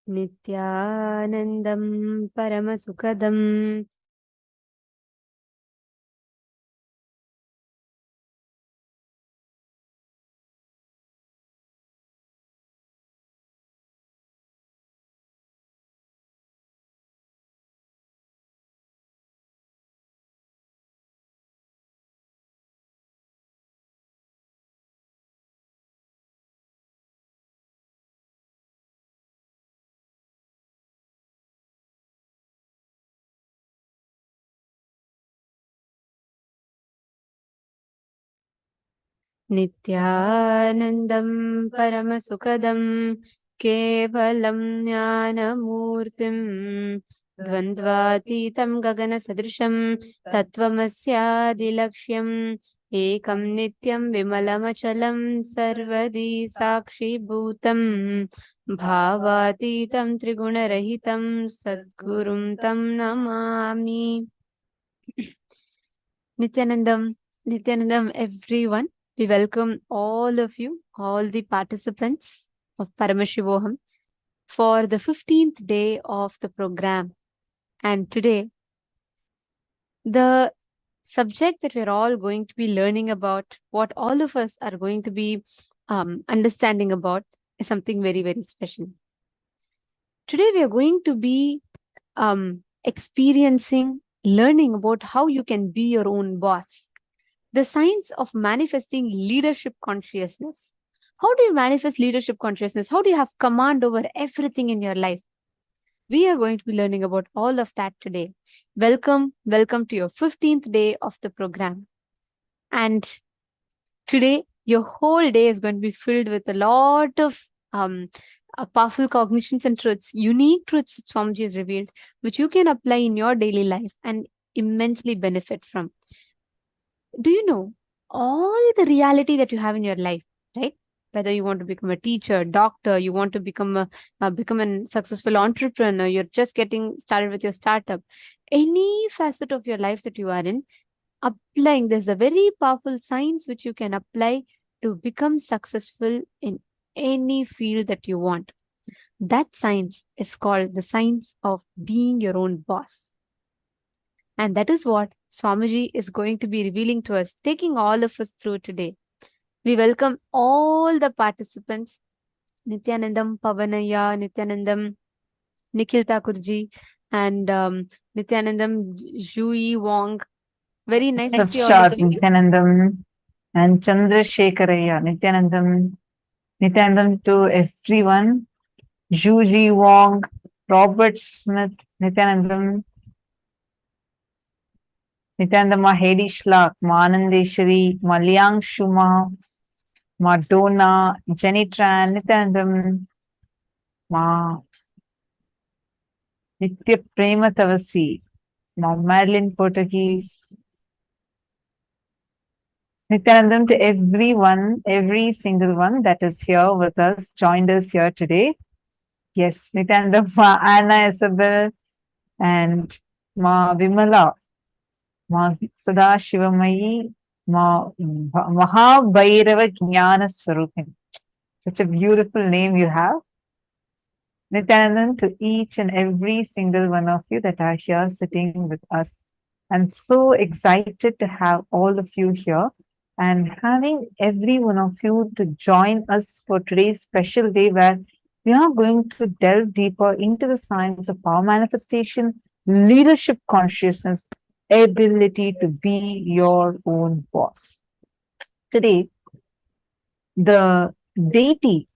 Nithyanandam Paramasukadam Nithyanandam Paramasukadam Kevalam Jnanamurtim Dvandvatitam Gagana Sadrisham Tattvamasyadilaksham Ekam Nityam Vimalamachalam Sarvadi Sakshi Bhutam Bhavatitam Triguna-rahitam Sadgurum Tam Namami. Nithyanandam, Nithyanandam, everyone. We welcome all of you, all the participants of Paramashivoham for the 15th day of the program. And today, the subject that we're all going to be learning about, what all of us are going to be understanding about, is something very, very special. Today, we are going to be experiencing, learning about how you can be your own boss. The science of manifesting leadership consciousness. How do you manifest leadership consciousness? How do you have command over everything in your life? We are going to be learning about all of that today. Welcome to your 15th day of the program. And today, your whole day is going to be filled with a lot of powerful cognitions and truths, unique truths that Swamiji has revealed, which you can apply in your daily life and immensely benefit from. Do you know all the reality that you have in your life, right? Whether you want to become a teacher, doctor, you want to become a successful entrepreneur, you're just getting started with your startup, any facet of your life that you are in, applying, there's a very powerful science which you can apply to become successful in any field that you want. That science is called the science of being your own boss. And that is what Swamiji is going to be revealing to us, taking all of us through today. We welcome all the participants, Nithyanandam Pavanaya, Nithyanandam Nikhil Thakurji, and Nithyanandam Jui Wong. Very nice to see all of you. Nithyanandam and Chandrasekharaya, Nithyanandam to everyone, Juji Wong, Robert Smith, Nithyanandam, Nithyanandama Hedi Shlak, Manandeshwari, Malyang Shuma, Madonna, Jenny Tran, Nithyanandam, Ma Nitya Prema Tavasi, Ma Madeline Portuguese, Nithyanandam to everyone, every single one that is here with us, joined us here today. Yes, Nithyanandam, Ma Anna Isabel, and Ma Vimala, Ma Sadashivamayi, Ma Mahabhairava Jnana Swarupin. Such a beautiful name you have. Nithyanandam to each and every single one of you that are here sitting with us. I'm so excited to have all of you here and having every one of you to join us for today's special day where we are going to delve deeper into the science of power manifestation, leadership consciousness, ability to be your own boss. Today, the deity,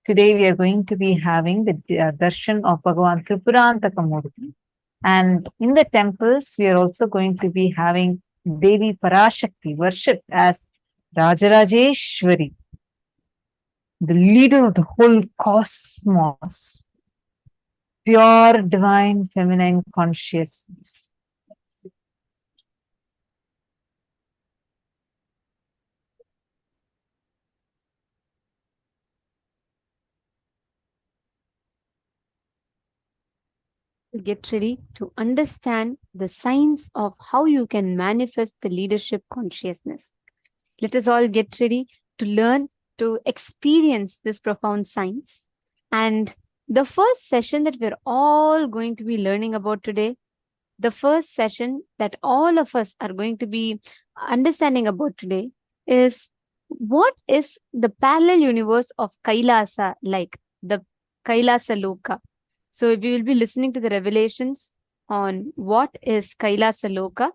today we are going to be having the darshan of Bhagavān Tripurantaka-murti. And in the temples, we are also going to be having Devi Parashakti worshipped as Rajarajeshwari, the leader of the whole cosmos, pure divine feminine consciousness. Get ready to understand the science of how you can manifest the leadership consciousness. Let us all get ready to learn, to experience this profound science. And The first session that we're all going to be learning about today, the first session that all of us are going to be understanding about today is what is the parallel universe of Kailasa like, the Kailasa Loka. So we will be listening to the revelations on what is Kailasa Loka.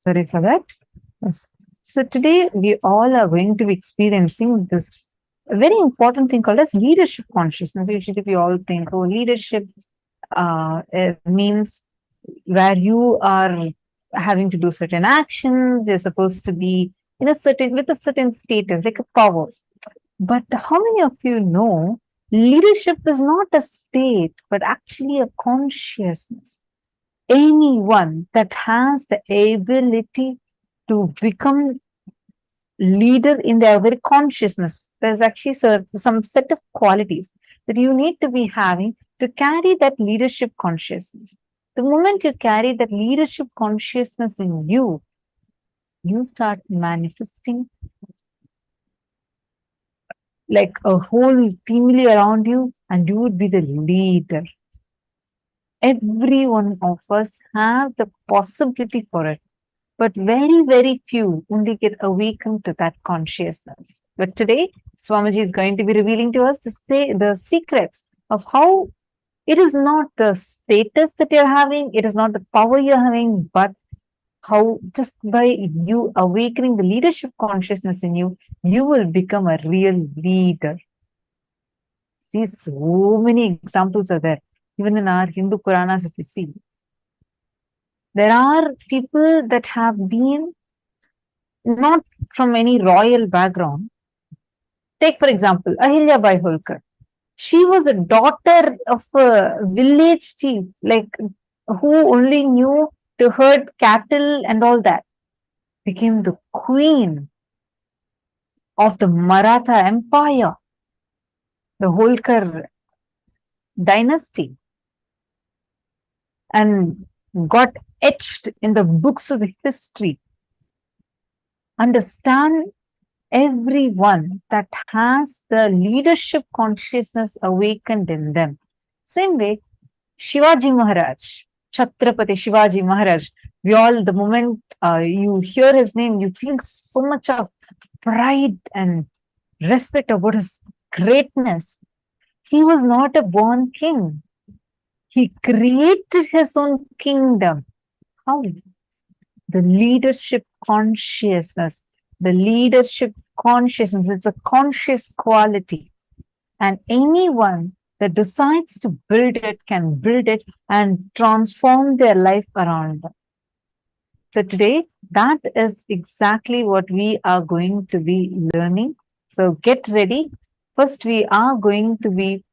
Sorry for that. Yes. So today we all are going to be experiencing this very important thing called as leadership consciousness. Usually we all think, oh, leadership it means where you are having to do certain actions, you're supposed to be in a certain with a certain status, like a power. But how many of you know leadership is not a state, but actually a consciousness? Anyone that has the ability to become leader in their very consciousness, there's actually some set of qualities that you need to be having to carry that leadership consciousness. The moment you carry that leadership consciousness in you, you start manifesting like a whole family around you, and you would be the leader. Every one of us have the possibility for it, but very, very few only get awakened to that consciousness. But today, Swamiji is going to be revealing to us the secrets of how it is not the status that you're having, it is not the power you're having, but how just by you awakening the leadership consciousness in you, you will become a real leader. See, so many examples are there. Even in our Hindu Puranas, if you see, there are people that have been not from any royal background. Take, for example, Ahilyabai Holkar. She was a daughter of a village chief, like who only knew to herd cattle and all that. Became the queen of the Maratha Empire, the Holkar dynasty, and got etched in the books of the history. Understand, everyone that has the leadership consciousness awakened in them. Same way, Shivaji Maharaj, Chhatrapati Shivaji Maharaj, we all, the moment you hear his name, you feel so much of pride and respect about his greatness. He was not a born king. He created his own kingdom. How? The leadership consciousness. The leadership consciousness, it's a conscious quality. And anyone that decides to build it can build it and transform their life around them. So today, that is exactly what we are going to be learning. So get ready First, we are going to be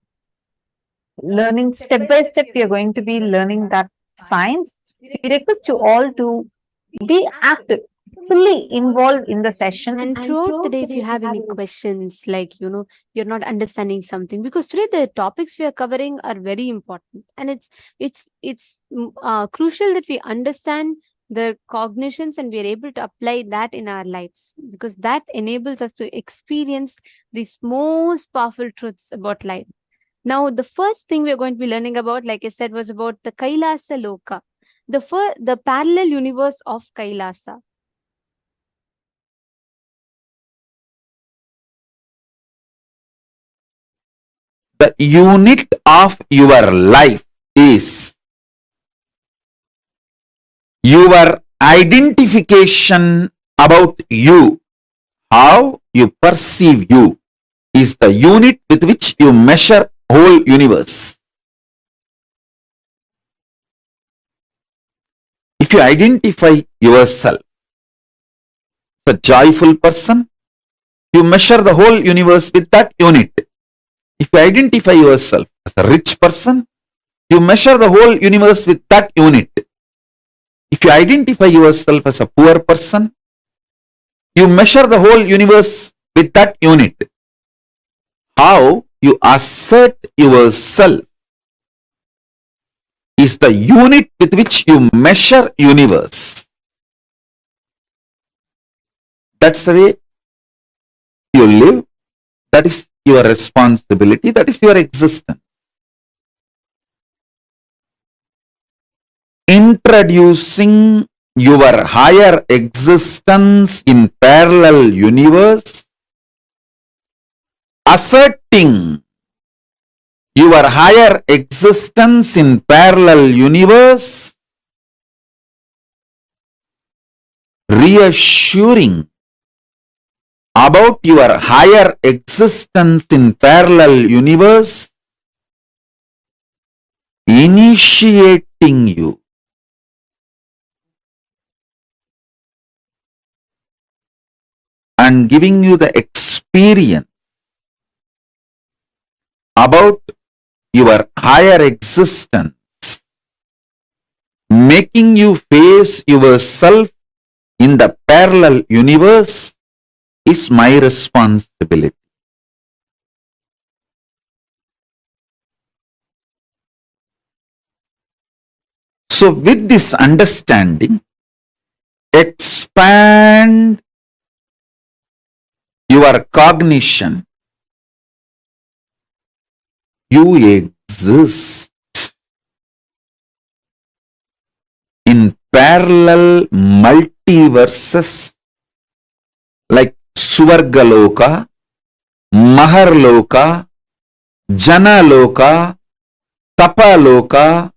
learning step by step. We are going to be learning that science. We request you all to be active, fully involved in the session. And throughout the day, if you have any questions, like, you're not understanding something, because today the topics we are covering are very important, and it's crucial that we understand the cognitions and we are able to apply that in our lives, because that enables us to experience these most powerful truths about life. Now, the first thing we're going to be learning about, like I said, was about the KAILASA Loka, the parallel universe of KAILASA. The unit of your life is your identification about you, how you perceive you, is the unit with which you measure whole universe. If you identify yourself as a joyful person, you measure the whole universe with that unit. If you identify yourself as a rich person, you measure the whole universe with that unit. If you identify yourself as a poor person, you measure the whole universe with that unit. How you assert yourself is the unit with which you measure universe. That's the way you live. That is your responsibility. That is your existence. Introducing your higher existence in parallel universe, asserting your higher existence in parallel universe, reassuring about your higher existence in parallel universe, initiating you and giving you the experience about your higher existence, making you face yourself in the parallel universe, is my responsibility. So with this understanding, expand your cognition. You exist in parallel multiverses like Swargaloka, Maharloka, Janaloka, Tapaloka,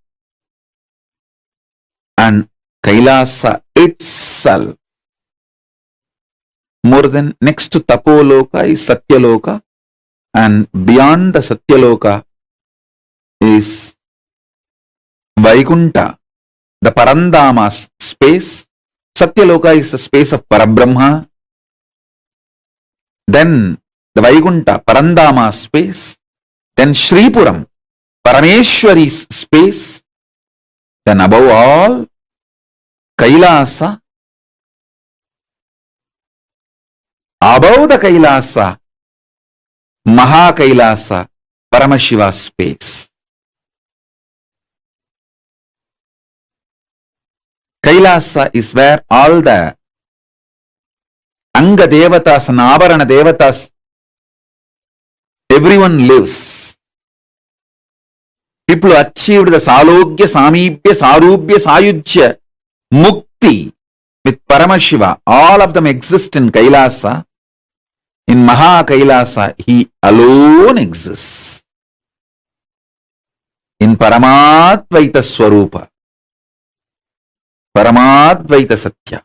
and Kailasa itself. More than next to Tapoloka is Satyaloka, and beyond the Satyaloka is Vaikunta, the Parandama's space. Satyaloka is the space of Parabrahma. Then the Vaikunta, Parandama space. Then Shripuram, Parameshwari's space. Then above all, Kailasa. Above the Kailasa, Maha Kailasa, Paramashiva space. Kailasa is where all the Anga Devatas and Avarana Devatas, everyone lives. People who achieved the Salogya, Samibhya, Sarubhya, Sayujya, Mukti with Paramashiva, all of them exist in Kailasa. In Maha Kailasa, he alone exists. In Paramadvaita Swarupa, Paramadvaita Satya.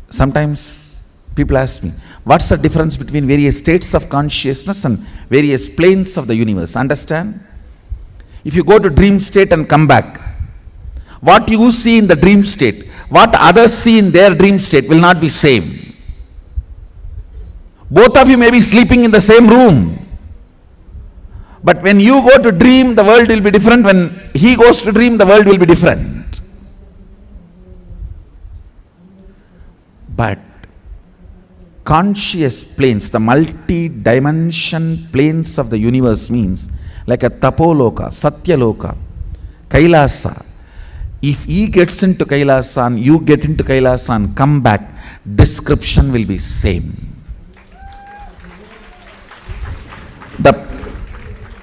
Sometimes people ask me, what's the difference between various states of consciousness and various planes of the universe? Understand? If you go to dream state and come back, what you see in the dream state, what others see in their dream state will not be same. Both of you may be sleeping in the same room. But when you go to dream, the world will be different. When he goes to dream, the world will be different. But conscious planes, the multi-dimension planes of the universe means like a Tapoloka, Satyaloka, Kailasa. If he gets into Kailasa and you get into Kailasa and come back, description will be same. The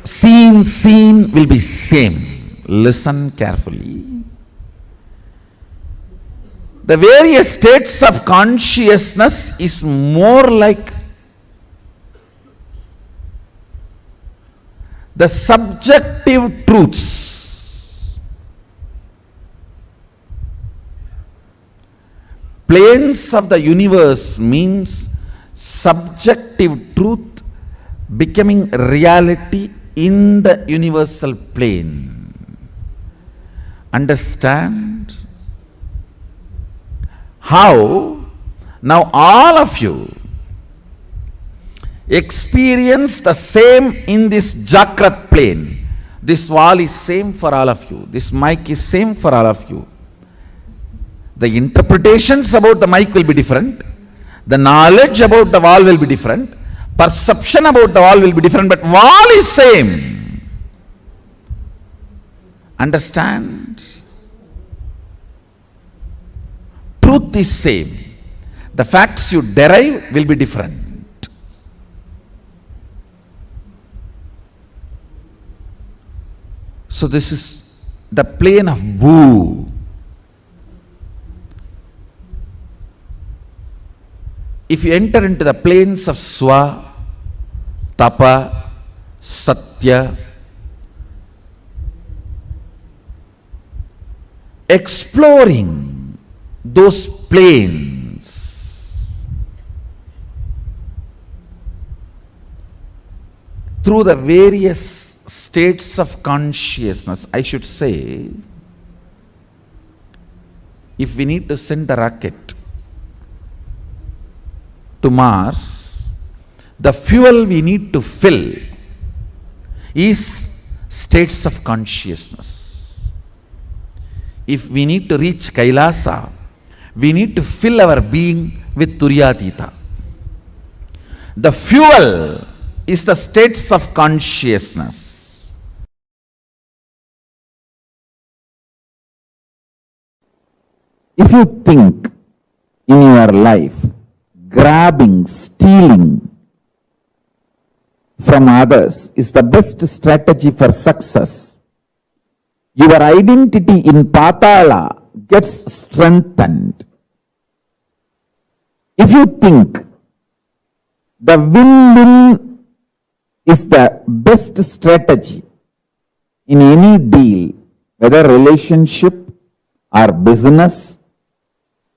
scene will be same. Listen carefully. The various states of consciousness is more like the subjective truths. Planes of the universe means subjective truth becoming reality in the universal plane. Understand? How now all of you experience the same in this Jakrat plane. This wall is same for all of you. This mic is same for all of you. The interpretations about the mic will be different. The knowledge about the wall will be different. Perception about the wall will be different, but wall is same. Understand? Truth is same. The facts you derive will be different. So this is the plane of Bhu. If you enter into the planes of Swa, Tapa, Satya, exploring those planes through the various states of consciousness, I should say, if we need to send the rocket to Mars, the fuel we need to fill is states of consciousness. If we need to reach Kailasa, we need to fill our being with Turyatita. The fuel is the states of consciousness. If you think in your life, grabbing, stealing from others is the best strategy for success, your identity in Patala gets strengthened. If you think the win-win is the best strategy in any deal, whether relationship or business,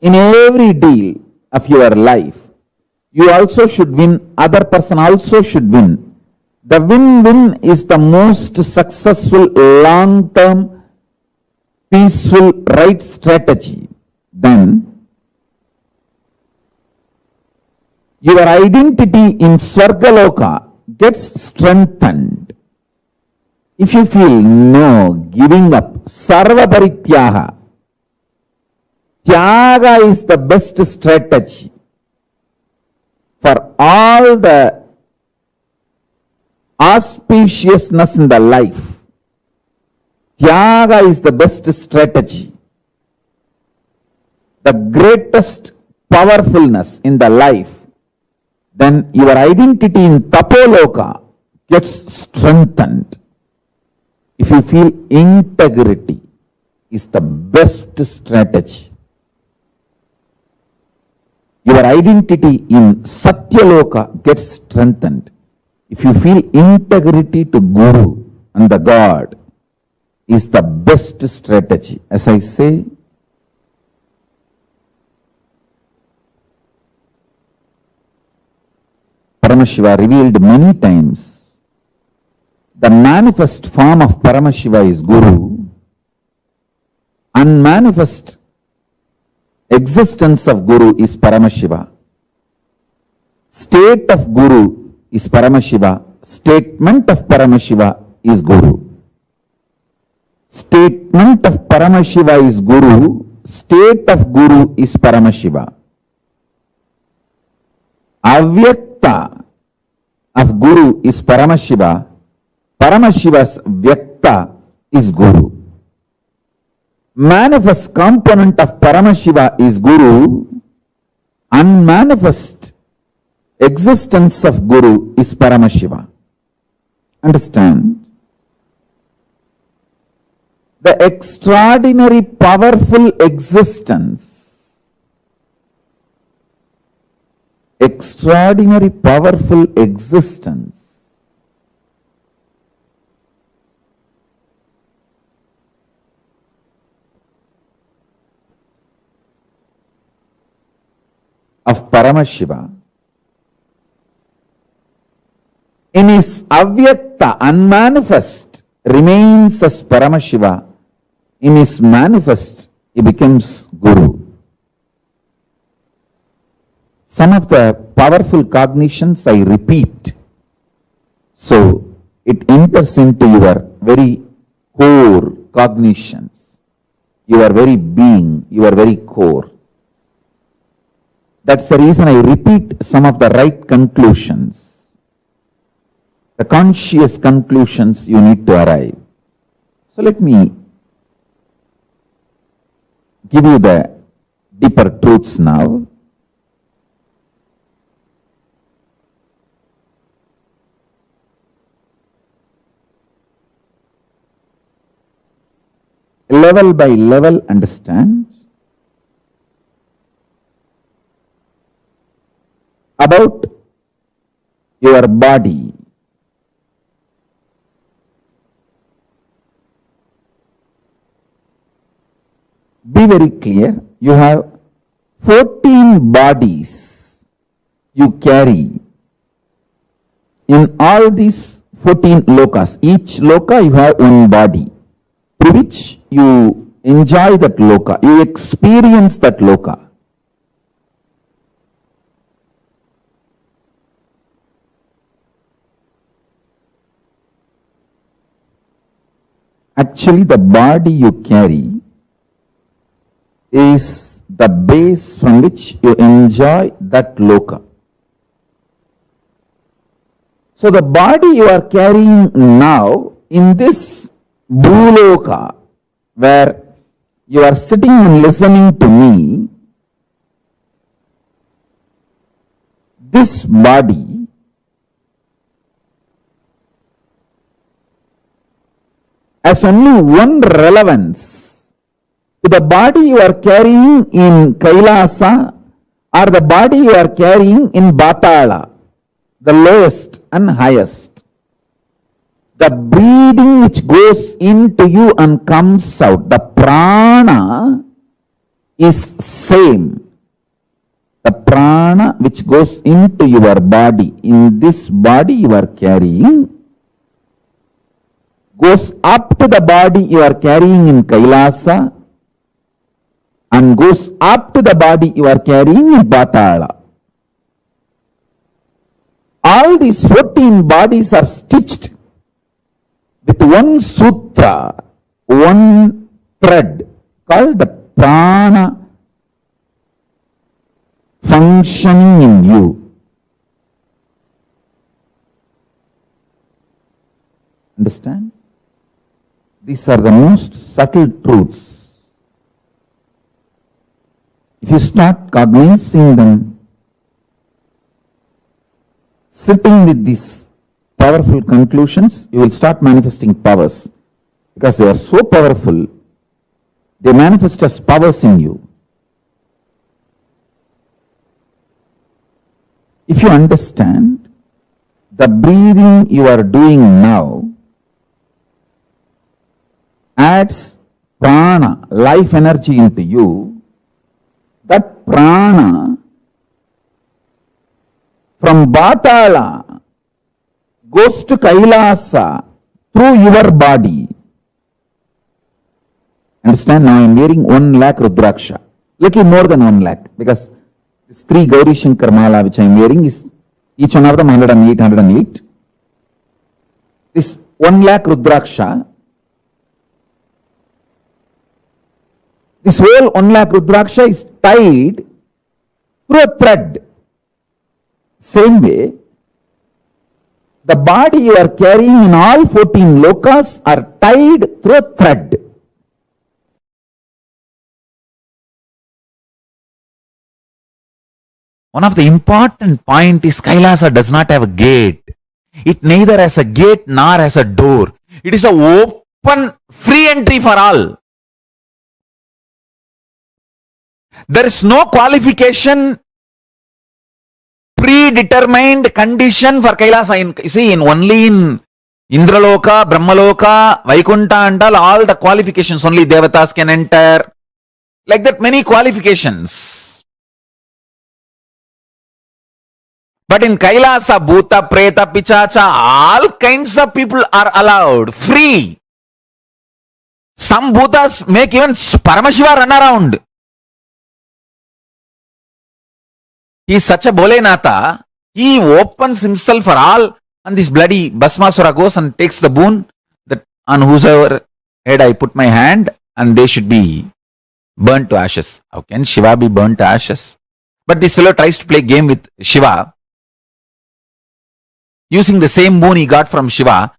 in every deal of your life, you also should win, other person also should win. The win-win is the most successful long-term peaceful right strategy. Then your identity in Swargaloka gets strengthened. If you feel no, giving up, Sarva Parityaga, Tyaga is the best strategy for all the auspiciousness in the life. Tyaga is the best strategy. The greatest powerfulness in the life. Then your identity in Tapoloka gets strengthened. If you feel integrity is the best strategy. Your identity in Satyaloka gets strengthened. If you feel integrity to Guru and the God is the best strategy. As I say, Paramashiva revealed many times the manifest form of Paramashiva is Guru, unmanifest existence of Guru is Paramashiva. State of Guru is Paramashiva. Statement of Paramashiva is Guru. Statement of Paramashiva is Guru. State of Guru is Paramashiva. Avyakta of Guru is Paramashiva. Paramashiva's Vyakta is Guru. Manifest component of Paramashiva is Guru. Unmanifest existence of Guru is Paramashiva. Understand? The extraordinary powerful existence of Paramashiva in his avyakta, unmanifest, remains as Paramashiva. In his manifest, he becomes Guru. Some of the powerful cognitions I repeat, so it enters into your very core cognitions, your very being, your very core. That's the reason I repeat some of the right conclusions, the conscious conclusions you need to arrive. So let me give you the deeper truths now. Level by level, understand about your body. Be very clear. You have 14 bodies you carry. In all these 14 lokas, each loka you have one body, through which you enjoy that loka, you experience that loka. Actually, the body you carry is the base from which you enjoy that loka. So the body you are carrying now in this Bhuloka, where you are sitting and listening to me, this body has only one relevance to the body you are carrying in Kailasa or the body you are carrying in Batala, the lowest and highest. The breathing which goes into you and comes out, the prana is same. The prana which goes into your body, in this body you are carrying, goes up to the body you are carrying in Kailasa and goes up to the body you are carrying in Patala. All these 14 bodies are stitched with one sutra, one thread called the prana functioning in you. Understand? These are the most subtle truths. If you start cognizing them, sitting with these powerful conclusions, you will start manifesting powers. Because they are so powerful, they manifest as powers in you. If you understand the breathing you are doing now adds prana, life energy into you, that prana from Batala goes to Kailasa through your body. Understand? Now I am wearing 1 lakh Rudraksha, little more than 1 lakh, because this 3 Gauri Shankar Mala which I am wearing is each one of them 108, 108. This 1 lakh Rudraksha, this whole 1 lakh Rudraksha is tied through a thread. Same way, the body you are carrying in all 14 lokas are tied through a thread. One of the important point is Kailasa does not have a gate. It neither has a gate nor has a door. It is an open, free entry for all. There is no qualification, predetermined condition for Kailasa. Only in Indraloka, Brahmaloka, Vaikuntha and all the qualifications, only Devatas can enter. Like that, many qualifications. But in Kailasa, Bhuta, Preta, Pichacha, all kinds of people are allowed, free. Some Bhutas make even Paramashiva run around. He is such a Bholenatha, he opens himself for all, and this bloody Bhasmasura goes and takes the boon that on whosoever head I put my hand, and they should be burnt to ashes. How can Shiva be burnt to ashes? But this fellow tries to play game with Shiva. Using the same boon he got from Shiva,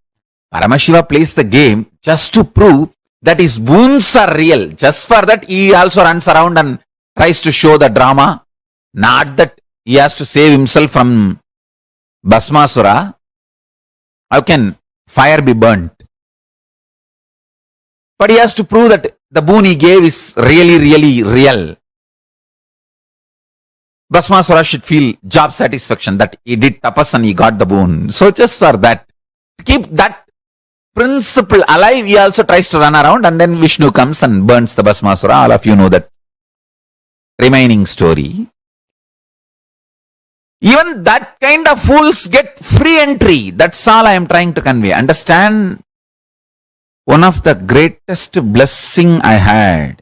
Paramashiva plays the game just to prove that his boons are real. Just for that, he also runs around and tries to show the drama. Not that he has to save himself from Bhasmasura. How can fire be burnt? But he has to prove that the boon he gave is really, really real. Bhasmasura should feel job satisfaction that he did tapas and he got the boon. So just for that, to keep that principle alive, he also tries to run around, and then Vishnu comes and burns the Bhasmasura. All of you know that remaining story. Even that kind of fools get free entry. That's all I am trying to convey. Understand, one of the greatest blessing I had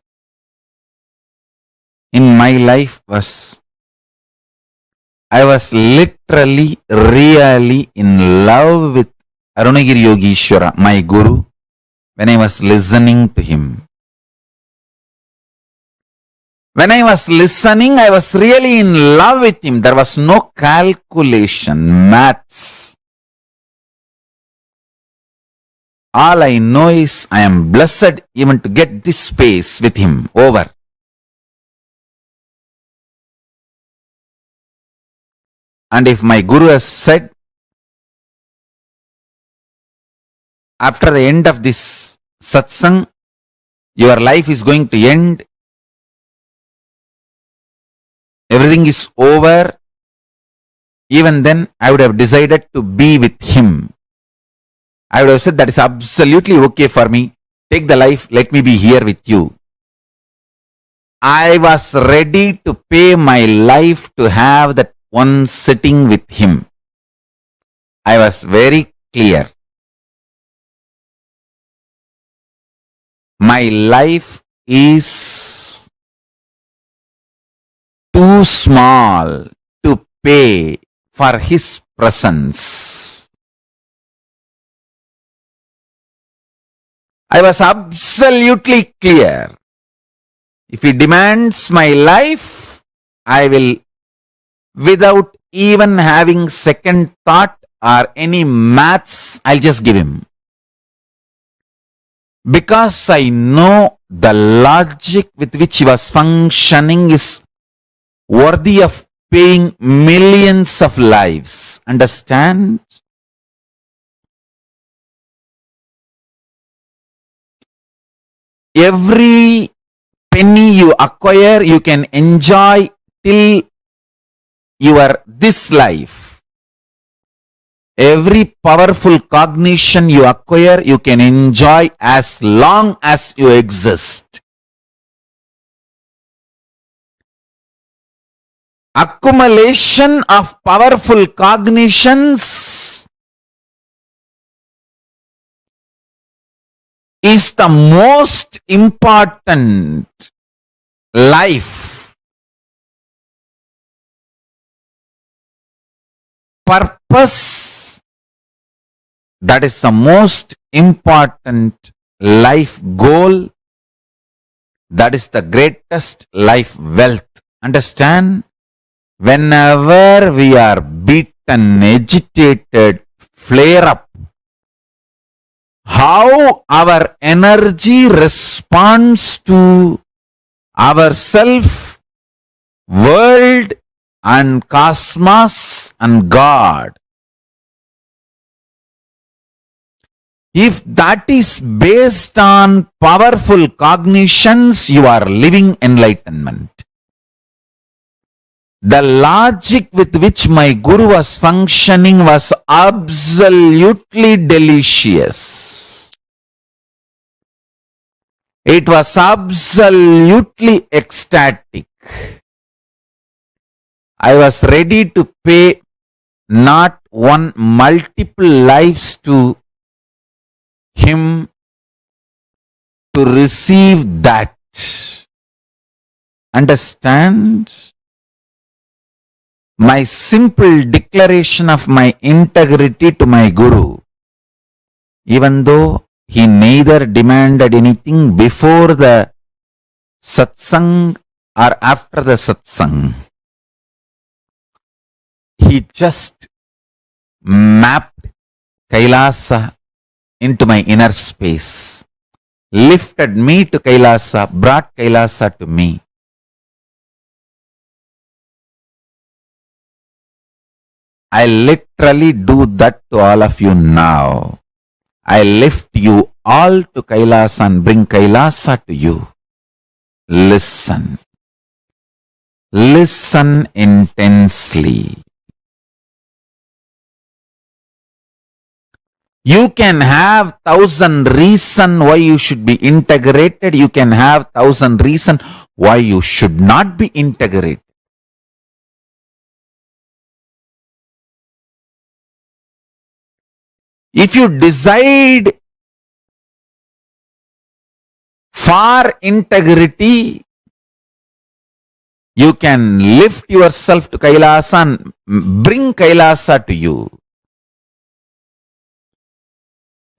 in my life was, I was literally, really in love with Arunagiri Yogeshwara, my guru, when I was listening to him. When I was listening, I was really in love with him. There was no calculation, maths. All I know is I am blessed even to get this space with him over. And if my guru has said, after the end of this satsang, your life is going to end, everything is over, even then I would have decided to be with him. I would have said, that is absolutely okay for me. Take the life, let me be here with you. I was ready to pay my life to have that one sitting with him. I was very clear. My life is too small to pay for his presence. I was absolutely clear. If he demands my life, I will, without even having second thought or any maths, I'll just give him. Because I know the logic with which he was functioning is worthy of paying millions of lives. Understand? Every penny you acquire, you can enjoy till your this life. Every powerful cognition you acquire, you can enjoy as long as you exist. Accumulation of powerful cognitions is the most important life. purpose, that is the most important life goal. That is the greatest life wealth. Understand? Whenever we are beaten, agitated, flare up, how our energy responds to ourself, world, and cosmos and God. If that is based on powerful cognitions, you are living enlightenment. The logic with which my Guru was functioning was absolutely delicious. It was absolutely ecstatic. I was ready to pay not one, multiple lives to him to receive that. Understand? My simple declaration of my integrity to my Guru, even though he neither demanded anything before the satsang or after the satsang, he just mapped Kailasa into my inner space, lifted me to Kailasa, brought Kailasa to me. I literally do that to all of you now. I lift you all to Kailasa and bring Kailasa to you. Listen. Listen intensely. You can have 1,000 reasons why you should be integrated. You can have 1,000 reasons why you should not be integrated. If you decide for integrity, you can lift yourself to Kailasa and bring Kailasa to you.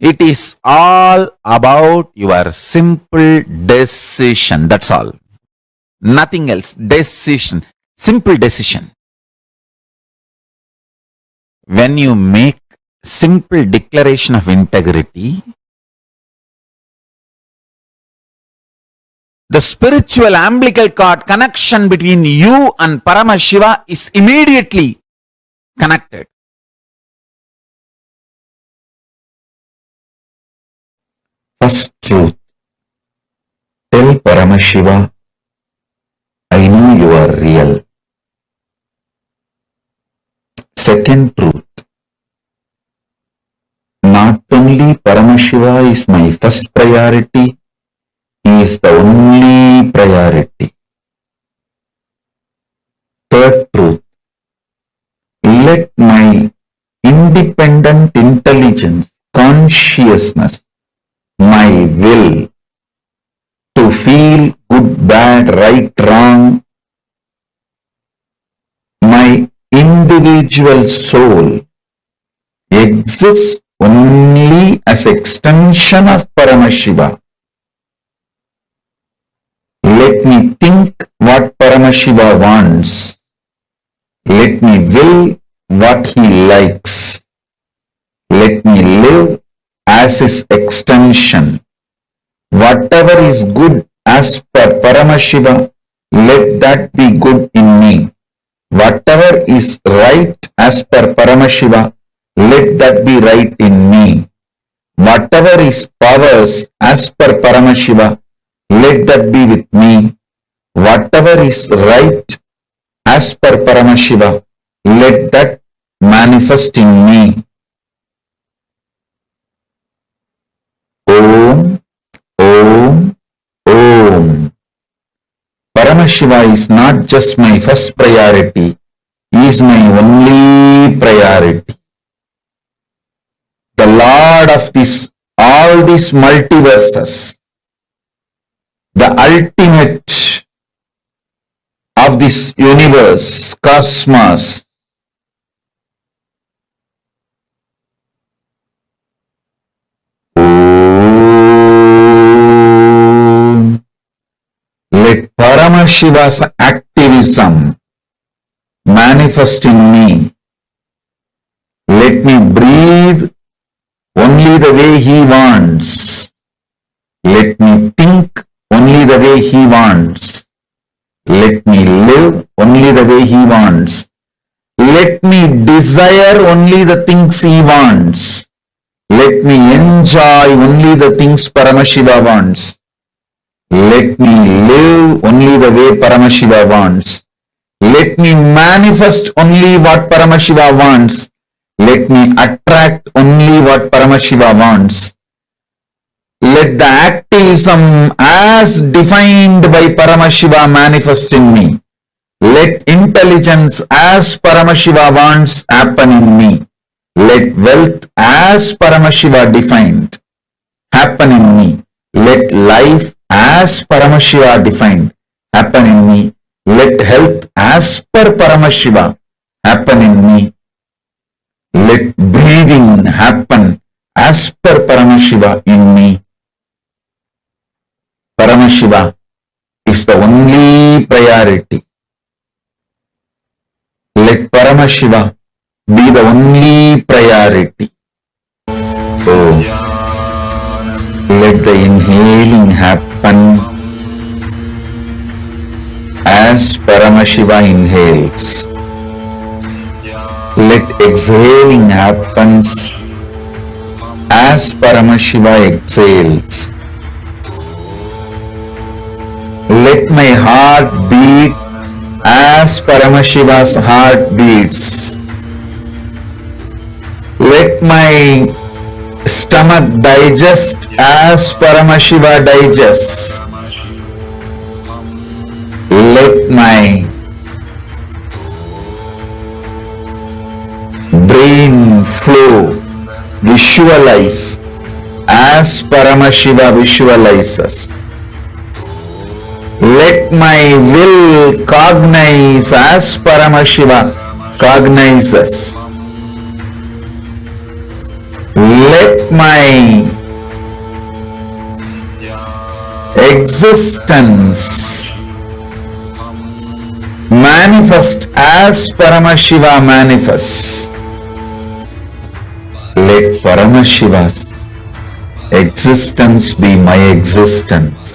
It is all about your simple decision. That's all. Nothing else. Decision. Simple decision. When you make simple declaration of integrity, the spiritual umbilical cord connection between you and Paramashiva is immediately connected. First truth. Tell Paramashiva, I know you are real. Second truth. Not only Paramashiva is my first priority, he is the only priority. Third truth. Let my independent intelligence, consciousness, my will to feel good, bad, right, wrong, my individual soul exists only as extension of Paramashiva. Let me think what Paramashiva wants. Let me will what he likes. Let me live as his extension. Whatever is good as per Paramashiva, let that be good in me. Whatever is right as per Paramashiva, let that be right in me. Whatever is powers as per Paramashiva, let that be with me. Whatever is right as per Paramashiva, let that manifest in me. Om, Om, Om. Paramashiva is not just my first priority, he is my only priority. The Lord of all these multiverses, the ultimate of this universe, cosmos, Paramashiva's activism manifest in me. Let me breathe only the way he wants. Let me think only the way he wants. Let me live only the way he wants. Let me desire only the things he wants. Let me enjoy only the things Paramashiva wants. Let me live only the way Paramashiva wants. Let me manifest only what Paramashiva wants. Let me attract only what Paramashiva wants. Let the activism as defined by Paramashiva manifest in me. Let intelligence as Paramashiva wants happen in me. Let wealth as Paramashiva defined happen in me. Let life as Paramashiva defined happen in me. Let health as per Paramashiva happen in me. Let breathing happen as per Paramashiva in me. Paramashiva is the only priority. Let Paramashiva be the only priority. Oh, let the inhaling happen as Paramashiva inhales. Let exhaling happens as Paramashiva exhales. Let my heart beat as Paramashiva's heart beats. Let my stomach digest as Paramashiva digests. Let my brain flow, visualize as Paramashiva visualizes. Let my will cognize as Paramashiva cognizes. Let my existence manifest as Paramashiva manifests. Let Paramashiva's existence be my existence.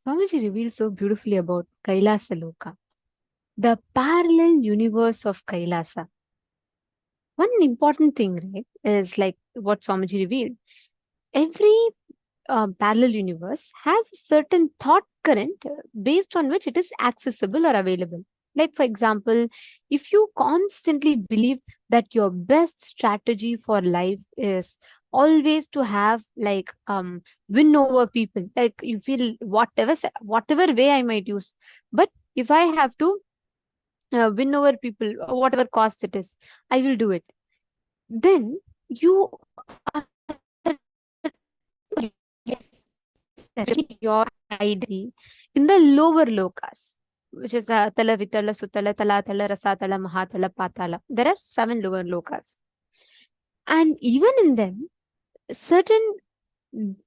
Swamiji revealed so beautifully about KAILASA Loka, the parallel universe of Kailasa. One important thing, right, is like what Swamiji revealed. Every parallel universe has a certain thought current based on which it is accessible or available. Like, for example, if you constantly believe that your best strategy for life is always to have like win over people, like you feel whatever way I might use, but if I have to win over people, whatever cost it is, I will do it. Then you are your identity in the lower lokas, which is Tala, Vitala, Sutala, Talatala, Rasatala, Mahatala, Patala. There are 7 lower lokas. And even in them, certain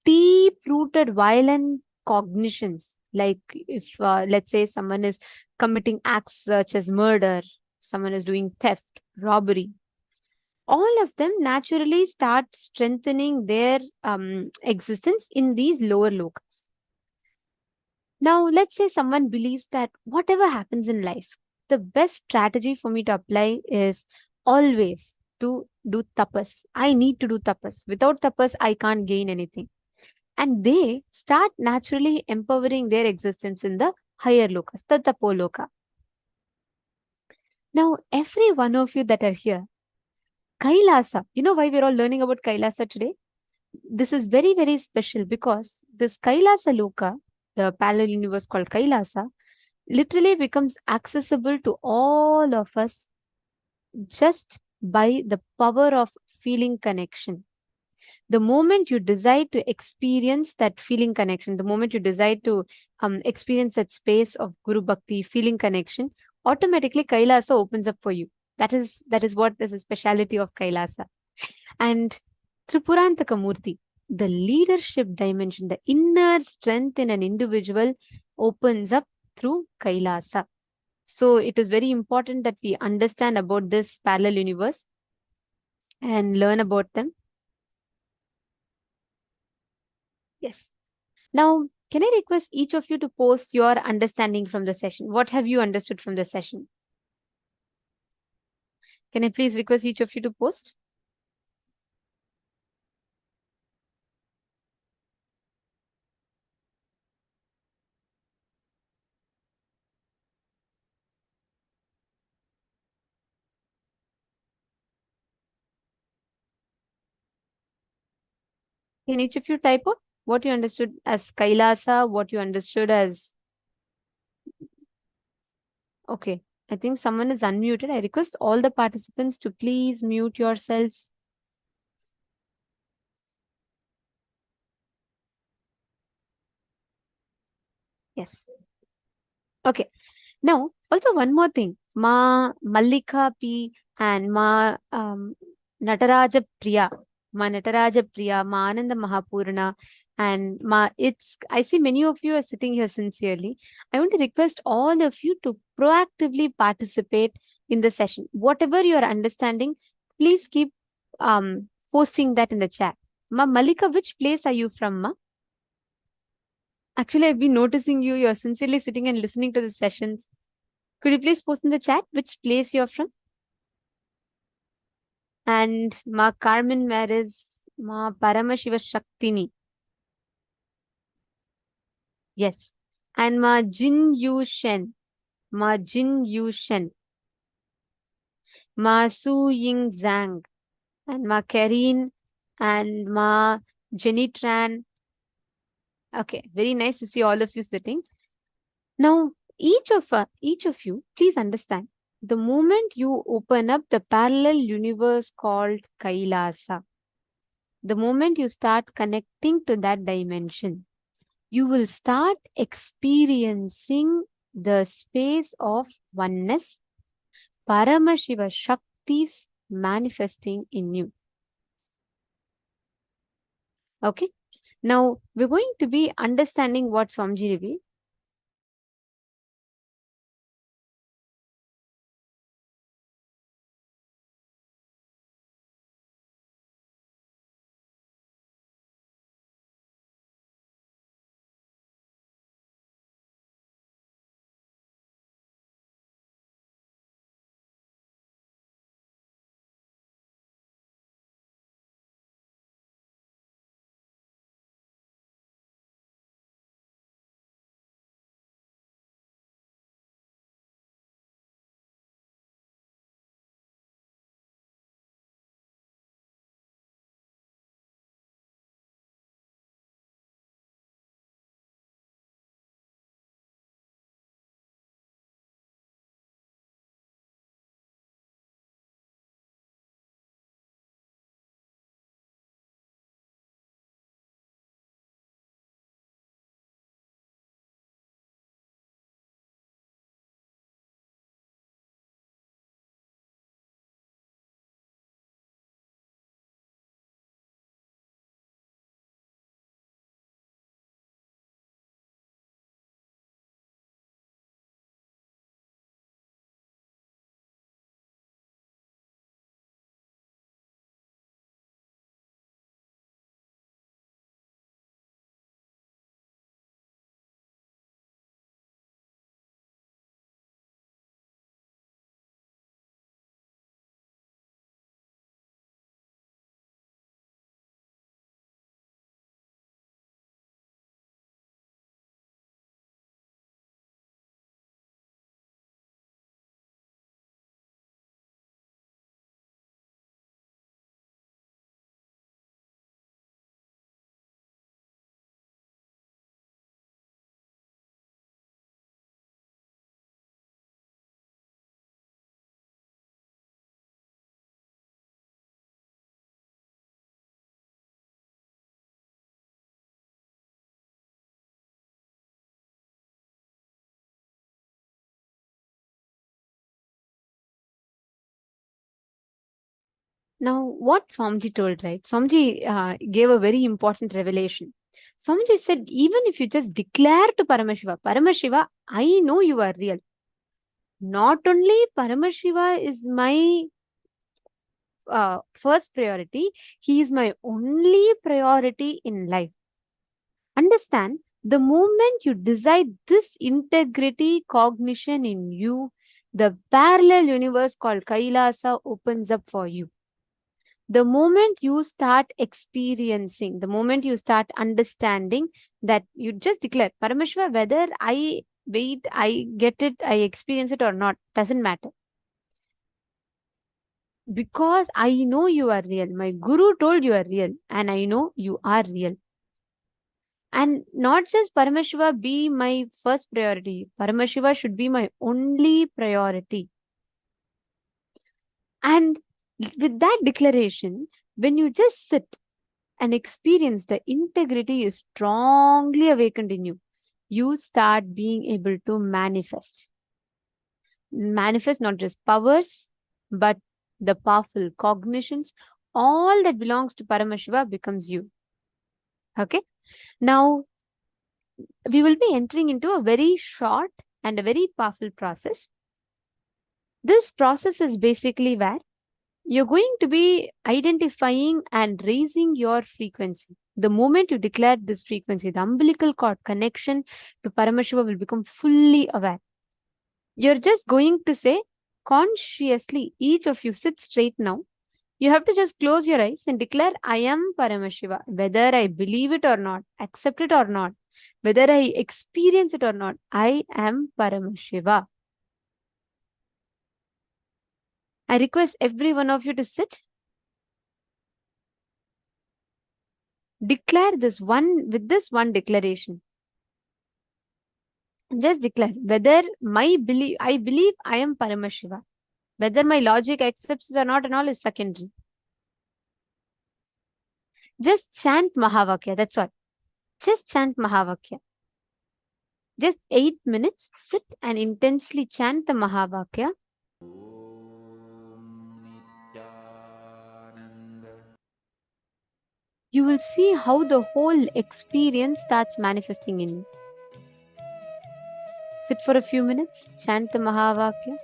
deep rooted violent cognitions, like if, let's say, someone is committing acts such as murder, someone is doing theft, robbery, all of them naturally start strengthening their existence in these lower lokas. Now, let's say someone believes that whatever happens in life, the best strategy for me to apply is always to do tapas. I need to do tapas. Without tapas, I can't gain anything. And they start naturally empowering their existence in the higher lokas, the tapoloka. Now, every one of you that are here, Kailasa, you know why we're all learning about Kailasa today? This is very, very special because this Kailasa Loka, the parallel universe called Kailasa, literally becomes accessible to all of us just by the power of feeling connection. The moment you decide to experience that feeling connection, the moment you decide to experience that space of Guru Bhakti, feeling connection, automatically Kailasa opens up for you. That is what is the speciality of Kailasa. And Tripurantaka Murti, the leadership dimension, the inner strength in an individual opens up through Kailasa. So it is very important that we understand about this parallel universe and learn about them. Yes. Now, can I request each of you to post your understanding from the session? What have you understood from the session? Can I please request each of you to post? Can each of you type out what you understood as Kailasa, what you understood as... Okay, I think someone is unmuted. I request all the participants to please mute yourselves. Yes. Okay. Now, also one more thing. Ma Mallika P and Ma Nataraja Priya. Ma Nataraja Priya, Ma Ananda Mahapurana, and Ma I see many of you are sitting here sincerely. I want to request all of you to proactively participate in the session. Whatever you are understanding, please keep posting that in the chat. Ma Mallika, which place are you from, Ma? Actually, I've been noticing you. You're sincerely sitting and listening to the sessions. Could you please post in the chat which place you're from? And Ma Carmen, where is Ma Paramashiva Shaktini? Yes. And Ma Jin Yu Shen. Ma Jin Yu Shen. Ma Su Ying Zhang. And Ma Karine. And Ma Jenny Tran. Okay, very nice to see all of you sitting. Now, each of you, please understand, the moment you open up the parallel universe called Kailasa, the moment you start connecting to that dimension, you will start experiencing the space of oneness, Paramashiva Shaktis manifesting in you. Okay. Now, we're going to be understanding what Swamiji revealed. Now, what Swamiji told, right? Swamiji gave a very important revelation. Swamiji said, even if you just declare to Paramashiva, Paramashiva, I know you are real. Not only Paramashiva is my first priority, he is my only priority in life. Understand, the moment you decide this integrity cognition in you, the parallel universe called Kailasa opens up for you. The moment you start experiencing, the moment you start understanding that you just declare, Paramashiva, whether I wait, I get it, I experience it or not, doesn't matter. Because I know you are real. My Guru told you are real, and I know you are real. And not just Paramashiva be my first priority, Paramashiva should be my only priority. And with that declaration, when you just sit and experience, the integrity is strongly awakened in you. You start being able to manifest. Manifest not just powers, but the powerful cognitions. All that belongs to Paramashiva becomes you. Okay? Now, we will be entering into a very short and a very powerful process. This process is basically where you're going to be identifying and raising your frequency. The moment you declare this frequency, the umbilical cord connection to Paramashiva will become fully aware. You're just going to say consciously, each of you sit straight now. You have to just close your eyes and declare, I am Paramashiva. Whether I believe it or not, accept it or not, whether I experience it or not, I am Paramashiva. I request every one of you to sit. Declare this one with this one declaration. Just declare whether I believe I am Paramashiva. Whether my logic accepts it or not and all is secondary. Just chant Mahavakya, that's all. Just chant Mahavakya. Just 8 minutes, sit and intensely chant the Mahavakya. You will see how the whole experience starts manifesting in you. Sit for a few minutes, chant the Mahavakya.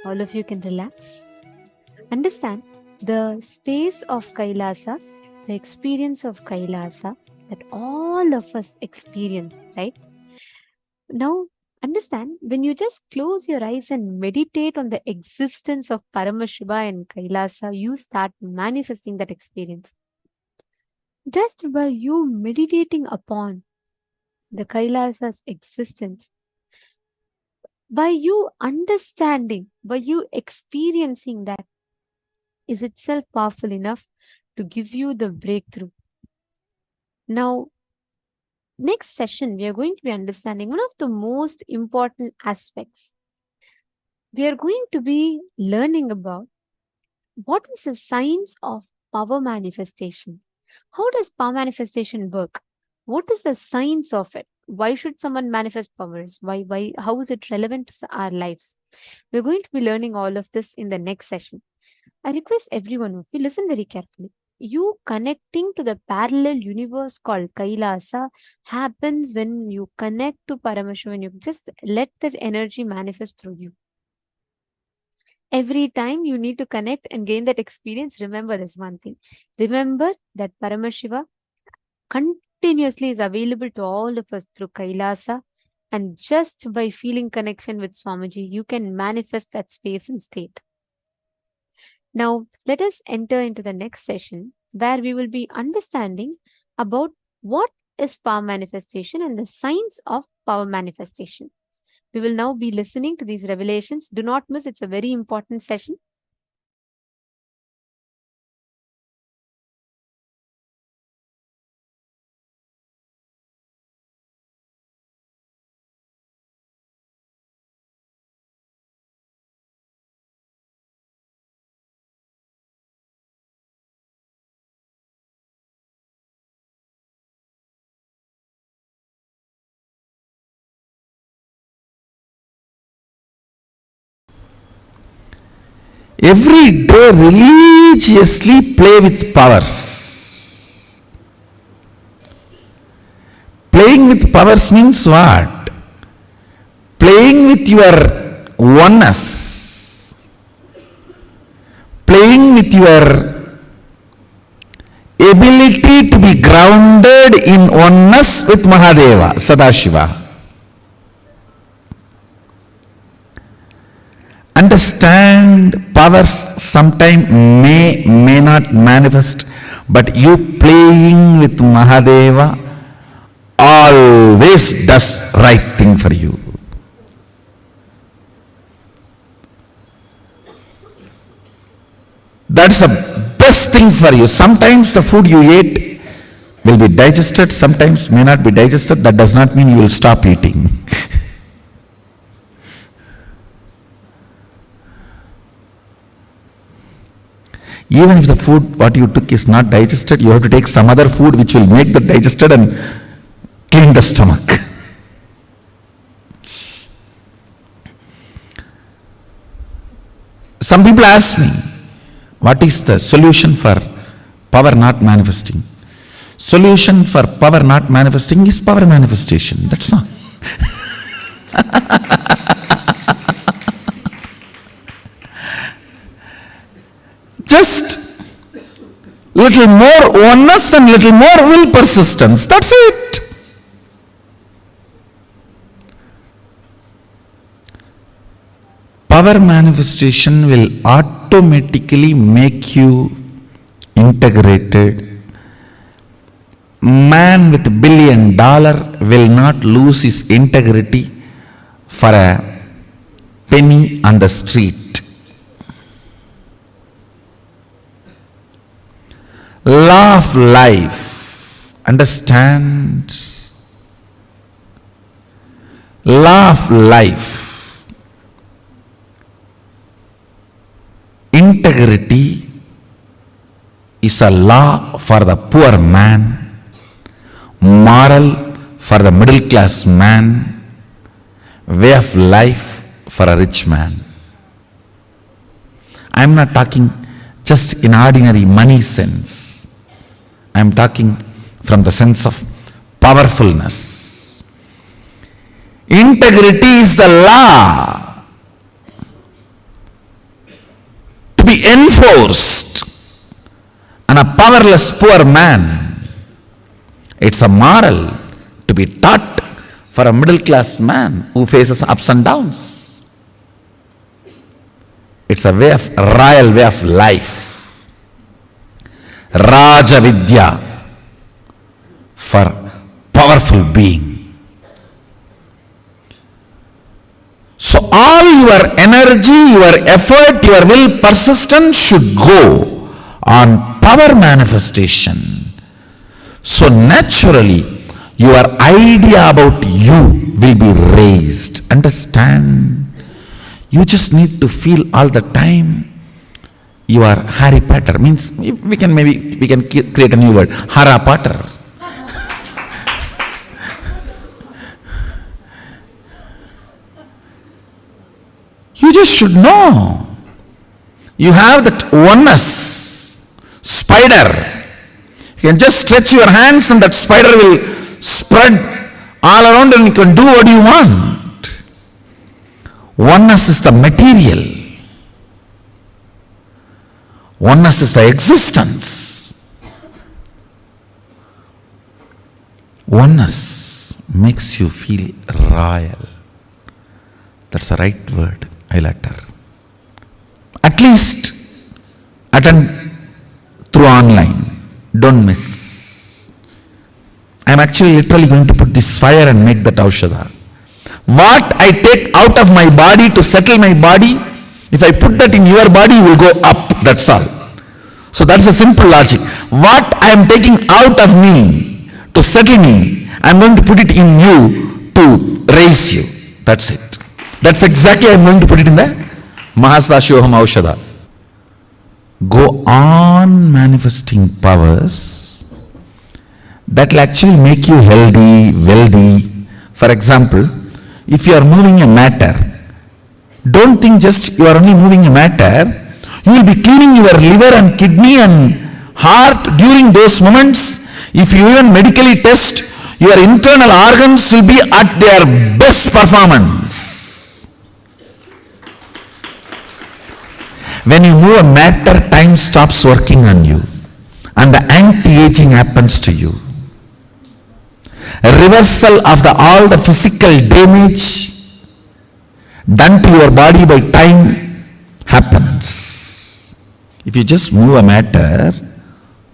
All of you can relax. Understand the space of Kailasa, the experience of Kailasa that all of us experience, right? Now, understand when you just close your eyes and meditate on the existence of Paramashiva and Kailasa, you start manifesting that experience. Just by you meditating upon the Kailasa's existence, by you understanding, by you experiencing that, is itself powerful enough to give you the breakthrough. Now, next session, we are going to be understanding one of the most important aspects. We are going to be learning about what is the science of power manifestation. How does power manifestation work? What is the science of it? Why should someone manifest powers? Why? How is it relevant to our lives? We're going to be learning all of this in the next session. I request everyone of you listen very carefully. You connecting to the parallel universe called Kailasa happens when you connect to Paramashivam, when you just let that energy manifest through you. Every time you need to connect and gain that experience, remember this one thing. Remember that Paramashiva continuously is available to all of us through Kailasa, and just by feeling connection with Swamiji, you can manifest that space and state. Now, let us enter into the next session where we will be understanding about what is power manifestation and the science of power manifestation. We will now be listening to these revelations. Do not miss, it's a very important session. Every day religiously play with powers. Playing with powers means what? Playing with your oneness. Playing with your ability to be grounded in oneness with Mahadeva, Sadashiva. Understand, powers sometimes may not manifest, but you playing with Mahadeva always does right thing for you. That's the best thing for you. Sometimes the food you ate will be digested, sometimes may not be digested. That does not mean you will stop eating. Even if the food what you took is not digested, you have to take some other food which will make that digested and clean the stomach. Some people ask me, what is the solution for power not manifesting? Solution for power not manifesting is power manifestation. That's all. Just little more oneness and little more will persistence. That's it. Power manifestation will automatically make you integrated. Man with $1 billion will not lose his integrity for a penny on the street. Law of life. Understand? Law of life. Integrity is a law for the poor man, moral for the middle class man, way of life for a rich man. I am not talking just in ordinary money sense. I am talking from the sense of powerfulness. Integrity is the law. be enforced on a powerless poor man. It's a moral to be taught for a middle class man who faces ups and downs. It's a royal way of life. Raja Vidya for powerful being. So all your energy, your effort, your will, persistence should go on power manifestation. So naturally, your idea about you will be raised. Understand? You just need to feel all the time you are Harry Potter. Means we can create a new word, Hara Potter. You just should know. You have that oneness. Spider. You can just stretch your hands and that spider will spread all around and you can do what you want. Oneness is the material. Oneness is the existence. Oneness makes you feel royal. That's the right word. I'll utter. At least attend through online. Don't miss. I'm actually literally going to put this fire and make that aushadha. What I take out of my body to settle my body, if I put that in your body, you will go up. That's all. So that's a simple logic. What I am taking out of me to settle me, I'm going to put it in you to raise you. That's it. That's exactly I'm going to put it in the Mahastashoham Aushadha. Go on manifesting powers that will actually make you healthy, wealthy. For example, if you are moving a matter, don't think just you are only moving a matter. You will be cleaning your liver and kidney and heart during those moments. If you even medically test, your internal organs will be at their best performance. When you move a matter, time stops working on you and the anti-aging happens to you. A reversal of all the physical damage done to your body by time happens. If you just move a matter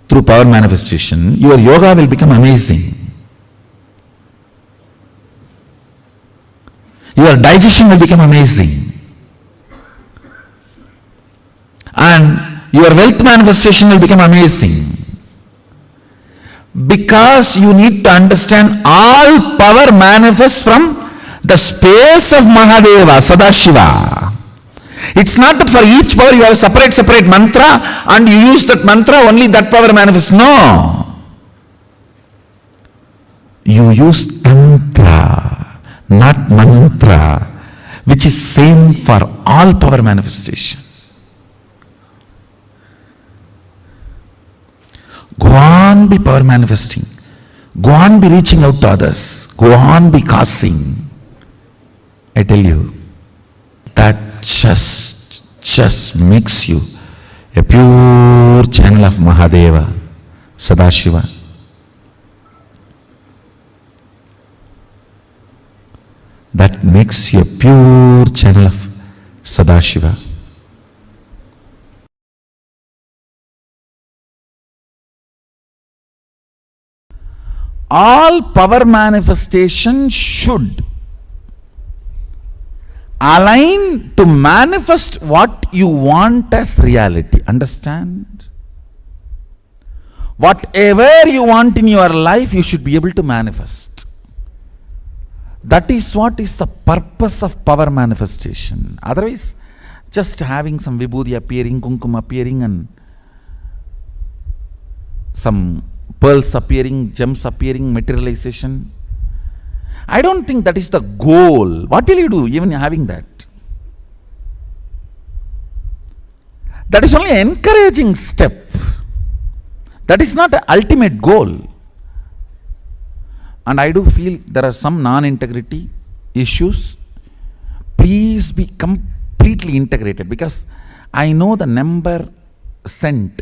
through power manifestation, your yoga will become amazing. Your digestion will become amazing. And your wealth manifestation will become amazing. Because you need to understand all power manifests from the space of Mahadeva, Sadashiva. It's not that for each power you have a separate mantra and you use that mantra, only that power manifests. No. You use tantra, not mantra, which is same for all power manifestation. Go on be power manifesting. Go on be reaching out to others. Go on be causing. I tell you, that just makes you a pure channel of Mahadeva, Sadashiva. That makes you a pure channel of Sadashiva. All power manifestation should align to manifest what you want as reality. Understand? Whatever you want in your life, you should be able to manifest. That is what is the purpose of power manifestation. Otherwise, just having some vibhuti appearing, kumkum appearing, and some pearls appearing, gems appearing, materialization. I don't think that is the goal. What will you do even having that? That is only an encouraging step. That is not the ultimate goal. And I do feel there are some non-integrity issues. Please be completely integrated, because I know the number sent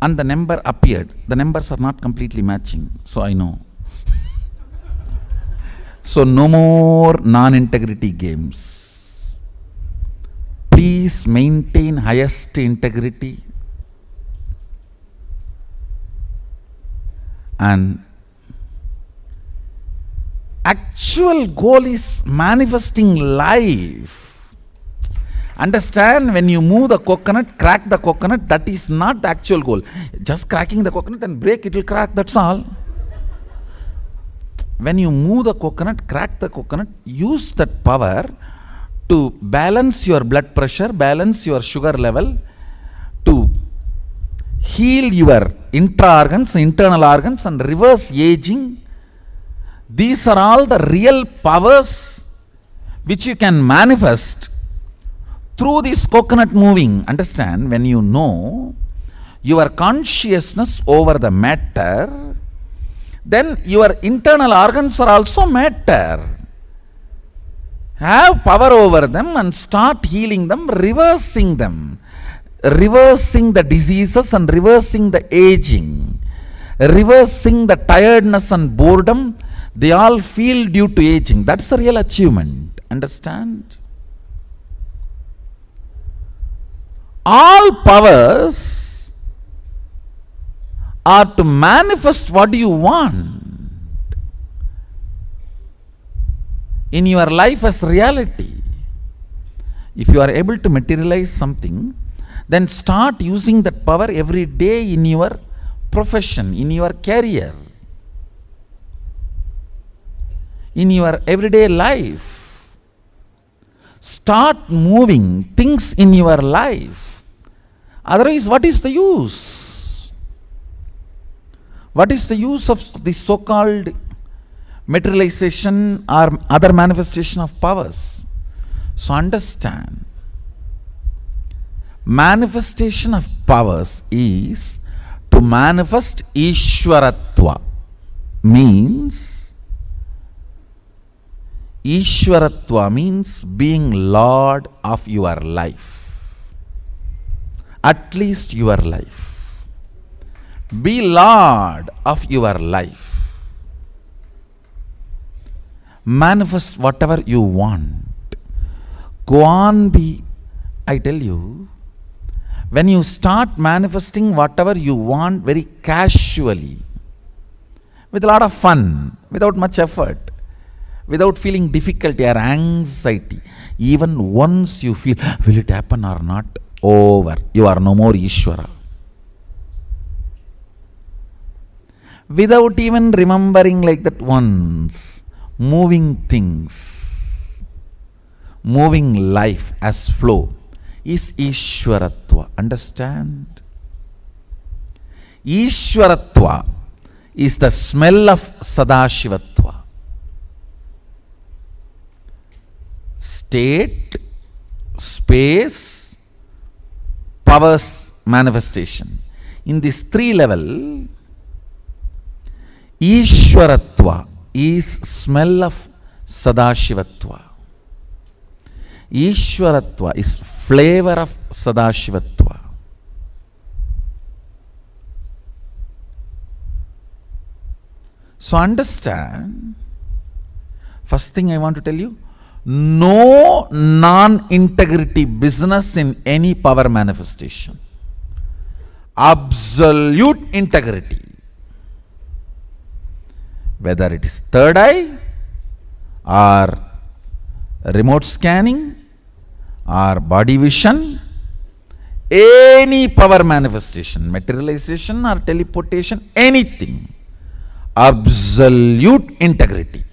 and the number appeared. The numbers are not completely matching, so I know. So no more non-integrity games. Please maintain highest integrity and actual goal is manifesting life. Understand, when you move the coconut, crack the coconut, that is not the actual goal. Just cracking the coconut and break, it will crack, that's all. When you move the coconut, crack the coconut, use that power to balance your blood pressure, balance your sugar level, to heal your intra-organs, internal organs, and reverse aging. These are all the real powers which you can manifest through this coconut moving. Understand, when you know your consciousness over the matter, then your internal organs are also matter. Have power over them and start healing them, reversing them. Reversing the diseases and reversing the aging. Reversing the tiredness and boredom they all feel due to aging. That's the real achievement. Understand? All powers are to manifest what you want in your life as reality. If you are able to materialize something, then start using that power every day in your profession, in your career, in your everyday life. Start moving things in your life. Otherwise, what is the use? What is the use of the so-called materialization or other manifestation of powers? So understand, manifestation of powers is to manifest Ishwaratva. Ishwaratva means being Lord of your life. At least your life. Be Lord of your life. Manifest whatever you want. Go on, I tell you, when you start manifesting whatever you want very casually, with a lot of fun, without much effort, without feeling difficulty or anxiety, even once you feel, will it happen or not? Over. You are no more Ishwara. Without even remembering like that once, moving things, moving life as flow is Ishwaratva. Understand? Ishwaratva is the smell of Sadashivatva. State, space, powers manifestation. In this 3 level, Ishwaratva is smell of Sadashivatva. Ishwaratva is flavor of Sadashivatva. So understand, first thing I want to tell you, no non-integrity business in any power manifestation. Absolute integrity. Whether it is third eye or remote scanning or body vision, any power manifestation, materialization or teleportation, anything, absolute integrity.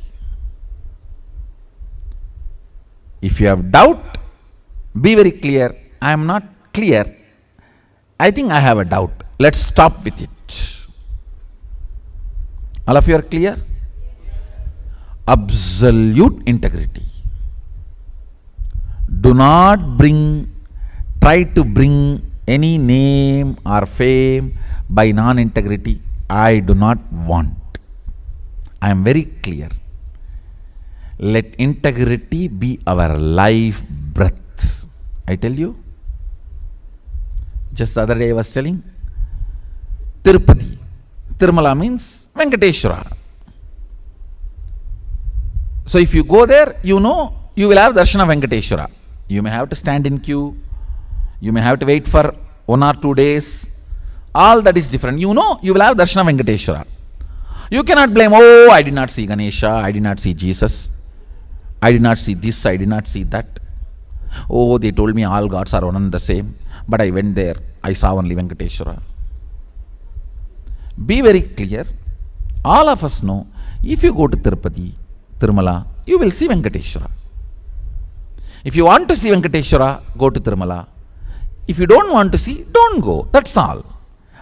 If you have doubt, be very clear. I am not clear. I think I have a doubt. Let's stop with it. All of you are clear? Absolute integrity. Do not try to bring any name or fame by non-integrity. I do not want. I am very clear. Let integrity be our life breath. I tell you, Just the other day I was telling, Tirupati. Tirumala means Venkateshwara. So if you go there, you know you will have darshan of Venkateshwara. You may have to stand in queue. You may have to wait for 1 or 2 days. All that is different. You know you will have darshan of Venkateshwara. You cannot blame, oh, I did not see Ganesha, I did not see Jesus, I did not see this, I did not see that. Oh, they told me all gods are one and the same, but I went there, I saw only Venkateshwara. Be very clear. All of us know, if you go to Tirupati, Tirumala, you will see Venkateshwara. If you want to see Venkateshwara, go to Tirumala. If you don't want to see, don't go. That's all.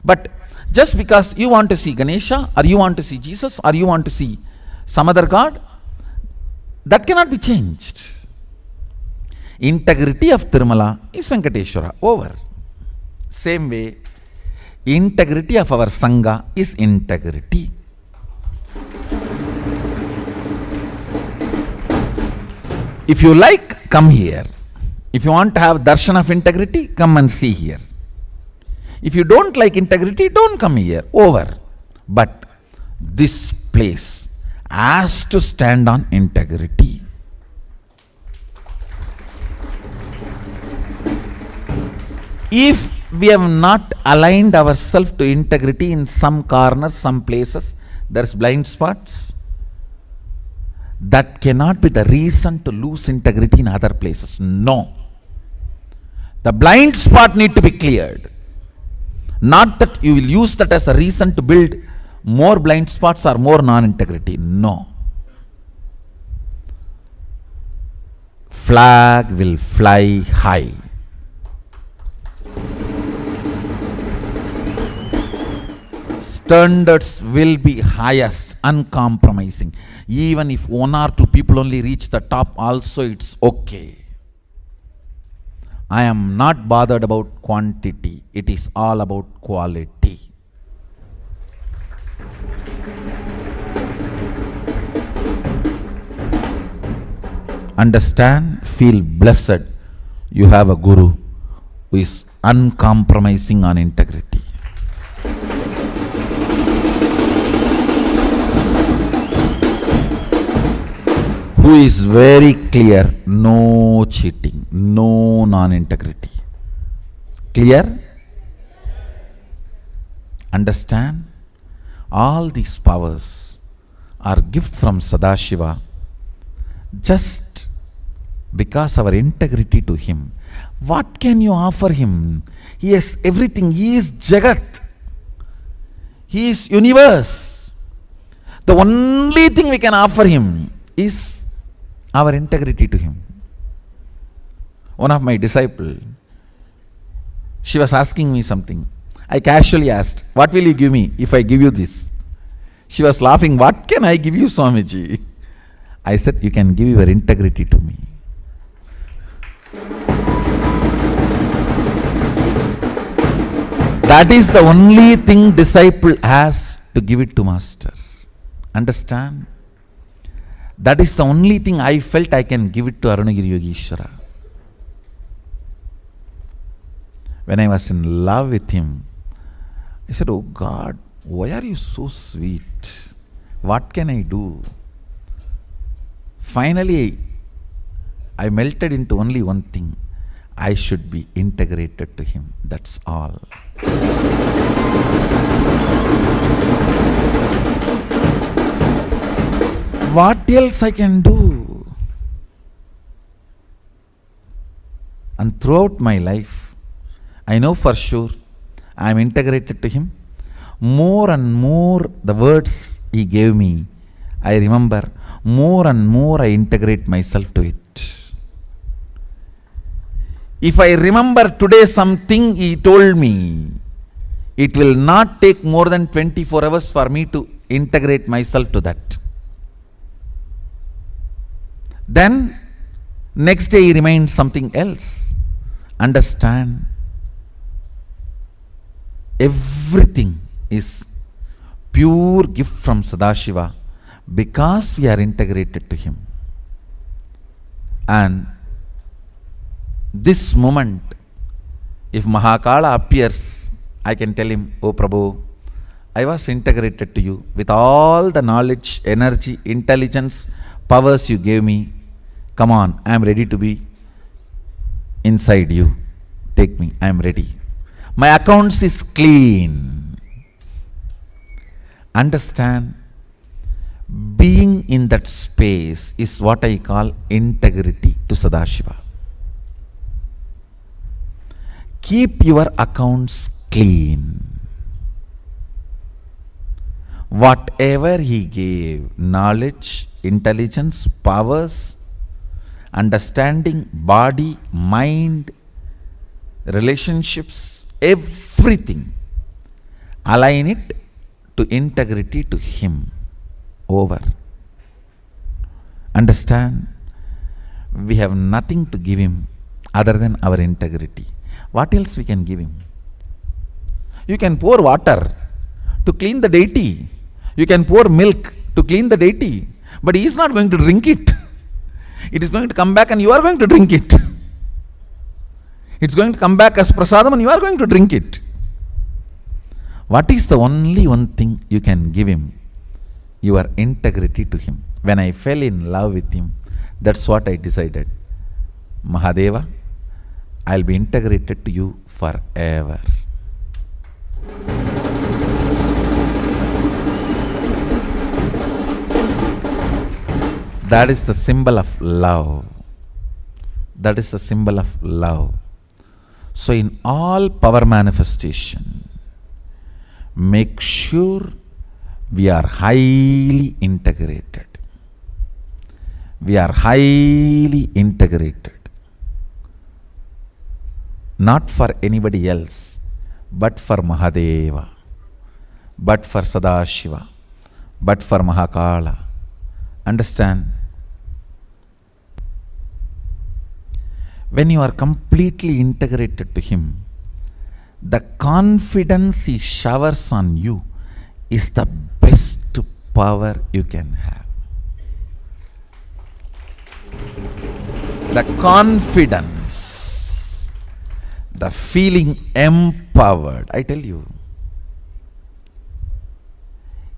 But just because you want to see Ganesha, or you want to see Jesus, or you want to see some other god, that cannot be changed. Integrity of Tirumala is Venkateshwara. Over. Same way, integrity of our Sangha is integrity. If you like, come here. If you want to have darshan of integrity, come and see here. If you don't like integrity, don't come here. Over. But this place has to stand on integrity. If we have not aligned ourselves to integrity in some corners, some places, there's blind spots. That cannot be the reason to lose integrity in other places. No. The blind spot need to be cleared. Not that you will use that as a reason to build more blind spots or more non-integrity. No. Flag will fly high. Standards will be highest, uncompromising. Even if 1 or 2 people only reach the top, also it's okay. I am not bothered about quantity. It is all about quality. Understand, feel blessed. You have a guru who is uncompromising on integrity. Who is very clear, no cheating, no non-integrity. Clear? Understand? All these powers are gift from Sadashiva just because our integrity to him. What can you offer him? He has everything. He is Jagat. He is universe. The only thing we can offer him is our integrity to him. One of my disciples, she was asking me something. I casually asked, what will you give me if I give you this? She was laughing, what can I give you, Swamiji? I said, you can give your integrity to me. That is the only thing disciple has to give it to master. Understand? That is the only thing I felt I can give it to Arunagiri Yogeshwara. When I was in love with him, I said, oh God, why are you so sweet? What can I do? Finally, I melted into only one thing. I should be integrated to him. That's all. What else I can do? And throughout my life, I know for sure I am integrated to him. More and more the words he gave me, I remember, more and more I integrate myself to it. If I remember today something he told me, it will not take more than 24 hours for me to integrate myself to that. Then, next day he reminds something else. Understand, everything is pure gift from Sadashiva because we are integrated to him. And this moment If Mahakala appears, I can tell him, "Oh Prabhu, I was integrated to you with all the knowledge, energy, intelligence, powers you gave me. Come on, I am ready to be inside you. Take me, I am ready. My accounts is clean." Understand? Being in that space is what I call integrity to Sadashiva. Keep your accounts clean. Whatever he gave, knowledge, intelligence, powers, understanding, body, mind, relationships, everything, align it to integrity to him. Over. Understand? We have nothing to give him other than our integrity. What else we can give him? You can pour water to clean the deity. You can pour milk to clean the deity. But he is not going to drink it. It is going to come back and you are going to drink it. It's going to come back as prasadam and you are going to drink it. What is the only one thing you can give him? Your integrity to him. When I fell in love with him, that's what I decided. Mahadeva, I'll be integrated to you forever. That is the symbol of love. That is the symbol of love. So in all power manifestation, make sure we are highly integrated. We are highly integrated. Not for anybody else, but for Mahadeva, but for Sadashiva, but for Mahakala. Understand? When you are completely integrated to him, the confidence he showers on you is the best power you can have. The confidence, the feeling empowered. I tell you,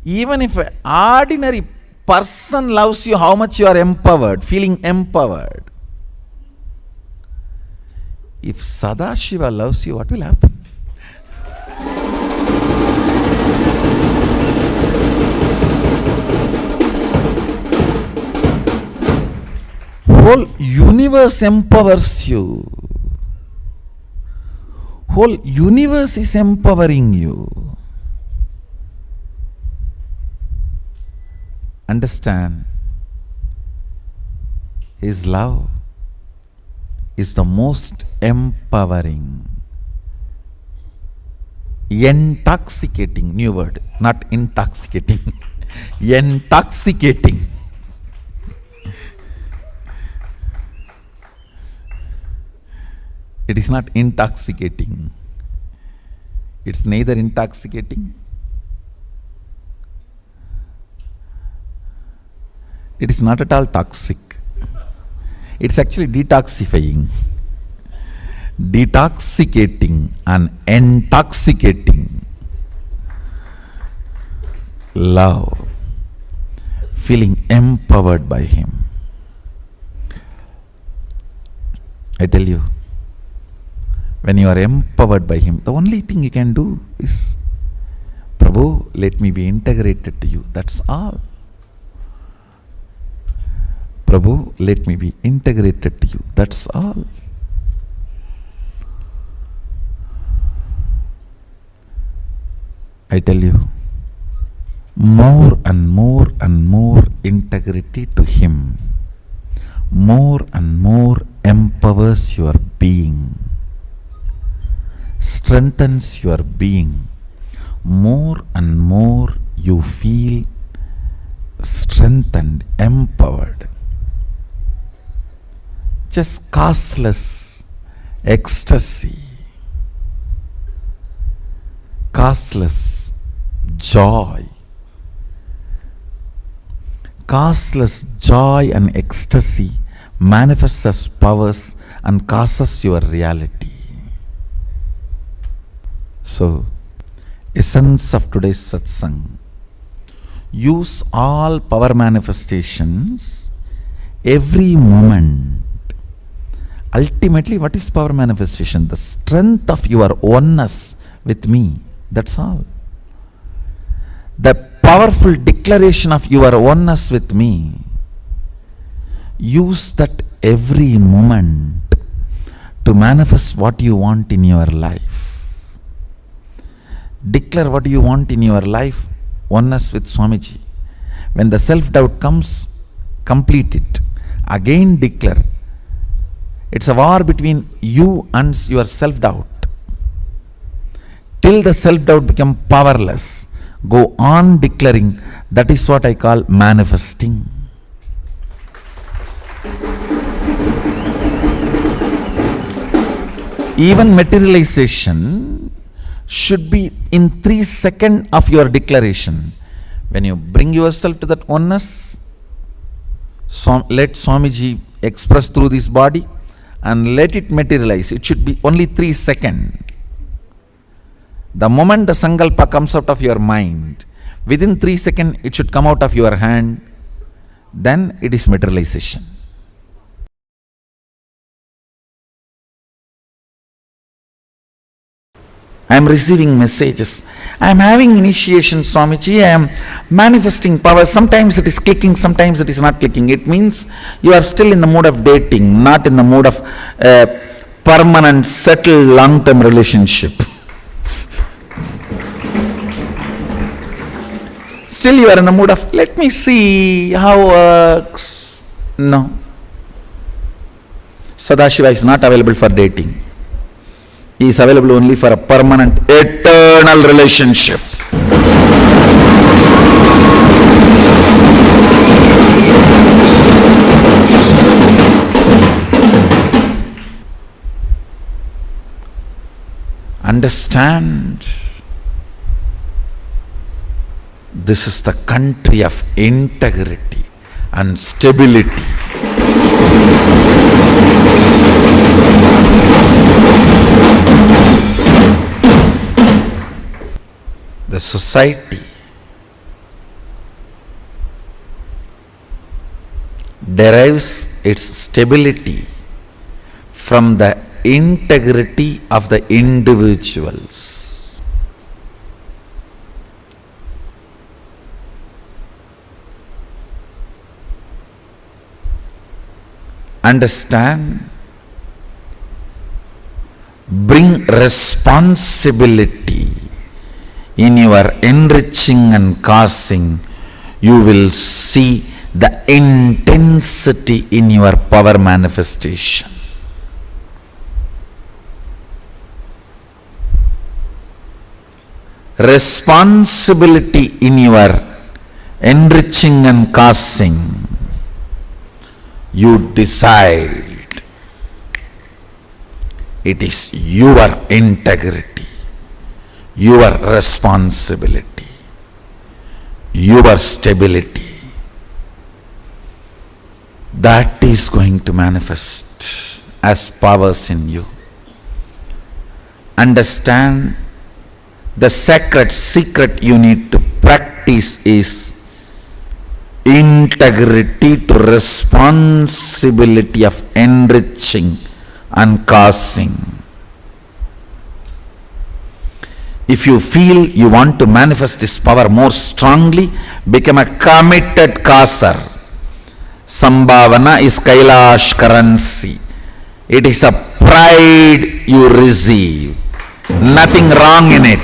even if an ordinary person loves you, how much you are empowered, feeling empowered. If Sadashiva loves you, what will happen? Whole universe empowers you. Whole universe is empowering you. Understand? His love is the most empowering, intoxicating, new word, not intoxicating, intoxicating. It is not intoxicating. It's neither intoxicating. It is not at all toxic. It's actually detoxifying, detoxicating and intoxicating. Love, feeling empowered by him. I tell you, when you are empowered by him, the only thing you can do is, Prabhu, let me be integrated to you. That's all. Prabhu, let me be integrated to you. That's all. I tell you, more and more and more integrity to him, more and more empowers your being, strengthens your being. More and more you feel strengthened, empowered. Just causeless ecstasy, causeless joy. Causeless joy and ecstasy manifests as powers and causes your reality. So, essence of today's satsang. Use all power manifestations every moment. Ultimately, what is power manifestation? The strength of your oneness with me. That's all. The powerful declaration of your oneness with me. Use that every moment to manifest what you want in your life. Declare what you want in your life, oneness with Swamiji. When the self-doubt comes, complete it. Again declare. It's a war between you and your self-doubt. Till the self-doubt becomes powerless, go on declaring. That is what I call manifesting. Even materialization should be in 3 seconds of your declaration. When you bring yourself to that oneness, let Swamiji express through this body and let it materialize. It should be only 3 seconds. The moment the sankalpa comes out of your mind, within 3 seconds it should come out of your hand. Then it is materialization. I am receiving messages. I am having initiation, Swamiji. I am manifesting power. Sometimes it is clicking, sometimes it is not clicking. It means you are still in the mood of dating, not in the mood of permanent, settled, long-term relationship. Still you are in the mood of, let me see how works. No. Sadashiva is not available for dating. He is available only for a permanent, eternal relationship. Understand, this is the country of integrity and stability. The society derives its stability from the integrity of the individuals. Understand, bring responsibility in your enriching and causing. You will see the intensity in your power manifestation. Responsibility in your enriching and causing. You decide. It is your integrity, your responsibility, your stability. That is going to manifest as powers in you. Understand, the sacred secret you need to practice is integrity to responsibility of enriching and causing. If you feel you want to manifest this power more strongly, become a committed causer. Sambhavana is Kailash currency. It is a pride you receive. Nothing wrong in it.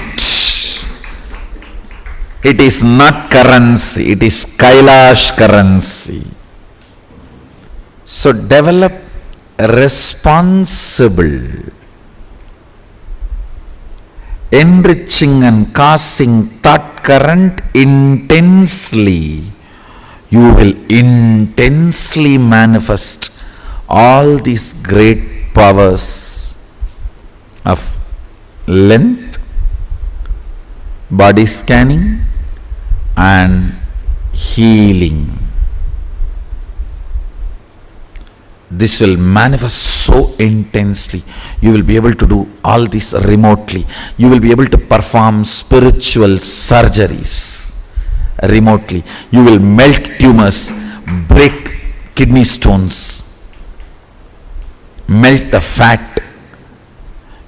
It is not currency, it is Kailash currency. So develop a responsible, enriching and causing thought current intensely. You will intensely manifest all these great powers of length, body scanning and healing. This will manifest so intensely. You will be able to do all this remotely. You will be able to perform spiritual surgeries remotely. You will melt tumors, break kidney stones, melt the fat.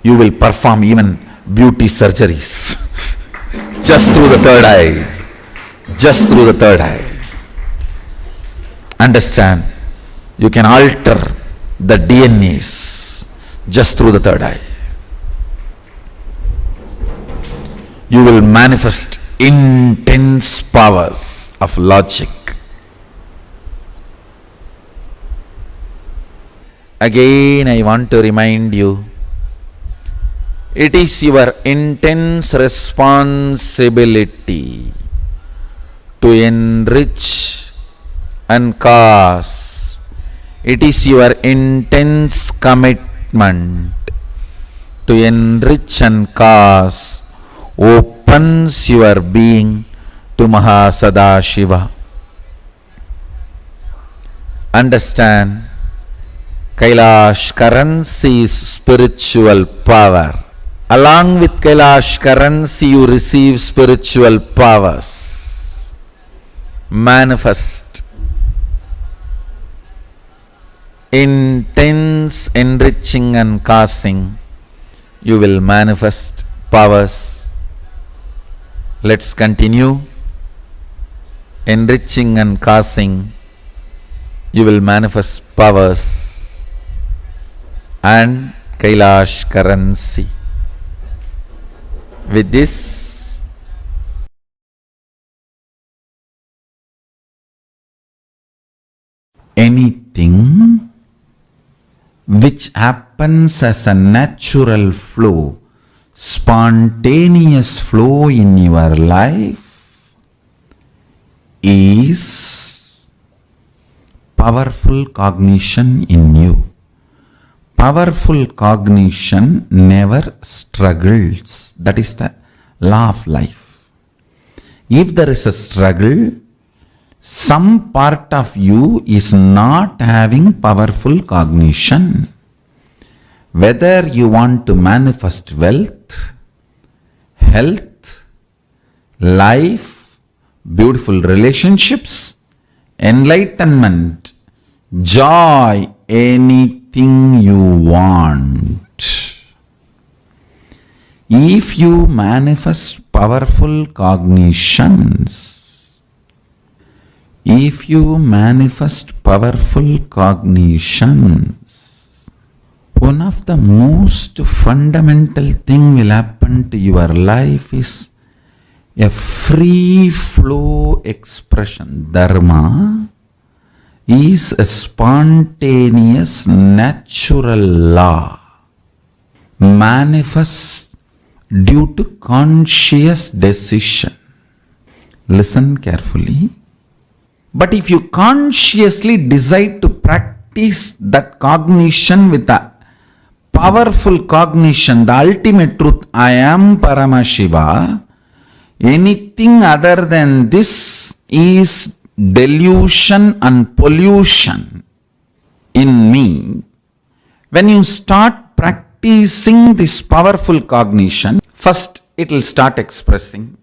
You will perform even beauty surgeries just through the third eye. Just through the third eye. Understand? You can alter the DNAs just through the third eye. You will manifest intense powers of logic. Again, I want to remind you, it is your intense responsibility to enrich and cause. It is your intense commitment to enrich and cause opens your being to Mahasadashiva. Understand, Kailash currency is spiritual power. Along with Kailash currency, you receive spiritual powers. Manifest intense enriching and causing. You will manifest powers. Let's continue. Enriching and causing. You will manifest powers and Kailash currency. With this, anything which happens as a natural flow, spontaneous flow in your life is powerful cognition in you. Powerful cognition never struggles. That is the law of life. If there is a struggle, some part of you is not having powerful cognition. Whether you want to manifest wealth, health, life, beautiful relationships, enlightenment, joy, anything you want. If you manifest powerful cognitions, one of the most fundamental thing will happen to your life is a free flow expression. Dharma is a spontaneous natural law, manifests due to conscious decision. Listen carefully. But if you consciously decide to practice that cognition with a powerful cognition, the ultimate truth, I am Paramashiva, anything other than this is delusion and pollution in me. When you start practicing this powerful cognition, first it will start expressing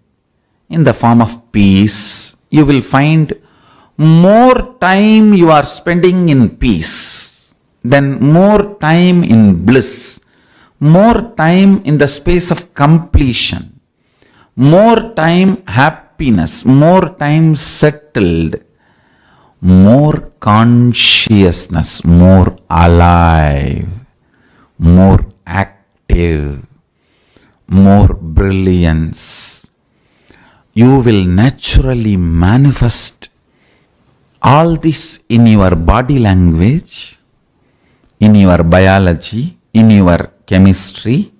in the form of peace. You will find more time you are spending in peace, then more time in bliss, more time in the space of completion, more time happiness, more time settled, more consciousness, more alive, more active, more brilliance. You will naturally manifest all this in your body language, in your biology, in your chemistry,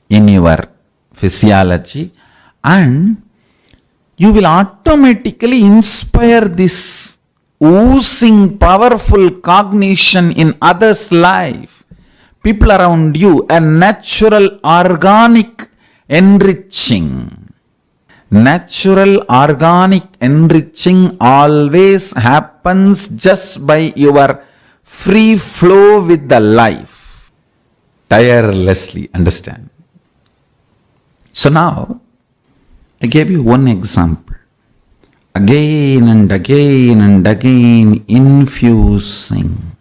in your physiology, and you will automatically inspire this oozing powerful cognition in others' life, people around you, a natural organic enriching. Natural organic enriching always happens just by your free flow with the life, tirelessly. Understand? So now, I gave you one example. Again and again and again infusing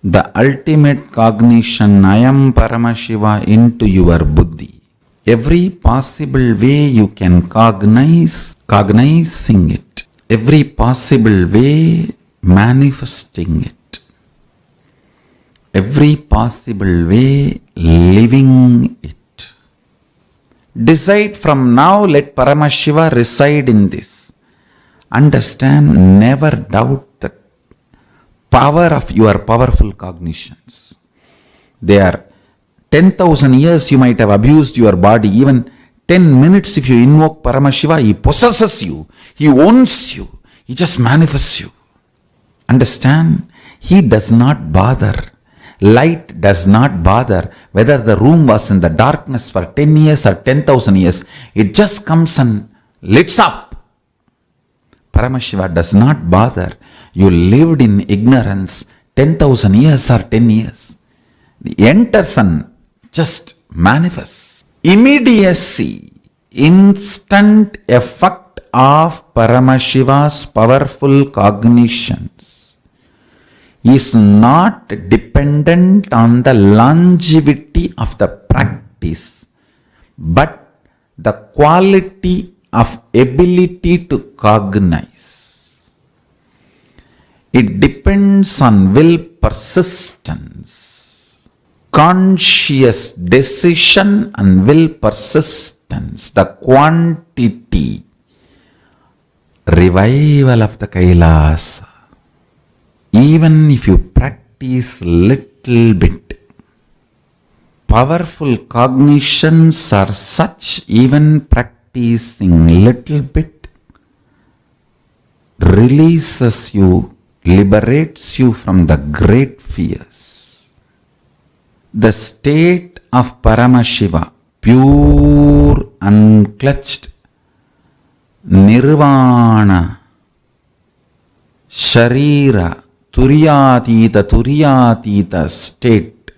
the ultimate cognition, I am Paramashiva, into your buddhi. Every possible way you can cognizing it. Every possible way manifesting it. Every possible way living it. Decide from now, let Paramashiva reside in this. Understand, never doubt the power of your powerful cognitions. They are 10,000 years you might have abused your body. Even 10 minutes if you invoke Paramashiva, he possesses you. He owns you. He just manifests you. Understand? He does not bother. Light does not bother whether the room was in the darkness for 10 years or 10,000 years. It just comes and lights up. Paramashiva does not bother. You lived in ignorance 10,000 years or 10 years. The enters and just manifests. Immediacy, instant effect of Paramashiva's powerful cognitions is not dependent on the longevity of the practice, but the quality of ability to cognize. It depends on will persistence, conscious decision and will persistence, the quantity, revival of the Kailasa. Even if you practice little bit, powerful cognitions are such, even practicing little bit releases you, liberates you from the great fears. The state of Paramashiva, pure, unclutched, nirvana, sharira, turiyatita state,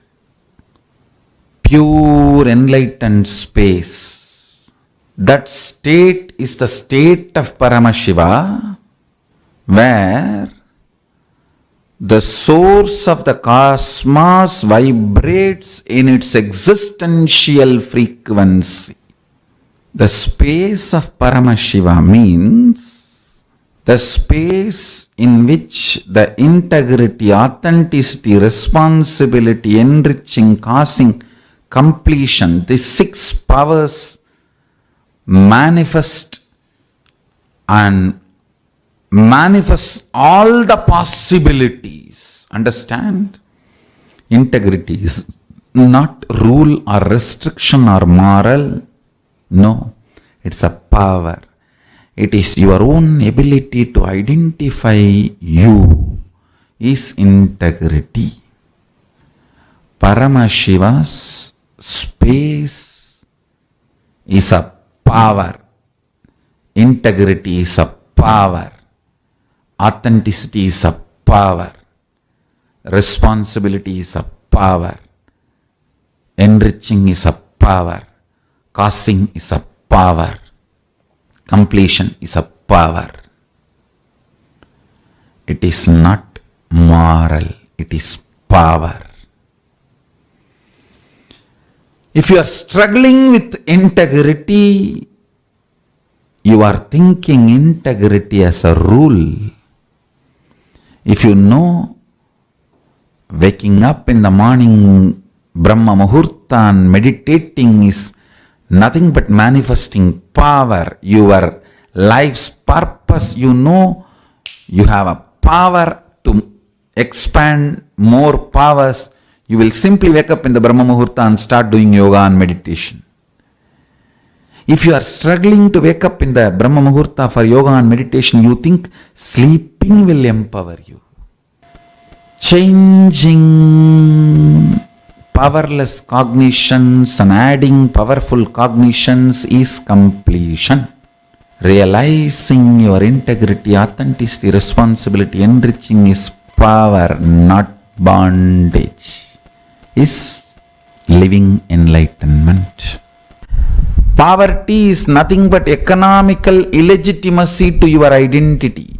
pure enlightened space. That state is the state of Paramashiva, where the source of the cosmos vibrates in its existential frequency. The space of Paramashiva means the space in which the integrity, authenticity, responsibility, enriching, causing, completion, these 6 powers manifest and manifest all the possibilities. Understand? Integrity is not rule or restriction or moral. No, it's a power. It is your own ability to identify you is integrity. Paramashiva's space is a power. Integrity is a power. Authenticity is a power. Responsibility is a power. Enriching is a power. Causing is a power. Completion is a power. It is not moral, it is power. If you are struggling with integrity, you are thinking integrity as a rule. If you know waking up in the morning, Brahma Muhurta, and meditating is nothing but manifesting power, your life's purpose, you know you have a power to expand more powers, you will simply wake up in the Brahma Muhurta and start doing yoga and meditation. If you are struggling to wake up in the Brahma Muhurta for yoga and meditation, you think sleeping will empower you. Changing powerless cognitions and adding powerful cognitions is completion. Realizing your integrity, authenticity, responsibility, enriching is power, not bondage, is living enlightenment. Poverty is nothing but economical illegitimacy to your identity.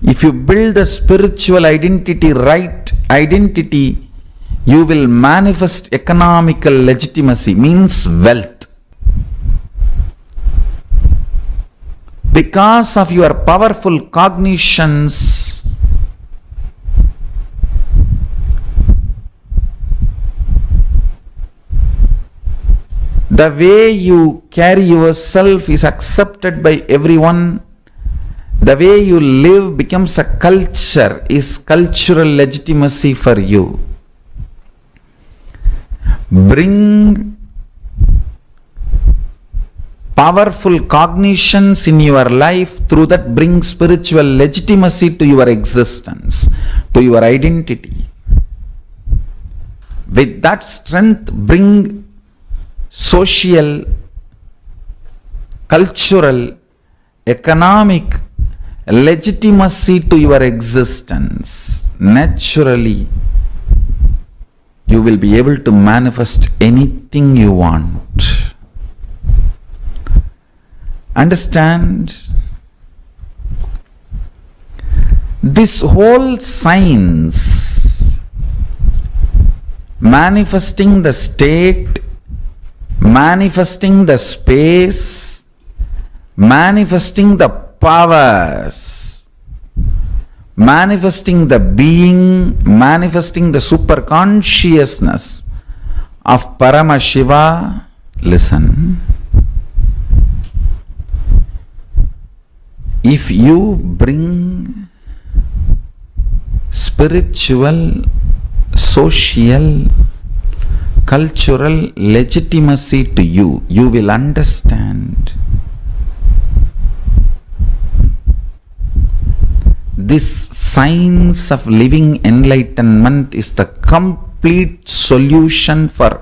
If you build the spiritual identity, right identity, you will manifest economical legitimacy, means wealth. Because of your powerful cognitions, the way you carry yourself is accepted by everyone. The way you live becomes a culture, is cultural legitimacy for you. Bring powerful cognitions in your life, through that bring spiritual legitimacy to your existence, to your identity. With that strength, bring social, cultural, economic legitimacy to your existence. Naturally, you will be able to manifest anything you want. Understand? This whole science, manifesting the state, manifesting the space, manifesting the powers, manifesting the being, manifesting the superconsciousness of Paramashiva. Listen. If you bring spiritual, social, cultural legitimacy to you, you will understand this science of living enlightenment is the complete solution for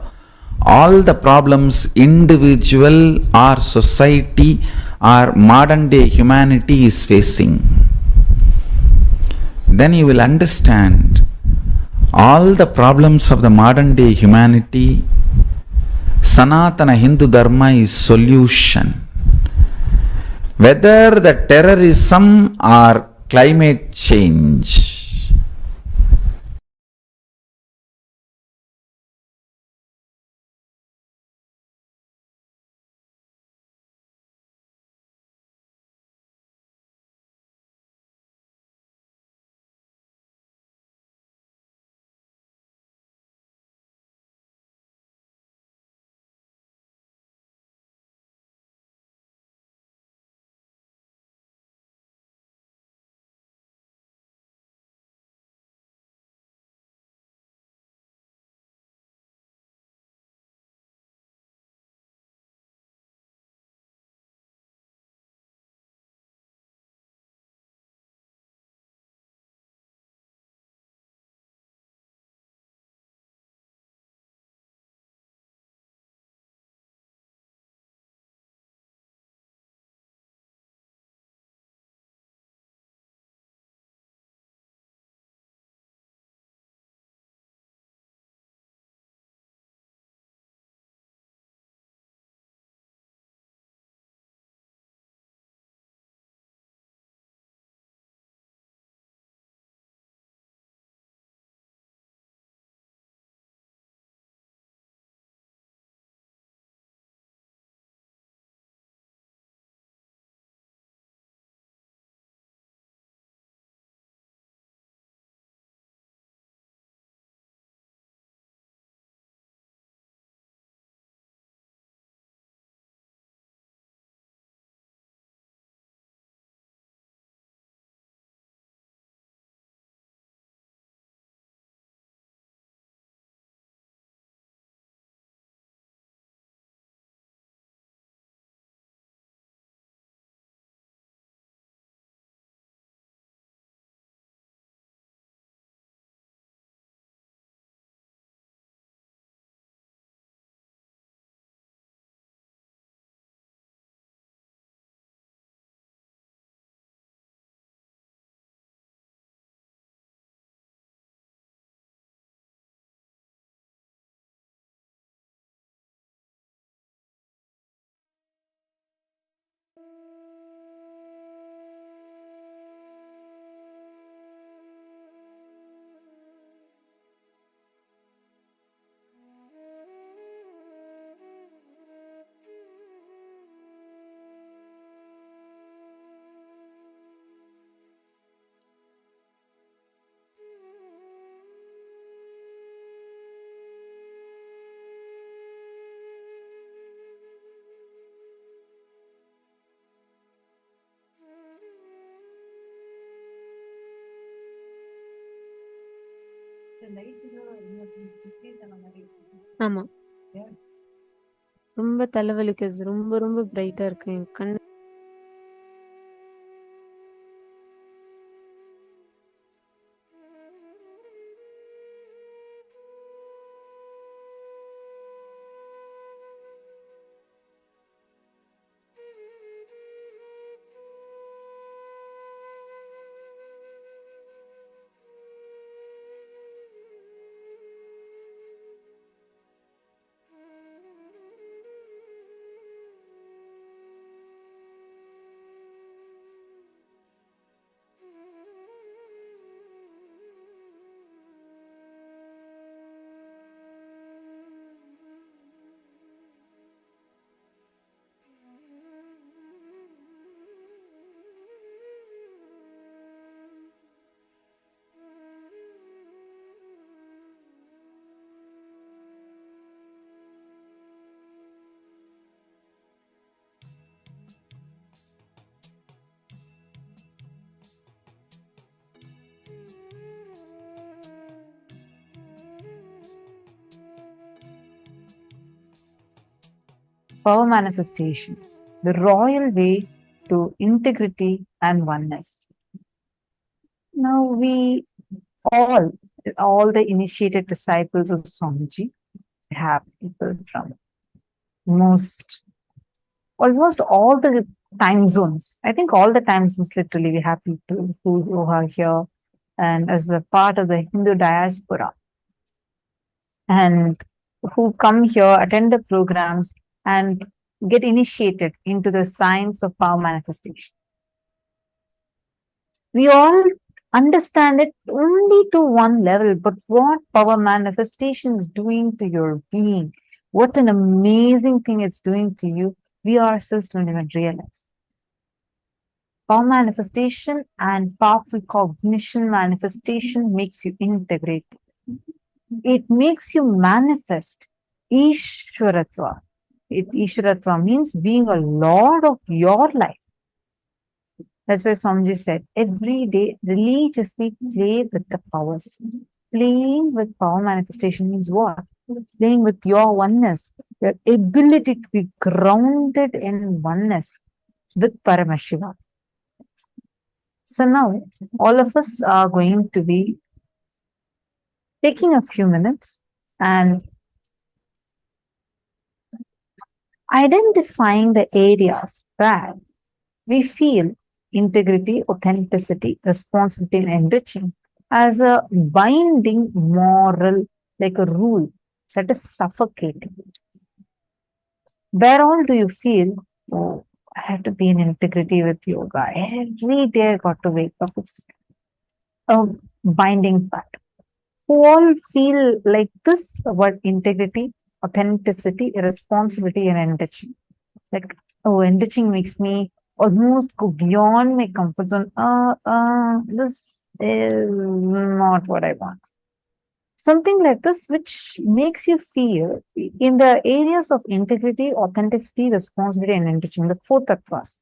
all the problems individual or society or modern day humanity is facing. Then you will understand all the problems of the modern day humanity. Sanatana Hindu Dharma is solution. Whether the terrorism or climate change, ஆமா. ரொம்ப தலைவலிக்கு. ரொம்ப ரொம்ப பிரைட்டா இருக்கு. என் கண் Power manifestation, the royal way to integrity and oneness. Now we all the initiated disciples of Swamiji have people from almost all the time zones. I think all the time zones literally we have people who are here and as the part of the Hindu diaspora and who come here, attend the programs and get initiated into the science of power manifestation. We all understand it only to one level, but what power manifestation is doing to your being, what an amazing thing it's doing to you, we ourselves don't even realize. Power manifestation and powerful cognition manifestation makes you integrate. It makes you manifest Ishwaratva. Ishwaratva means being a lord of your life. That's why Swamiji said, every day religiously play with the powers. Playing with power manifestation means what? Playing with your oneness, your ability to be grounded in oneness with Paramashivam. So now, all of us are going to be taking a few minutes and identifying the areas where we feel integrity, authenticity, responsibility, and enriching as a binding moral, like a rule that is suffocating. Where all do you feel, oh, I have to be in integrity with yoga. Every day I got to wake up. It's a binding fact. Who all feel like this about integrity, authenticity, responsibility, and enriching. Like, oh, enriching makes me almost go beyond my comfort zone. This is not what I want. Something like this, which makes you feel in the areas of integrity, authenticity, responsibility, and enriching, the four tattvas,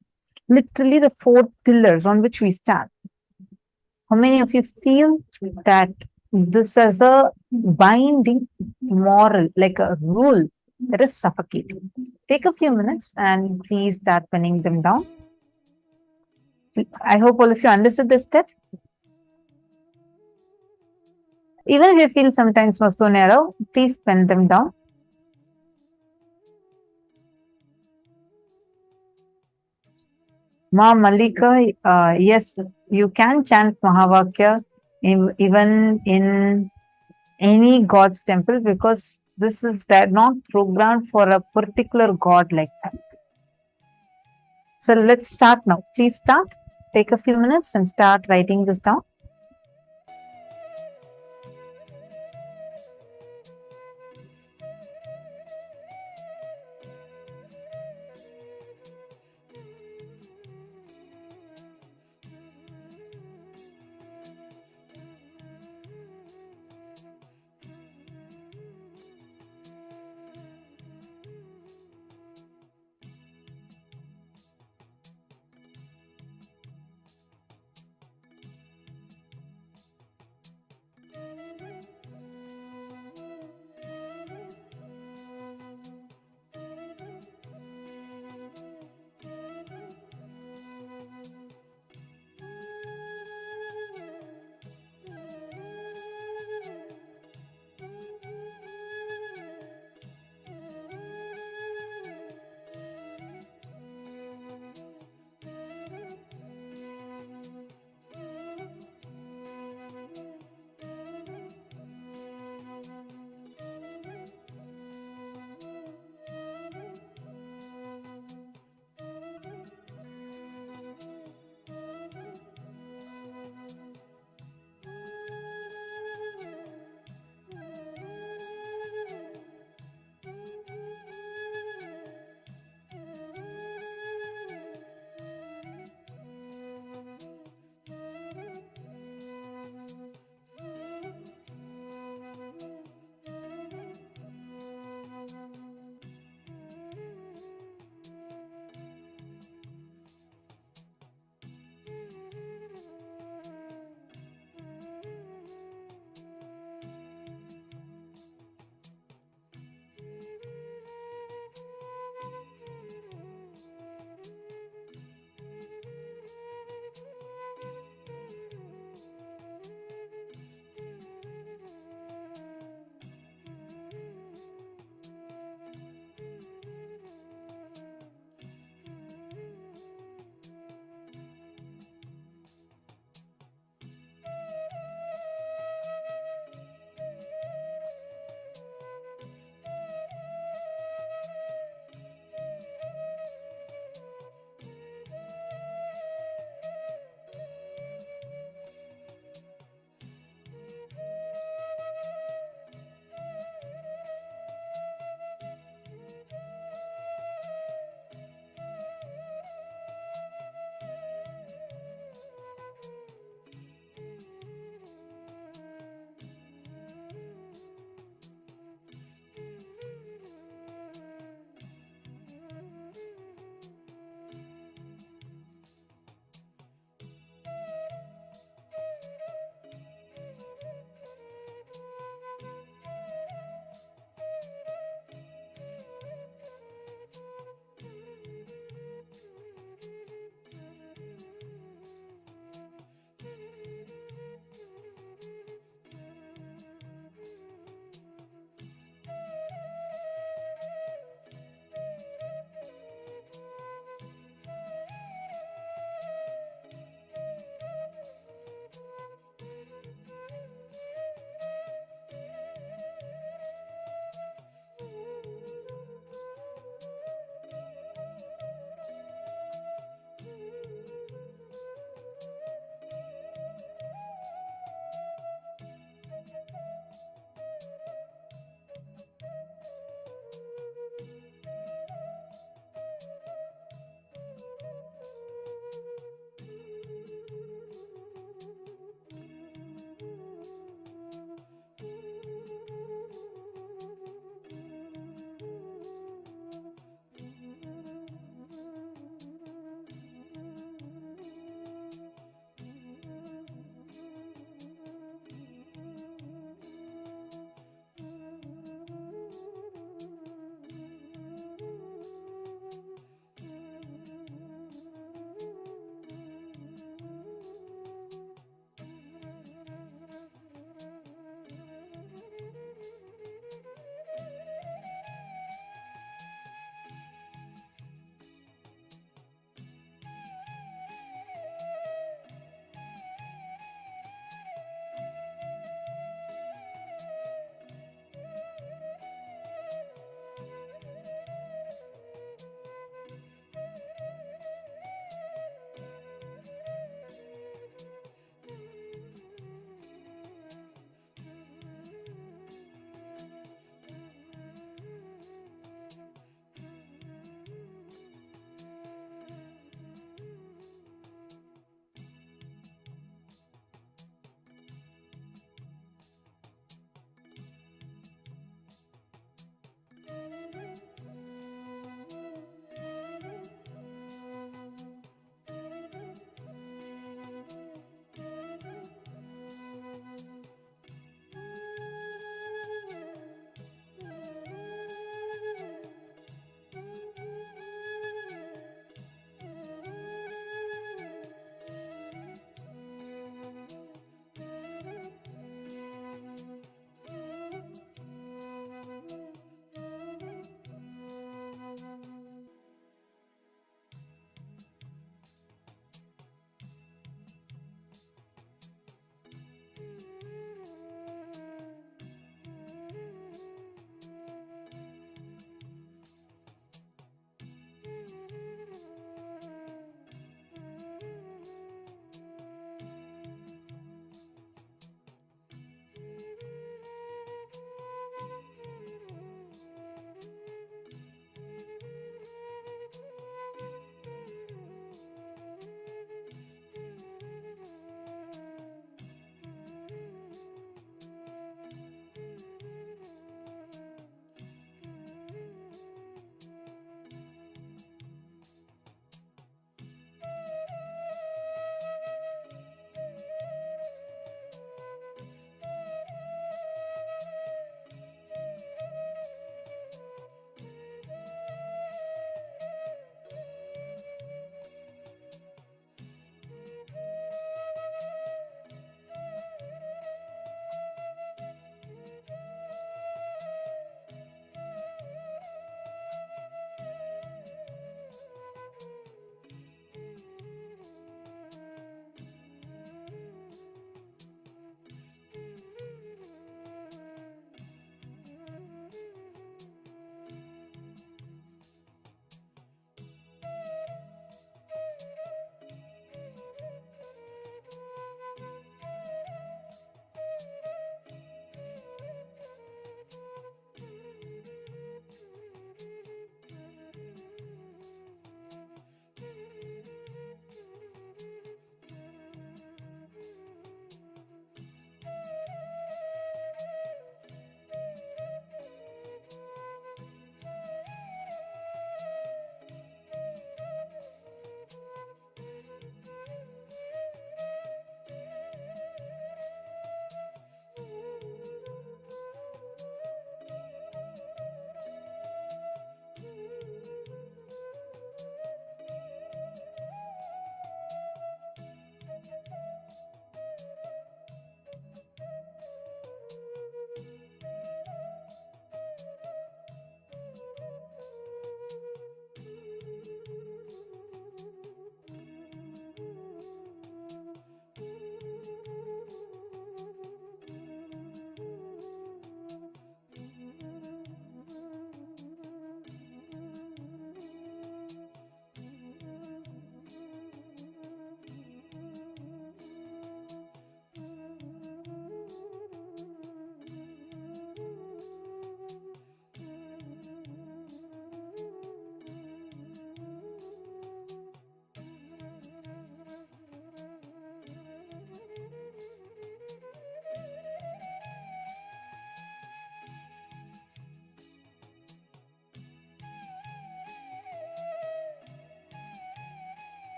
literally the four pillars on which we stand. How many of you feel that this is a binding moral, like a rule that is suffocating? Take a few minutes and please start penning them down. I hope all of you understood this step. Even if you feel sometimes was so narrow, please pen them down. Ma Malika, yes, you can chant Mahavakya even in any God's temple because this is not programmed for a particular God like that. So let's start now. Please start. Take a few minutes and start writing this down.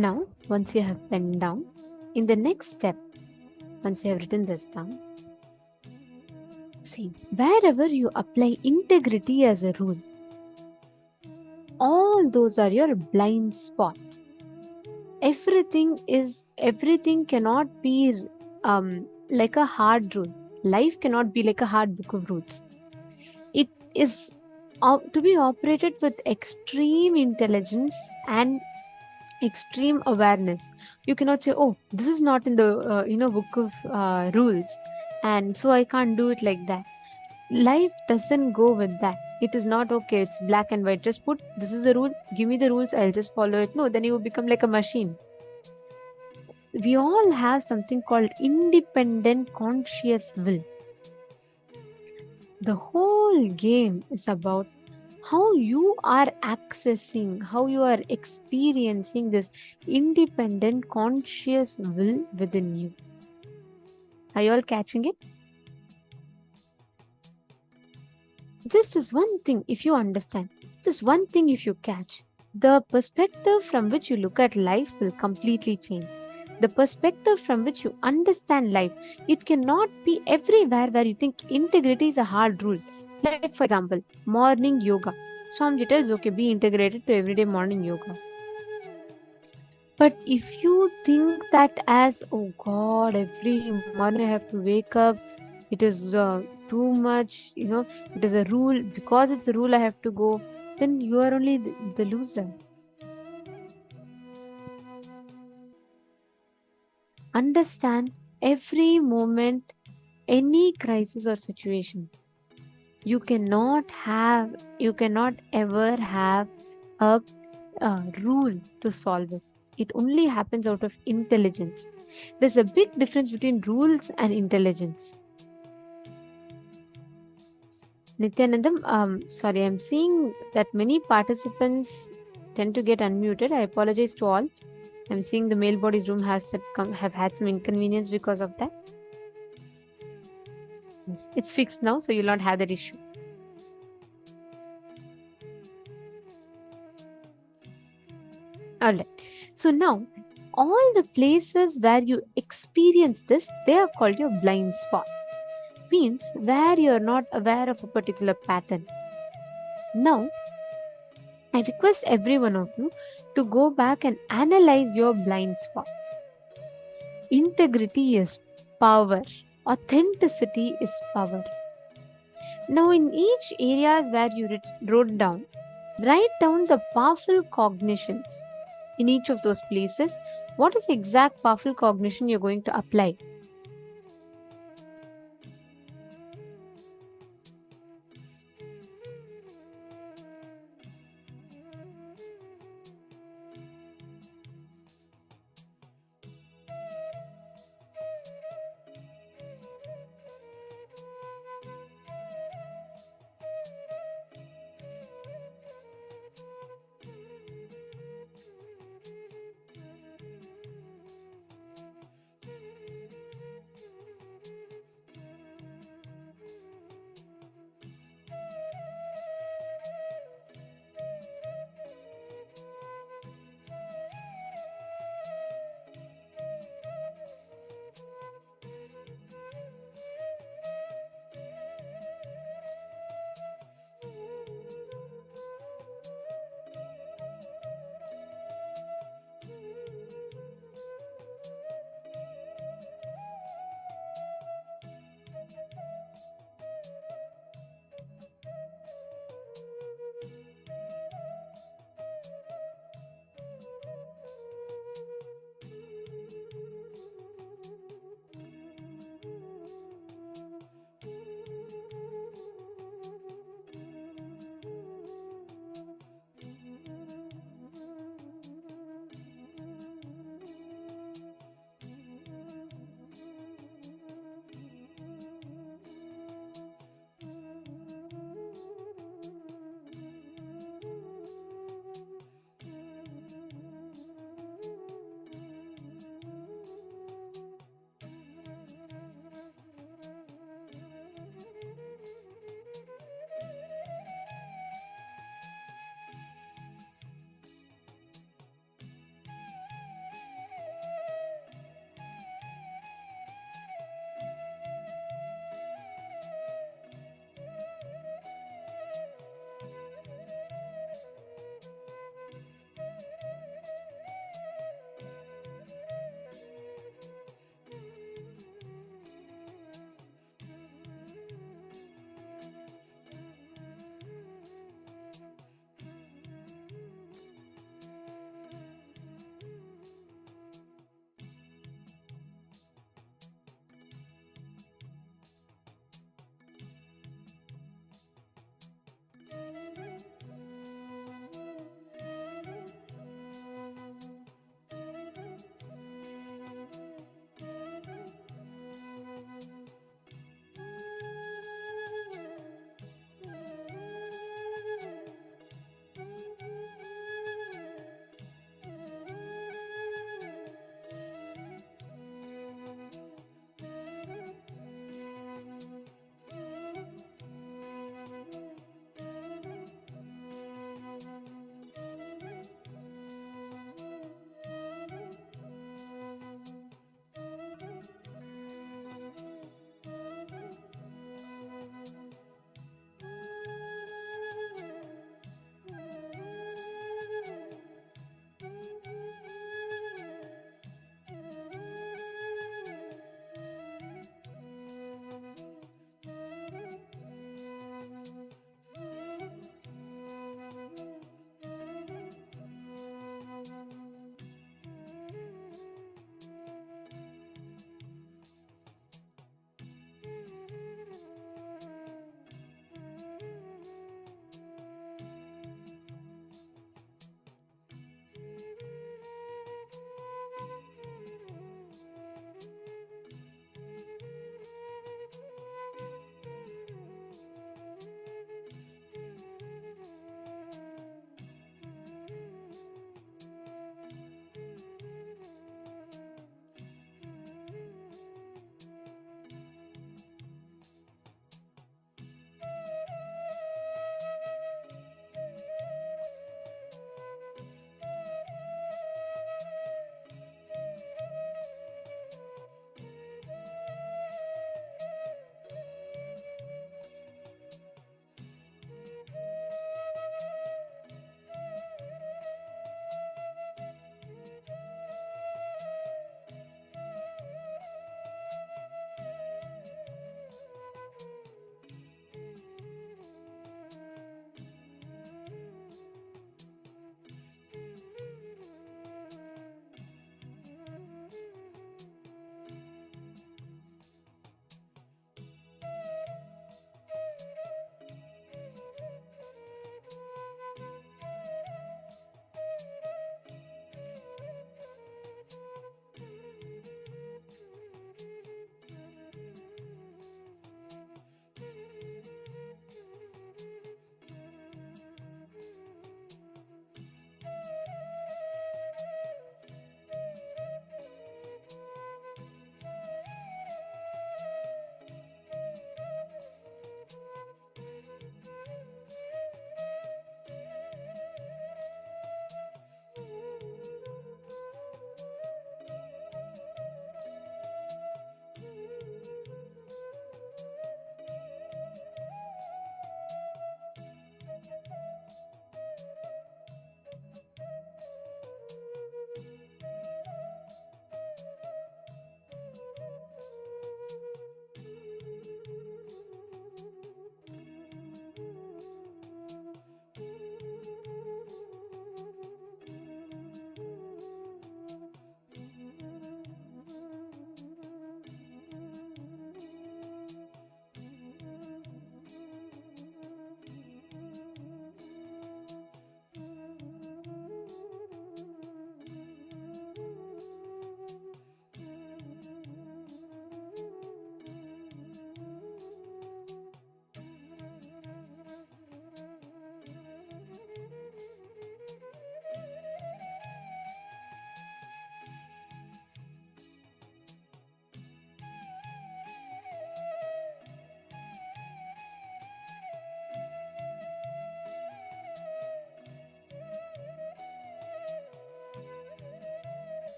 Now, once you have penned down, in the next step, once you have written this down, see, wherever you apply integrity as a rule, all those are your blind spots. Everything cannot be like a hard rule. Life cannot be like a hard book of rules. It is to be operated with extreme intelligence and extreme awareness. You cannot say, oh, this is not in the book of rules, and so I can't do it like that. Life doesn't go with that. It is not okay, it's black and white, just put this is the rule, give me the rules, I'll just follow it. No, then you will become like a machine. We all have something called independent conscious will. The whole game is about how you are accessing, how you are experiencing this independent conscious will within you. Are you all catching it? This is one thing if you understand. This one thing if you catch. The perspective from which you look at life will completely change. The perspective from which you understand life, it cannot be everywhere where you think integrity is a hard rule. Like for example, morning yoga. Swamiji tells, okay, be integrated to everyday morning yoga. But if you think that as, oh God, every morning I have to wake up, it is too much, it is a rule, because it's a rule I have to go, then you are only the loser. Understand every moment, any crisis or situation, you cannot ever have a rule to solve it. It only happens out of intelligence. There's a big difference between rules and intelligence. Nithyanandam, sorry, I'm seeing that many participants tend to get unmuted. I apologize to all. I'm seeing the male body's room have had some inconvenience because of that. Yes, it's fixed now, so you'll not have that issue. Alright. So now, all the places where you experience this, they are called your blind spots. Means where you are not aware of a particular pattern. Now, I request every one of you to go back and analyze your blind spots. Integrity is power. Authenticity is power. Now, in each areas where you wrote down, write down the powerful cognitions. In each of those places, what is the exact powerful cognition you're going to apply?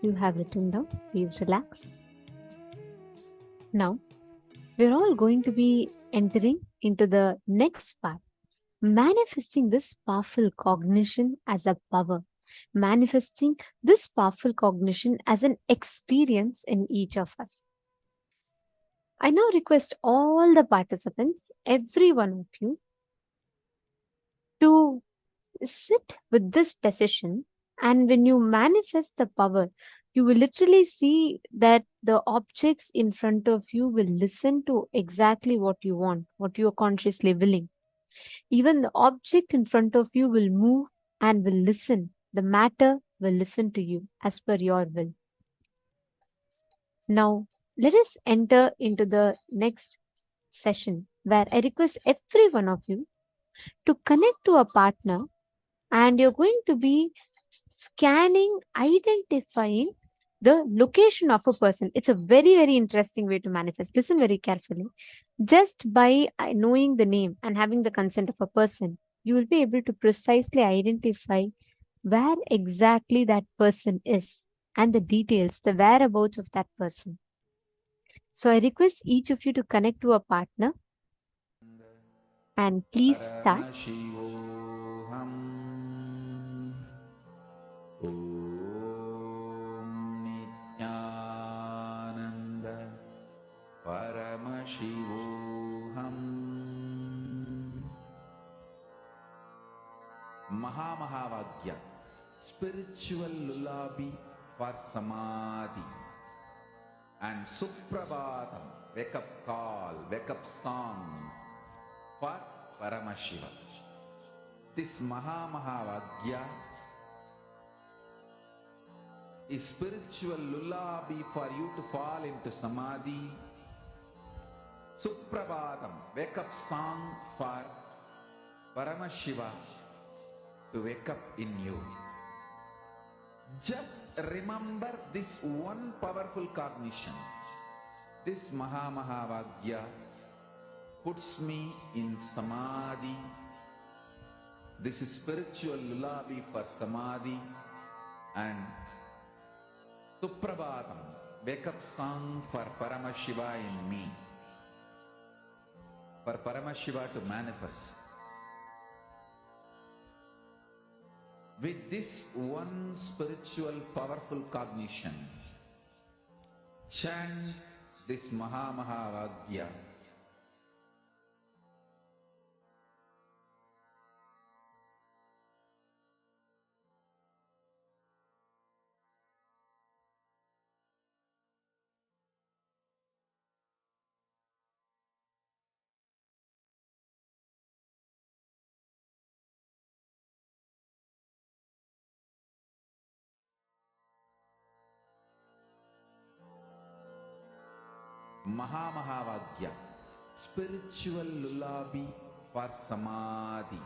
you have written down, please relax. Now, we're all going to be entering into the next part, manifesting this powerful cognition as a power, manifesting this powerful cognition as an experience in each of us. I now request all the participants, every one of you, to sit with this decision, and when you manifest the power, you will literally see that the objects in front of you will listen to exactly what you want, what you are consciously willing. Even the object in front of you will move and will listen. The matter will listen to you as per your will. Now, let us enter into the next session, where I request every one of you to connect to a partner, and you're going to be scanning, identifying the location of a person. It's a very, very interesting way to manifest. Listen very carefully. Just by knowing the name and having the consent of a person, you will be able to precisely identify where exactly that person is and the details, the whereabouts of that person. So I request each of you to connect to a partner, and please start. Paramashivoham. Om Nithyananda Paramashivoham. Mahamahāvāgya, spiritual lullaby for samadhi, and Suprabhatam, wake up call, wake up song for Paramashiva. This Mahamahāvāgya is spiritual lullaby for you to fall into samadhi. Suprabhatam, wake up song for Paramashiva to wake up in you. Just remember this one powerful cognition. This Mahamahāvāgya puts me in samadhi. This is spiritual lullaby for samadhi, and Suprabhatam, wake up song for Paramashiva in me, for Paramashiva to manifest. With this one spiritual powerful cognition, chant this Mahamahāvāgya. Mahamahāvāgya, spiritual lullaby for samadhi,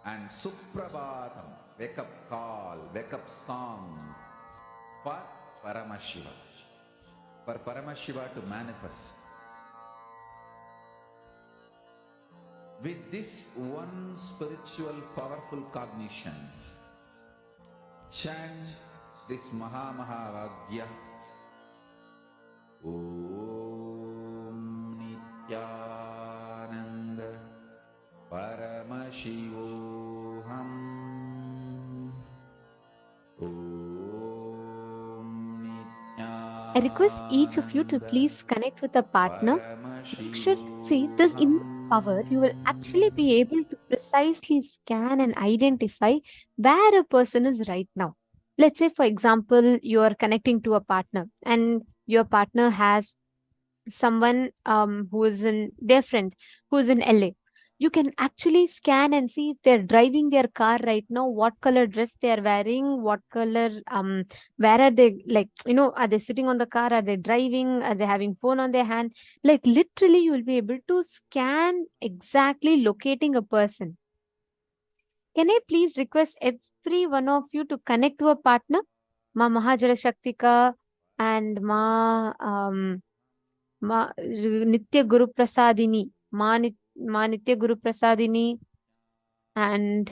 and Suprabhatam, wake up call, wake up song for Paramashiva, for Paramashiva to manifest. With this one spiritual powerful cognition, chant this Mahamahāvāgya. Om Nithyananda Paramashivoham. Om Nithyananda. I request each of you to please connect with a partner. You should see this in power. You will actually be able to precisely scan and identify where a person is right now. Let's say, for example, you are connecting to a partner, and your partner has someone who is in their friend who is in LA. You can actually scan and see if they're driving their car right now, what color dress they are wearing, what color where are they, like, are they sitting on the car, are they driving, are they having phone on their hand? Like, literally you will be able to scan exactly locating a person. Can I please request every one of you to connect to a partner? Ma Mahajala Shaktika and Ma Nitya Guru Prasadini, Ma Nitya Guru Prasadini, and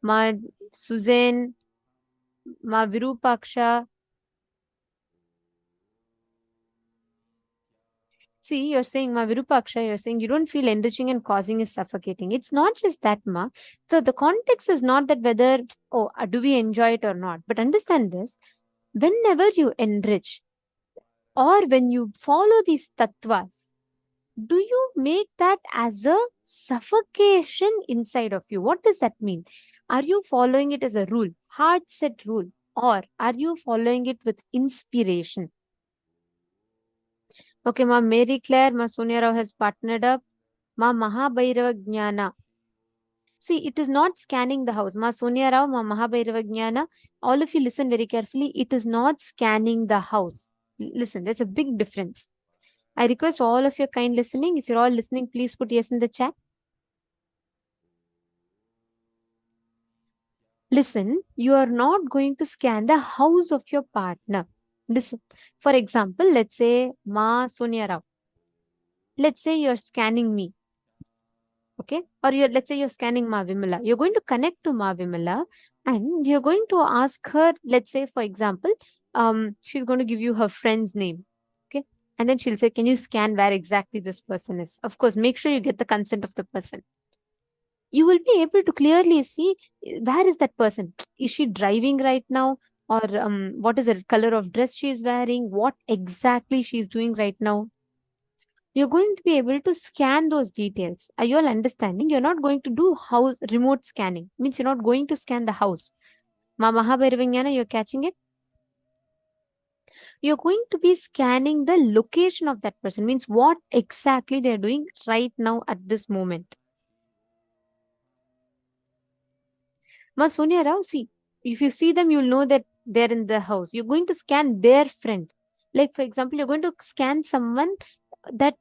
Ma Suzanne, Ma Virupaksha. See, you're saying, Ma Virupaksha, you're saying you don't feel enriching and causing is suffocating. It's not just that, Ma. So the context is not that whether, do we enjoy it or not? But understand this, whenever you enrich or when you follow these tattvas, do you make that as a suffocation inside of you? What does that mean? Are you following it as a rule, hard set rule, or are you following it with inspiration? Okay, Ma Mary Claire, Ma Sonia Rao has partnered up. Ma Mahabhairava Jnana. See, it is not scanning the house. Ma Sonia Rao, Ma Mahabhairava Jnana. All of you listen very carefully. It is not scanning the house. Listen, there's a big difference. I request all of your kind listening. If you're all listening, please put yes in the chat. Listen, you are not going to scan the house of your partner. Listen, for example, let's say Ma Sonia Rao. Let's say you're scanning me. Okay, or let's say you're scanning Ma Vimala. You're going to connect to Ma Vimala and you're going to ask her, let's say, for example, she's going to give you her friend's name. Okay, and then she'll say, can you scan where exactly this person is? Of course, make sure you get the consent of the person. You will be able to clearly see where is that person. Is she driving right now? Or what is the color of dress she is wearing? What exactly she is doing right now? You're going to be able to scan those details. Are you all understanding? You're not going to do house remote scanning. Means you're not going to scan the house. Ma Mahabhairava, you're catching it? You're going to be scanning the location of that person. Means what exactly they're doing right now at this moment. Ma Sonia Rao, see, if you see them, you'll know that they're in the house. You're going to scan their friend. Like, for example, you're going to scan someone that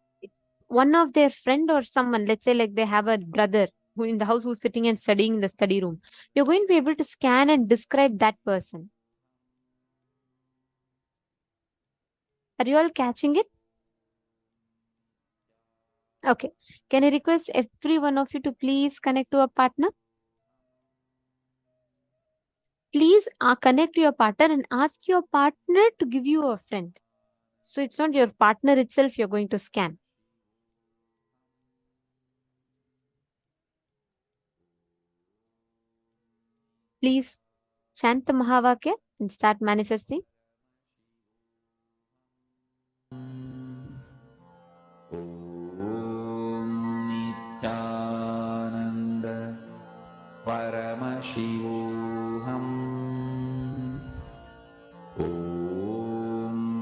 one of their friend or someone, let's say like they have a brother who in the house who's sitting and studying in the study room. You're going to be able to scan and describe that person. Are you all catching it? Okay. Can I request every one of you to please connect to a partner? Please connect to your partner and ask your partner to give you a friend. So it's not your partner itself you're going to scan. Please chant the Mahavakya and start manifesting. Nithyananda Paramashivoham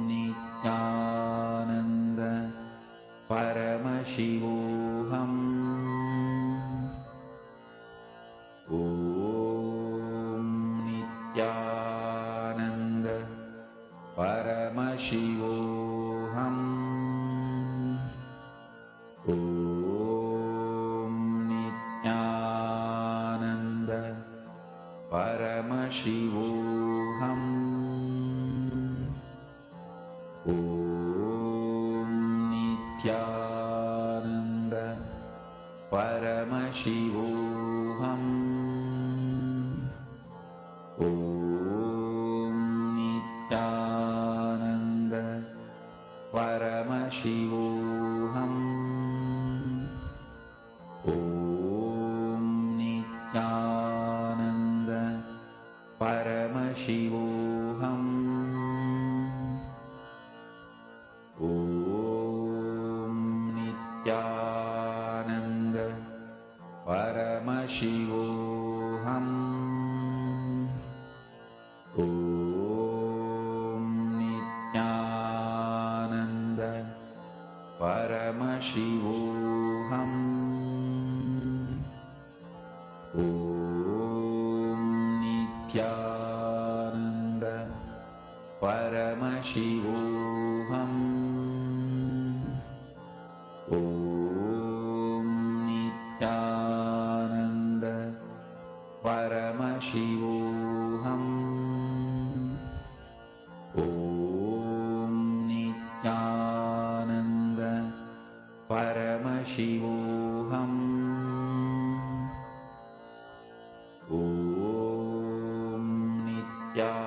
Nithyananda Paramashivoham Nithyananda Paramashivoham Nithyananda Paramashivoham Nithyananda Paramashivoham Nithyananda Paramashivoham Nithyananda Paramashivoham Nithyananda Paramashivoham Nithyananda Paramashivoham Nithyananda Paramashivoham Nithyananda Paramashivoham Nithyananda Paramashivoham Nithyananda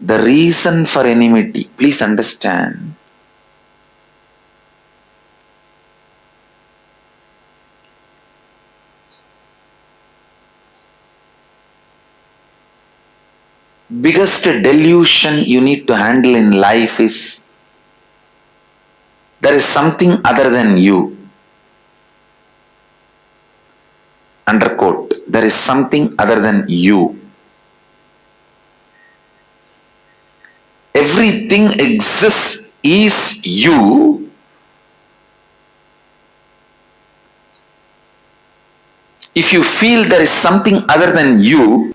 the reason for enmity. Please understand. Biggest delusion you need to handle in life is there is something other than you. Underquote, there is something other than you. Everything exists is you. If you feel there is something other than you,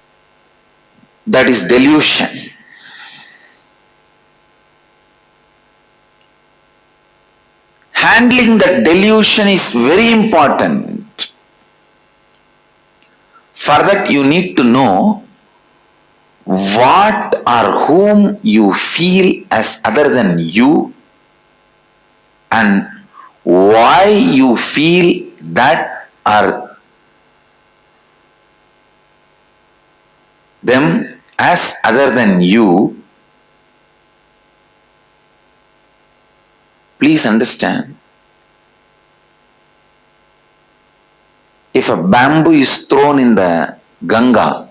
that is delusion. Handling that delusion is very important. For that you need to know what or whom you feel as other than you and why you feel that or them as other than you. Please understand. If a bamboo is thrown in the Ganga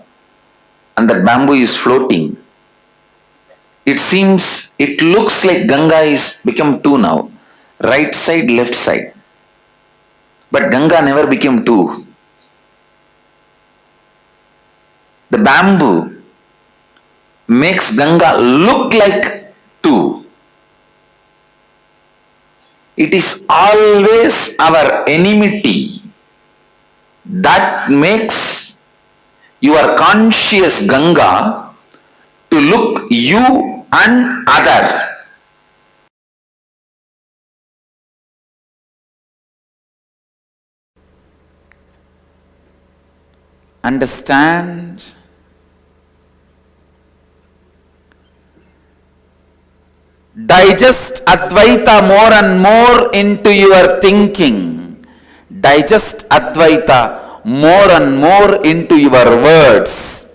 and that bamboo is floating, it looks like Ganga is become two now, right side, left side. But Ganga never became two. The bamboo makes Ganga look like two. It is always our enmity that makes your conscious Ganga to look you and other. Understand? Digest Advaita more and more into your thinking. Digest Advaita more and more into your words.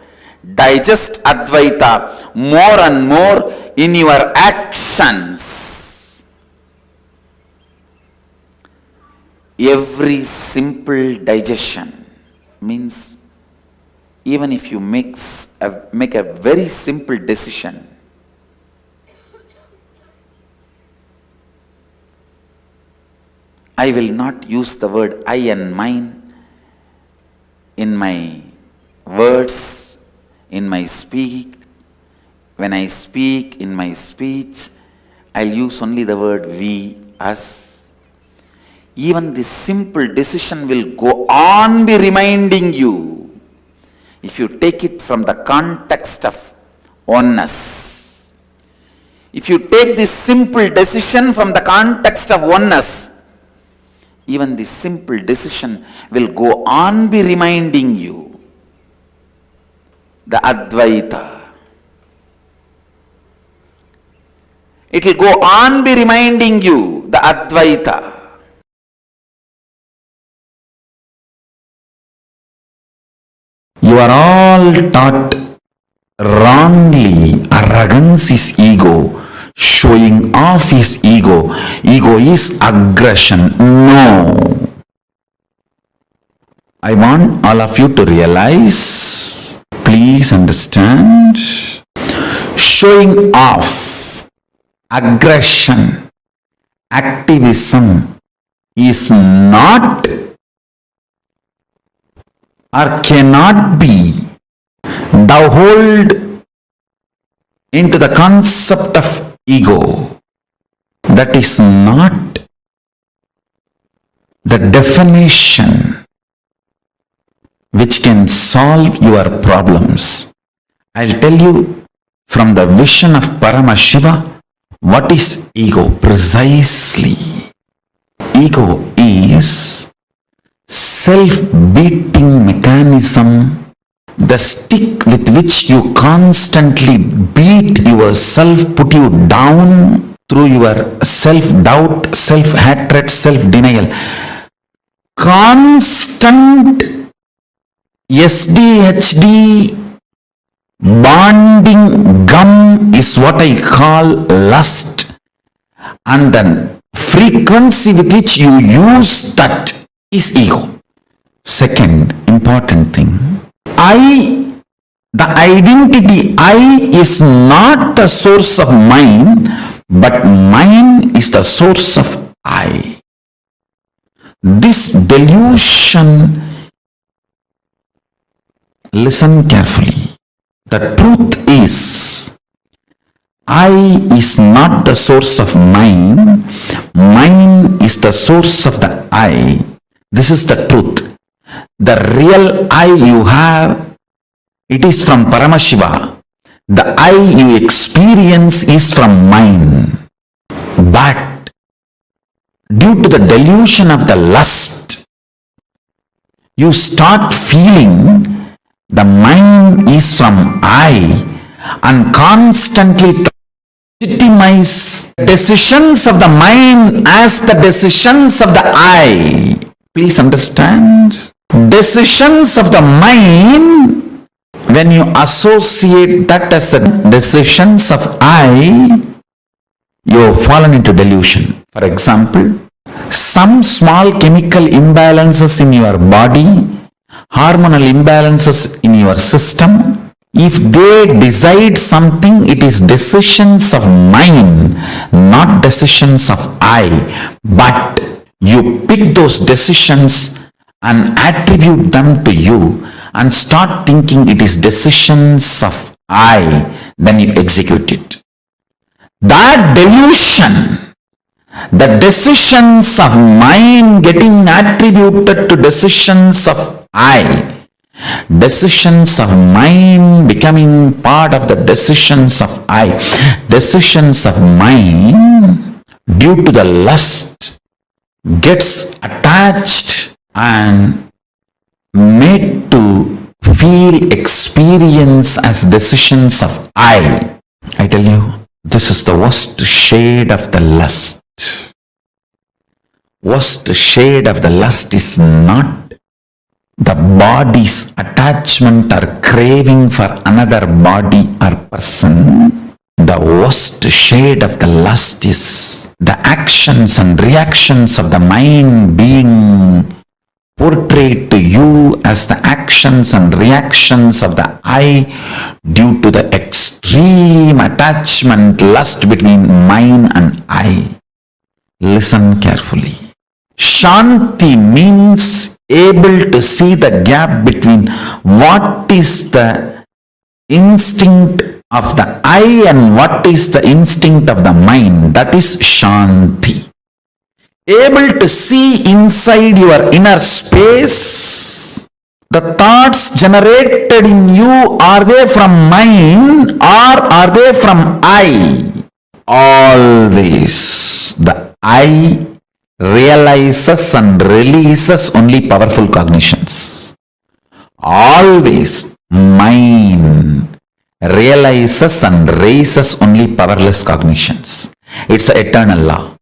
Digest Advaita more and more in your actions. Every simple digestion means even if you make a very simple decision, I will not use the word I and mine in my words, in my speak. When I speak in my speech, I'll use only the word we, us. Even this simple decision will go on be reminding you, if you take it from the context of oneness. If you take this simple decision from the context of oneness, even this simple decision will go on be reminding you the Advaita. It will go on be reminding you the Advaita. You are all taught wrongly. Arrogance is ego. Showing off is ego. Ego is aggression. No. I want all of you to realize, please understand, showing off, aggression, activism is not or cannot be thou hold into the concept of ego. That is not the definition which can solve your problems. I'll tell you from the vision of Paramashiva what is ego precisely. Ego is self-beating mechanism, the stick with which you constantly beat yourself, put you down through your self-doubt, self-hatred, self-denial. Constant SDHD bonding gum is what I call lust, and the frequency with which you use that is ego. Second important thing, the identity I is not the source of mine, but mine is the source of I. This delusion, listen carefully. The truth is, I is not the source of mine, mine is the source of the I. This is the truth. The real I you have, it is from Paramashiva. The I you experience is from mine. But due to the delusion of the lust, you start feeling the mine is from I and constantly legitimize decisions of the mind as the decisions of the I. Please understand. Decisions of the mind, when you associate that as the decisions of I, you have fallen into delusion. For example, some small chemical imbalances in your body, hormonal imbalances in your system, if they decide something, it is decisions of mind, not decisions of I. But you pick those decisions and attribute them to you and start thinking it is decisions of I, then you execute it. That delusion, the decisions of mind getting attributed to decisions of I, decisions of mind becoming part of the decisions of I, decisions of mind due to the lust gets attached and made to feel experience as decisions of I. I tell you, this is the worst shade of the lust. Worst shade of the lust is not the body's attachment or craving for another body or person. The worst shade of the lust is the actions and reactions of the mind being portrayed to you as the actions and reactions of the I due to the extreme attachment, lust between mind and I. Listen carefully. Shanti means able to see the gap between what is the instinct of the I and what is the instinct of the mind. That is Shanti. Able to see inside your inner space. The thoughts generated in you, are they from mind or are they from I? Always the I realizes and releases only powerful cognitions. Always mind realizes and raises only powerless cognitions. It's an eternal law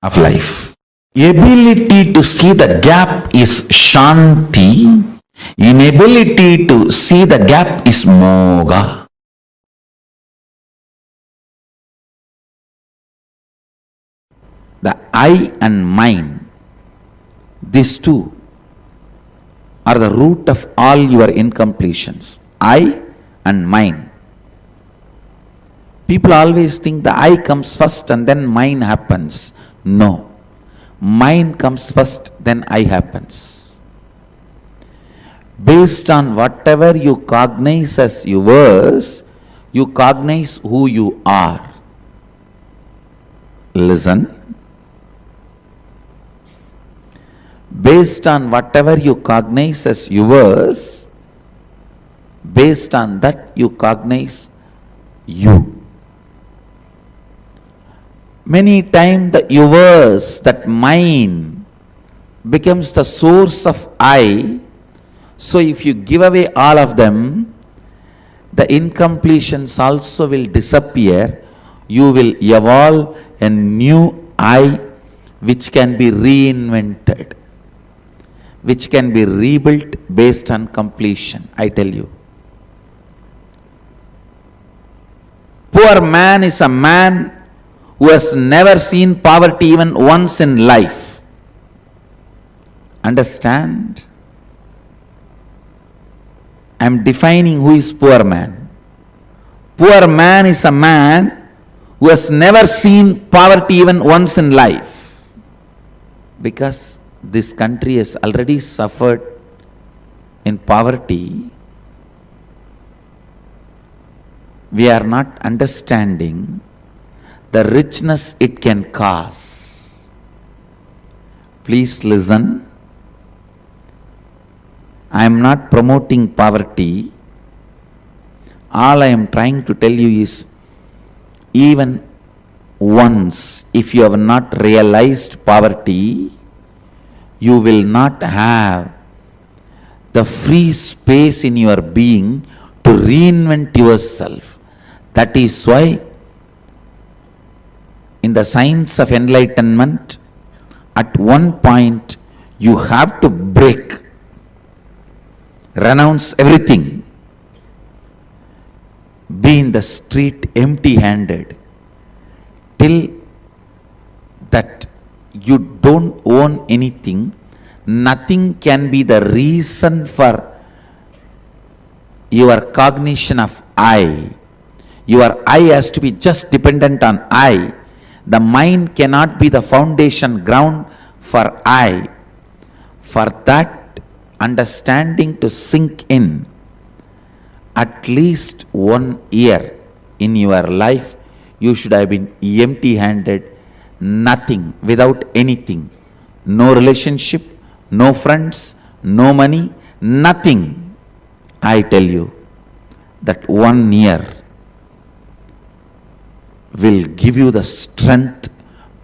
of life. Ability to see the gap is Shanti. Inability to see the gap is Moga. The I and mind, these two are the root of all your incompletions. I and mind. People always think the I comes first and then mind happens. No. Mind comes first, then I happens. Based on whatever you cognize as yours, you cognize who you are. Listen. Based on whatever you cognize as yours, based on that you cognize you. Many times the yours, that mind, becomes the source of I. So if you give away all of them, the incompletions also will disappear. You will evolve a new I which can be reinvented, which can be rebuilt based on completion. I tell you. poor man is a man who has never seen poverty even once in life. Understand? I am defining who is poor man. Poor man is a man who has never seen poverty even once in life. Because this country has already suffered in poverty, we are not understanding the richness it can cause. Please listen. I am not promoting poverty. All I am trying to tell you is, even once, if you have not realized poverty, you will not have the free space in your being to reinvent yourself. That is why in the science of enlightenment, at one point you have to break, renounce everything, be in the street empty-handed, till that you don't own anything. Nothing can be the reason for your cognition of I. Your I has to be just dependent on I. The mind cannot be the foundation ground for I. For that understanding to sink in, at least 1 year in your life, you should have been empty-handed, nothing, without anything. No relationship, no friends, no money, nothing. I tell you that 1 year will give you the strength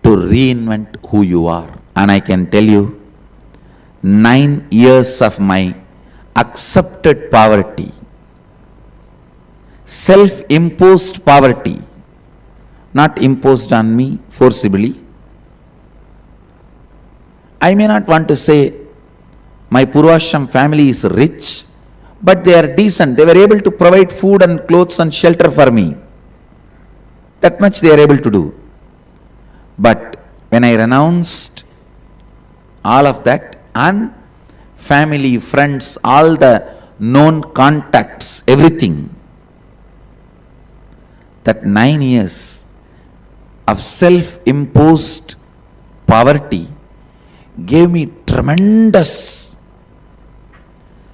to reinvent who you are. And I can tell you, 9 years of my accepted poverty, self-imposed poverty, not imposed on me forcibly. I may not want to say my Purvashram family is rich, but they are decent. They were able to provide food and clothes and shelter for me. That much they are able to do. But when I renounced all of that, and family, friends, all the known contacts, everything, that 9 years of self-imposed poverty gave me tremendous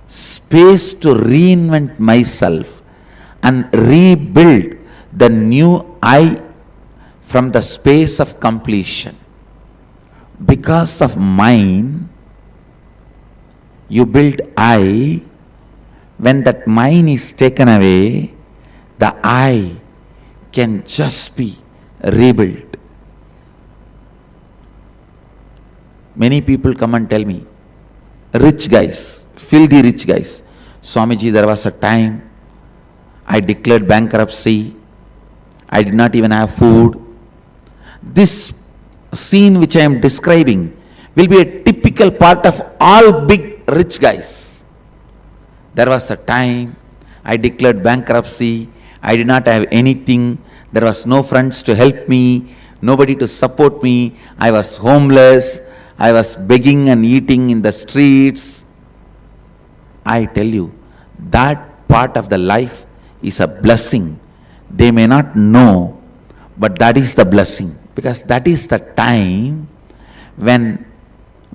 space to reinvent myself and rebuild the new I from the space of completion. Because of mine, you build I. When that mine is taken away, the I can just be rebuilt. Many people come and tell me, rich guys, filthy rich guys, Swamiji, there was a time I declared bankruptcy. I did not even have food. This scene which I am describing will be a typical part of all big rich guys. There was a time I declared bankruptcy. I did not have anything. There was no friends to help me, nobody to support me. I was homeless. I was begging and eating in the streets. I tell you, that part of the life is a blessing. They may not know, but that is the blessing. Because that is the time when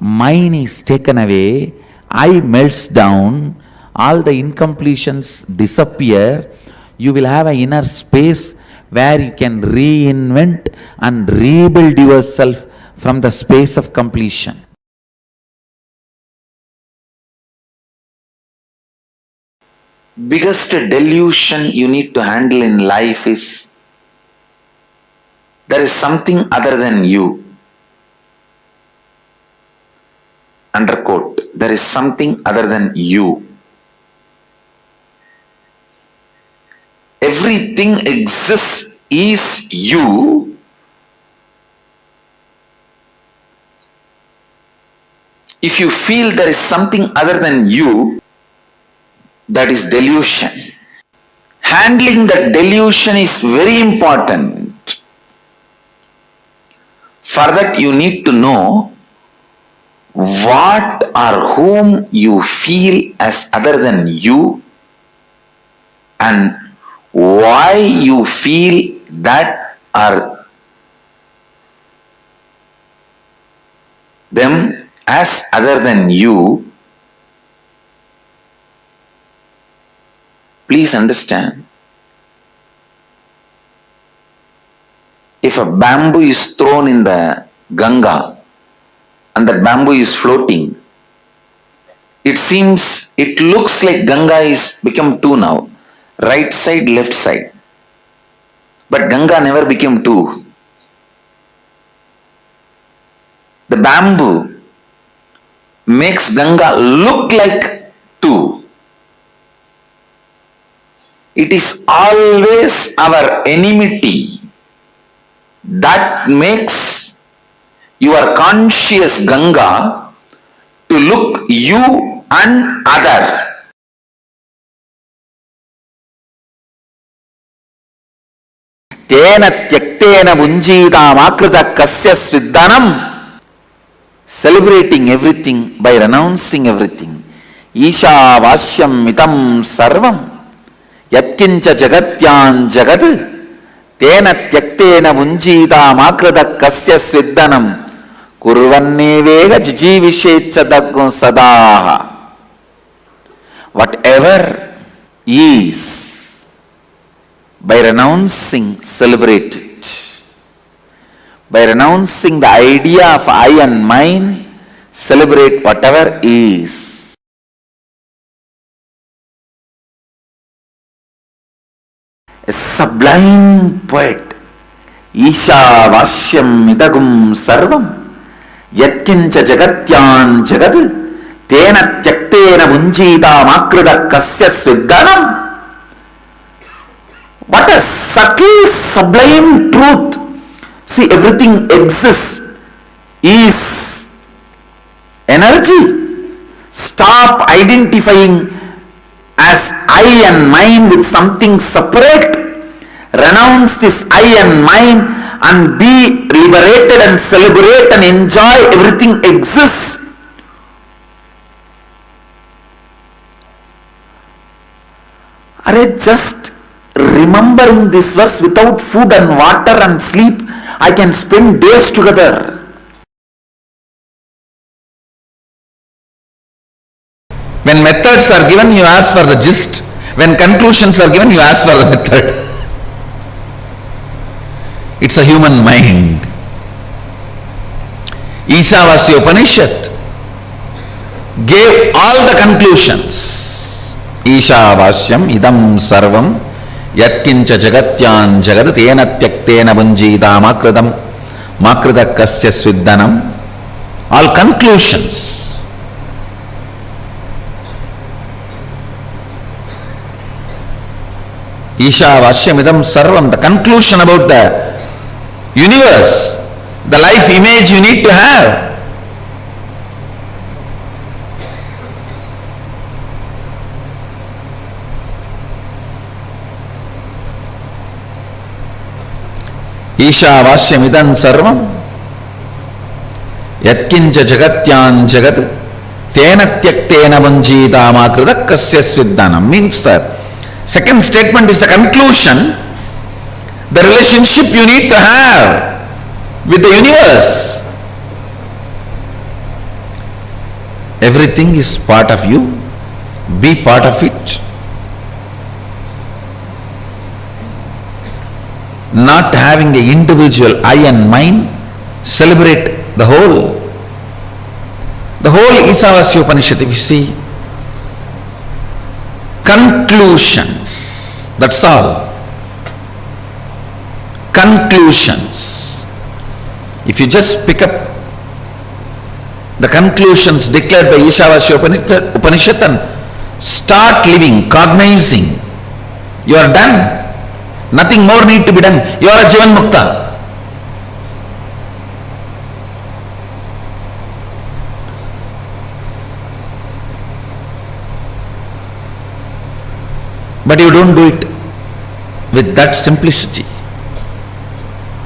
mine is taken away, I melts down, all the incompletions disappear. You will have an inner space where you can reinvent and rebuild yourself from the space of completion. Biggest delusion you need to handle in life is there is something other than you. Underquote, there is something other than you. Everything exists is you. If you feel there is something other than you, that is delusion. handling the delusion is very important. For that, you need to know what or whom you feel as other than you, and why you feel that or them as other than you. Please understand, if a bamboo is thrown in the Ganga and that bamboo is floating, it looks like Ganga is become two now, right side, left side. But Ganga never became two. The bamboo makes Ganga look like two. It is always our enmity that makes your conscious Ganga to look you and other. Tena tyaktena bunjidam akrita kasya sviddanam. Celebrating everything by renouncing everything. Isha vasyam mitam sarvam. Yatkincha jagatyan jagat. Tena tyaktena bunjidam akrita kasya sviddanam. Kurvanne vega jijivishecha daggum sadaha. Whatever is, by renouncing, celebrate it. By renouncing the idea of I and mine, celebrate whatever is. A sublime poet, Isha Vasyam Idagum Sarvam, Yatkincha Jagatyan Jagat, Tena Tyaktena Bunjita Makrita Kasya Sviddanam. What a subtle, sublime truth. See, everything exists, is energy. Stop identifying as I and mine with something separate. Renounce this I and mine and be liberated and celebrate and enjoy everything exists. Just remembering this verse, without food and water and sleep, I can spend days together. When methods are given, you ask for the gist. When conclusions are given, you ask for the method. It's a human mind. Ishavasya Upanishad gave all the conclusions. Ishavasyam idam sarvam yatkincha jagatyan jagat tena tyaktena bunjita makrita kasya sviddanam. All conclusions. Ishavasyam idam sarvam, the conclusion about the universe, the life image you need to have. Ishavasyam idam sarvam yatkincha jagatyan jagat tena tyaktena bunjita makrita kasya sviddanam. Means that second statement is the conclusion, the relationship you need to have with the universe. Everything is part of you, be part of it. Not having an individual I and mine, celebrate the whole. The whole Ishavasya Upanishad, if you see, conclusions, that's all. Conclusions. If you just pick up the conclusions declared by Ishavasya Upanishad and start living, cognizing, you are done. Nothing more need to be done. You are a Jivan Mukta. But you don't do it. with that simplicity,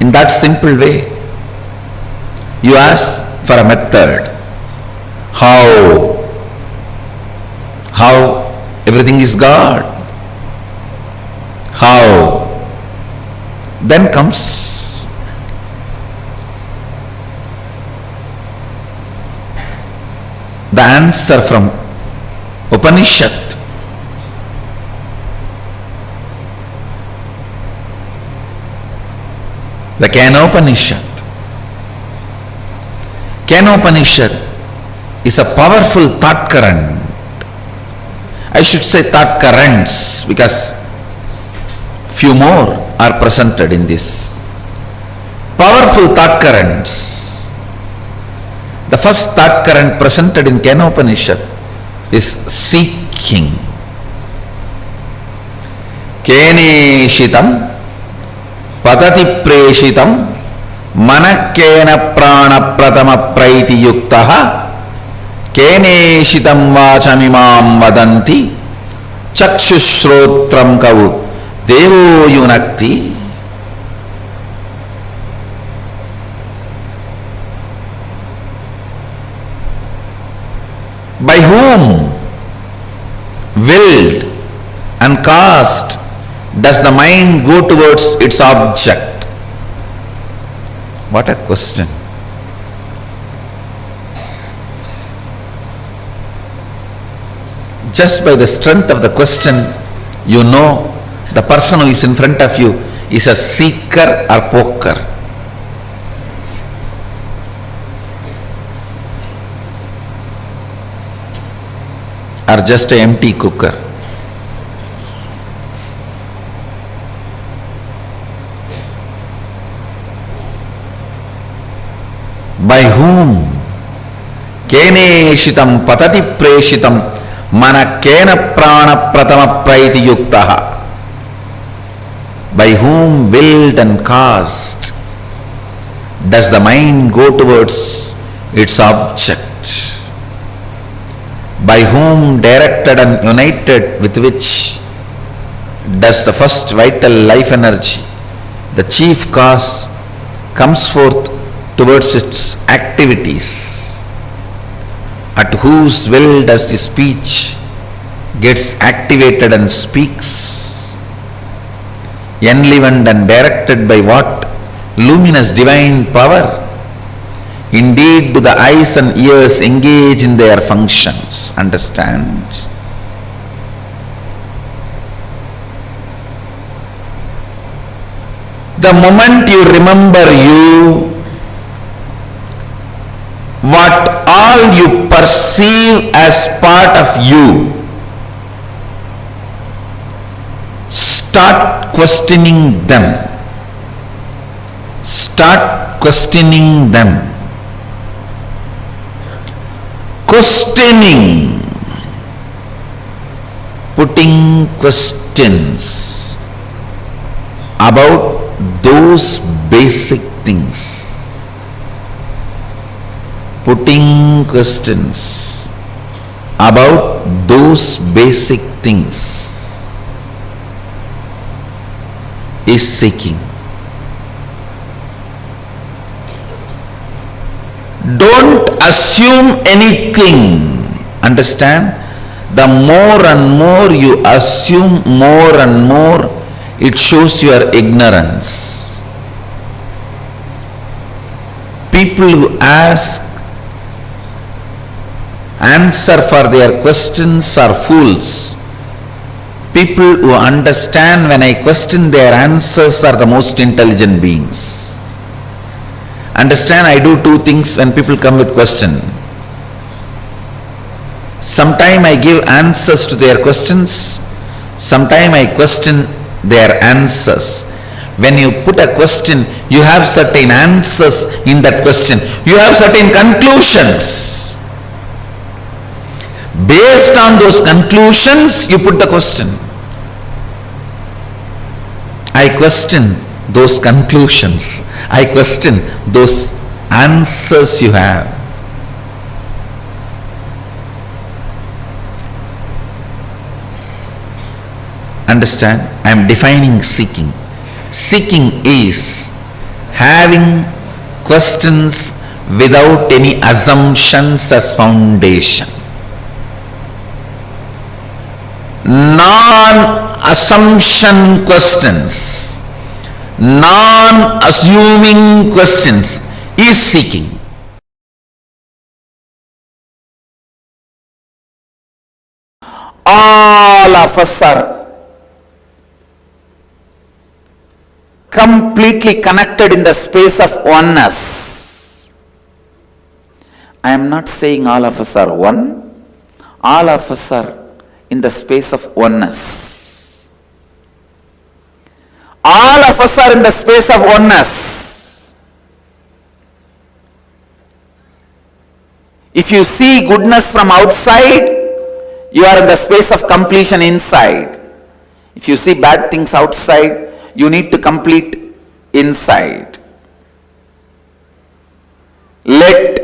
in that simple way. You ask for a method. How everything is God. How? Then comes the answer from Upanishad. The Kenopanishad. Kenopanishad is a powerful thought current. I should say thought currents, because few more are presented in this. Powerful thought currents. The first thought current presented in Kenopanishad is seeking. Keneshitam patati preshitam manakena prana pratama praiti yuktaha keneshitam vachamimam vadanti chakshushrotram kavu devo yunakti. By whom, willed and caused, does the mind go towards its object? What a question. Just by the strength of the question, you know the person who is in front of you is a seeker or poker. Or just an empty cooker. By whom? Keneshitam patati preshitam mana kena prana pratama praiti yuktaha. By whom, willed and caused, does the mind go towards its object? By whom, directed and united with which, does the first vital life energy, the chief cause, comes forth towards its activities? At whose will does the speech gets activated and speaks? Enlivened and directed by what luminous divine power? Indeed, do the eyes and ears engage in their functions. Understand? The moment you remember you, what all you perceive as part of you, start questioning them. Start questioning them. Questioning, putting questions about those basic things. Putting questions about those basic things is seeking. Don't assume anything. Understand? The more and more you assume, more and more it shows your ignorance. People who answer for their questions are fools. People who understand when I question their answers are the most intelligent beings. Understand, I do two things when people come with question. Sometime I give answers to their questions. Sometime I question their answers. When you put a question, you have certain answers in that question. You have certain conclusions. Based on those conclusions, you put the question. I question those conclusions. I question those answers you have. Understand? I am defining seeking. Seeking is having questions without any assumptions as foundation. Non-assumption questions, non-assuming questions is seeking. All of us are completely connected in the space of oneness. I am not saying all of us are one. All of us are in the space of oneness. All of us are in the space of oneness. If you see goodness from outside, you are in the space of completion inside. If you see bad things outside, you need to complete inside. Let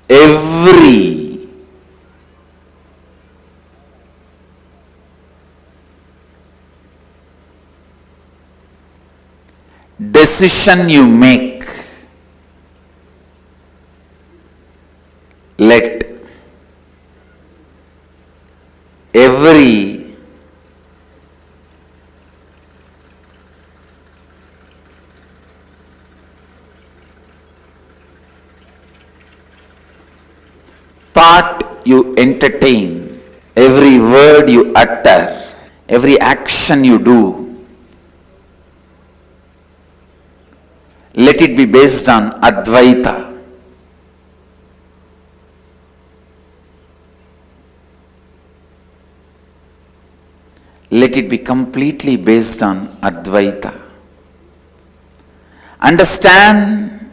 every decision you make, let every thought you entertain, every word you utter, every action you do, let it be based on Advaita. Let it be completely based on Advaita. Understand,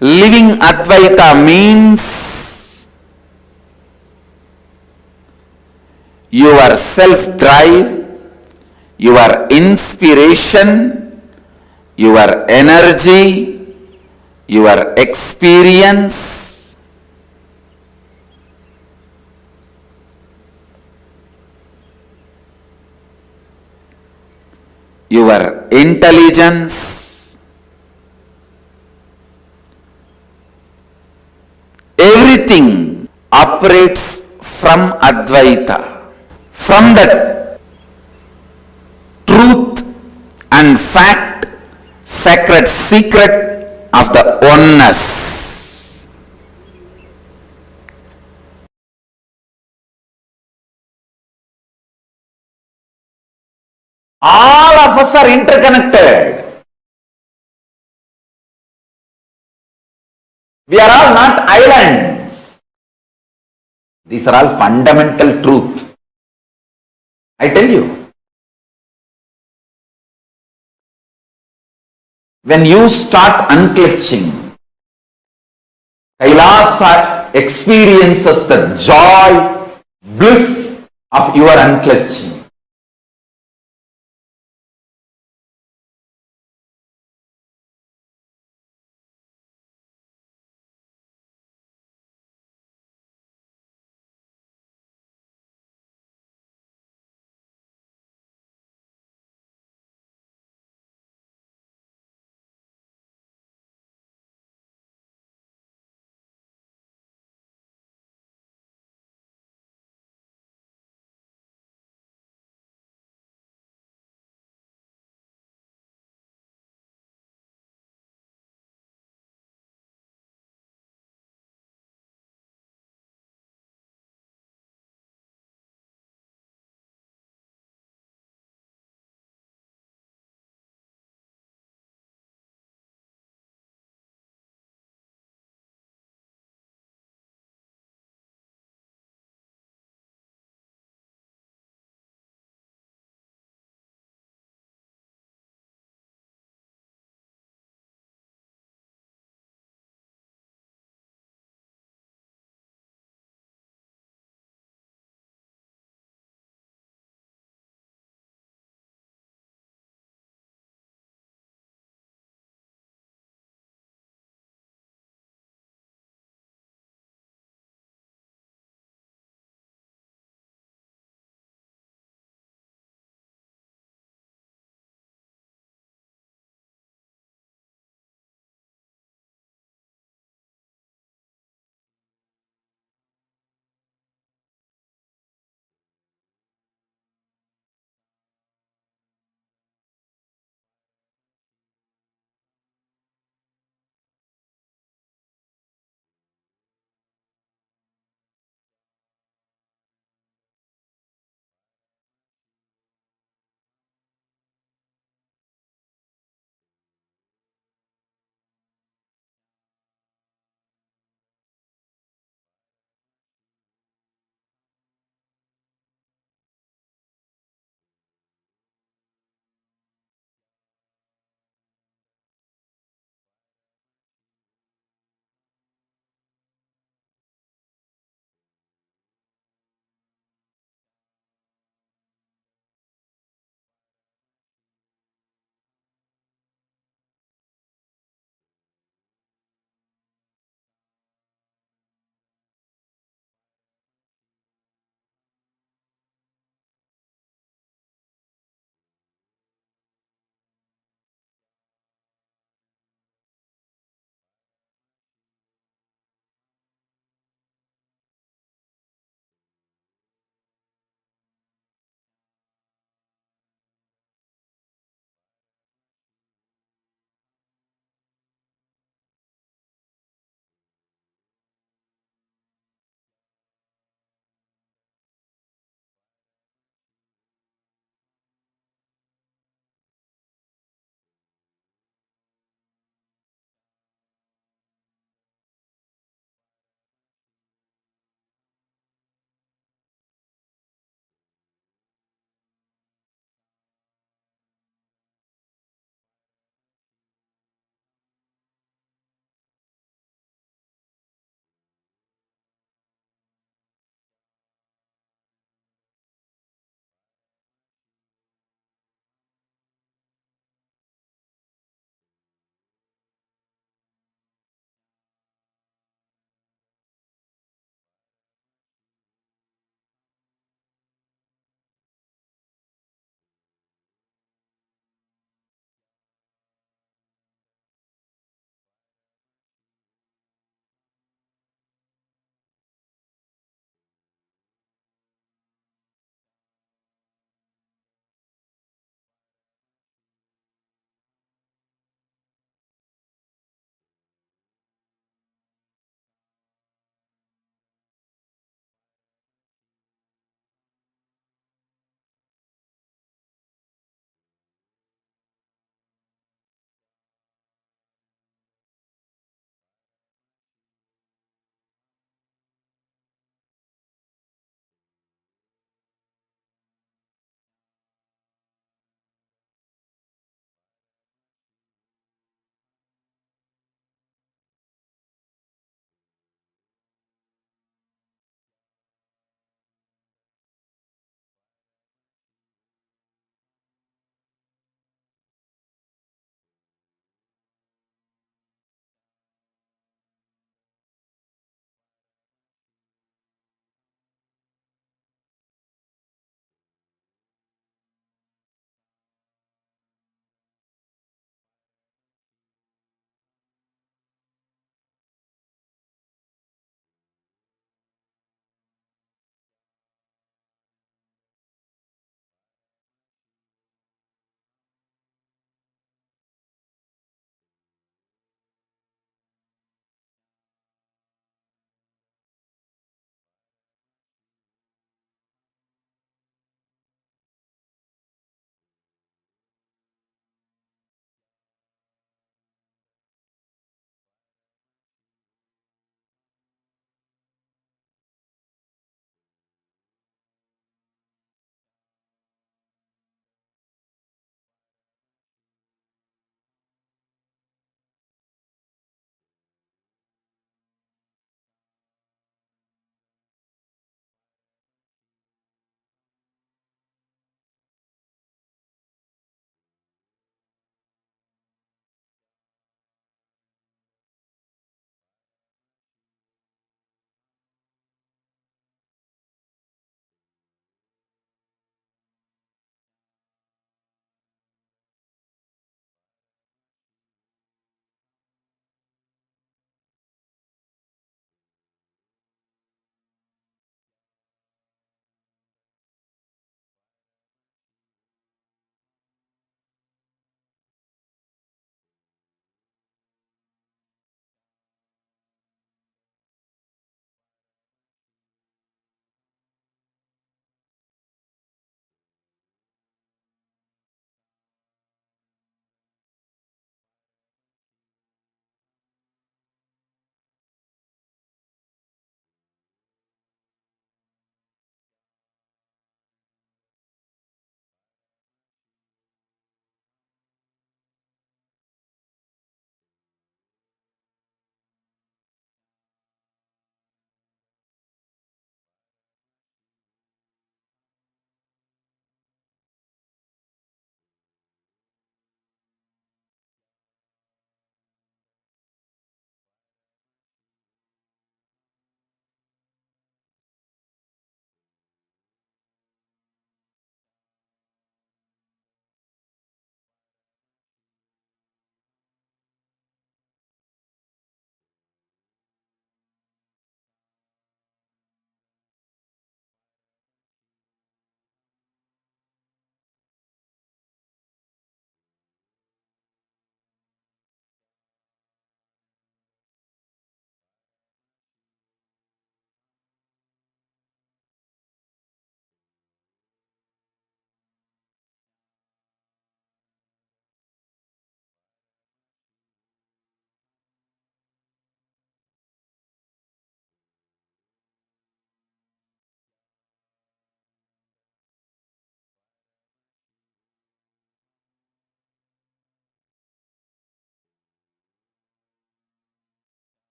living Advaita means your self-drive, your inspiration, your energy, your experience, your intelligence, everything operates from Advaita, from the truth and fact, sacred secret of the oneness. All of us are interconnected. We are all not islands. These are all fundamental truths. I tell you, when you start unclutching, Kailasa experiences the joy, bliss of your unclutching.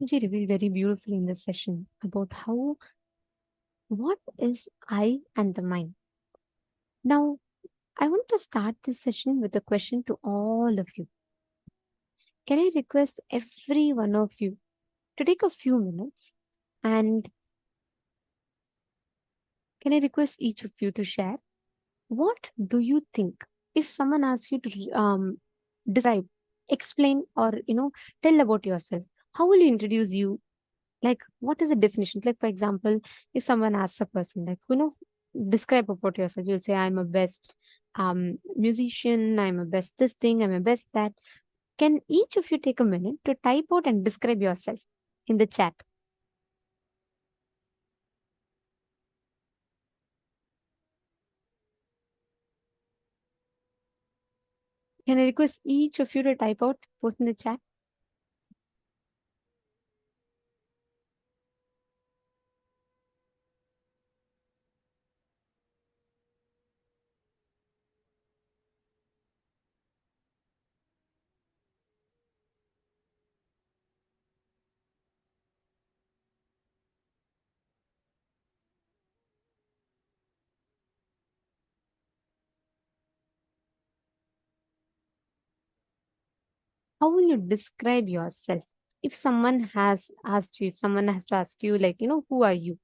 She revealed very beautifully in this session about how what is I and the mind. Now, I want to start this session with a question to all of you. Can I request every one of you to take a few minutes, and can I request each of you to share what do you think if someone asks you to describe, explain, or tell about yourself? How will you introduce you? Like, what is the definition? Like, for example, if someone asks a person, like, describe about yourself, you'll say, I'm a best musician, I'm a best this thing, I'm a best that. Can each of you take a minute to type out and describe yourself in the chat? Can I request each of you to type out, post in the chat? How will you describe yourself? If someone has asked you, if someone has to ask you, like, who are you?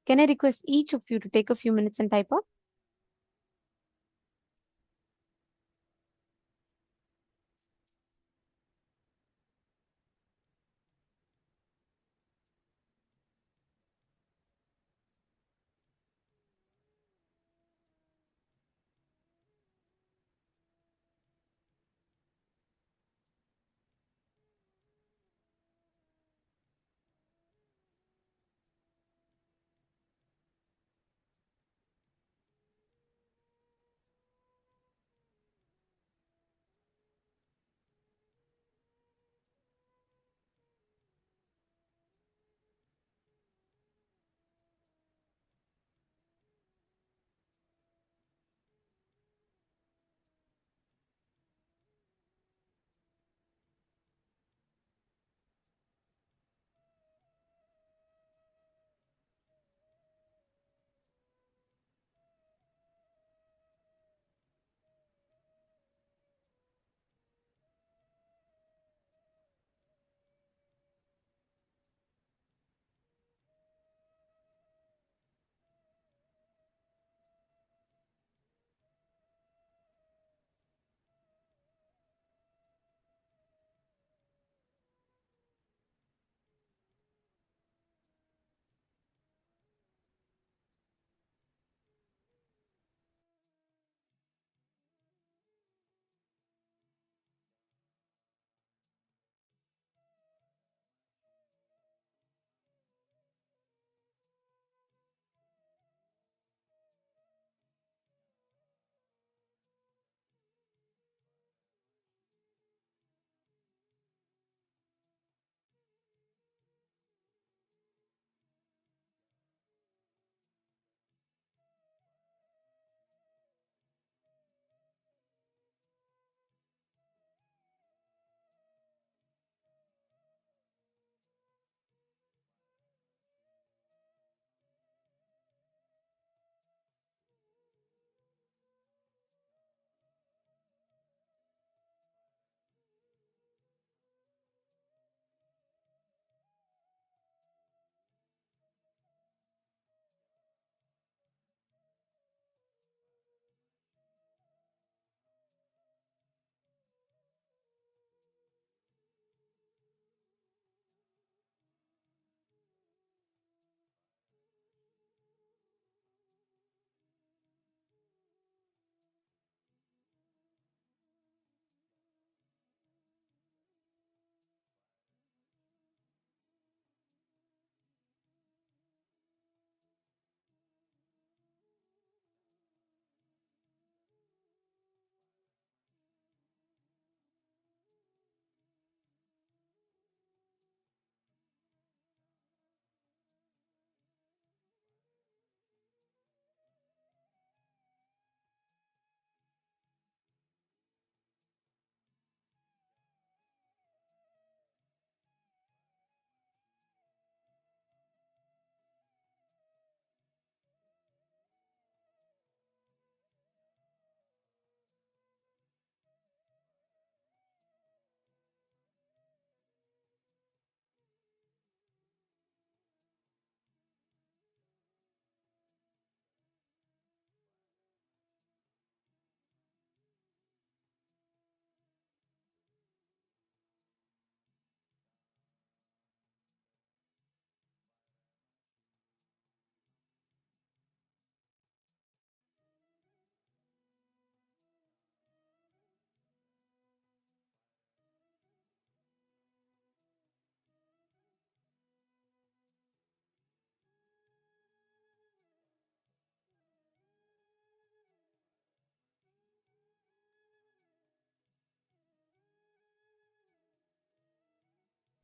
Can I request each of you to take a few minutes and type out?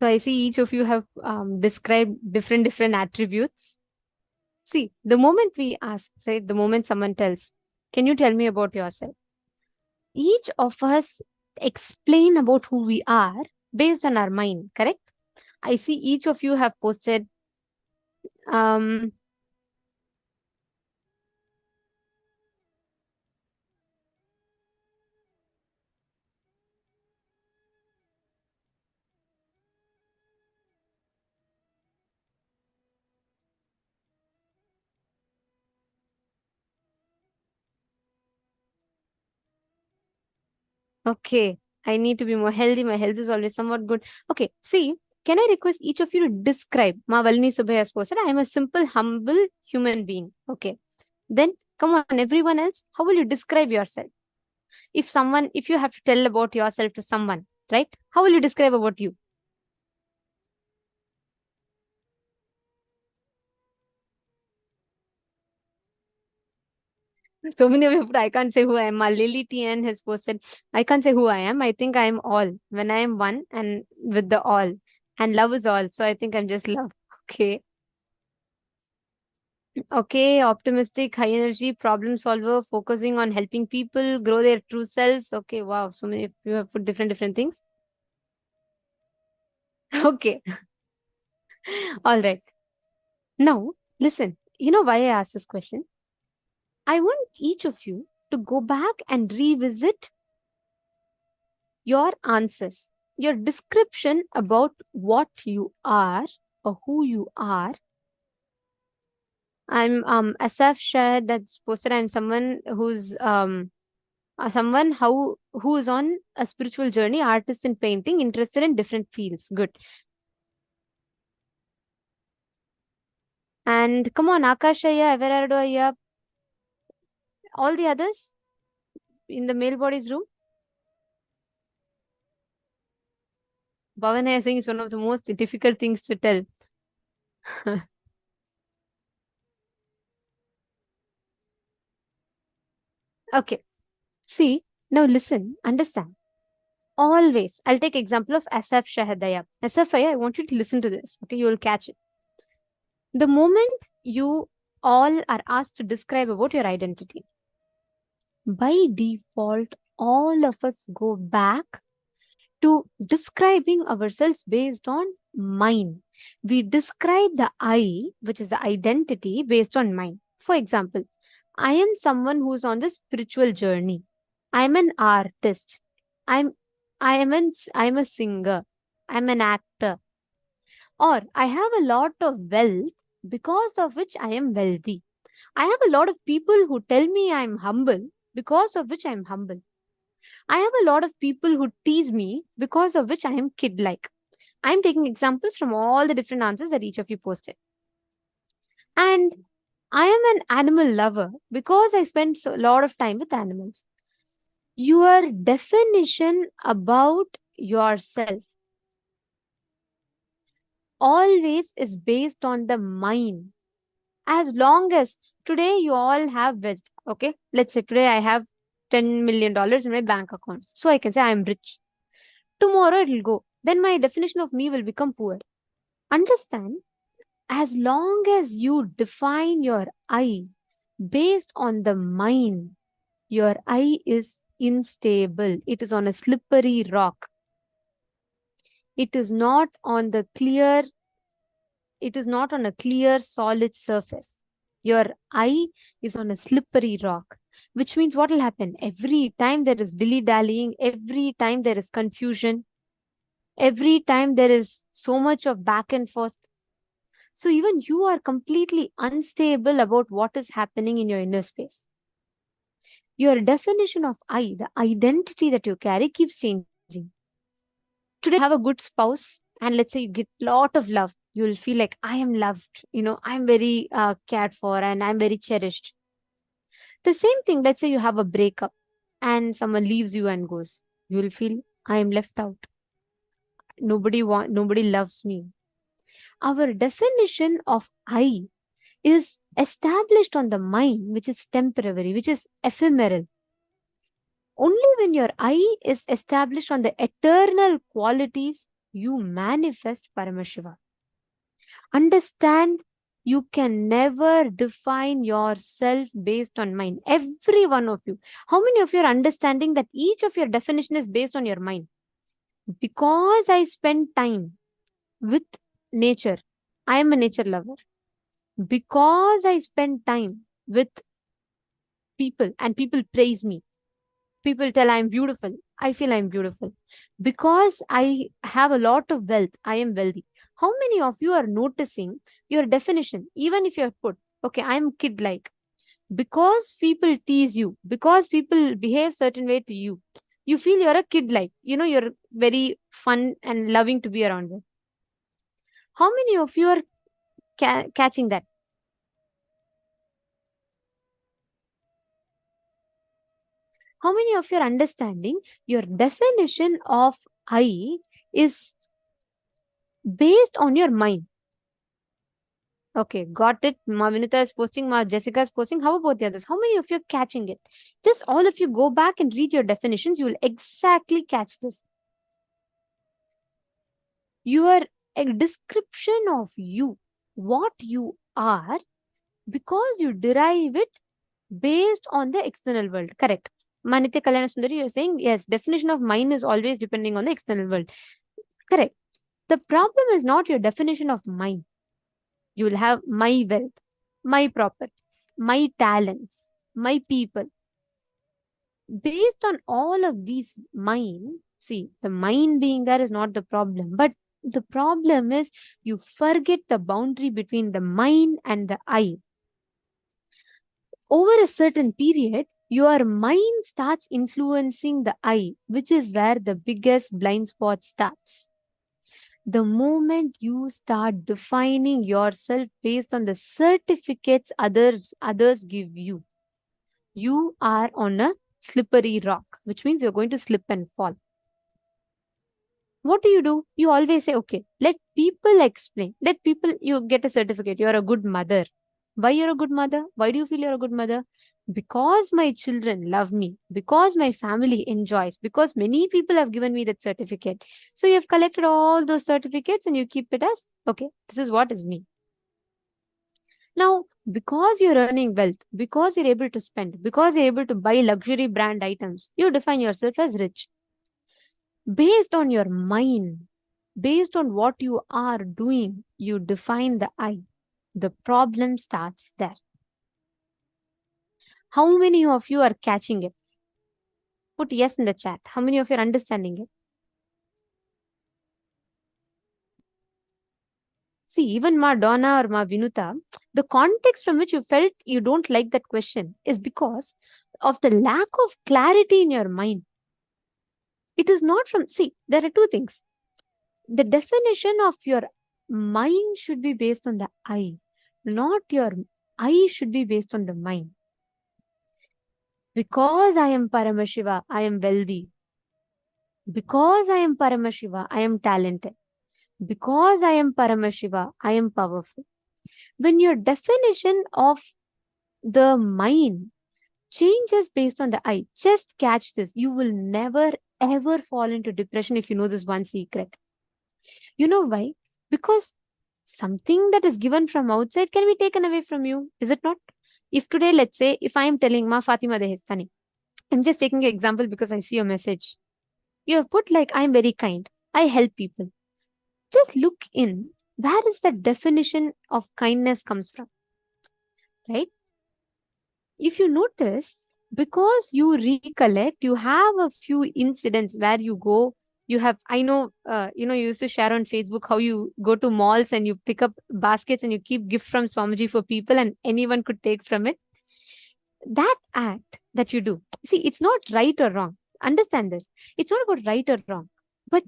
So I see each of you have described different attributes. See, the moment we ask, say, the moment someone tells, can you tell me about yourself? Each of us explain about who we are based on our mind, correct? I see each of you have posted um, okay, I need to be more healthy. My health is always somewhat good. Okay, see, can I request each of you to describe? Ma Valini Subhay has posted, I am a simple, humble human being. Okay. Then come on, everyone else, how will you describe yourself? If you have to tell about yourself to someone, right? How will you describe about you? So many of you put, I can't say who I am. Lily TN has posted, I can't say who I am. I think I am all. When I am one and with the all. And love is all. So I think I'm just love. Okay. Okay. Optimistic, high energy, problem solver, focusing on helping people grow their true selves. Okay. Wow. So many of you have put different things. Okay. All right. Now, listen. You know why I asked this question? I want each of you to go back and revisit your answers, your description about what you are or who you are. I'm Asaf shared that's posted. I'm someone who's who is on a spiritual journey, artist in painting, interested in different fields. Good. And come on, Akashaya, Everardo Ayya, all the others in the male body's room. Bhavan is saying it's one of the most difficult things to tell. Okay. See, now listen, understand. Always, I'll take example of Asaf Shahadaya. Asaf, I want you to listen to this. Okay, you will catch it. The moment you all are asked to describe about your identity, by default, all of us go back to describing ourselves based on mind. We describe the I, which is the identity, based on mind. For example, I am someone who's on the spiritual journey. I'm an artist. I'm I'm a singer. I'm an actor. Or I have a lot of wealth because of which I am wealthy. I have a lot of people who tell me I'm humble because of which I'm humble. I have a lot of people who tease me because of which I am kid-like. I'm taking examples from all the different answers that each of you posted. And I am an animal lover because I spend a lot of time with animals. Your definition about yourself always is based on the mind. As long as today you all have wealth, okay? Let's say today I have $10 million in my bank account. So I can say I'm rich. Tomorrow it will go. Then my definition of me will become poor. Understand? As long as you define your I based on the mind, your I is unstable. It is on a slippery rock. It is not on a clear, solid surface. Your I is on a slippery rock, which means what will happen? Every time there is dilly-dallying, every time there is confusion, every time there is so much of back and forth. So even you are completely unstable about what is happening in your inner space. Your definition of I, the identity that you carry, keeps changing. Today, you have a good spouse, and let's say you get a lot of love. You'll feel like, I am loved. I'm very cared for and I'm very cherished. The same thing, let's say you have a breakup and someone leaves you and goes. You will feel, I am left out. Nobody loves me. Our definition of I is established on the mind, which is temporary, which is ephemeral. Only when your I is established on the eternal qualities, you manifest Paramashiva. Understand, you can never define yourself based on mind. Every one of you. How many of you are understanding that each of your definition is based on your mind? Because I spend time with nature, I am a nature lover. Because I spend time with people and people praise me, people tell I'm beautiful, I feel I'm beautiful. Because I have a lot of wealth, I am wealthy. How many of you are noticing your definition, even if you have put, okay, I'm kid like, because people tease you, because people behave certain way to you, you feel you're a kid like, you're very fun and loving to be around with. How many of you are catching that? How many of you are understanding your definition of I is based on your mind? Okay, got it. Ma Vinita is posting, Ma Jessica is posting. How about the others? How many of you are catching it? Just all of you go back and read your definitions. You will exactly catch this. Your description of you, what you are, because you derive it based on the external world. Correct. Manitya Kalyana Sundari, you're saying, yes, definition of mine is always depending on the external world. Correct. The problem is not your definition of mine. You will have my wealth, my properties, my talents, my people. Based on all of these mine, see, the mine being there is not the problem, but the problem is you forget the boundary between the mine and the I. Over a certain period, your mind starts influencing the I, which is where the biggest blind spot starts. The moment you start defining yourself based on the certificates others give you, you are on a slippery rock, which means you're going to slip and fall. What do? You always say, okay, let people explain. Let people, you get a certificate. You're a good mother. Why you're a good mother? Why do you feel you're a good mother? Because my children love me. Because my family enjoys. Because many people have given me that certificate. So you've collected all those certificates and you keep it as, okay, this is what is me. Now, because you're earning wealth, because you're able to spend, because you're able to buy luxury brand items, you define yourself as rich. Based on your mind, based on what you are doing, you define the I. The problem starts there. How many of you are catching it? Put yes in the chat. How many of you are understanding it? See, even Ma Donna or Ma Vinuta, the context from which you felt you don't like that question is because of the lack of clarity in your mind. It is not from, see, there are two things. The definition of your mind should be based on the I, not your I should be based on the mind. Because I am Paramashiva, I am wealthy. Because I am Paramashiva, I am talented. Because I am Paramashiva, I am powerful. When your definition of the mind changes based on the I, just catch this. You will never ever fall into depression if you know this one secret. You know why? Because something that is given from outside can be taken away from you. Is it not? If today, let's say, if I am telling Ma Fatima Dehestani, I'm just taking an example because I see your message. You have put like, I'm very kind. I help people. Just look in. Where is the definition of kindness comes from? Right? If you notice, because you recollect, you have a few incidents where you go, you have, I know, you used to share on Facebook how you go to malls and you pick up baskets and you keep gift from Swamiji for people and anyone could take from it. That act that you do, see, it's not right or wrong. Understand this. It's not about right or wrong. But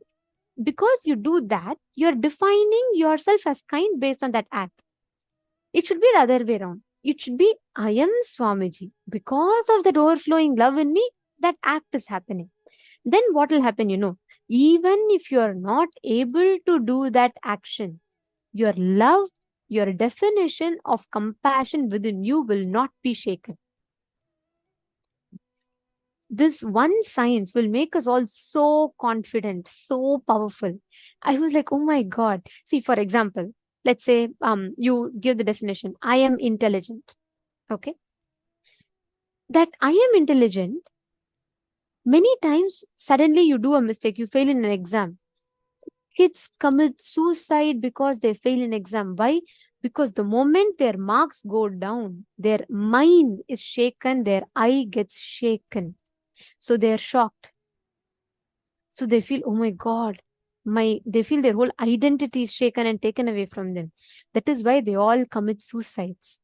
because you do that, you're defining yourself as kind based on that act. It should be the other way around. It should be, I am Swamiji. Because of that overflowing love in me, that act is happening. Then what will happen, even if you're not able to do that action, your love, your definition of compassion within you will not be shaken. this one science will make us all so confident, so powerful. I was like, oh my God. See, for example, let's say you give the definition, I am intelligent. Okay. That I am intelligent, many times suddenly you do a mistake, you fail in an exam. Kids commit suicide because they fail in exam. Why? Because the moment their marks go down, their mind is shaken, their eye gets shaken. So they're shocked. So they feel, oh my God, they feel their whole identity is shaken and taken away from them. That is why they all commit suicides.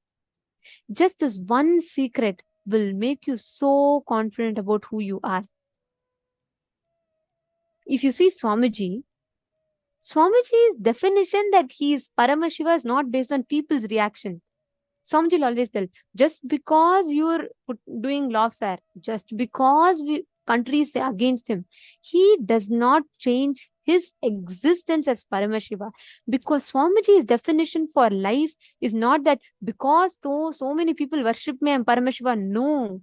Just this one secret will make you so confident about who you are. If you see Swamiji's definition that he is Paramashiva is not based on people's reaction. Swamiji will always tell, just because you're doing lawfare, just because countries say against him, he does not change his existence as Paramashiva. Because Swamiji's definition for life is not that because though so many people worship me, I'm Paramashiva. No.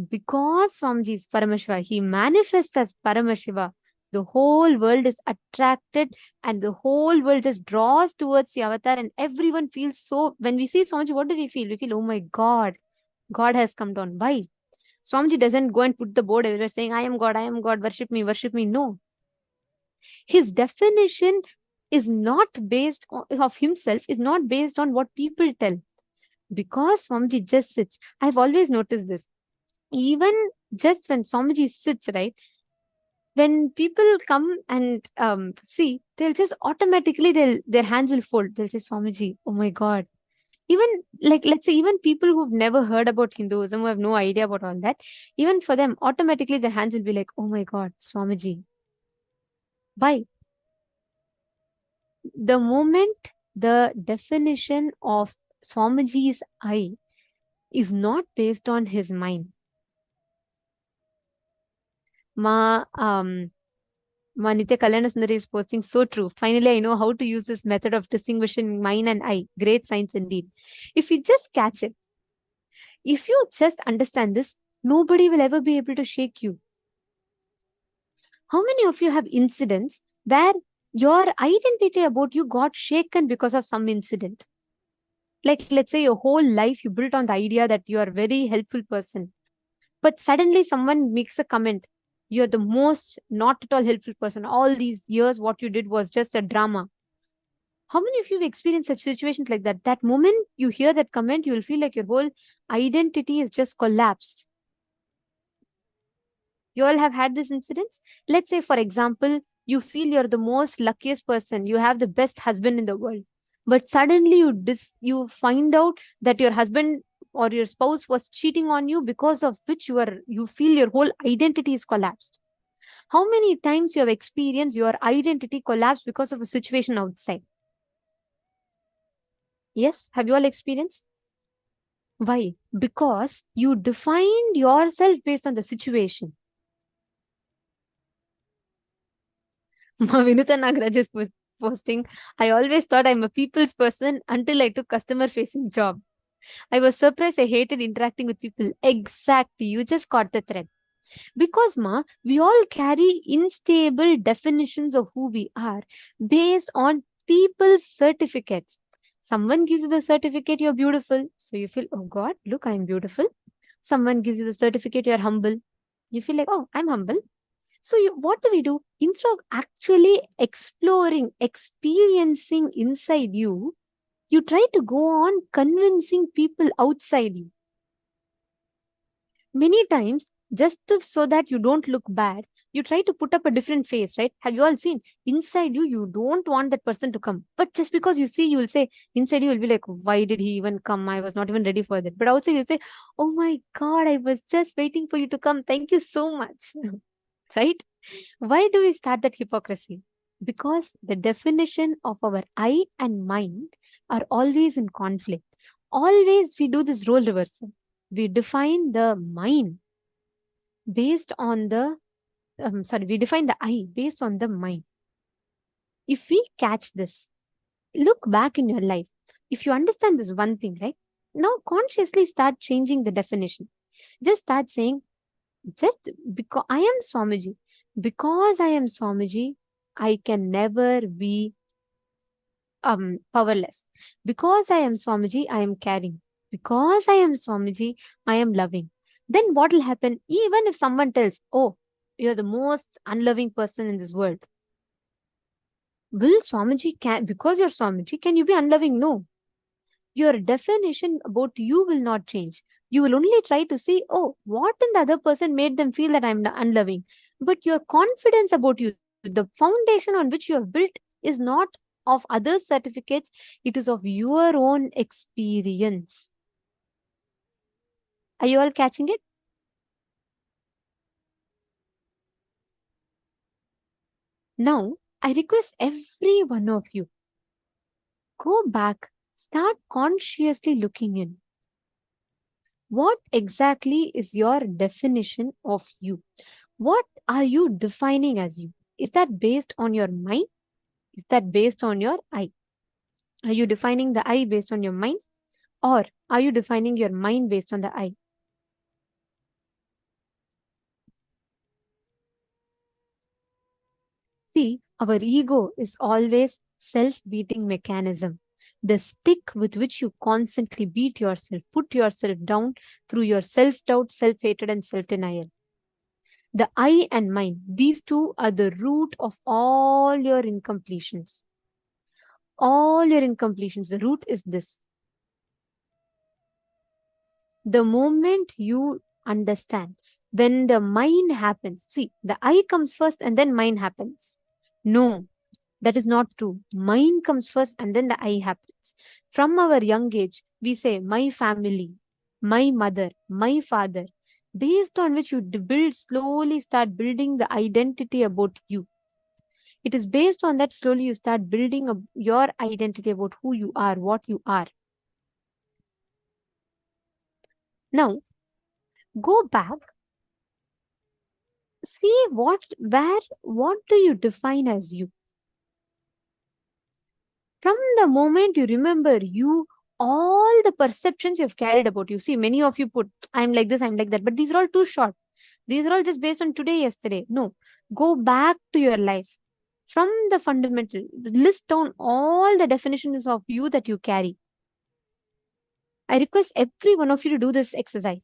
Because Swamiji is Paramashiva, he manifests as Paramashiva. The whole world is attracted and the whole world just draws towards the avatar, and everyone feels so. When we see Swamiji, what do we feel? We feel, oh my God, God has come down. Why? Swamiji doesn't go and put the board everywhere saying, I am God, worship me, worship me. No. His definition is not based of himself, is not based on what people tell. Because Swamiji just sits. I've always noticed this. Even just when Swamiji sits, right? When people come and see, they'll just automatically, their hands will fold. They'll say, Swamiji, oh my God. Even let's say, even people who've never heard about Hinduism, who have no idea about all that, even for them, automatically their hands will be like, oh my God, Swamiji. Why? The moment the definition of Swamiji's I is not based on his mind. Nithya Kalyana Sundari is posting, so true. Finally, I know how to use this method of distinguishing mine and I. Great science indeed. If you just catch it, if you just understand this, nobody will ever be able to shake you. How many of you have incidents where your identity about you got shaken because of some incident? Like, let's say your whole life you built on the idea that you are a very helpful person. But suddenly someone makes a comment, you're the most not at all helpful person. All these years, what you did was just a drama. How many of you have experienced such situations like that? That moment you hear that comment, you will feel like your whole identity is just collapsed. You all have had these incidents? Let's say, for example, you feel you're the most luckiest person. You have the best husband in the world. But suddenly you find out that your husband or your spouse was cheating on you, because of which you feel your whole identity is collapsed. How many times you have experienced your identity collapse because of a situation outside? Yes, have you all experienced? Why? Because you defined yourself based on the situation. Vinuta Nagraj is posting, I always thought I'm a people's person until I took customer facing job. I was surprised I hated interacting with people. Exactly. You just caught the thread. Because we all carry unstable definitions of who we are based on people's certificates. Someone gives you the certificate, you're beautiful. So you feel, oh God, look, I'm beautiful. Someone gives you the certificate, you're humble. You feel like, oh, I'm humble. So what do? Instead of actually exploring, experiencing inside you, you try to go on convincing people outside you. Many times, just so that you don't look bad, you try to put up a different face, right? Have you all seen? Inside you, you don't want that person to come. But just because you see, you will say, inside you will be like, why did he even come? I was not even ready for that. But outside you'll say, oh my God, I was just waiting for you to come. Thank you so much. Right? Why do we start that hypocrisy? Because the definition of our I and mind are always in conflict. Always we do this role reversal. We define the mind based on the, we define the I based on the mind. If we catch this, look back in your life. If you understand this one thing, right? Now consciously start changing the definition. Just start saying, Just because I am Swamiji. Because I am Swamiji, I can never be powerless. Because I am Swamiji, I am caring. Because I am Swamiji, I am loving. Then what will happen? Even if someone tells, oh, you're the most unloving person in this world. Will Swamiji, because you're Swamiji, can you be unloving? No. Your definition about you will not change. You will only try to see, oh, what in the other person made them feel that I'm unloving. But your confidence about you, the foundation on which you have built, is not of other certificates, it is of your own experience. Are you all catching it? Now, I request every one of you, go back, start consciously looking in. What exactly is your definition of you? What are you defining as you? Is that based on your mind? Is that based on your I? Are you defining the I based on your mind? Or are you defining your mind based on the I? See, our ego is always self-beating mechanism. The stick with which you constantly beat yourself, put yourself down through your self-doubt, self-hatred, and self-denial. The I and mind, these two are the root of all your incompletions. All your incompletions, the root is this. The moment you understand, when the mind happens, see, the I comes first and then mind happens. No, that is not true. Mind comes first and then the I happens. From our young age, we say, my family, my mother, my father, based on which you slowly start building the identity about you. It is based on that slowly you start building your identity about who you are, what you are. Now, go back, see what do you define as you? From the moment you remember you, all the perceptions you've carried about you. See, many of you put, I'm like this, I'm like that, but these are all too short. These are all just based on today, yesterday. No, go back to your life. From the fundamental, list down all the definitions of you that you carry. I request every one of you to do this exercise.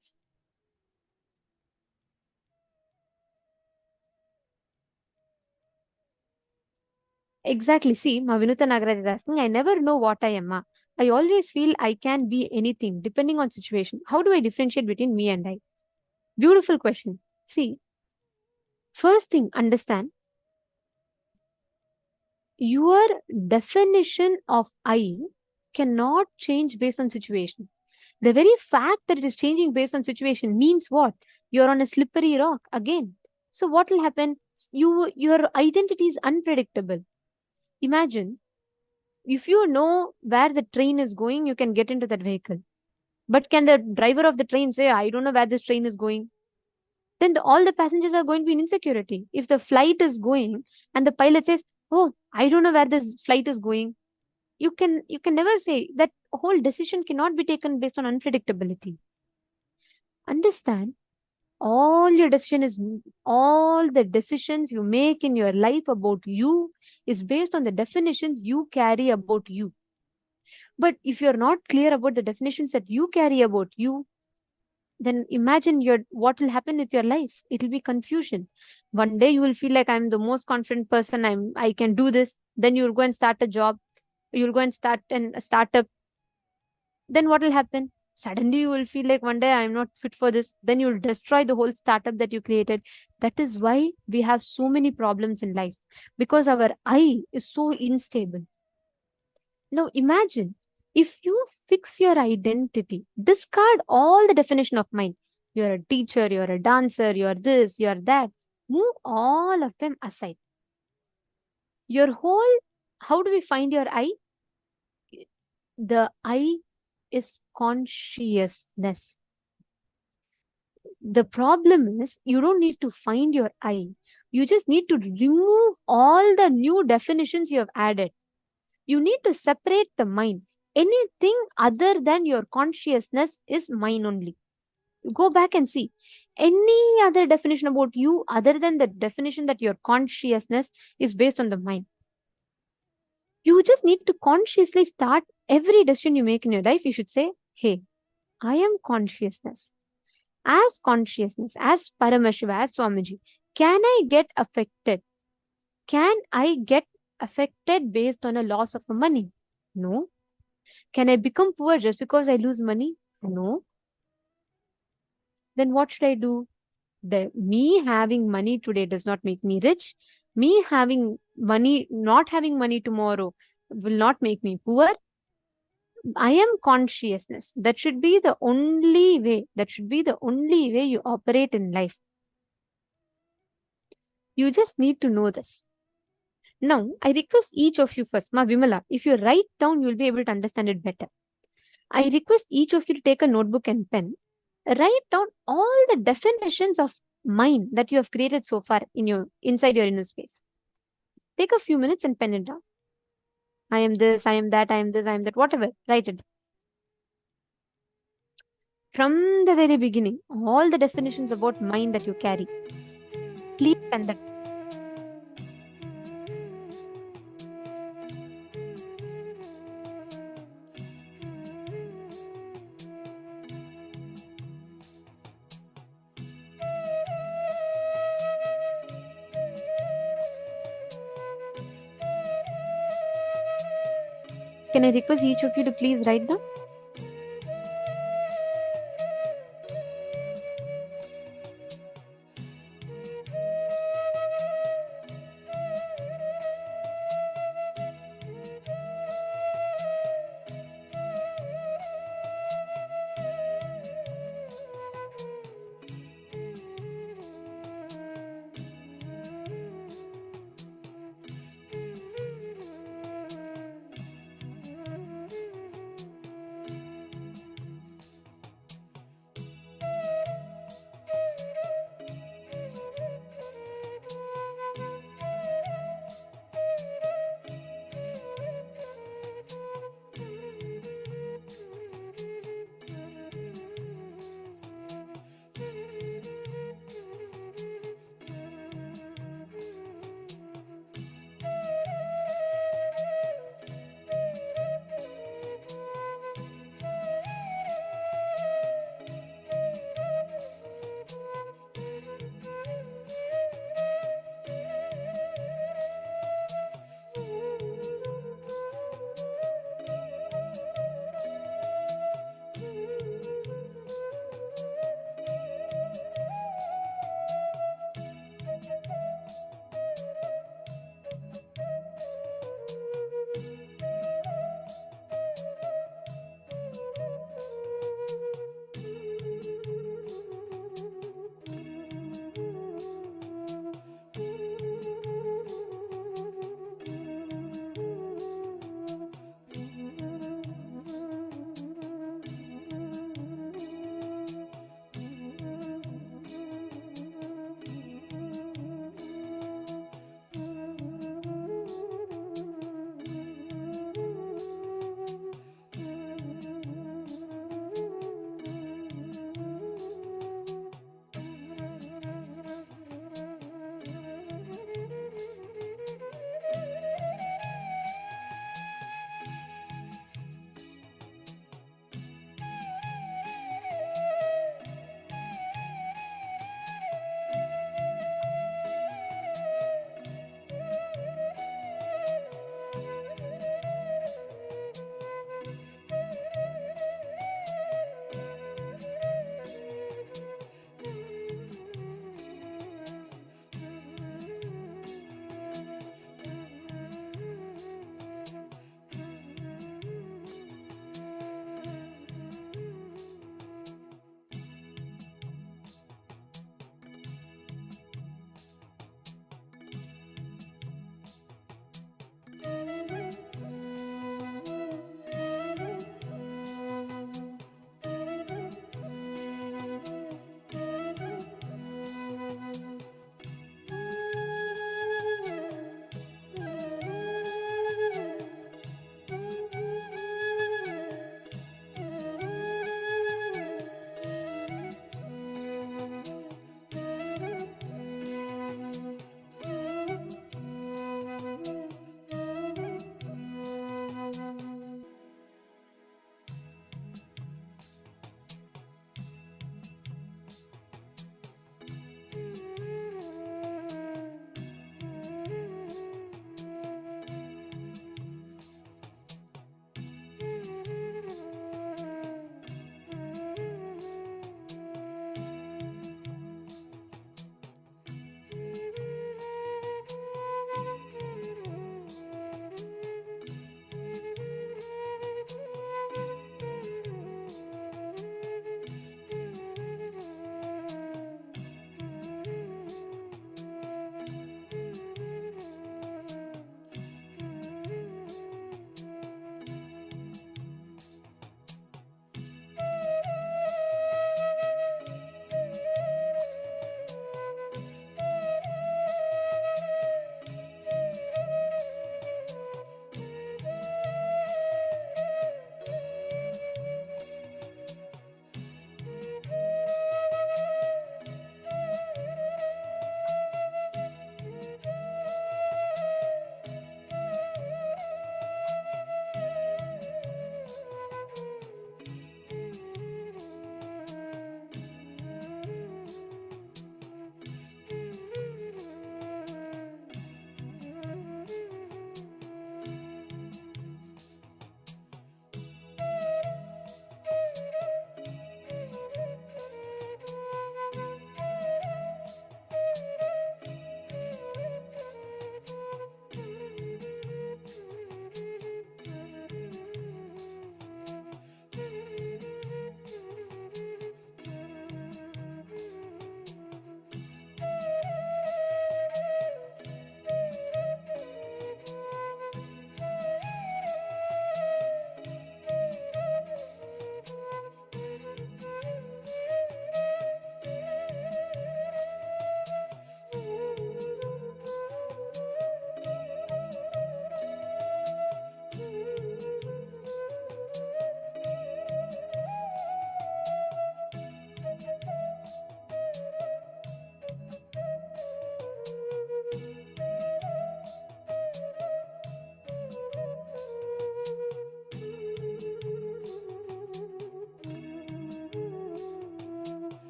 Exactly. See, Vinuta Nagaraj is asking, I never know what I am. I always feel I can be anything depending on situation. How do I differentiate between me and I? Beautiful question. See, first thing, understand your definition of I cannot change based on situation. The very fact that it is changing based on situation means what? You're on a slippery rock again. So what will happen? Your identity is unpredictable. Imagine, if you know where the train is going, you can get into that vehicle. But can the driver of the train say, I don't know where this train is going? Then all the passengers are going to be in insecurity. If the flight is going and the pilot says, oh, I don't know where this flight is going, you can never say. That whole decision cannot be taken based on unpredictability. Understand, all the decisions you make in your life about you is based on the definitions you carry about you. But if you're not clear about the definitions that you carry about you, then imagine what will happen with your life. It will be confusion. One day you will feel like I'm the most confident person, I can do this. Then you'll go and start a job. You'll go and start a startup. Then what will happen? Suddenly you will feel like one day I'm not fit for this. Then you'll destroy the whole startup that you created. That is why we have so many problems in life, because our I is so unstable. Now imagine, if you fix your identity, discard all the definition of mind. You're a teacher, you're a dancer, you're this, you're that. Move all of them aside. How do we find your I? The I is consciousness. The problem is, you don't need to find your I. You just need to remove all the new definitions you have added. You need to separate the mind. Anything other than your consciousness is mine only. Go back and see. any other definition about you other than the definition that your consciousness is based on the mind. You just need to consciously start every decision you make in your life. You should say, hey, I am consciousness. As consciousness, as Paramashiva, as Swamiji, can I get affected? Can I get affected based on a loss of money? No. Can I become poor just because I lose money? No. Then what should I do? Me having money today does not make me rich. Me having money, not having money tomorrow will not make me poor. I am consciousness. That should be the only way. That should be the only way you operate in life. You just need to know this. Now, I request each of you first, Ma Vimala, if you write down, you'll be able to understand it better. I request each of you to take a notebook and pen. Write down all the definitions of mind that you have created so far inside your inner space. Take a few minutes and pen it down. I am this, I am that, I am this, I am that, whatever. Write it. From the very beginning, all the definitions about mind that you carry, please pen that. Can I request each of you to please write down?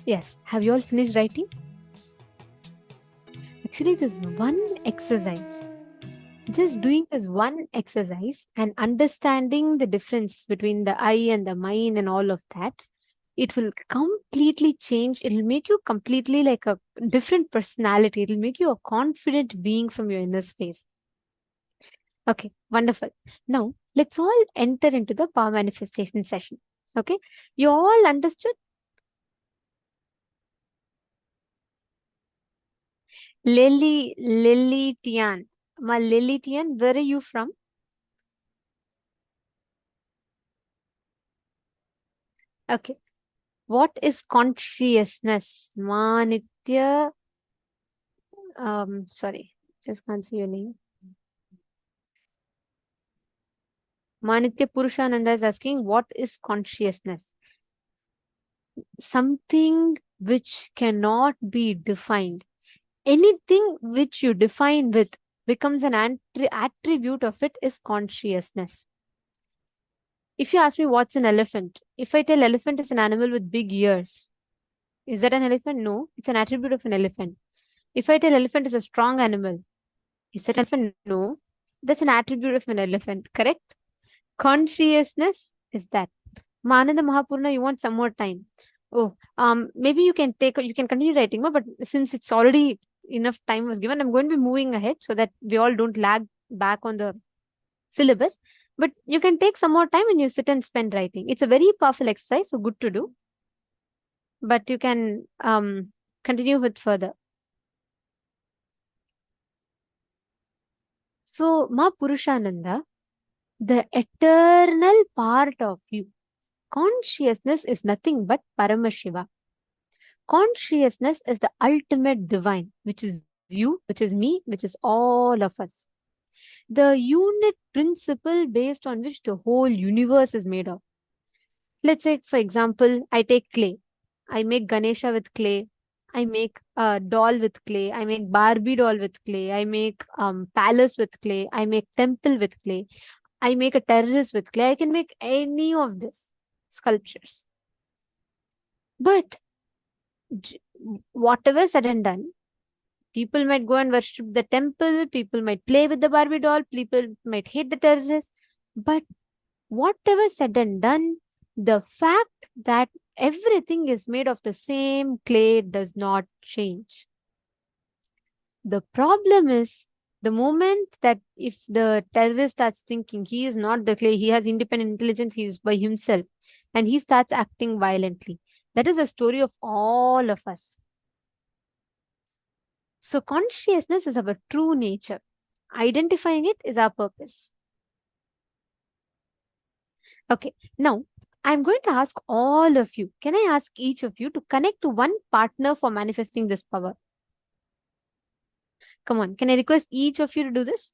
Yes. Have you all finished writing? Actually, this one exercise, just doing this one exercise and understanding the difference between the I and the mine and all of that, it will completely change. It will make you completely like a different personality. It will make you a confident being from your inner space. Okay, wonderful. Now, let's all enter into the power manifestation session. Okay, you all understood? Lily Tian. Ma Lily Tian, where are you from? Okay. What is consciousness? Ma Nitya. Sorry, just can't see your name. Manitya Purushananda is asking, what is consciousness? Something which cannot be defined. Anything which you define with becomes an attribute of it is consciousness. If you ask me what's an elephant, if I tell elephant is an animal with big ears, is that an elephant? No, it's an attribute of an elephant. If I tell elephant is a strong animal, is that an elephant? No, that's an attribute of an elephant, correct? Consciousness is that. Mananda Mahapurna, you want some more time. Oh, maybe you can continue writing, but since it's already enough time was given, I'm going to be moving ahead so that we all don't lag back on the syllabus. But you can take some more time and you sit and spend writing. It's a very powerful exercise, so good to do. But you can continue with further. So, Ma Purushananda, the eternal part of you, consciousness is nothing but Paramashiva. Consciousness is the ultimate divine, which is you, which is me, which is all of us. The unit principle based on which the whole universe is made of. Let's say, for example, I take clay. I make Ganesha with clay. I make a doll with clay. I make Barbie doll with clay. I make palace with clay. I make temple with clay. I make a terrace with clay. I can make any of this sculptures. But whatever said and done, people might go and worship the temple, people might play with the Barbie doll, people might hate the terrorists. But whatever said and done, the fact that everything is made of the same clay does not change. The problem is the moment that if the terrorist starts thinking he is not the clay, he has independent intelligence, he is by himself, and he starts acting violently. That is a story of all of us. So consciousness is our true nature. Identifying it is our purpose. Okay, now I'm going to ask all of you. Can I ask each of you to connect to one partner for manifesting this power? Come on, can I request each of you to do this?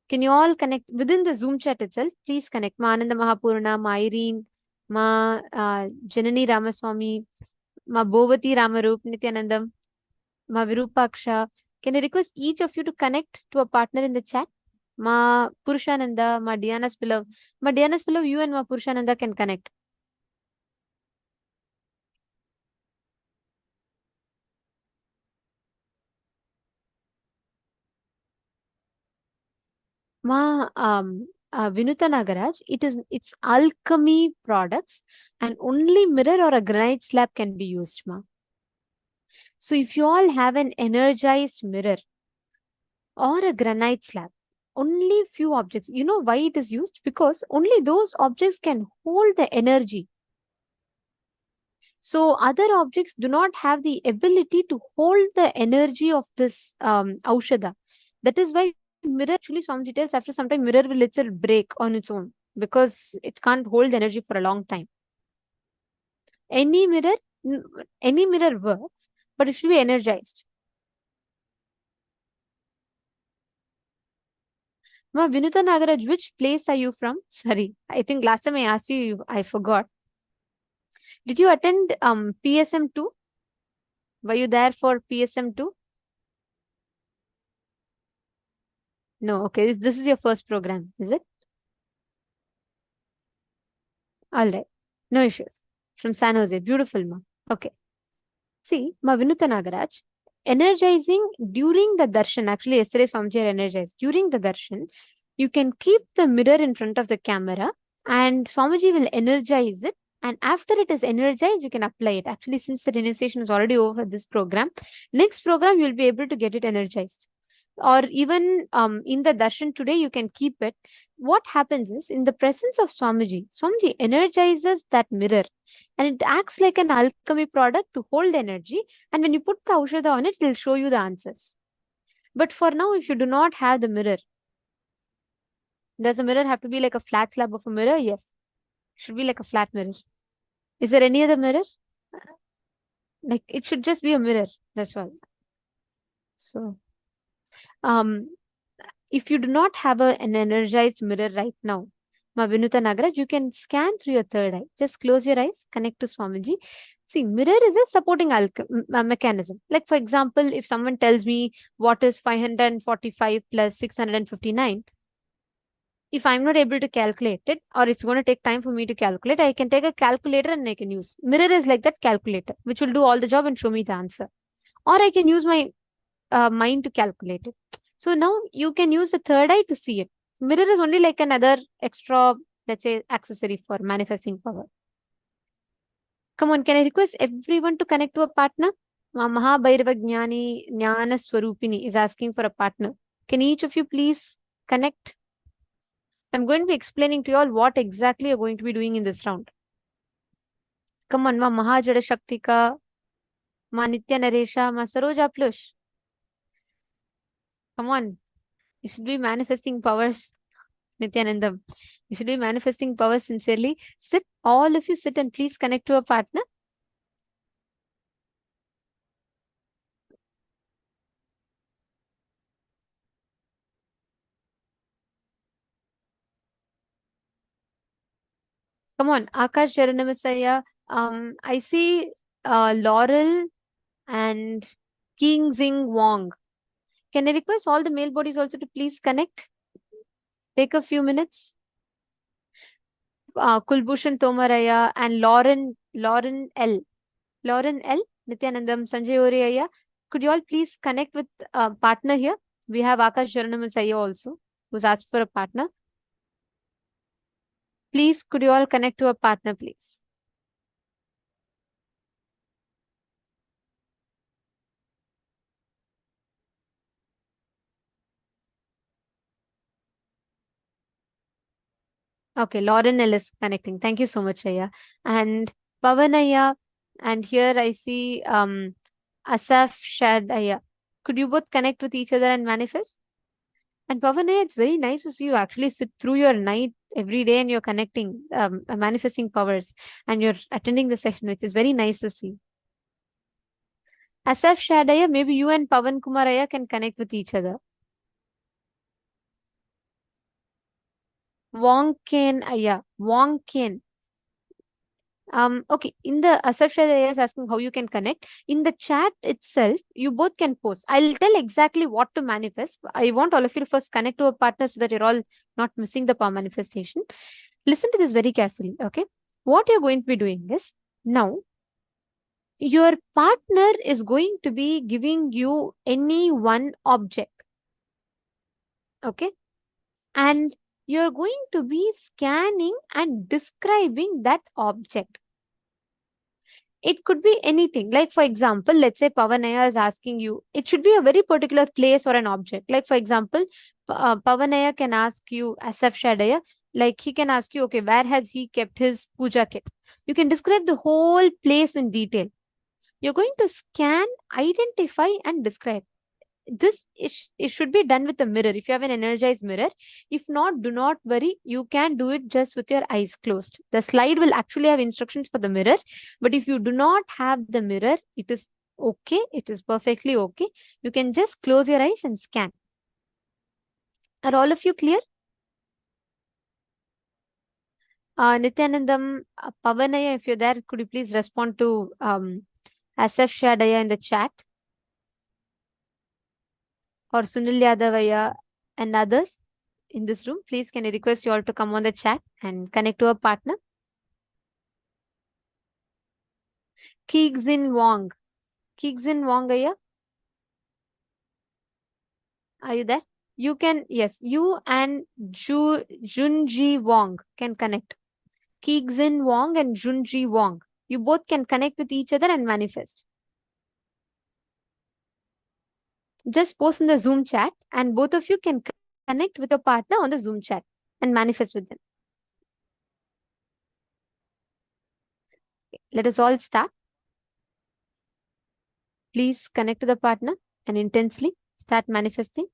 Can you all connect within the Zoom chat itself? Please connect. Ma Ananda Mahapurna, Ma Irene, Ma Janani Ramaswamy, Ma Bovati Ramarup, Nithyanandam, Ma Virupaksha. Can I request each of you to connect to a partner in the chat? Ma Purushananda, Ma Diana Spillav. Ma Diana Spillav, you and Ma Purushananda can connect. Ma Vinuta Nagaraj, it's alchemy products and only mirror or a granite slab can be used, ma. So if you all have an energized mirror or a granite slab, only few objects, you know why it is used? Because only those objects can hold the energy. So other objects do not have the ability to hold the energy of this Aushadha. That is why mirror, actually some details, after some time mirror will itself break on its own because it can't hold the energy for a long time. Any mirror works, but it should be energized. Ma Vinuta Nagaraj, which place are you from? Sorry, I think last time I asked you, I forgot. Did you attend PSM2? Were you there for PSM2? No, okay. This is your first program, is it? All right. No issues. From San Jose. Beautiful, ma. Okay. See, Vinuta Nagaraj, energizing during the darshan, actually yesterday Swamiji are energized. During the darshan, you can keep the mirror in front of the camera and Swamiji will energize it. And after it is energized, you can apply it. Actually, since the initiation is already over this program, next program you will be able to get it energized. Or even in the darshan today, you can keep it. What happens is, in the presence of Swamiji energizes that mirror and it acts like an alchemy product to hold energy. And when you put the Aushadha on it, it will show you the answers. But for now, if you do not have the mirror, does the mirror have to be like a flat slab of a mirror? Yes. It should be like a flat mirror. Is there any other mirror? Like, it should just be a mirror. That's all. So, if you do not have an energized mirror right now, Vinuta Nagaraj, you can scan through your third eye. Just close your eyes, connect to Swamiji. See, mirror is a supporting mechanism. Like, for example, if someone tells me what is 545 plus 659, if I'm not able to calculate it, or it's going to take time for me to calculate, I can take a calculator and I can use. Mirror is like that calculator, which will do all the job and show me the answer. Or I can use my mind to calculate it. So now you can use the third eye to see it. Mirror is only like another extra, let's say, accessory for manifesting power. Come on, can I request everyone to connect to a partner? Mahabhairava Jnani Jnana Swarupini is asking for a partner. Can each of you please connect? I'm going to be explaining to you all what exactly you're going to be doing in this round. Come on, Ma Mahajada Shaktika, Ma Nitya Naresha, Ma Saroja Plush. Come on. You should be manifesting powers. Nithyananda, you should be manifesting powers sincerely. Sit, all of you sit and please connect to a partner. Come on, Akash Jaranamasaya. I see Laurel and King Zing Wong. Can I request all the male bodies also to please connect? Take a few minutes. Kulbhushan Tomaraya and Lauren L. Lauren L. Nithyanandam Sanjay Oriyaya. Could you all please connect with a partner here? We have Akash Jaranamasaya also, who's asked for a partner. Please, could you all connect to a partner, please? Okay, Lauren L is connecting. Thank you so much, Aya. And Pavanaya, and here I see Asaf Shad Aya. Could you both connect with each other and manifest? And Pavanaya, it's very nice to see you actually sit through your night every day and you're connecting, manifesting powers, and you're attending the session, which is very nice to see. Asaf Shadaya, maybe you and Pavan Kumaraya can connect with each other. Wong Ken Aya, Wong Ken. Okay, in the Asaf Shadaya is asking how you can connect. In the chat itself, you both can post. I'll tell exactly what to manifest. I want all of you to first connect to a partner so that you're all not missing the power manifestation. Listen to this very carefully, okay? What you're going to be doing is, now, your partner is going to be giving you any one object, okay? And you're going to be scanning and describing that object. It could be anything. Like, for example, let's say Pavanaya is asking you, it should be a very particular place or an object. Like, for example, Pavanaya can ask you, Asaf Shadaya, like he can ask you, okay, where has he kept his puja kit? You can describe the whole place in detail. You're going to scan, identify, and describe. This it should be done with a mirror. If you have an energized mirror, if not, do not worry, you can do it just with your eyes closed. The slide will actually have instructions for the mirror, but if you do not have the mirror, it is okay, it is perfectly okay. You can just close your eyes and scan. Are all of you clear? Nithyanandam, Pavanaya, if you're there, could you please respond to Asaf Shadaya in the chat? Or Sunil Yadavaya and others in this room, please can I request you all to come on the chat and connect to a partner? Keegzin Wong. Kigzin Wongaya, are you there? You can, yes, you and Junji Wong can connect. Kigzin Wong and Junji Wong. You both can connect with each other and manifest. Just post in the Zoom chat and both of you can connect with your partner on the Zoom chat and manifest with them. Let us all start. Please connect to the partner and intensely start manifesting.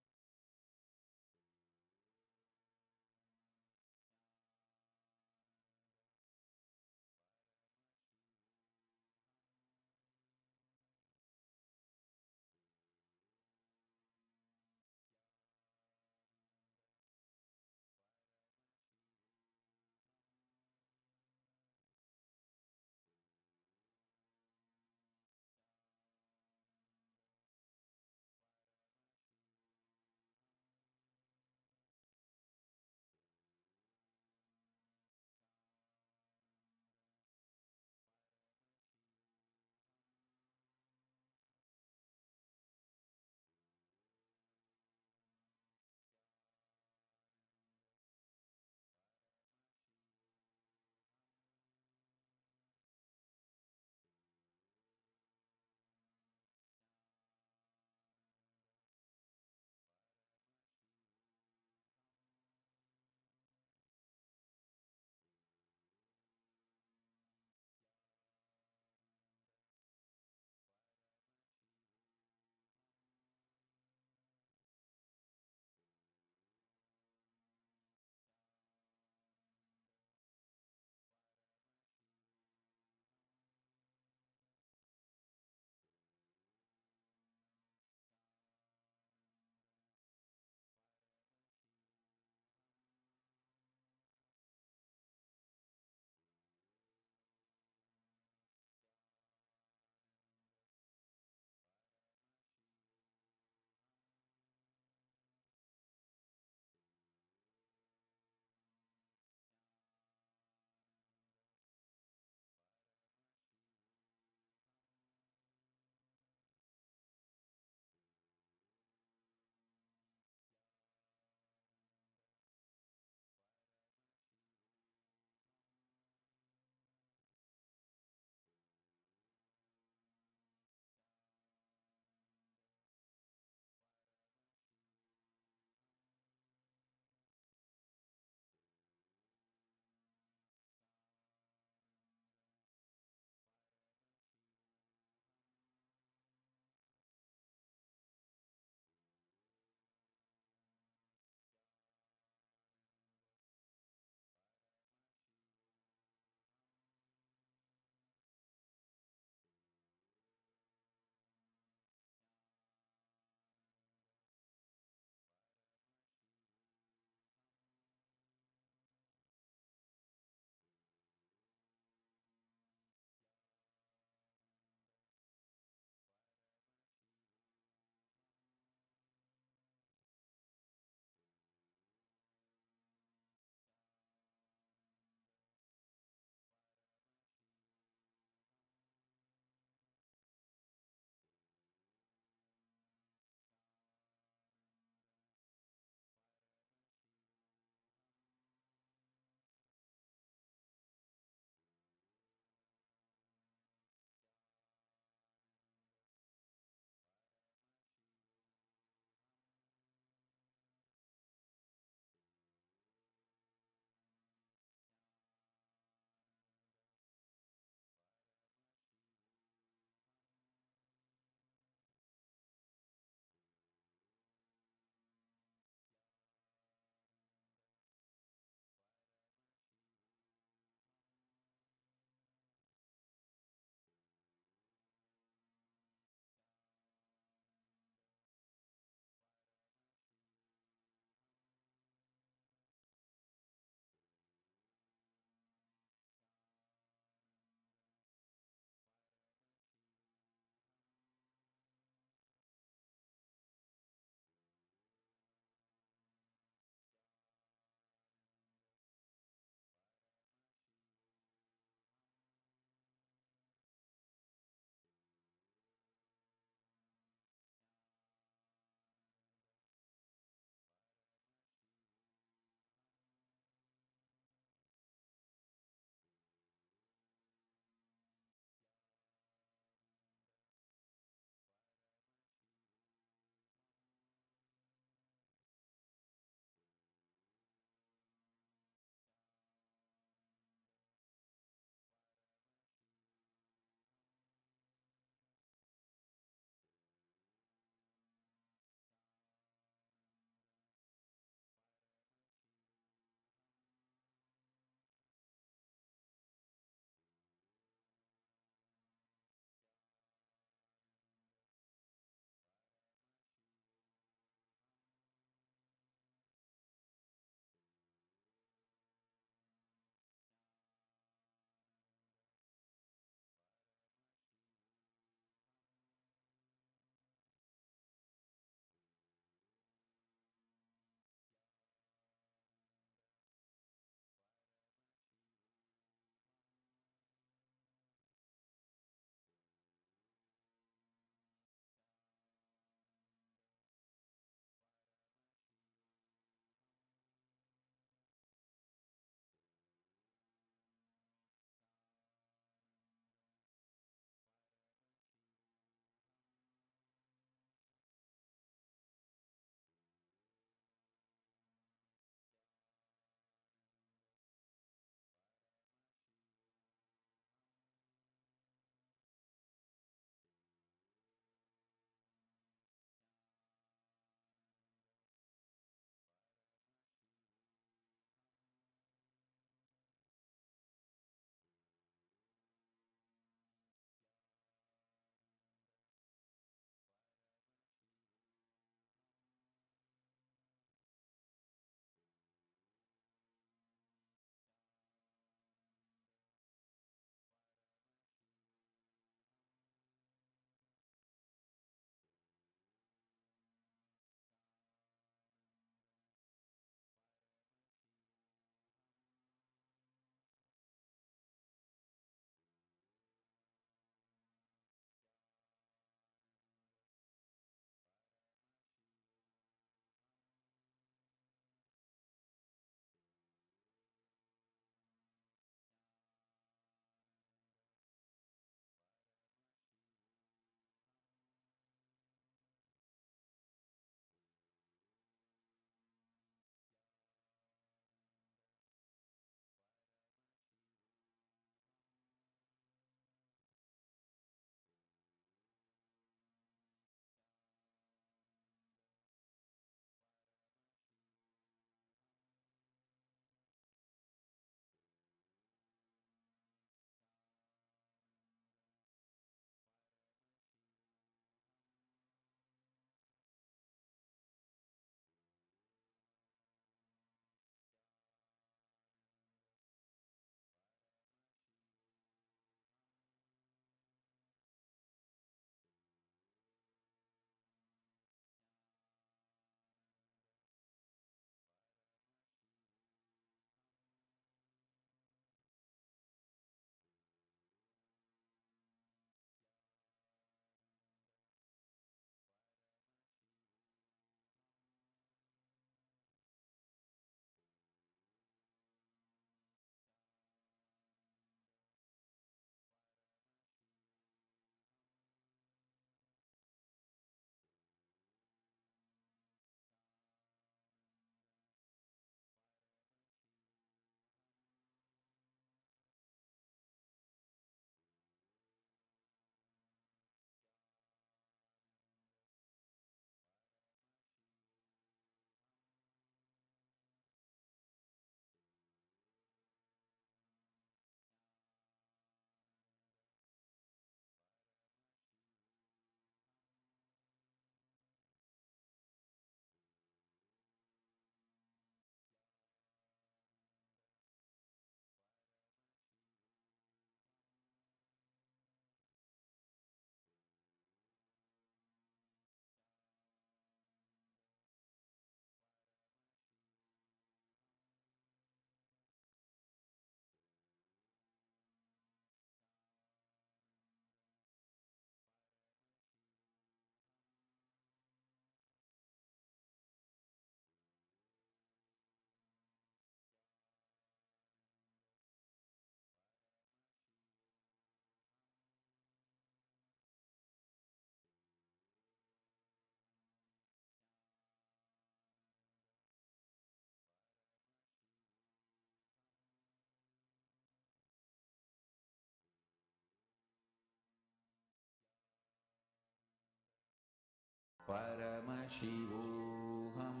Paramashivoham.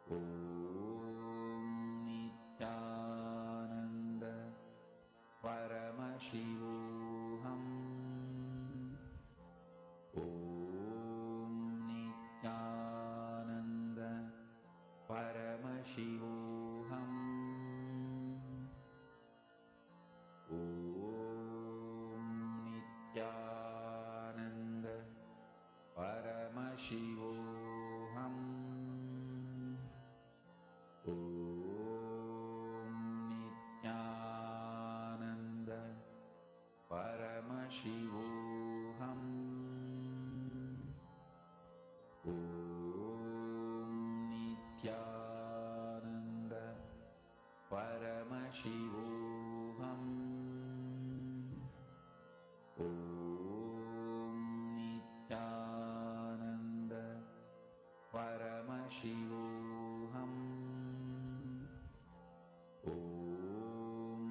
Om Nithyananda Paramashivoham. Om Nithyananda Paramashivoham. Om Nithyananda Paramashivoham. Om Nithyananda Paramashivoham. Om Nithyananda Paramashivoham. Om Nithyananda Paramashivoham. Om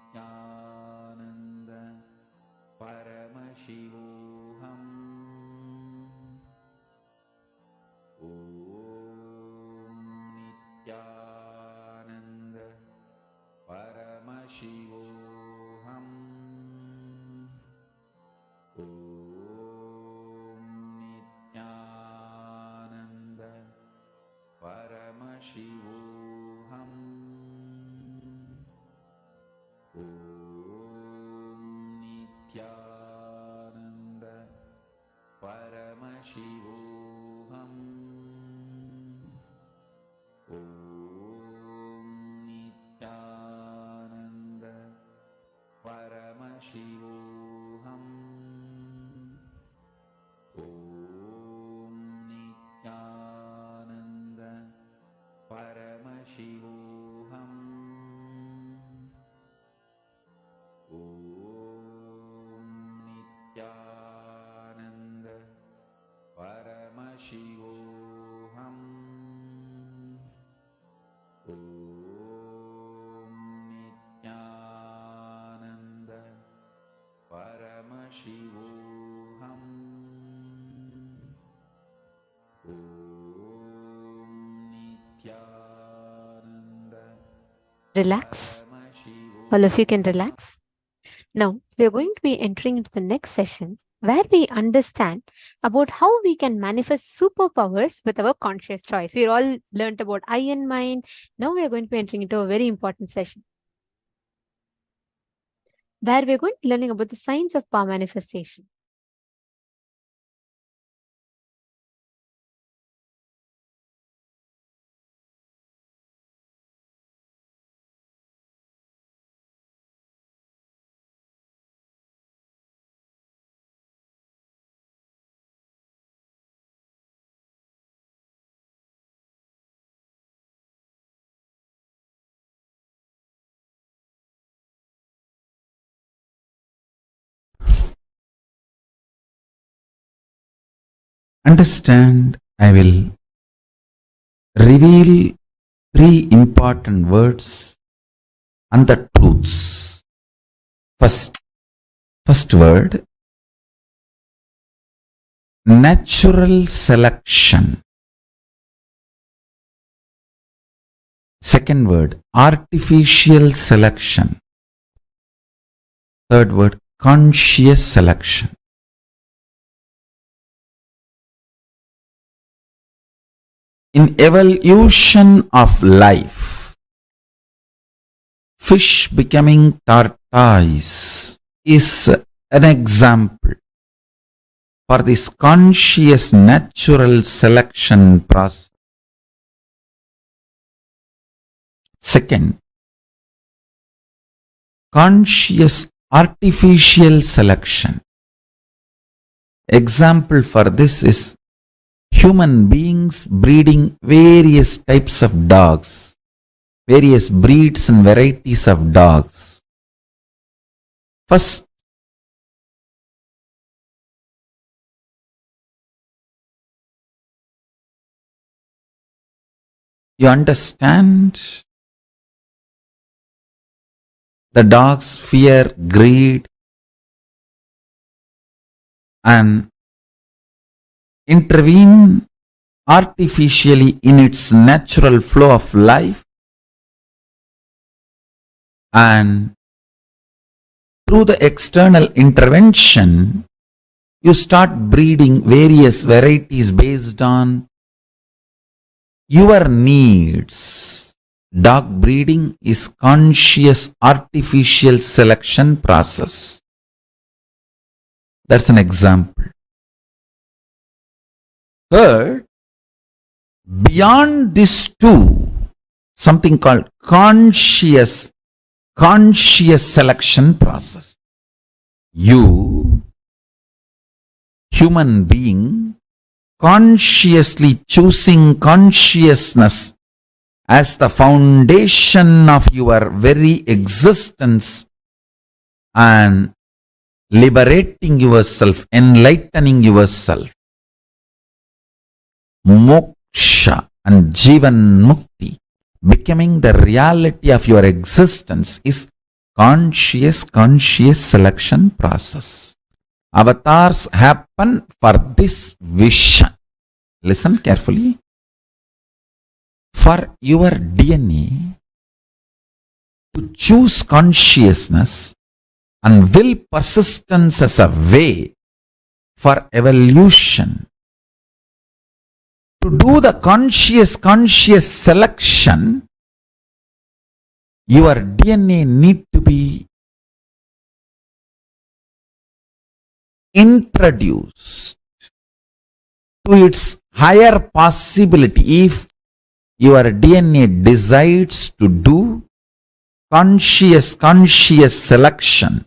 Nithyananda Paramashivoham. Om Nithyananda Paramashivoham. Om Nithyananda Paramashivoham. Om Nithyananda Paramashivoham. Om Nithyananda Paramashivoham. Om Nithyananda Paramashivoham. Om Nithyananda Paramashivoham. Om Nithyananda Paramashivoham. Om Nithyananda Relax. Paramashivoham. All of you can relax. Now, we are going to be entering into the next session where we understand about how we can manifest superpowers with our conscious choice. We all learned about I and mind. Now we are going to be entering into a very important session where we are going to be learning about the science of power manifestation. Understand, I will reveal three important words and the truths. First word, natural selection. Second word, artificial selection. Third word, conscious selection. In evolution of life, fish becoming tortoise is an example for this conscious natural selection process. Second, conscious artificial selection. Example for this is human beings breeding various types of dogs, various breeds and varieties of dogs. First, you understand the dogs fear greed and intervene artificially in its natural flow of life, and through the external intervention, you start breeding various varieties based on your needs. Dog breeding is conscious artificial selection process. That's an example. Third, beyond these two, something called conscious selection process. You, human being, consciously choosing consciousness as the foundation of your very existence and liberating yourself, enlightening yourself. Moksha and Jivan Mukti, becoming the reality of your existence, is conscious selection process. Avatars happen for this vision. Listen carefully. For your DNA to choose consciousness and will persistence as a way for evolution, to do the conscious selection, your DNA need to be introduced to its higher possibility. If your DNA decides to do conscious selection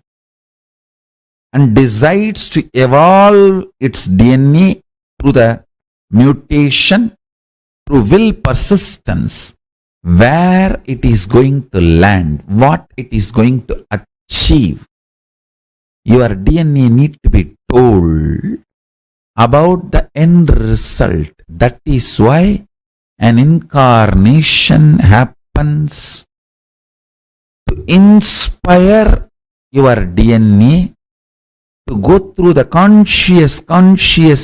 and decides to evolve its DNA through the mutation, through will persistence, where it is going to land, what it is going to achieve, your DNA need to be told about the end result. That is why an incarnation happens to inspire your DNA to go through the conscious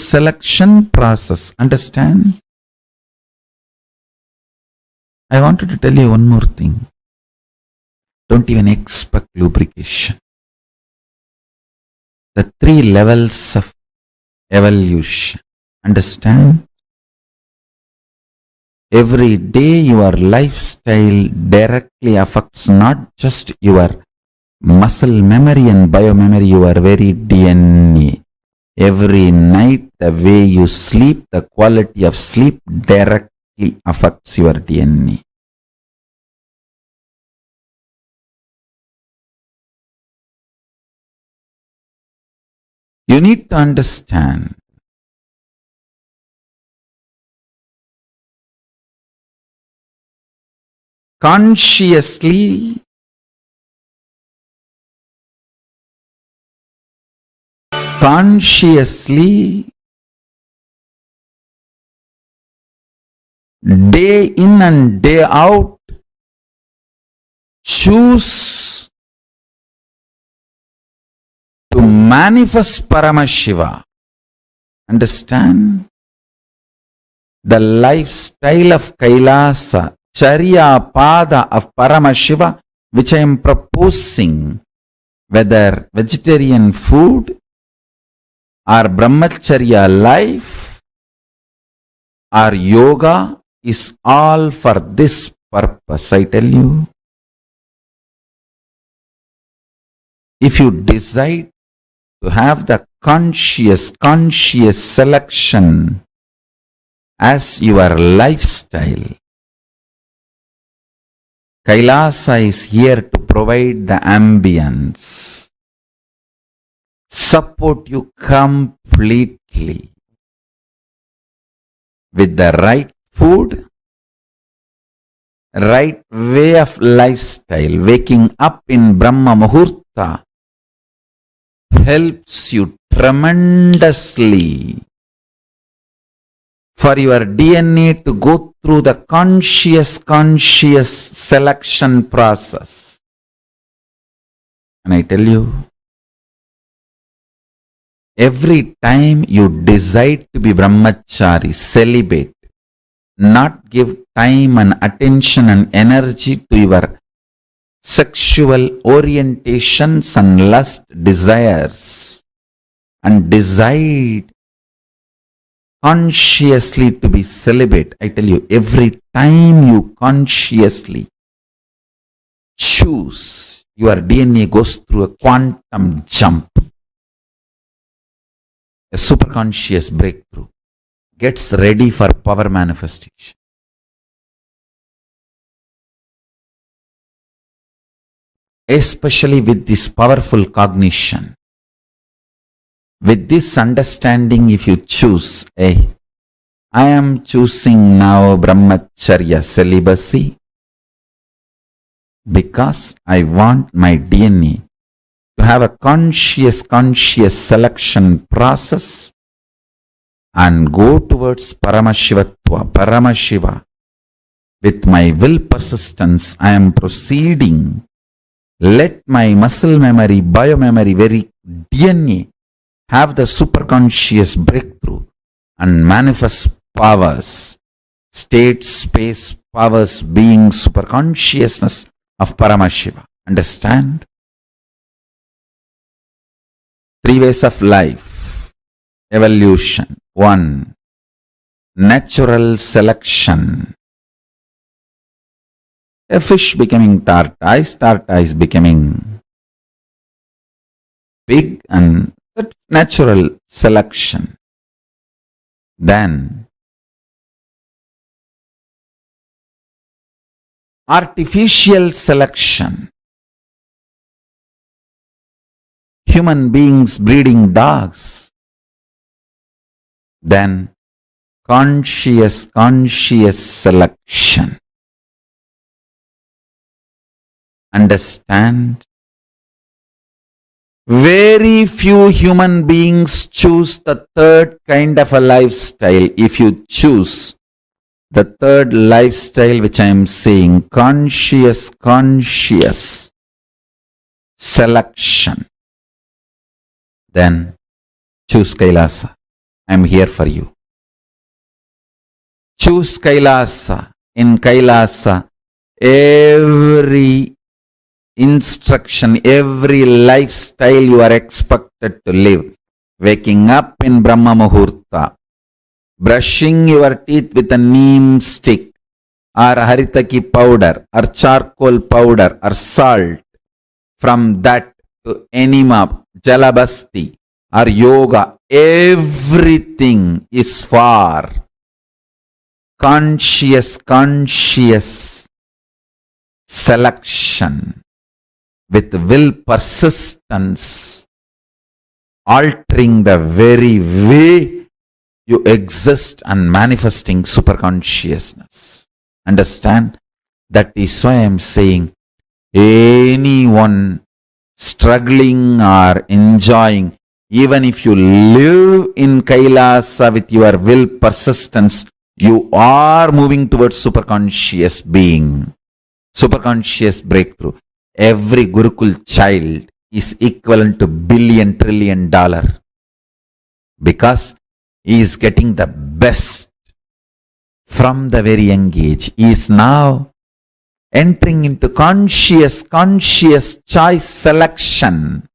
selection process. Understand? I wanted to tell you one more thing. Don't even expect lubrication. The 3 levels of evolution. Understand? Every day your lifestyle directly affects not just your muscle memory and biomemory, your very DNA. Every night the way you sleep, the quality of sleep directly affects your DNA. You need to understand consciously day in and day out choose to manifest Paramashiva. Understand? The lifestyle of Kailasa, Charya Pada of Paramashiva, which I am proposing, whether vegetarian food or Brahmacharya life or yoga, is all for this purpose. I tell you, if you decide to have the conscious selection as your lifestyle, Kailasa is here to provide the ambience, support you completely with the right food, right way of lifestyle. Waking up in Brahma Muhurta helps you tremendously for your DNA to go through the conscious selection process. And I tell you, Every time you decide to be brahmachari, celibate, not give time and attention and energy to your sexual orientations and lust desires, and decide consciously to be celibate. I tell you, every time you consciously choose, your DNA goes through a quantum jump, a superconscious breakthrough, gets ready for power manifestation. Especially with this powerful cognition, with this understanding, if you choose, I am choosing now brahmacharya, celibacy, because I want my DNA to have a conscious selection process and go towards Paramashivatva, Paramashiva. With my will persistence, I am proceeding. Let my muscle memory, biomemory, very DNA have the superconscious breakthrough and manifest powers, state, space, powers, being, superconsciousness of Paramashiva. Understand? 3 ways of life. Evolution. 1. Natural selection. A fish becoming tortoise becoming pig, and that's natural selection. Then artificial selection. Human beings breeding dogs. Then conscious selection. Understand? Very few human beings choose the third kind of a lifestyle. If you choose the third lifestyle, which I am saying, conscious selection, then choose Kailasa. I am here for you. Choose Kailasa. In Kailasa, every instruction, every lifestyle you are expected to live. Waking up in Brahma Muhurta, brushing your teeth with a neem stick, or haritaki powder, or charcoal powder, or salt. From that to enema, jalabasti, or yoga, everything is for conscious selection. With will persistence, altering the very way you exist and manifesting superconsciousness. Understand? That is why I am saying, anyone struggling or enjoying, even if you live in Kailasa with your will persistence, you are moving towards superconscious being, superconscious breakthrough. Every Gurukul child is equivalent to $1 trillion because he is getting the best from the very young age. He is now entering into conscious choice selection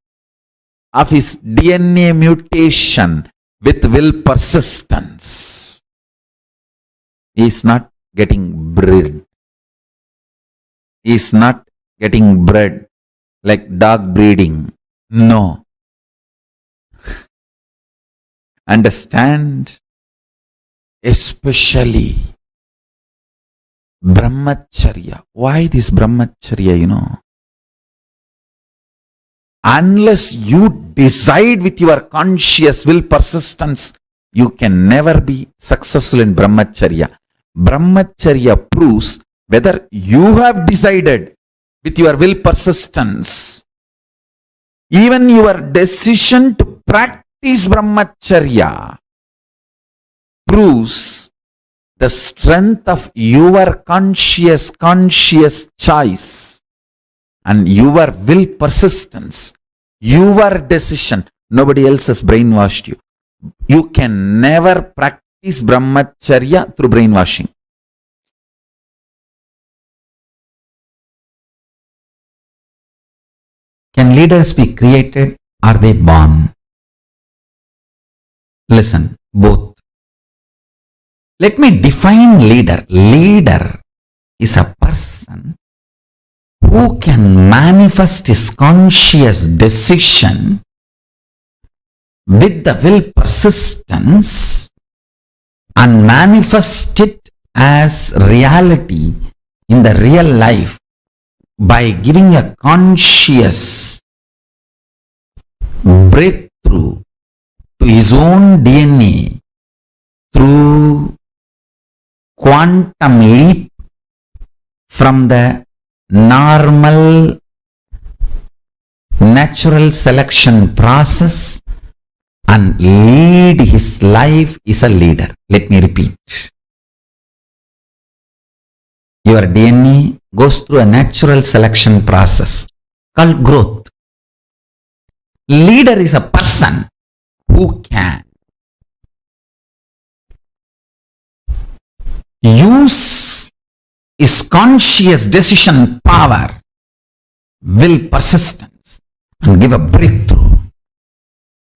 of his DNA mutation with will persistence. He is not getting bred. He is not getting bred like dog breeding. No. Understand? Especially brahmacharya. Why this brahmacharya, Unless you decide with your conscious will persistence, you can never be successful in brahmacharya. Brahmacharya proves whether you have decided with your will persistence. Even your decision to practice brahmacharya proves the strength of your conscious choice and your will persistence, your decision. Nobody else has brainwashed you. You can never practice brahmacharya through brainwashing. Can leaders be created? Are they born? Listen, both. Let me define leader. Leader is a person who can manifest his conscious decision with the will persistence and manifest it as reality in the real life by giving a conscious breakthrough to his own DNA through quantum leap from the normal natural selection process and lead his life is a leader. Let me repeat. Your DNA goes through a natural selection process called growth. Leader is a person who can use his conscious decision power, will persistence, and give a breakthrough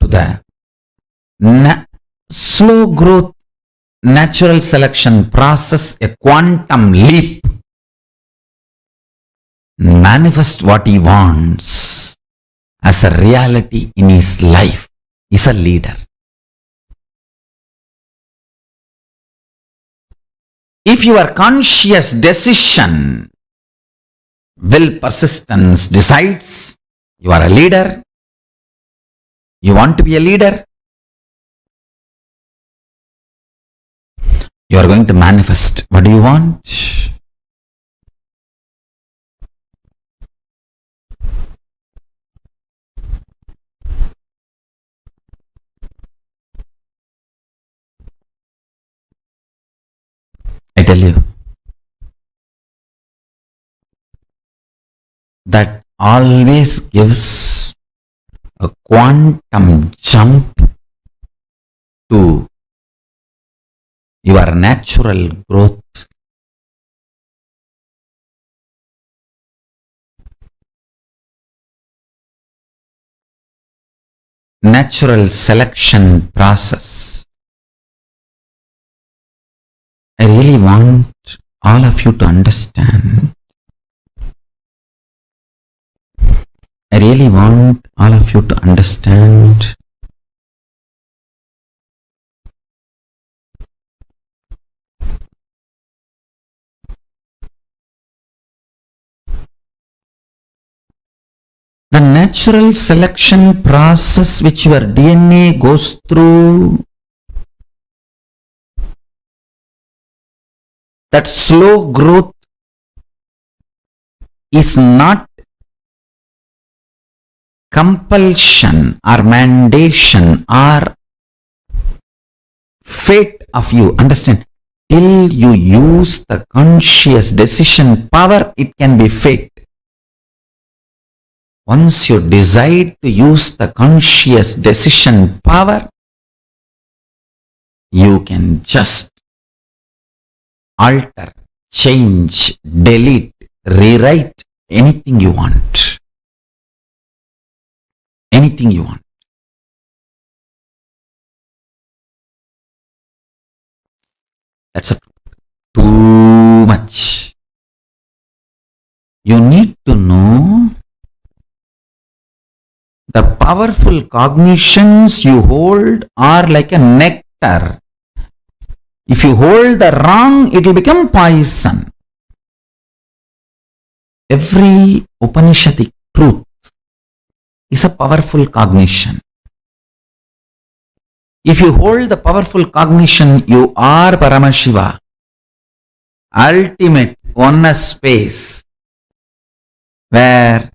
to the slow growth natural selection process, a quantum leap, manifest what he wants as a reality in his life. Is a leader. If your conscious decision, will persistence decides you are a leader, you want to be a leader, you are going to manifest. What do you want? I tell you that always gives a quantum jump to your natural growth. Natural selection process. I really want all of you to understand. I really want all of you to understand the natural selection process which your DNA goes through. That slow growth is not compulsion or mandation or fate of you. Understand? Till you use the conscious decision power, it can be fate. Once you decide to use the conscious decision power, you can just alter, change, delete, rewrite anything you want. Anything you want. That's too much. You need to know the powerful cognitions you hold are like a nectar. If you hold the wrong, it will become poison. Every Upanishadic truth is a powerful cognition. If you hold the powerful cognition, you are Paramashiva, ultimate oneness space, where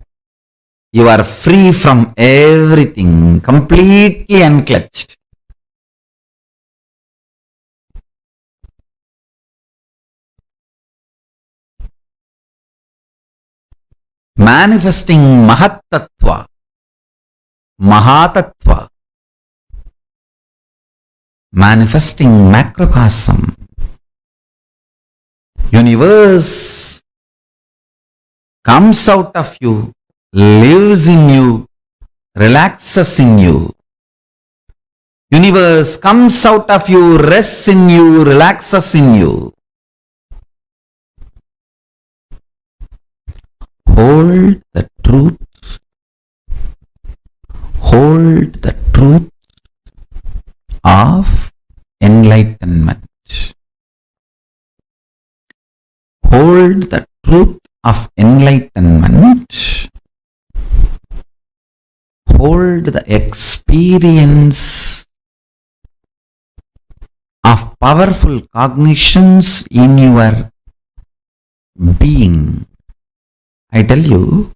you are free from everything, completely unclutched. Manifesting Mahatattva, Mahatattva, manifesting macrocosm. Universe comes out of you, lives in you, relaxes in you. Universe comes out of you, rests in you, relaxes in you. Hold the truth. Hold the truth of enlightenment. Hold the truth of enlightenment. Hold the experience of powerful cognitions in your being. I tell you,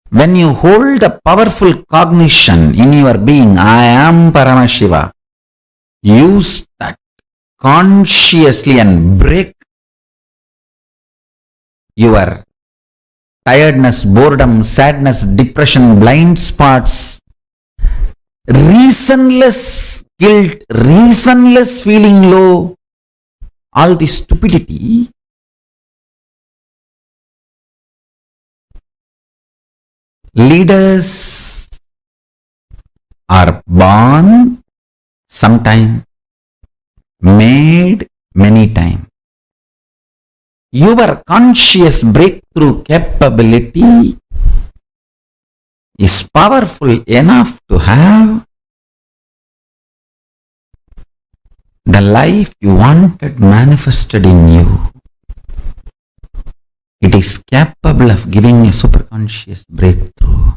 when you hold the powerful cognition in your being, I am Paramashiva, use that consciously and break your tiredness, boredom, sadness, depression, blind spots, reasonless guilt, reasonless feeling low, all this stupidity. Leaders are born sometime, made many times. Your conscious breakthrough capability is powerful enough to have the life you wanted manifested in you. It is capable of giving a superconscious breakthrough.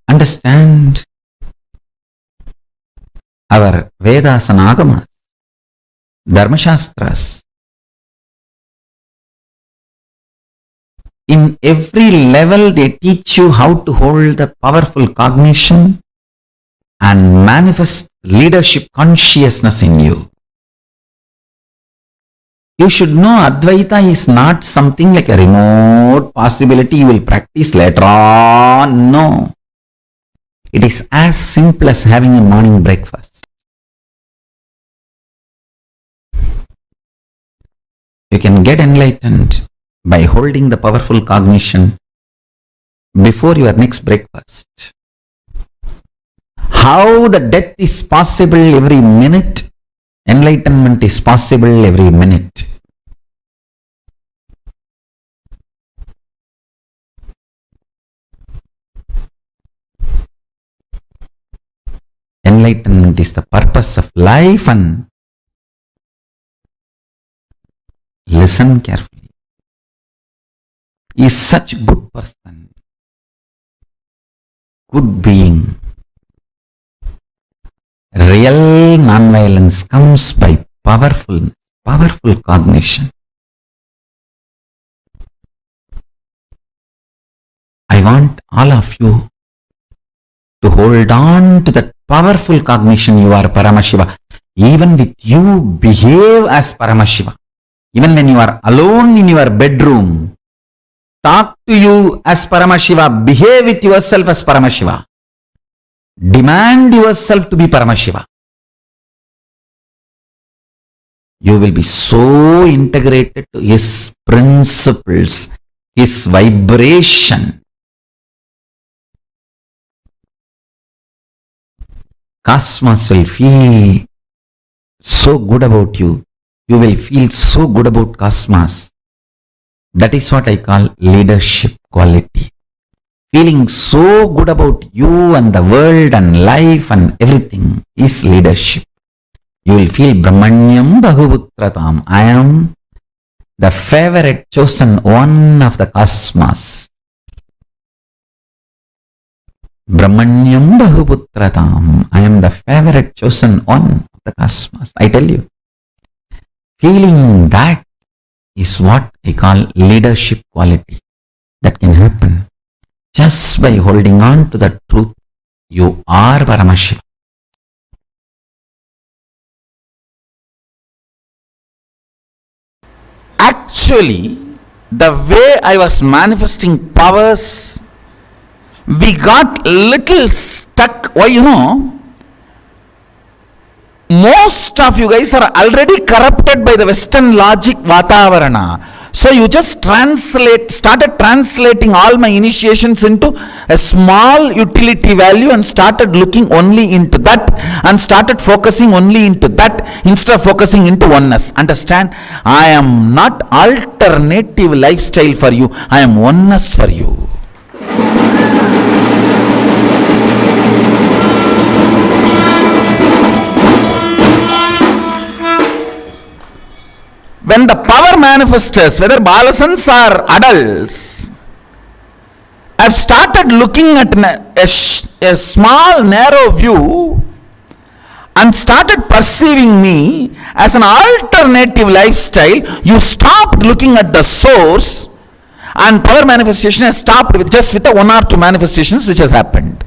Understand our Vedas and Agamas, Dharmashastras. In every level they teach you how to hold the powerful cognition and manifest leadership consciousness in you. You should know Advaita is not something like a remote possibility you will practice later on. No. It is as simple as having a morning breakfast. You can get enlightened by holding the powerful cognition before your next breakfast. How the death is possible every minute, enlightenment is possible every minute. Enlightenment is the purpose of life, and listen carefully. He is such a good person, good being. Real non-violence comes by powerful cognition. I want all of you to hold on to that powerful cognition. You are Paramashiva. Even with you, behave as Paramashiva. Even when you are alone in your bedroom, talk to you as Paramashiva. Behave with yourself as Paramashiva. Demand yourself to be Paramashiva. You will be so integrated to His principles, His vibration. Cosmos will feel so good about you. You will feel so good about cosmos. That is what I call leadership quality. Feeling so good about you and the world and life and everything is leadership. You will feel Brahmanyam Bhaguputratam. I am the favorite chosen one of the cosmos. Brahmanyam Bhaguputratam. I am the favorite chosen one of the cosmos. I tell you. Feeling that is what I call leadership quality. That can happen just by holding on to the truth. You are Paramashiva. Actually, the way I was manifesting powers, we got little stuck. Why, most of you guys are already corrupted by the Western logic Vatavarana. So you just started translating all my initiations into a small utility value and started looking only into that and started focusing only into that instead of focusing into oneness. Understand? I am not alternative lifestyle for you. I am oneness for you. When the power manifestors, whether balasans or adults, have started looking at a small narrow view and started perceiving me as an alternative lifestyle, you stopped looking at the source, and power manifestation has stopped with the one or two manifestations which has happened.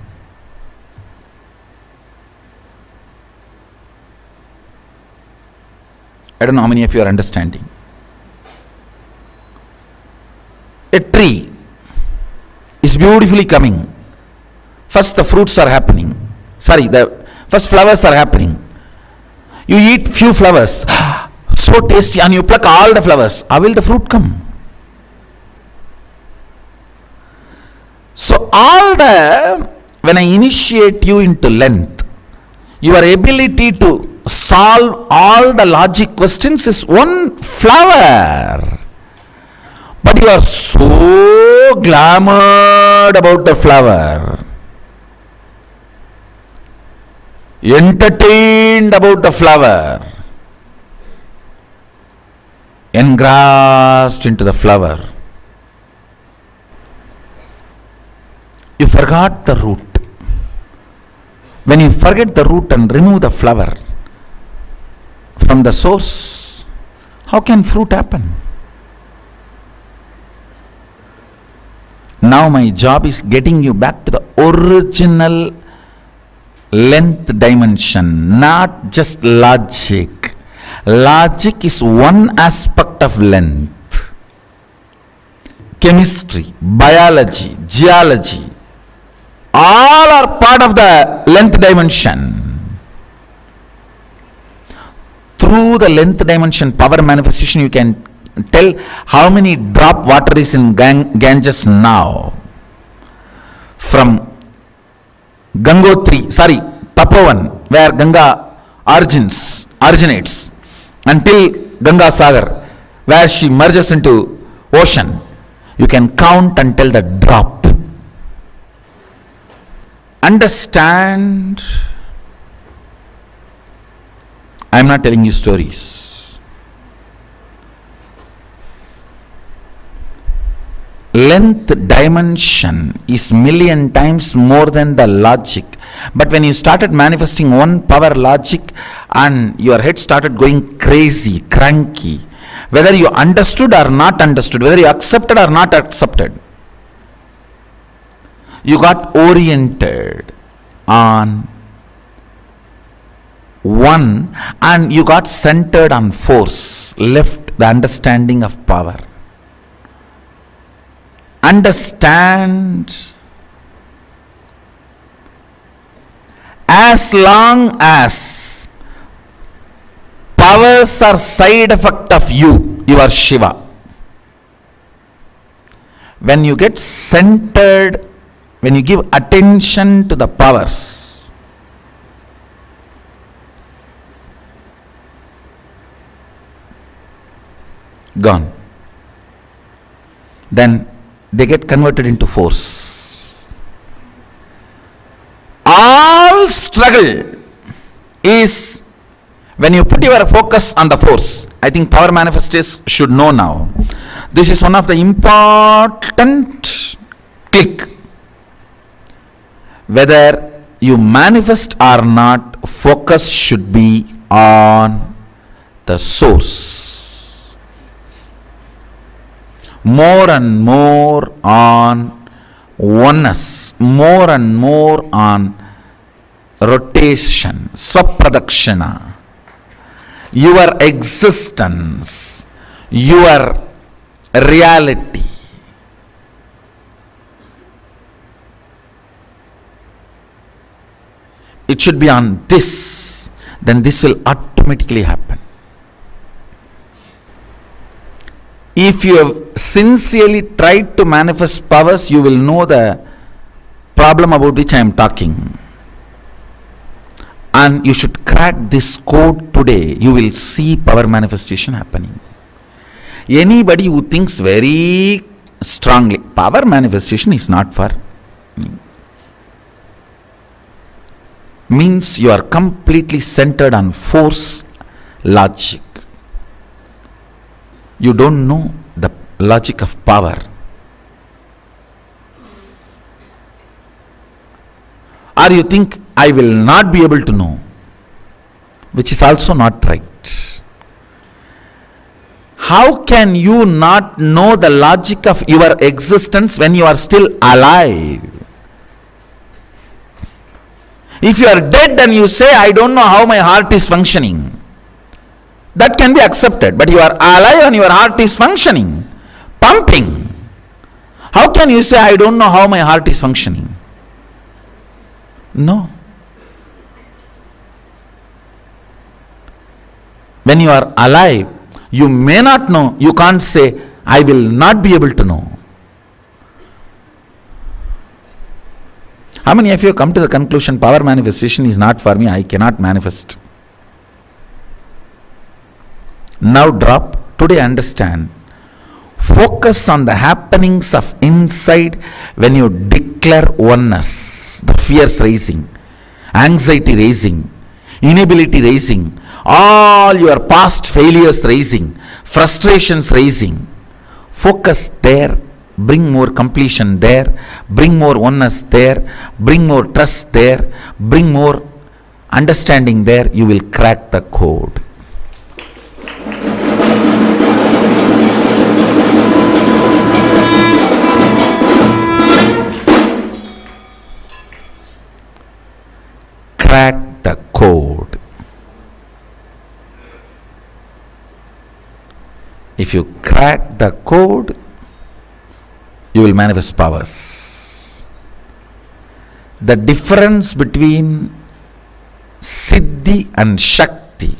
I don't know how many of you are understanding. A tree is beautifully coming. First the fruits are happening. The first flowers are happening. You eat few flowers, so tasty, and you pluck all the flowers. How will the fruit come? So when I initiate you into length, your ability to solve all the logic questions is one flower. But you are so glamored about the flower, entertained about the flower, engrossed into the flower. You forgot the root. When you forget the root and remove the flower from the source, how can fruit happen? Now my job is getting you back to the original length dimension, not just logic. Logic is one aspect of length. Chemistry, biology, geology, all are part of the length dimension. Through the length dimension power manifestation, you can tell how many drop water is in Ganges now. From Tapovan, where Ganga originates, until Ganga Sagar, where she merges into ocean. You can count and tell the drop. Understand? I am not telling you stories. Length dimension is million times more than the logic. But when you started manifesting one power logic and your head started going crazy, cranky, whether you understood or not understood, whether you accepted or not accepted, you got oriented on one and you got centered on force, left the understanding of power. Understand, as long as powers are side effect of you, you are Shiva. When you get centered, when you give attention to the powers, gone. Then they get converted into force. All struggle is when you put your focus on the force. I think power manifestors should know now. This is one of the important click. Whether you manifest or not, focus should be on the source. More and more on oneness, more and more on rotation, swapradakshina. Your existence, your reality. It should be on this, then this will automatically happen. If you have sincerely tried to manifest powers, you will know the problem about which I am talking. And you should crack this code today. You will see power manifestation happening. Anybody who thinks very strongly, power manifestation is not for me, means you are completely centered on force, logic. You don't know the logic of power. Or you think, I will not be able to know, which is also not right. How can you not know the logic of your existence when you are still alive? If you are dead and you say, I don't know how my heart is functioning, that can be accepted. But you are alive and your heart is functioning, pumping. How can you say, I don't know how my heart is functioning? No. When you are alive, you may not know. You can't say, I will not be able to know. How many of you come to the conclusion, power manifestation is not for me, I cannot manifest? Now drop. Today understand. Focus on the happenings of inside when you declare oneness. The fears rising, anxiety rising, inability rising, all your past failures rising, frustrations rising. Focus there. Bring more completion there. Bring more oneness there. Bring more trust there. Bring more understanding there. You will crack the code. Crack the code. If you crack the code, you will manifest powers. The difference between Siddhi and Shakti.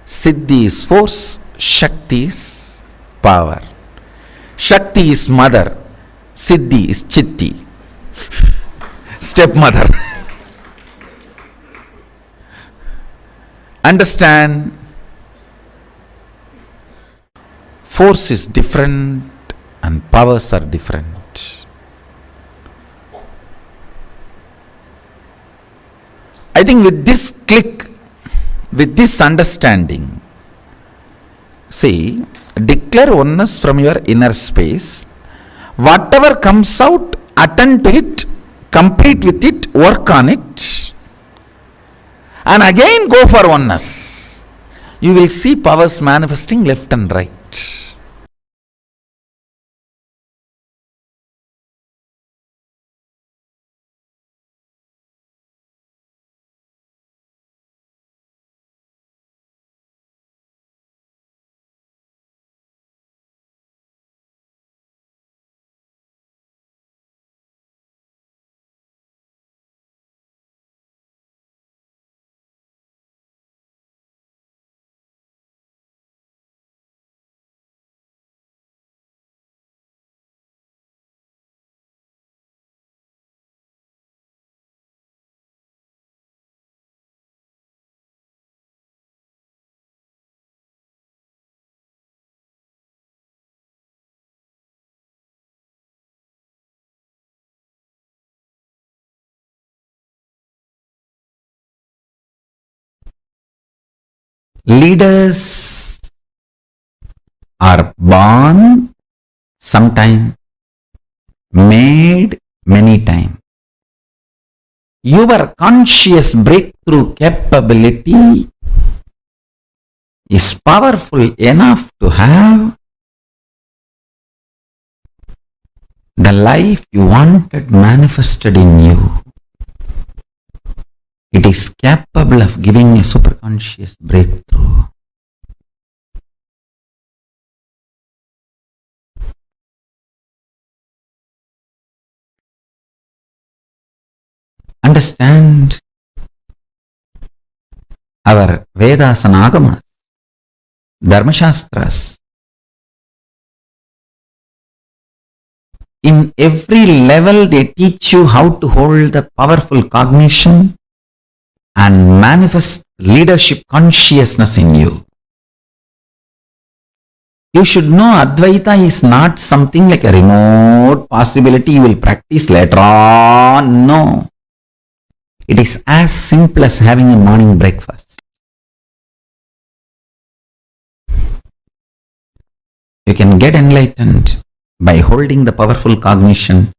Siddhi is force, Shakti is power. Shakti is mother, Siddhi is Chitti, stepmother. Understand? Force is different and powers are different. I think with this click, with this understanding, see, declare oneness from your inner space. Whatever comes out, attend to it, complete with it, work on it, and again go for oneness. You will see powers manifesting left and right. Leaders are born sometime, made many times. Your conscious breakthrough capability is powerful enough to have the life you wanted manifested in you. It is capable of giving a superconscious breakthrough. understand our Vedas and Agamas, Dharmashastras. In every level, they teach you how to hold the powerful cognition and manifest leadership consciousness in you. You should know Advaita is not something like a remote possibility you will practice later on. No. It is as simple as having a morning breakfast. You can get enlightened by holding the powerful cognition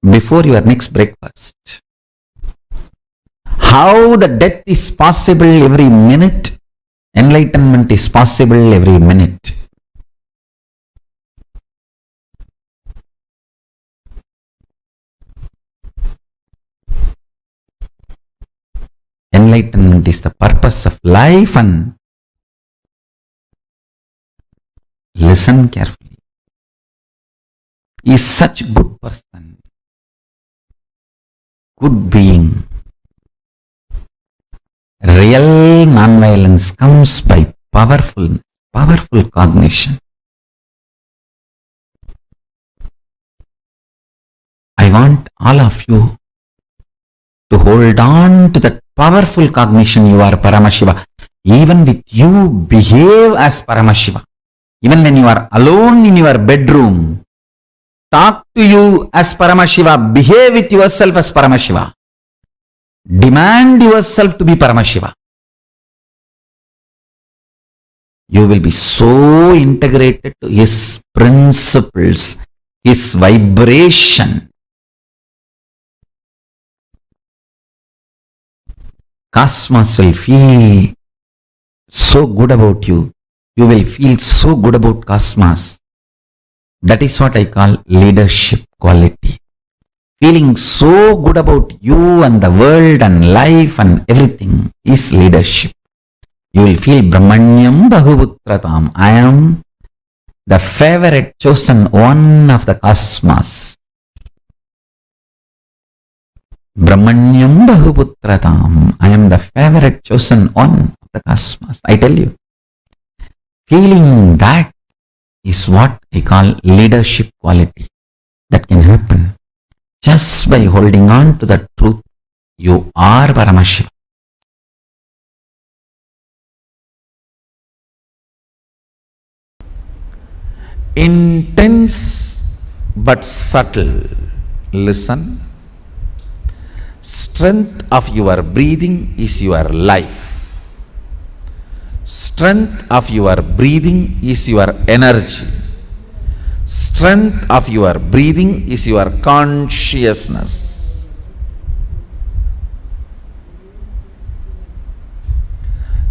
before your next breakfast. How the death is possible every minute, enlightenment is possible every minute. Enlightenment is the purpose of life, and listen carefully. He is such a good person, good being. Real non-violence comes by powerful cognition. I want all of you to hold on to that powerful cognition. You are Paramashiva. Even with you, behave as Paramashiva. Even when you are alone in your bedroom, talk to you as Paramashiva. Behave with yourself as Paramashiva. Demand yourself to be Paramashiva. You will be so integrated to His principles, His vibration. Cosmos will feel so good about you. You will feel so good about cosmos. That is what I call leadership quality. Feeling so good about you and the world and life and everything is leadership. You will feel Brahmanyam Bahuputratam. I am the favorite chosen one of the cosmos. Brahmanyam Bahuputratam. I am the favorite chosen one of the cosmos. I tell you. Feeling that is what I call leadership quality. That can happen just by holding on to the truth. You are Paramashiva. Intense but subtle. Listen. Strength of your breathing is your life. Strength of your breathing is your energy. Strength of your breathing is your consciousness.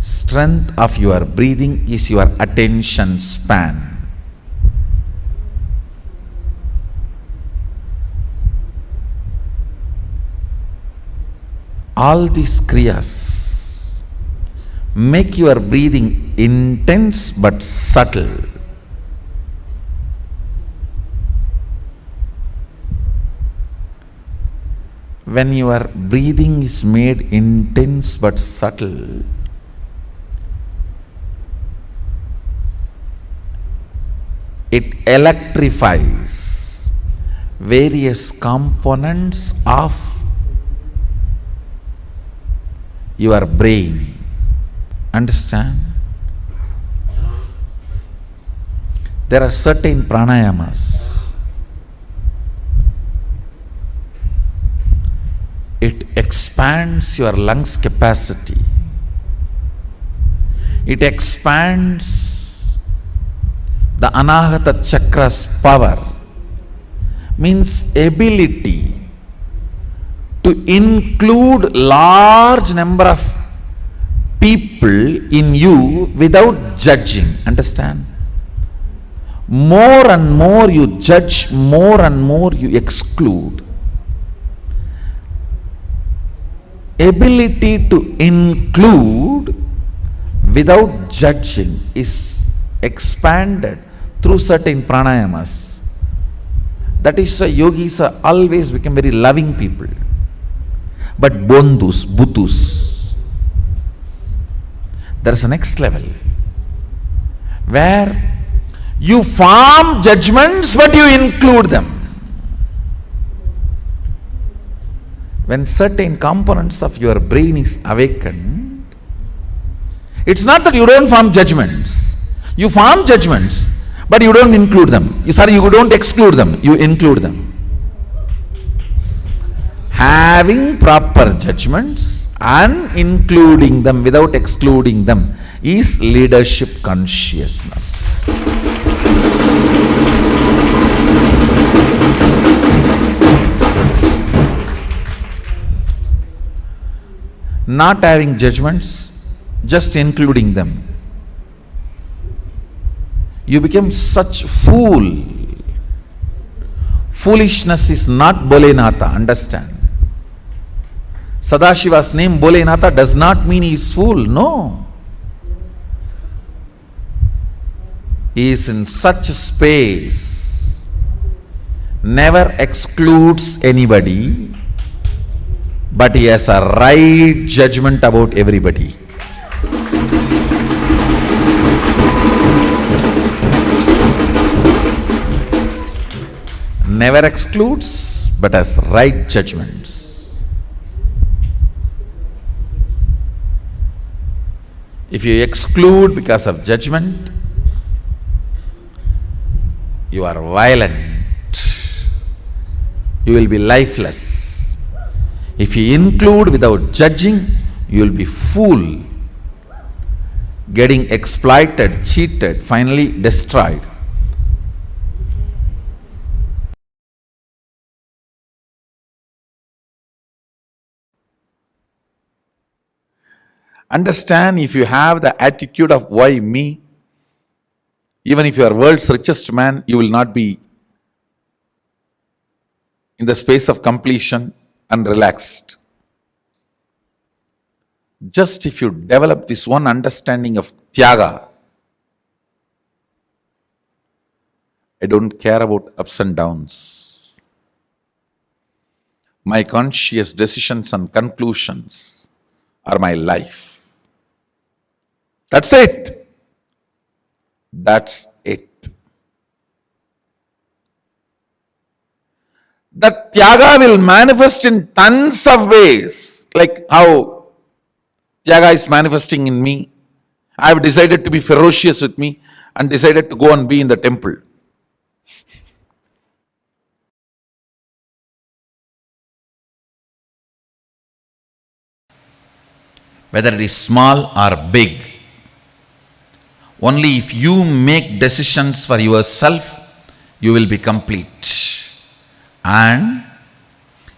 Strength of your breathing is your attention span. All these kriyas make your breathing intense but subtle. When your breathing is made intense but subtle, it electrifies various components of your brain. Understand? There are certain pranayamas. It expands your lungs capacity. It expands the Anahata chakra's power. Means ability to include large number of people in you without judging. Understand? More and more you judge, more and more you exclude. Ability to include without judging is expanded through certain pranayamas. That is why yogis are always become very loving people. but bondhus, buthus. There is a next level where you form judgments but you include them. When certain components of your brain is awakened, it's not that you don't form judgments. You form judgments, but you don't include them. You don't exclude them, you include them. Having proper judgments and including them without excluding them is leadership consciousness. Not having judgments, just including them. You become such fool. Foolishness is not Bholenatha, understand. Sadashiva's name Bholenatha does not mean he is fool, no. He is in such space, never excludes anybody, but he has a right judgment about everybody. Never excludes, but has right judgments. If you exclude because of judgment, you are violent. You will be lifeless. If you include without judging, you will be fool, getting exploited, cheated, finally destroyed. Understand, if you have the attitude of why me, even if you are world's richest man, you will not be in the space of completion and relaxed. Just if you develop this one understanding of Tyaga, I don't care about ups and downs. My conscious decisions and conclusions are my life. That's it. That's it. That Tyaga will manifest in tons of ways, like how Tyaga is manifesting in me. I have decided to be ferocious with me and decided to go and be in the temple. Whether it is small or big, only if you make decisions for yourself, you will be complete. And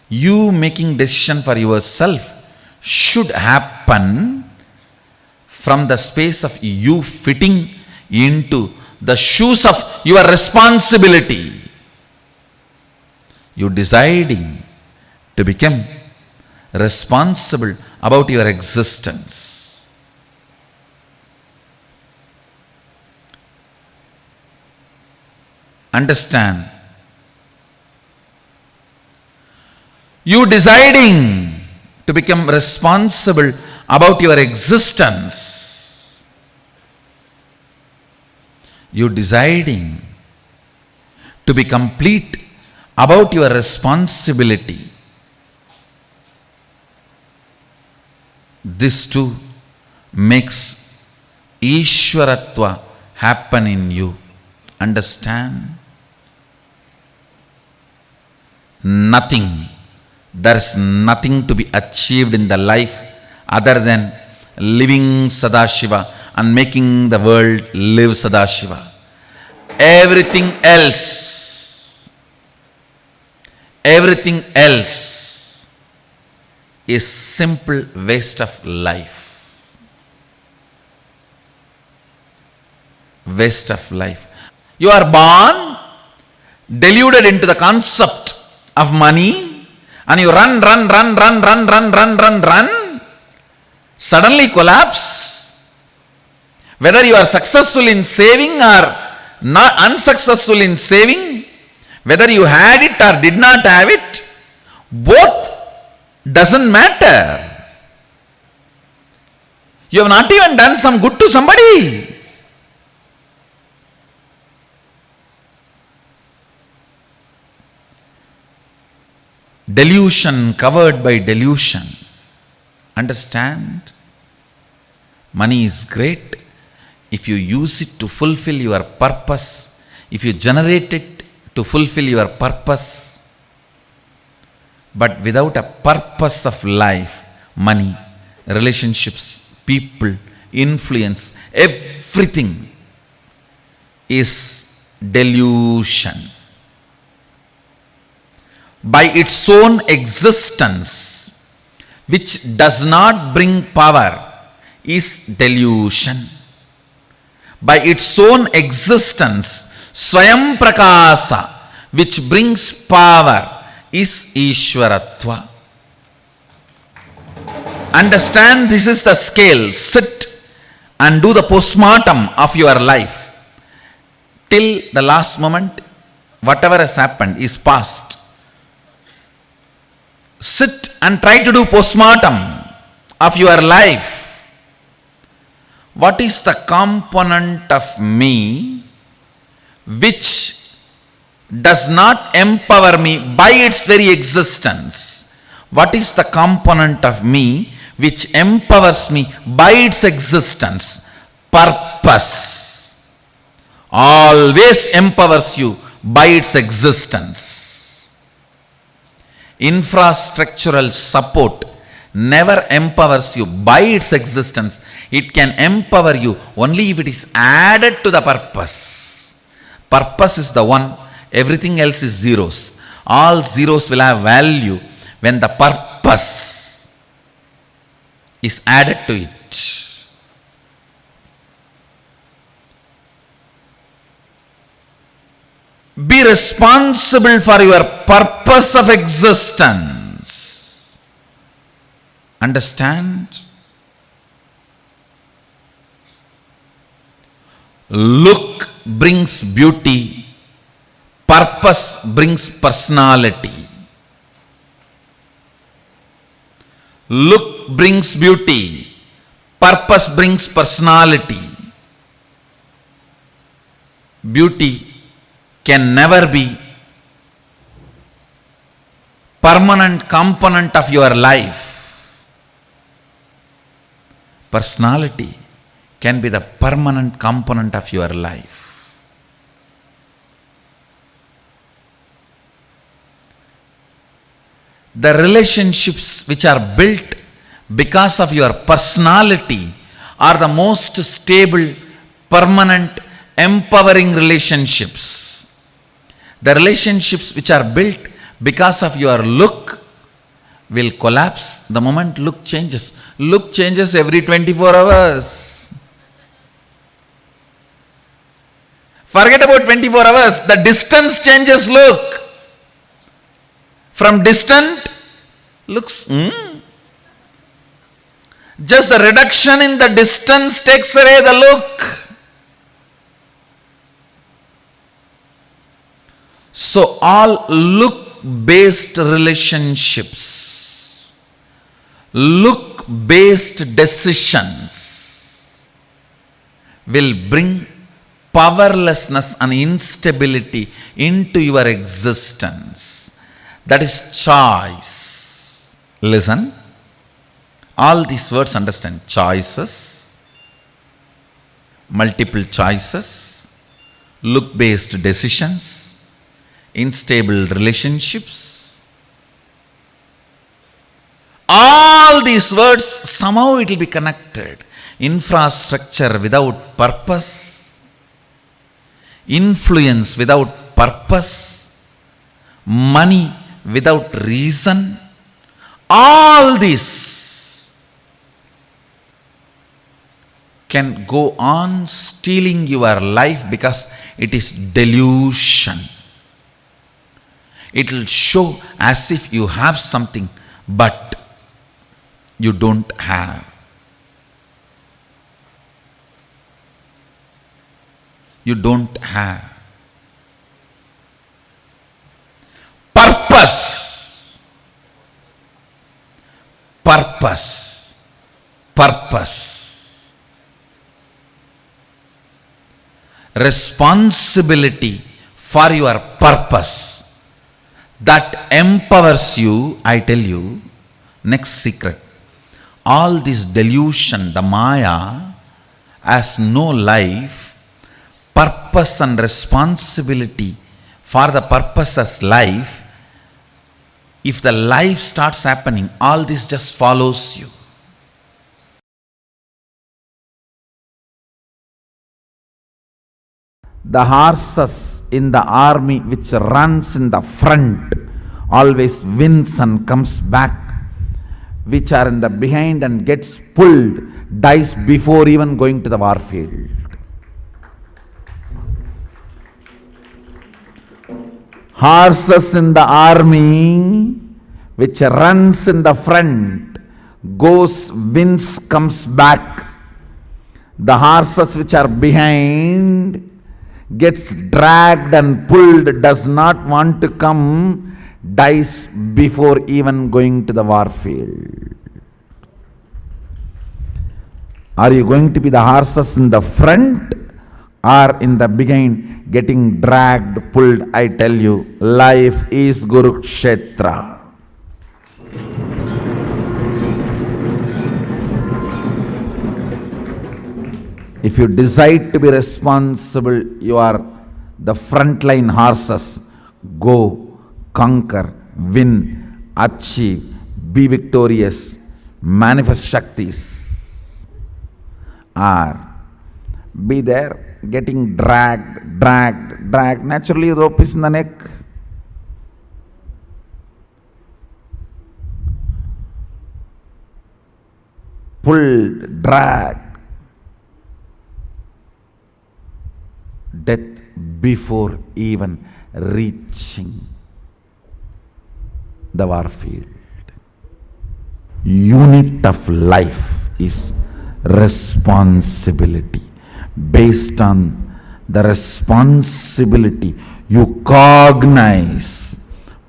you making decision for yourself should happen from the space of you fitting into the shoes of your responsibility. You deciding to become responsible about your existence. Understand, you deciding to become responsible about your existence, you deciding to be complete about your responsibility, this too makes Ishwaratva happen in you. Understand? Nothing. There is nothing to be achieved in the life other than living Sadashiva and making the world live Sadashiva. Everything else is simple waste of life. Waste of life. You are born deluded into the concept of money and you run, suddenly collapse. Whether you are successful in saving or not unsuccessful in saving, whether you had it or did not have it, both Doesn't matter. You have not even done some good to somebody. Delusion covered by delusion. Understand? Money is great if you use it to fulfill your purpose, if you generate it to fulfill your purpose. But without a purpose of life, money, relationships, people, influence, everything is delusion. By its own existence, which does not bring power, is delusion. By its own existence, Swayam Prakasa, which brings power, is Ishwaratva. Understand, this is the scale. Sit and do the postmortem of your life. Till the last moment, whatever has happened is past. Sit and try to do postmortem of your life. What is the component of me which does not empower me by its very existence? What is the component of me which empowers me by its existence? Purpose always empowers you by its existence. Infrastructural support never empowers you by its existence. It can empower you only if it is added to the purpose. Purpose is the one, everything else is zeros. All zeros will have value when the purpose is added to it. Be responsible for your purpose of existence. Understand? Look brings beauty, purpose brings personality. Look brings beauty, purpose brings personality. Beauty can never be permanent component of your life. Personality can be the permanent component of your life. The relationships which are built because of your personality are the most stable, permanent, empowering relationships. The relationships which are built because of your look will collapse the moment look changes. Look changes every 24 hours. Forget about 24 hours. The distance changes look. From distant looks, just the reduction in the distance takes away the look. So all look-based relationships, look-based decisions will bring powerlessness and instability into your existence. That is choice. Listen, all these words understand. Choices, multiple choices, look-based decisions, unstable relationships. All these words, somehow it will be connected. Infrastructure without purpose, influence without purpose, money without reason, all this can go on stealing your life because it is delusion. It will show as if you have something, but you don't have. You don't have. Purpose. purpose. Purpose. Responsibility for your purpose. That empowers you, I tell you, next secret. All this delusion, the Maya, has no life. Purpose and responsibility for the purpose as life. If the life starts happening, all this just follows you. The horses in the army which runs in the front always wins and comes back. Which are in the behind and gets pulled, dies before even going to the war field. Horses in the army which runs in the front, goes, wins, comes back. The horses which are behind gets dragged and pulled, does not want to come, dies before even going to the war field. Are you going to be the horses in the front or in the behind getting dragged, pulled? I tell you, life is Kurukshetra. If you decide to be responsible, you are the frontline horses. Go, conquer, win, achieve, be victorious, manifest Shaktis. Or be there getting dragged. Naturally, rope is in the neck. Pulled, dragged. Death before even reaching the war field. Unit of life is responsibility. Based on the responsibility you cognize,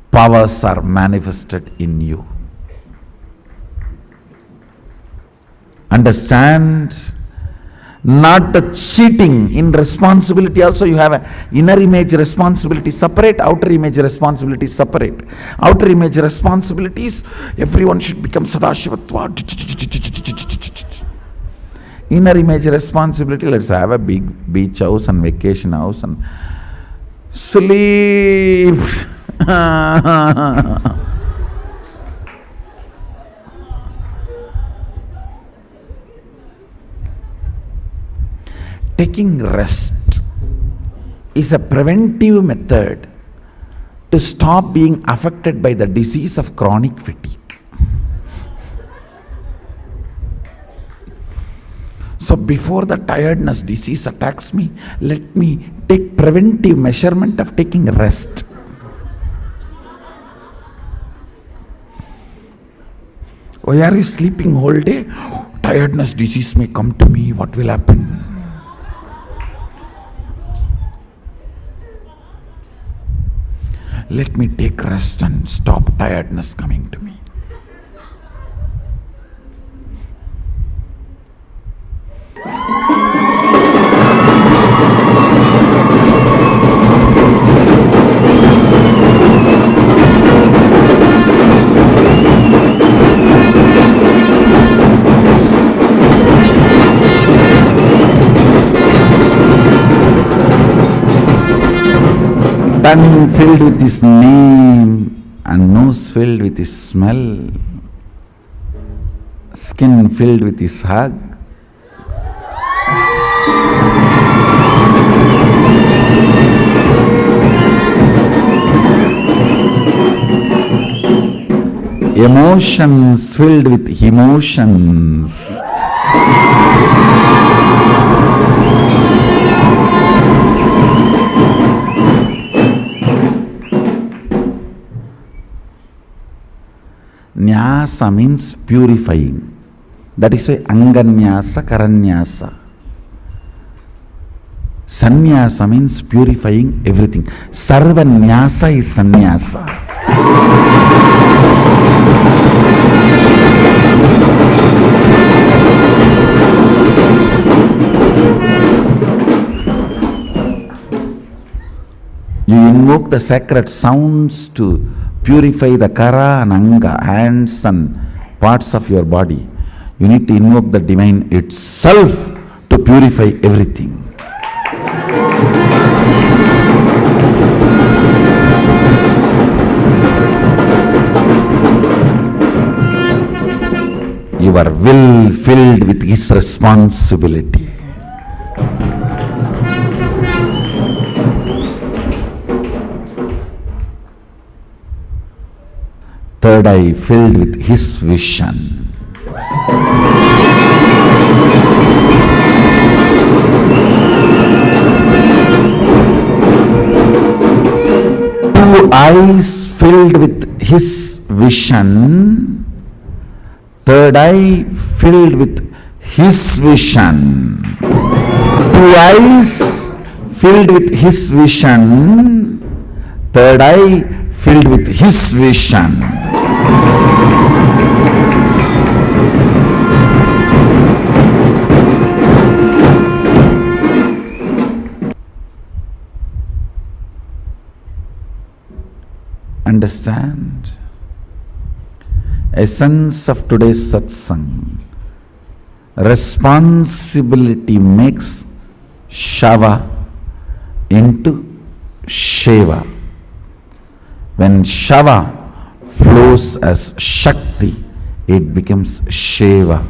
powers are manifested in you. Understand? Not the cheating. In responsibility also you have an inner image responsibility separate, outer image responsibility separate. Outer image responsibilities, everyone should become Sadashivatva. Inner image responsibility, let's have a big beach house and vacation house and sleep. Taking rest is a preventive method to stop being affected by the disease of chronic fatigue. So before the tiredness disease attacks me, let me take preventive measurement of taking rest. Why are you sleeping whole day? Tiredness disease may come to me. What will happen? Let me take rest and stop tiredness coming to me. Tongue filled with his name and nose filled with his smell, skin filled with his hug. Emotions filled with emotions. Nyasa means purifying. That is why Anganyasa, Karanyasa. Sannyasa means purifying everything. Sarvanyasa is sannyasa. invoke the sacred sounds to purify the kara and anga, hands and parts of your body. You need to invoke the divine itself to purify everything. Your will filled with his responsibility. Third eye filled with his vision. Two eyes filled with his vision. Third eye filled with his vision. Two eyes filled with his vision. Third eye filled with his vision. Understand? Essence of today's satsang. Responsibility makes Shava into Sheva. When Shava flows as Shakti, it becomes Sheva.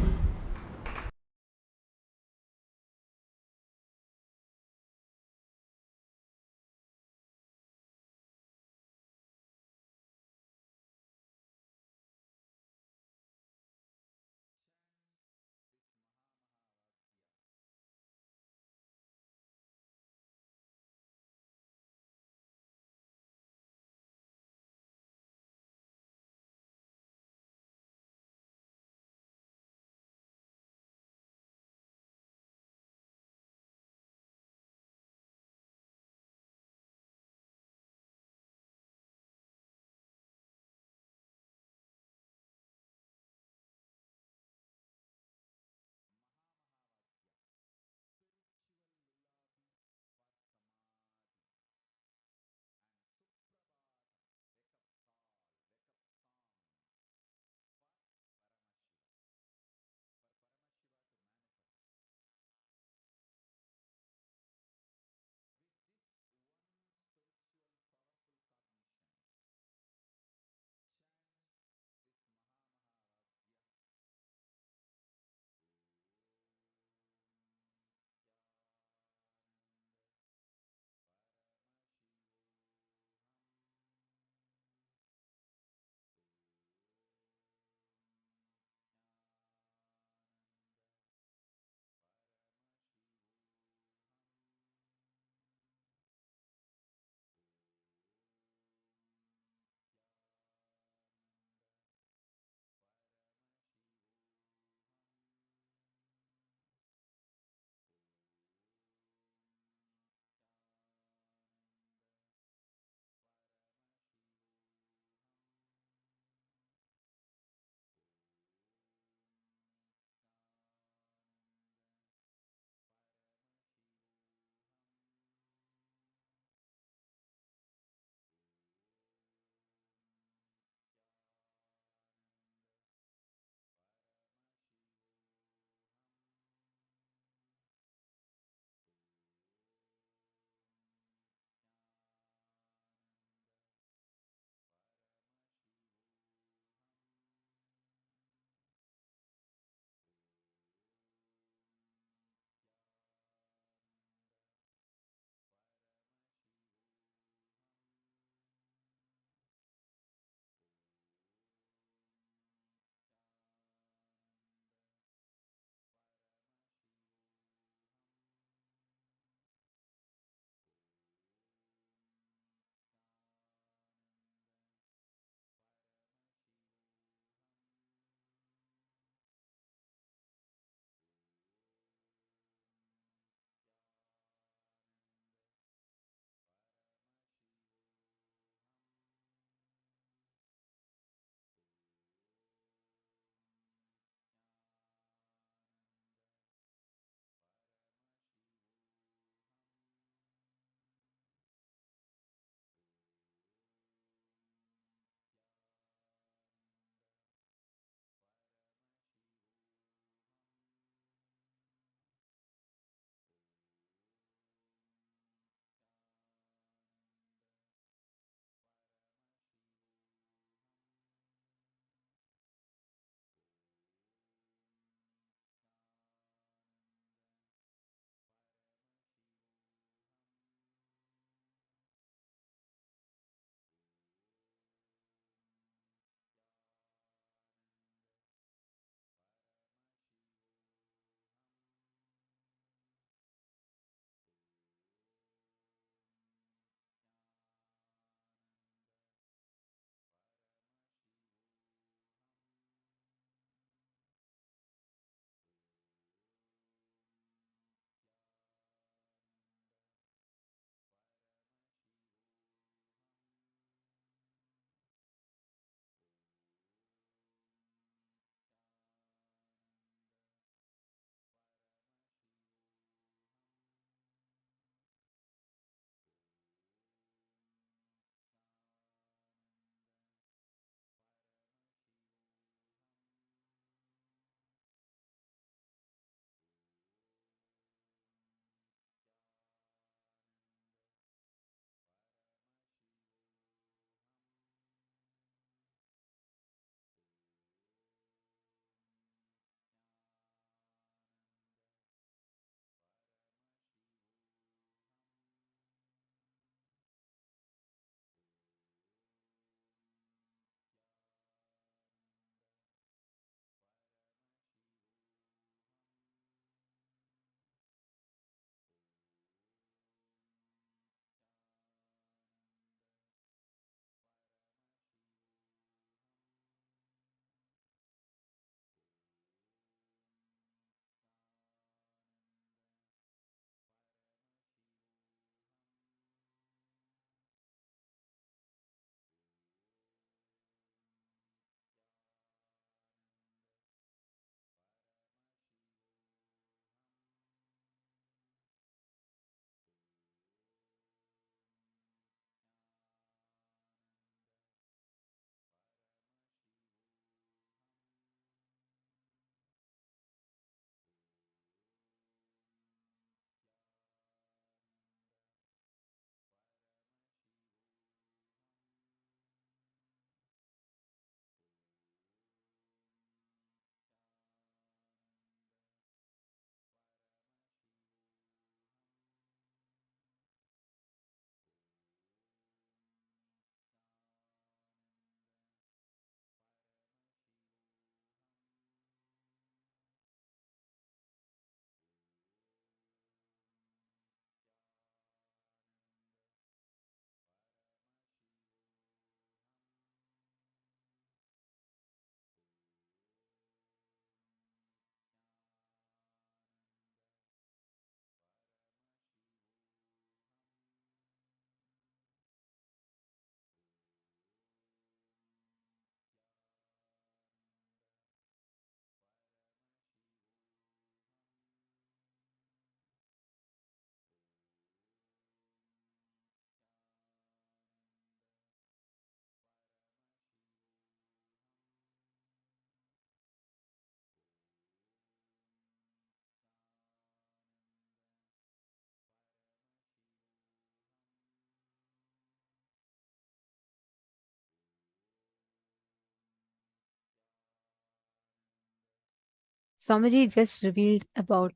Swamiji just revealed about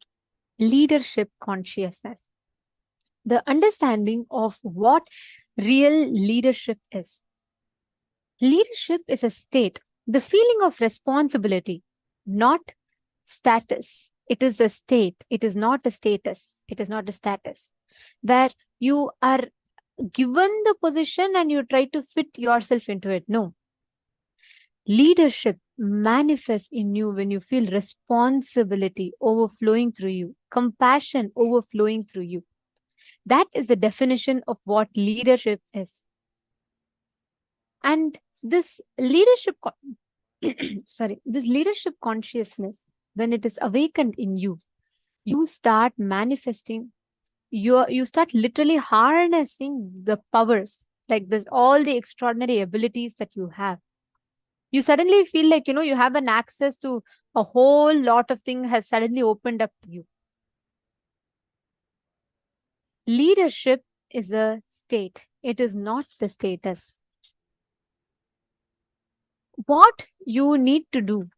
leadership consciousness, the understanding of what real leadership is. Leadership is a state, the feeling of responsibility, not status. It is a state. It is not a status. It is not a status where you are given the position and you try to fit yourself into it. No. Leadership manifests in you when you feel responsibility overflowing through you, compassion overflowing through you. That is the definition of what leadership is. And this leadership, this leadership consciousness, when it is awakened in you, you start manifesting, you start literally harnessing the powers, like this, all the extraordinary abilities that you have. You suddenly feel like, you have an access to a whole lot of things has suddenly opened up to you. Leadership is a state. It is not the status. What you need to do,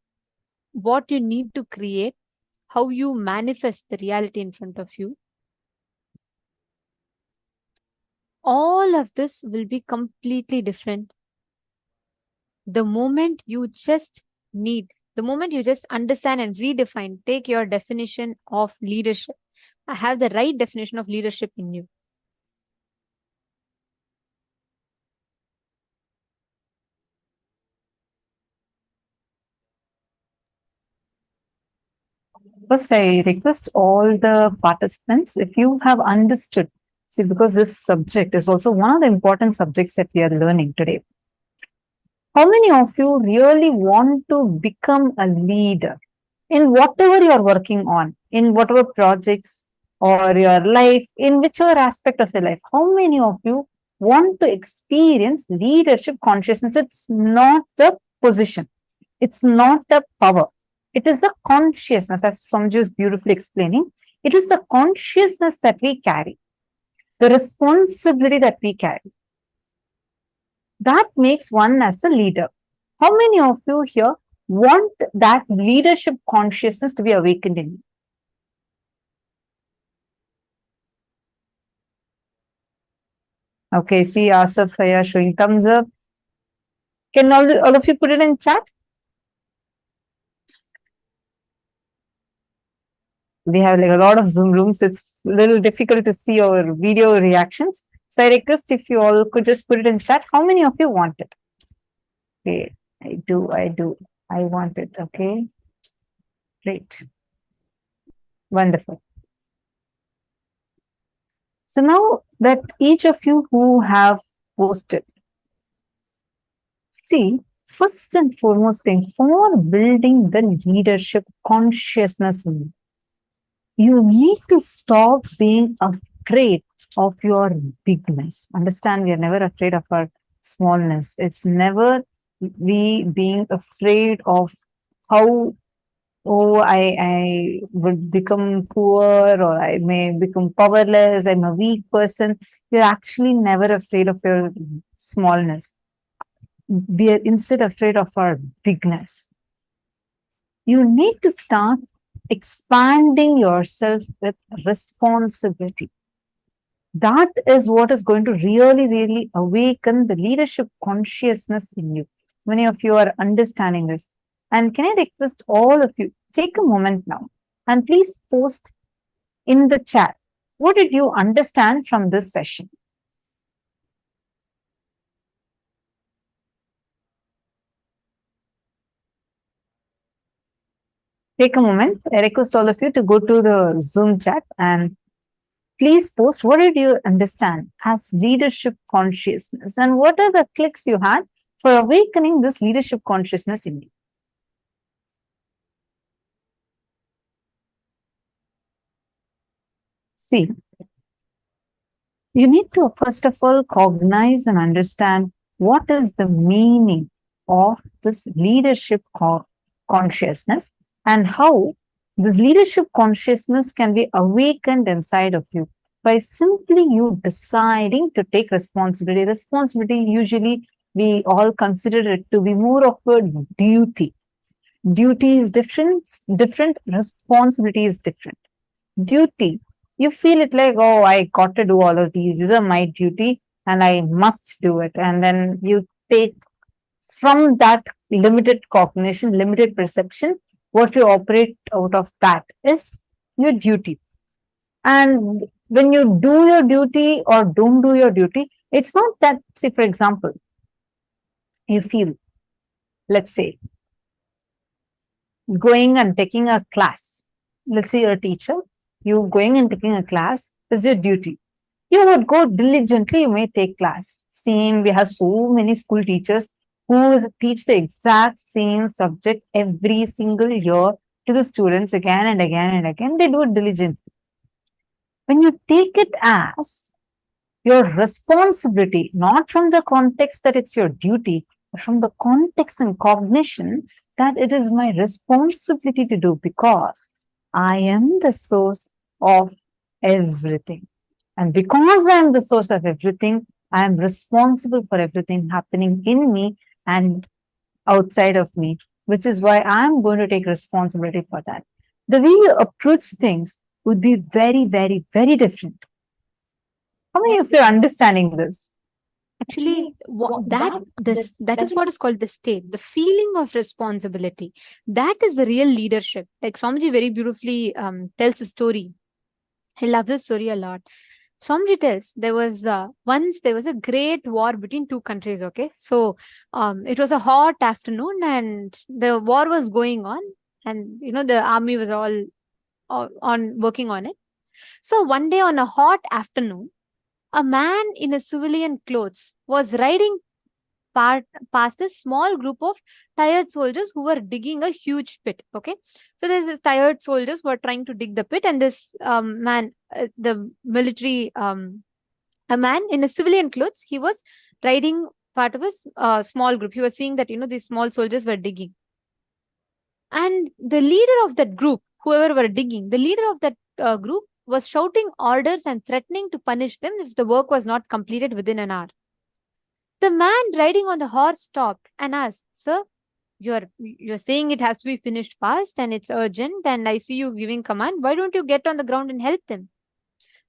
what you need to create, how you manifest the reality in front of you, all of this will be completely different. The moment you just understand and redefine, take your definition of leadership. I have the right definition of leadership in you. First, I request all the participants, if you have understood, see, because this subject is also one of the important subjects that we are learning today. How many of you really want to become a leader in whatever you are working on, in whatever projects or your life, in whichever aspect of your life? How many of you want to experience leadership consciousness? It's not the position. It's not the power. It is the consciousness, as Swamiji is beautifully explaining. It is the consciousness that we carry, the responsibility that we carry. That makes one as a leader. How many of you here want that leadership consciousness to be awakened in you? Okay, see Asaf here showing thumbs up. Can all of you put it in chat? We have like a lot of Zoom rooms. It's a little difficult to see our video reactions. So I request if you all could just put it in chat. How many of you want it? Okay, I do. I want it. Okay, great. Wonderful. So now that each of you who have posted, see, first and foremost thing, for building the leadership consciousness in you, you need to stop being afraid of your bigness. Understand, we are never afraid of our smallness. It's never we being afraid of how, I would become poor, or I may become powerless, I'm a weak person. You're actually never afraid of your smallness. We are instead afraid of our bigness. You need to start expanding yourself with responsibility. That is what is going to really, really awaken the leadership consciousness in you. Many of you are understanding this. And can I request all of you, take a moment now and please post in the chat, what did you understand from this session? Take a moment. I request all of you to go to the Zoom chat and please post what did you understand as leadership consciousness and what are the clicks you had for awakening this leadership consciousness in you. See, you need to first of all cognize and understand what is the meaning of this leadership consciousness and how this leadership consciousness can be awakened inside of you by simply you deciding to take responsibility. Responsibility, usually we all consider it to be more of a duty. Duty is different, responsibility is different. Duty, you feel it like, oh, I got to do all of these are my duty and I must do it. And then you take from that limited cognition, limited perception, what you operate out of that is your duty. And when you do your duty or don't do your duty, it's not that, say, for example, you feel, let's say, going and taking a class. Let's say you're a teacher, you going and taking a class is your duty. You would go diligently, you may take class. Same, we have so many school teachers who teach the exact same subject every single year to the students again and again and again. They do it diligently. When you take it as your responsibility, not from the context that it's your duty, but from the context and cognition that it is my responsibility to do because I am the source of everything. And because I am the source of everything, I am responsible for everything happening in me and outside of me, which is why I'm going to take responsibility for that. The way you approach things would be very, very, very different. How many of you are understanding this? Actually, that is what is called the state, the feeling of responsibility. That is the real leadership. Like Swamiji very beautifully tells a story. I love this story a lot. Swamiji tells once there was a great war between two countries. Okay, so it was a hot afternoon and the war was going on, and the army was all on working on it. So one day on a hot afternoon, a man in a civilian clothes was riding past a small group of tired soldiers who were digging a huge pit. Okay, so there's this tired soldiers who are trying to dig the pit, and this man, the military, a man in a civilian clothes, he was riding part of a small group. He was seeing that these small soldiers were digging, and the leader of that group, whoever were digging, the leader of that group was shouting orders and threatening to punish them if the work was not completed within an hour. The man riding on the horse stopped and asked, "Sir, you're saying it has to be finished fast and it's urgent, and I see you giving command. Why don't you get on the ground and help them?"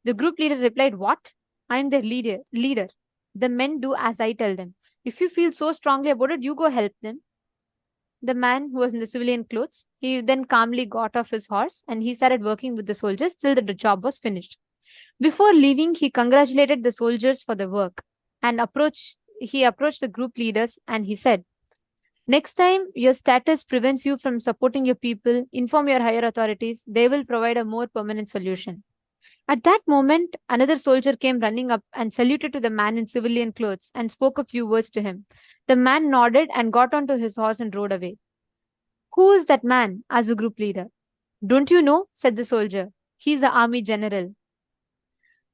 The group leader replied, "What? I am their leader. The men do as I tell them. If you feel so strongly about it, you go help them." The man who was in the civilian clothes, he then calmly got off his horse and he started working with the soldiers till the job was finished. Before leaving, he congratulated the soldiers for the work and he approached the group leaders and he said, "Next time your status prevents you from supporting your people, inform your higher authorities. They will provide a more permanent solution." At that moment, another soldier came running up and saluted to the man in civilian clothes and spoke a few words to him. The man nodded and got onto his horse and rode away. "Who is that man?" asked the group leader. "Don't you know?" said the soldier. "He's the army general."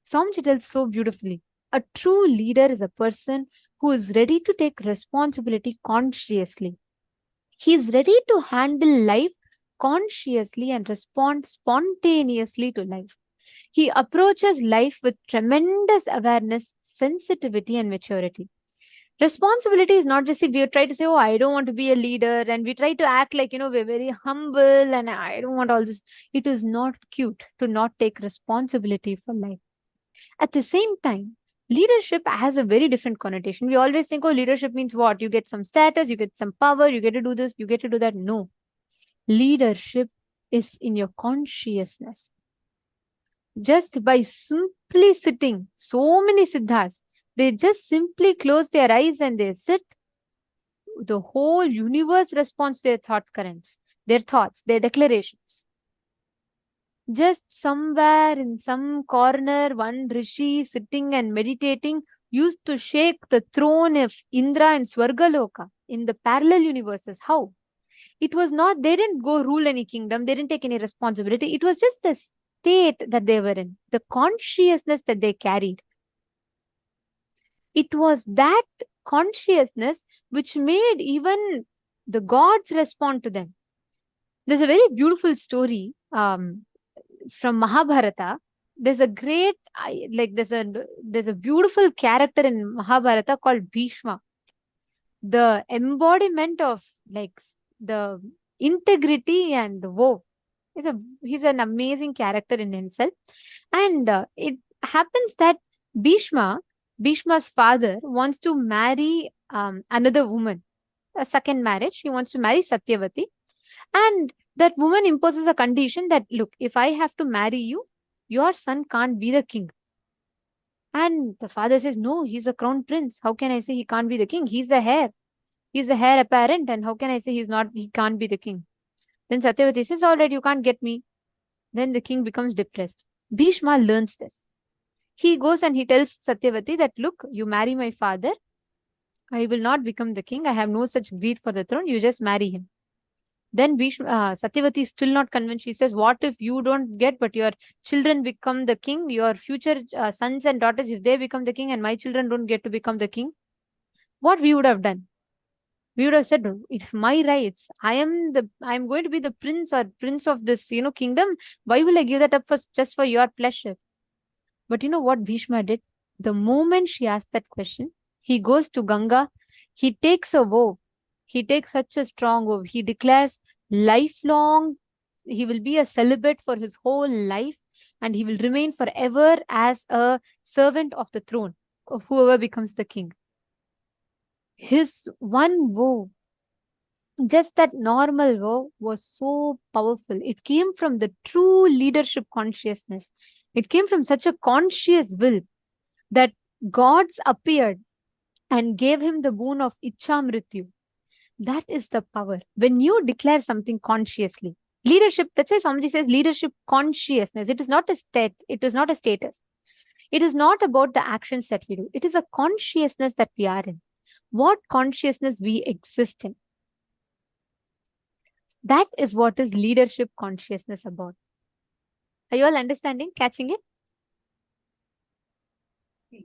Swamiji tells so beautifully. A true leader is a person who is ready to take responsibility consciously. He is ready to handle life consciously and respond spontaneously to life. He approaches life with tremendous awareness, sensitivity, and maturity. Responsibility is not just if we try to say, "Oh, I don't want to be a leader," and we try to act like, we're very humble and I don't want all this. It is not cute to not take responsibility for life. At the same time, leadership has a very different connotation. We always think, oh, leadership means what? You get some status, you get some power, you get to do this, you get to do that. No. Leadership is in your consciousness. Just by simply sitting, so many siddhas, they just simply close their eyes and they sit. The whole universe responds to their thought currents, their thoughts, their declarations. Just somewhere in some corner, one rishi sitting and meditating used to shake the throne of Indra and Swargaloka in the parallel universes. How? It was not, they didn't go rule any kingdom, they didn't take any responsibility. It was just the state that they were in, the consciousness that they carried. It was that consciousness which made even the gods respond to them. There's a very beautiful story from Mahabharata. There's a great, there's a beautiful character in Mahabharata called Bhishma. The embodiment of the integrity and woe. He's an amazing character in himself. And it happens that Bhishma's father, wants to marry another woman, a second marriage. He wants to marry Satyavati. And that woman imposes a condition that, look, if I have to marry you, your son can't be the king. And the father says, no, he's a crown prince. How can I say he can't be the king? He's the heir. He's the heir apparent. And how can I say he can't be the king? Then Satyavati says, all right, you can't get me. Then the king becomes depressed. Bhishma learns this. He goes and he tells Satyavati that, look, you marry my father, I will not become the king. I have no such greed for the throne. You just marry him. Then Satyavati is still not convinced. She says, what if you don't get, but your children become the king, your future sons and daughters, if they become the king and my children don't get to become the king? What we would have done? We would have said, no, it's my rights. I'm going to be the prince of this, kingdom. Why will I give that up just for your pleasure? But you know what Bhishma did? The moment she asked that question, he goes to Ganga. He takes a vow. He takes such a strong vow. He declares lifelong, he will be a celibate for his whole life, and he will remain forever as a servant of the throne of whoever becomes the king. His one vow, just that normal vow, was so powerful. It came from the true leadership consciousness. It came from such a conscious will that gods appeared and gave him the boon of Ichamrityu. That is the power. When you declare something consciously, leadership, that's why Swamiji says leadership consciousness. It is not a state. It is not a status. It is not about the actions that we do. It is a consciousness that we are in. What consciousness we exist in. That is what is leadership consciousness about. Are you all understanding, catching it?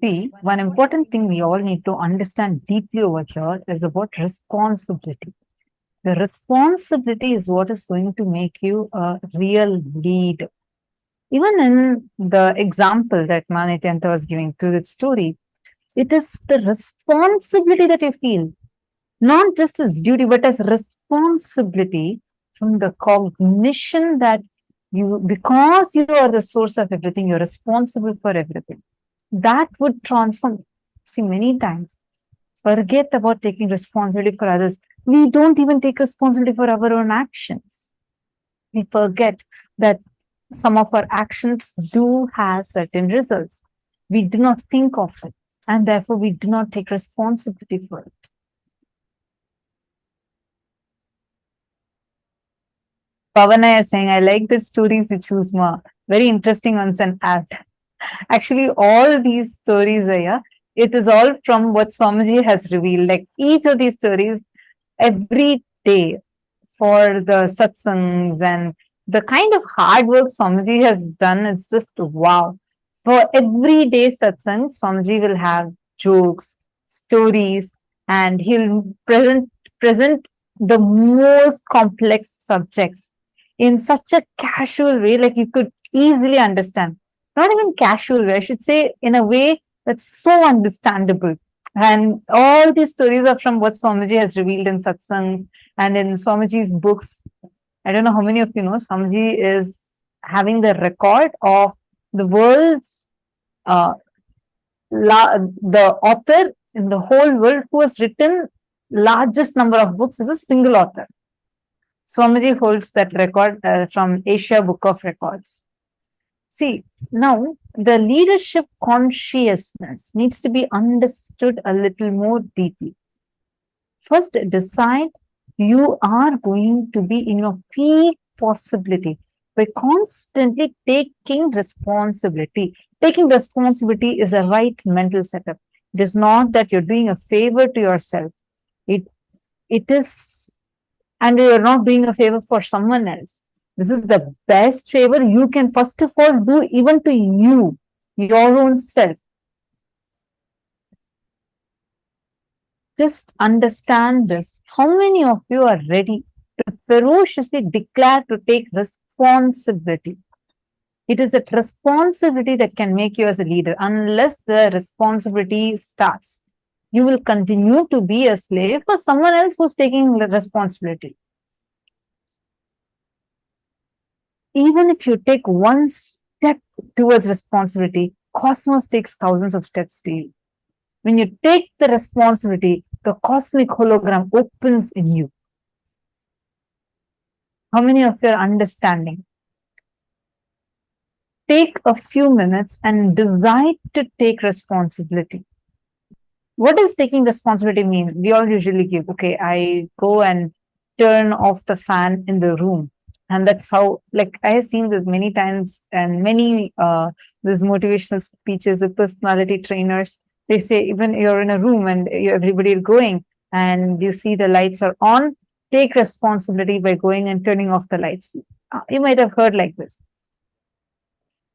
See, one important thing we all need to understand deeply over here is about responsibility. The responsibility is what is going to make you a real leader. Even in the example that Nithyananda was giving through that story, it is the responsibility that you feel, not just as duty, but as responsibility from the cognition that because you are the source of everything, you're responsible for everything. That would transform. See, many times, forget about taking responsibility for others. We don't even take responsibility for our own actions. We forget that some of our actions do have certain results. We do not think of it, and therefore we do not take responsibility for it. Pavana is saying, I like the stories you choose, Ma. Very interesting ones and apt. Actually, all these stories are, yeah, it is all from what Swamiji has revealed. Like each of these stories, every day for the satsangs and the kind of hard work Swamiji has done, it's just wow. For everyday satsangs, Swamiji will have jokes, stories, and he'll present the most complex subjects in such a casual way, like you could easily understand. Not even casual way, I should say, in a way that's so understandable. And all these stories are from what Swamiji has revealed in satsangs and in Swamiji's books. I don't know how many of you know, Swamiji is having the record of the world's, the author in the whole world who has written largest number of books is a single author. Swamiji holds that record from Asia Book of Records. See, now the leadership consciousness needs to be understood a little more deeply. First, decide you are going to be in your peak possibility by constantly taking responsibility. Taking responsibility is a right mental setup. It is not that you're doing a favor to yourself. It is, and you're not doing a favor for someone else. This is the best favor you can first of all do even to you, your own self. Just understand this. How many of you are ready to ferociously declare to take responsibility? It is that responsibility that can make you as a leader. Unless the responsibility starts, you will continue to be a slave for someone else who's taking responsibility. Even if you take one step towards responsibility, cosmos takes thousands of steps daily. When you take the responsibility, the cosmic hologram opens in you. How many of you are understanding? Take a few minutes and decide to take responsibility. What does taking responsibility mean? We all usually give, okay, I go and turn off the fan in the room. And that's how, like, I have seen this many times, and many these motivational speeches with personality trainers. They say, even you're in a room and everybody is going and you see the lights are on, take responsibility by going and turning off the lights. You might have heard like this.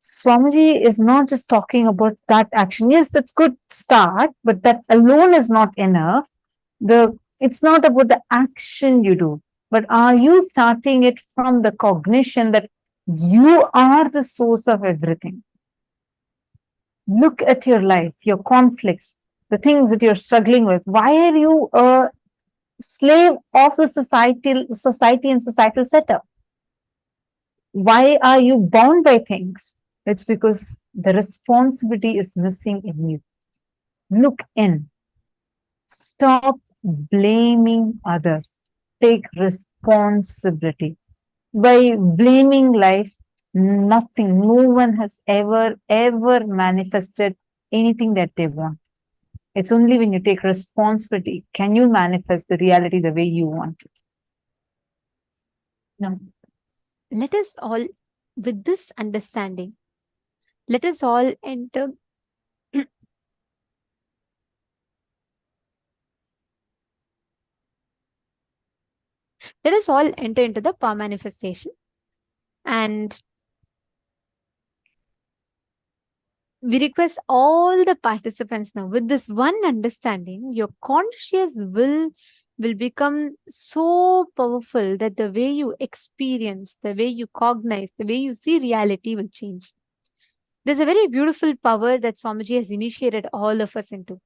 Swamiji is not just talking about that action. Yes, that's good start, but that alone is not enough. It's not about the action you do, but are you starting it from the cognition that you are the source of everything? Look at your life, your conflicts, the things that you're struggling with. Why are you a slave of the society and societal setup? Why are you bound by things? It's because the responsibility is missing in you. Look in. Stop blaming others. Take responsibility. By blaming life, nothing, no one has ever manifested anything that they want. It's only when you take responsibility can you manifest the reality the way you want it. No. Let us all, with this understanding, let us all enter let us all enter into the power manifestation. And we request all the participants now, with this one understanding, your conscious will become so powerful that the way you experience, the way you cognize, the way you see reality will change. There's a very beautiful power that Swamiji has initiated all of us into.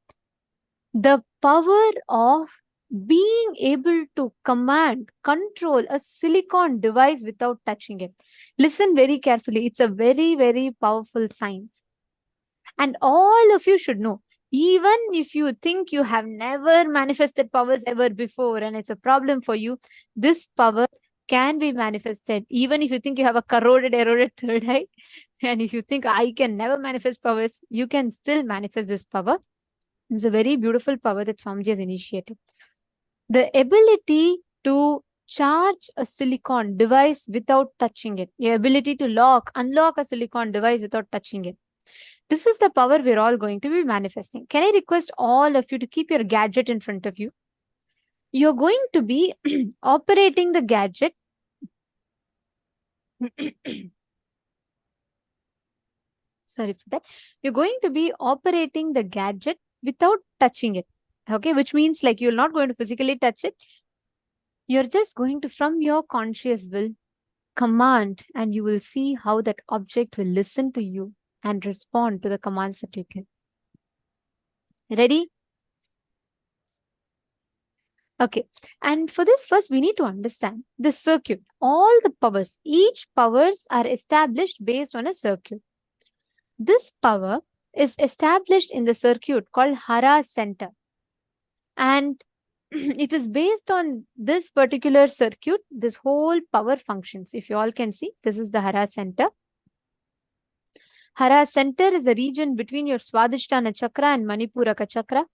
The power of being able to command, control a silicon device without touching it. Listen very carefully. It's a very, very powerful science. And all of you should know, even if you think you have never manifested powers ever before and it's a problem for you, this power can be manifested. Even if you think you have a corroded, eroded third eye, and if you think I can never manifest powers, you can still manifest this power. It's a very beautiful power that Swamiji has initiated. The ability to charge a silicon device without touching it. The ability to unlock a silicon device without touching it. This is the power we're all going to be manifesting. Can I request all of you to keep your gadget in front of you? You're going to be operating the gadget. Sorry for that. You're going to be operating the gadget without touching it. Okay, which means like you're not going to physically touch it. You're just going to, from your conscious will, command, and you will see how that object will listen to you and respond to the commands that you give. Ready? Okay. And for this, first we need to understand the circuit. All the powers, each powers are established based on a circuit. This power is established in the circuit called Hara center. And it is based on this particular circuit, this whole power functions. If you all can see, this is the Hara center. Hara center is the region between your Swadhisthana chakra and Manipuraka chakra.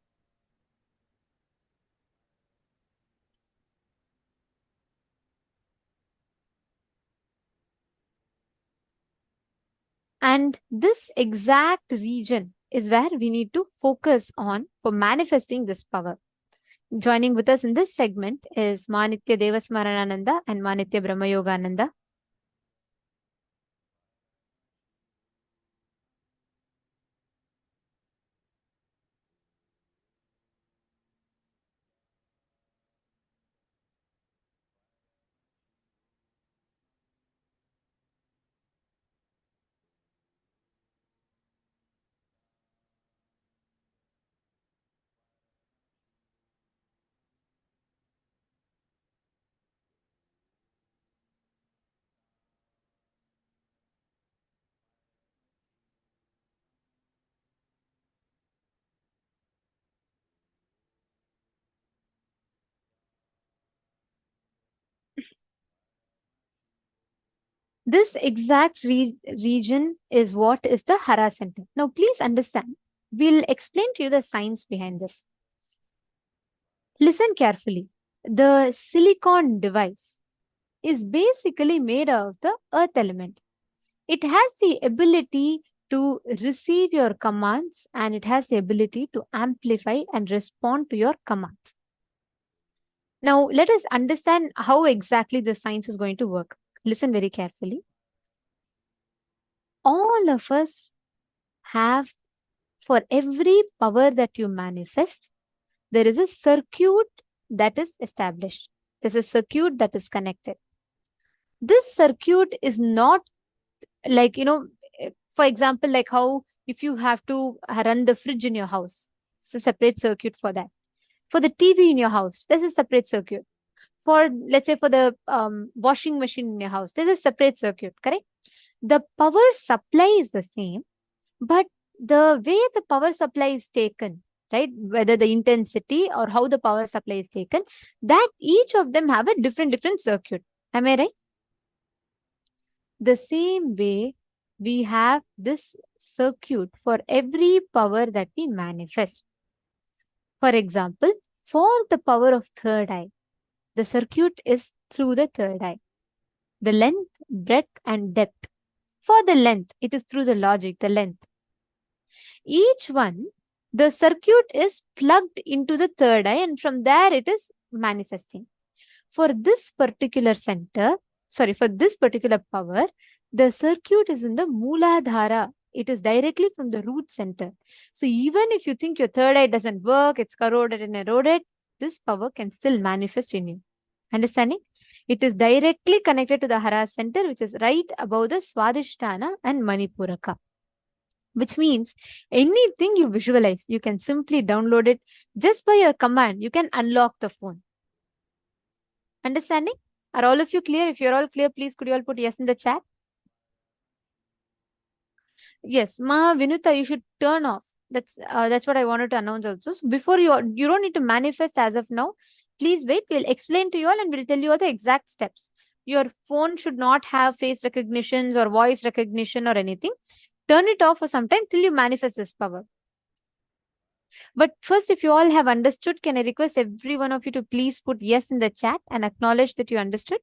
And this exact region is where we need to focus on for manifesting this power. Joining with us in this segment is Manitya Devasmaranananda and Manitya Brahmayogananda. This exact region is what is the Hara center. Now, please understand. We'll explain to you the science behind this. Listen carefully. The silicon device is basically made of the earth element. It has the ability to receive your commands and it has the ability to amplify and respond to your commands. Now, let us understand how exactly the science is going to work. Listen very carefully. All of us have, for every power that you manifest, there is a circuit that is established. There's a circuit that is connected. This circuit is not like, for example, like how if you have to run the fridge in your house, it's a separate circuit for that. For the TV in your house, there's a separate circuit. For, let's say, for the washing machine in your house, there's a separate circuit, correct? The power supply is the same, but the way the power supply is taken, right, whether the intensity or how the power supply is taken, that each of them have a different circuit. Am I right? The same way, we have this circuit for every power that we manifest. For example, for the power of third eye, the circuit is through the third eye. The length, breadth, and depth. For the length, it is through the logic, the length. Each one, the circuit is plugged into the third eye, and from there it is manifesting. For this particular for this particular power, the circuit is in the Mooladhara. It is directly from the root center. So even if you think your third eye doesn't work, it's corroded and eroded, this power can still manifest in you. Understanding? It is directly connected to the Hara center, which is right above the Swadhisthana and Manipuraka. Which means anything you visualize, you can simply download it just by your command. You can unlock the phone. Understanding? Are all of you clear? If you're all clear, please could you all put yes in the chat? Yes, Ma Vinuta, you should turn off. That's what I wanted to announce also. So before you don't need to manifest as of now. Please wait. We'll explain to you all and we'll tell you all the exact steps. Your phone should not have face recognitions or voice recognition or anything. Turn it off for some time till you manifest this power. But first, if you all have understood, can I request every one of you to please put yes in the chat and acknowledge that you understood?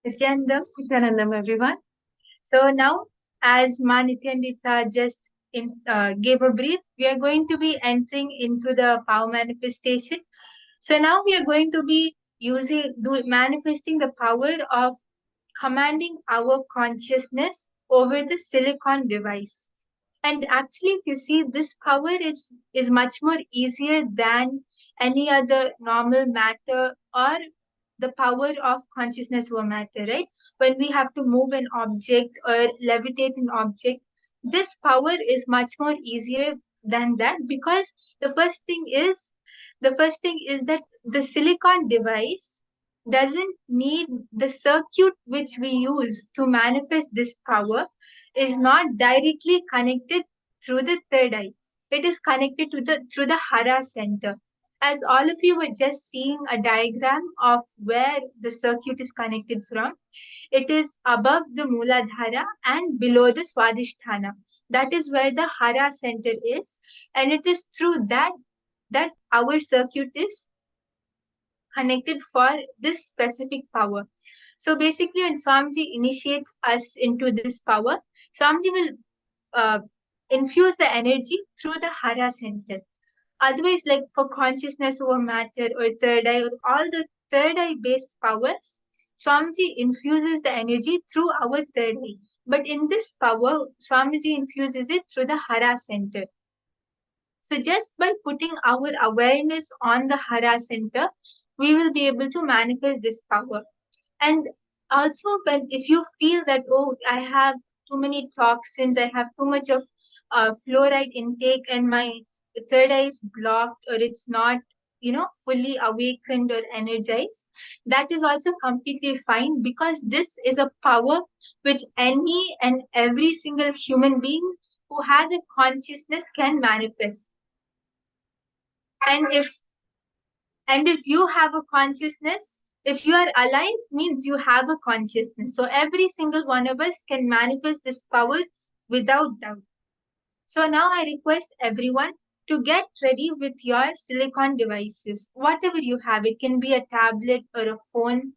Nithyananda, everyone. So now, as Ma Nityananda just gave a brief, we are going to be entering into the power manifestation. So now we are going to be manifesting the power of commanding our consciousness over the silicon device. And actually, if you see, this power is much more easier than any other normal matter or the power of consciousness over matter, right? When we have to move an object or levitate an object, this power is much more easier than that, because the first thing is that the silicon device doesn't need the circuit which we use to manifest this power is not directly connected through the third eye. It is connected to the through the hara center. As all of you were just seeing a diagram of where the circuit is connected from, it is above the Mooladhara and below the Swadhisthana. That is where the hara center is, and it is through that our circuit is connected for this specific power. So basically, when Swamiji initiates us into this power, Swamiji will infuse the energy through the hara center. Otherwise, like for consciousness over matter or third eye or all the third eye based powers, Swamiji infuses the energy through our third eye. But in this power, Swamiji infuses it through the hara center. So just by putting our awareness on the hara center, we will be able to manifest this power. And also, if you feel that, oh, I have too many toxins, I have too much of fluoride intake, and my third eye is blocked, or it's not, fully awakened or energized, that is also completely fine, because this is a power which any and every single human being who has a consciousness can manifest. And if you have a consciousness, if you are alive, means you have a consciousness. So every single one of us can manifest this power without doubt. So now I request everyone to get ready with your silicon devices. Whatever you have, it can be a tablet or a phone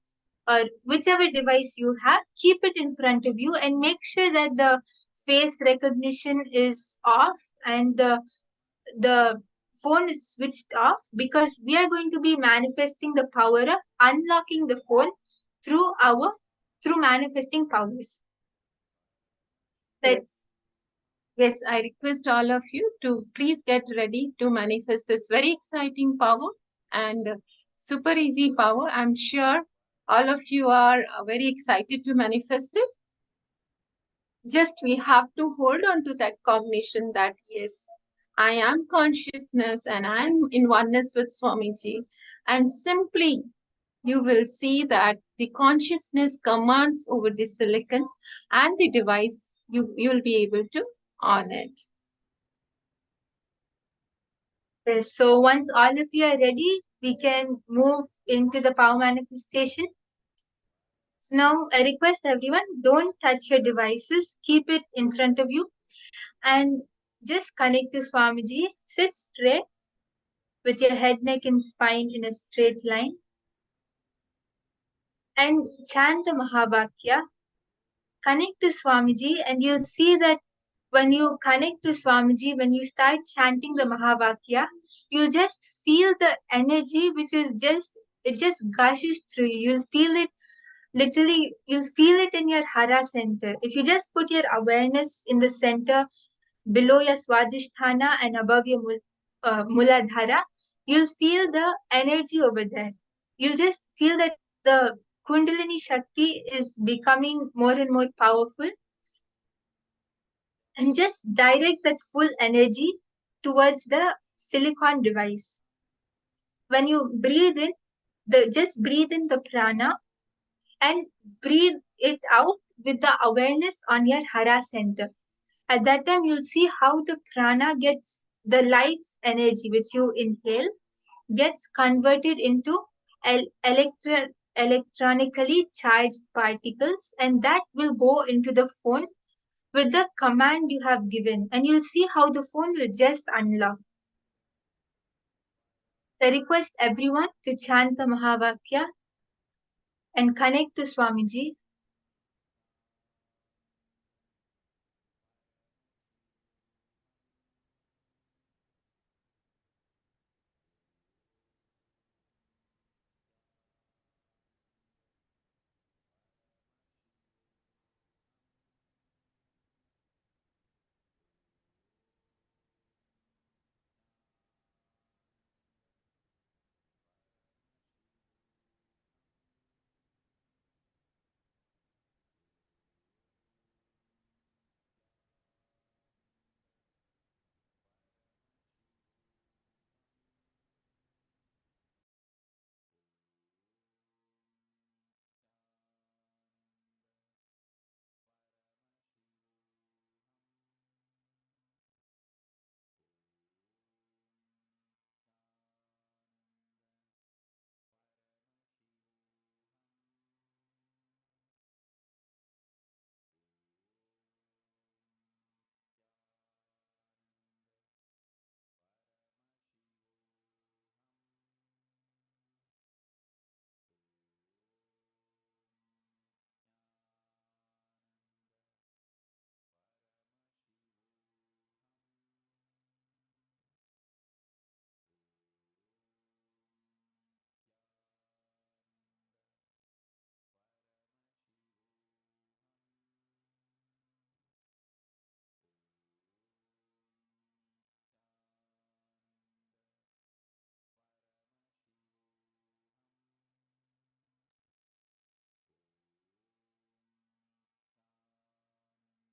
or whichever device you have, keep it in front of you and make sure that the face recognition is off and the phone is switched off, because we are going to be manifesting the power of unlocking the phone through manifesting powers. Yes, I request all of you to please get ready to manifest this very exciting power and super easy power. I'm sure all of you are very excited to manifest it. Just we have to hold on to that cognition that yes, I am consciousness and I am in oneness with Swamiji. And simply you will see that the consciousness commands over the silicon and the device, you'll be able to on it. Yes, so once all of you are ready, we can move into the power manifestation. So now I request everyone, don't touch your devices, keep it in front of you and just connect to Swamiji. Sit straight with your head, neck and spine in a straight line and chant the Mahavakya. Connect to Swamiji, and you'll see that when you connect to Swamiji, when you start chanting the Mahavakya, you'll just feel the energy which is it just gushes through you. You'll feel it literally, you'll feel it in your hara center. If you just put your awareness in the center below your Swadhisthana and above your Muladhara, you'll feel the energy over there. You'll just feel that the Kundalini Shakti is becoming more and more powerful, and just direct that full energy towards the silicon device. When you breathe in, just breathe in the prana and breathe it out with the awareness on your hara center. At that time, you'll see how the prana gets the life energy which you inhale gets converted into electronically charged particles, and that will go into the phone with the command you have given, and you'll see how the phone will just unlock. I request everyone to chant the Mahavakya and connect to Swamiji.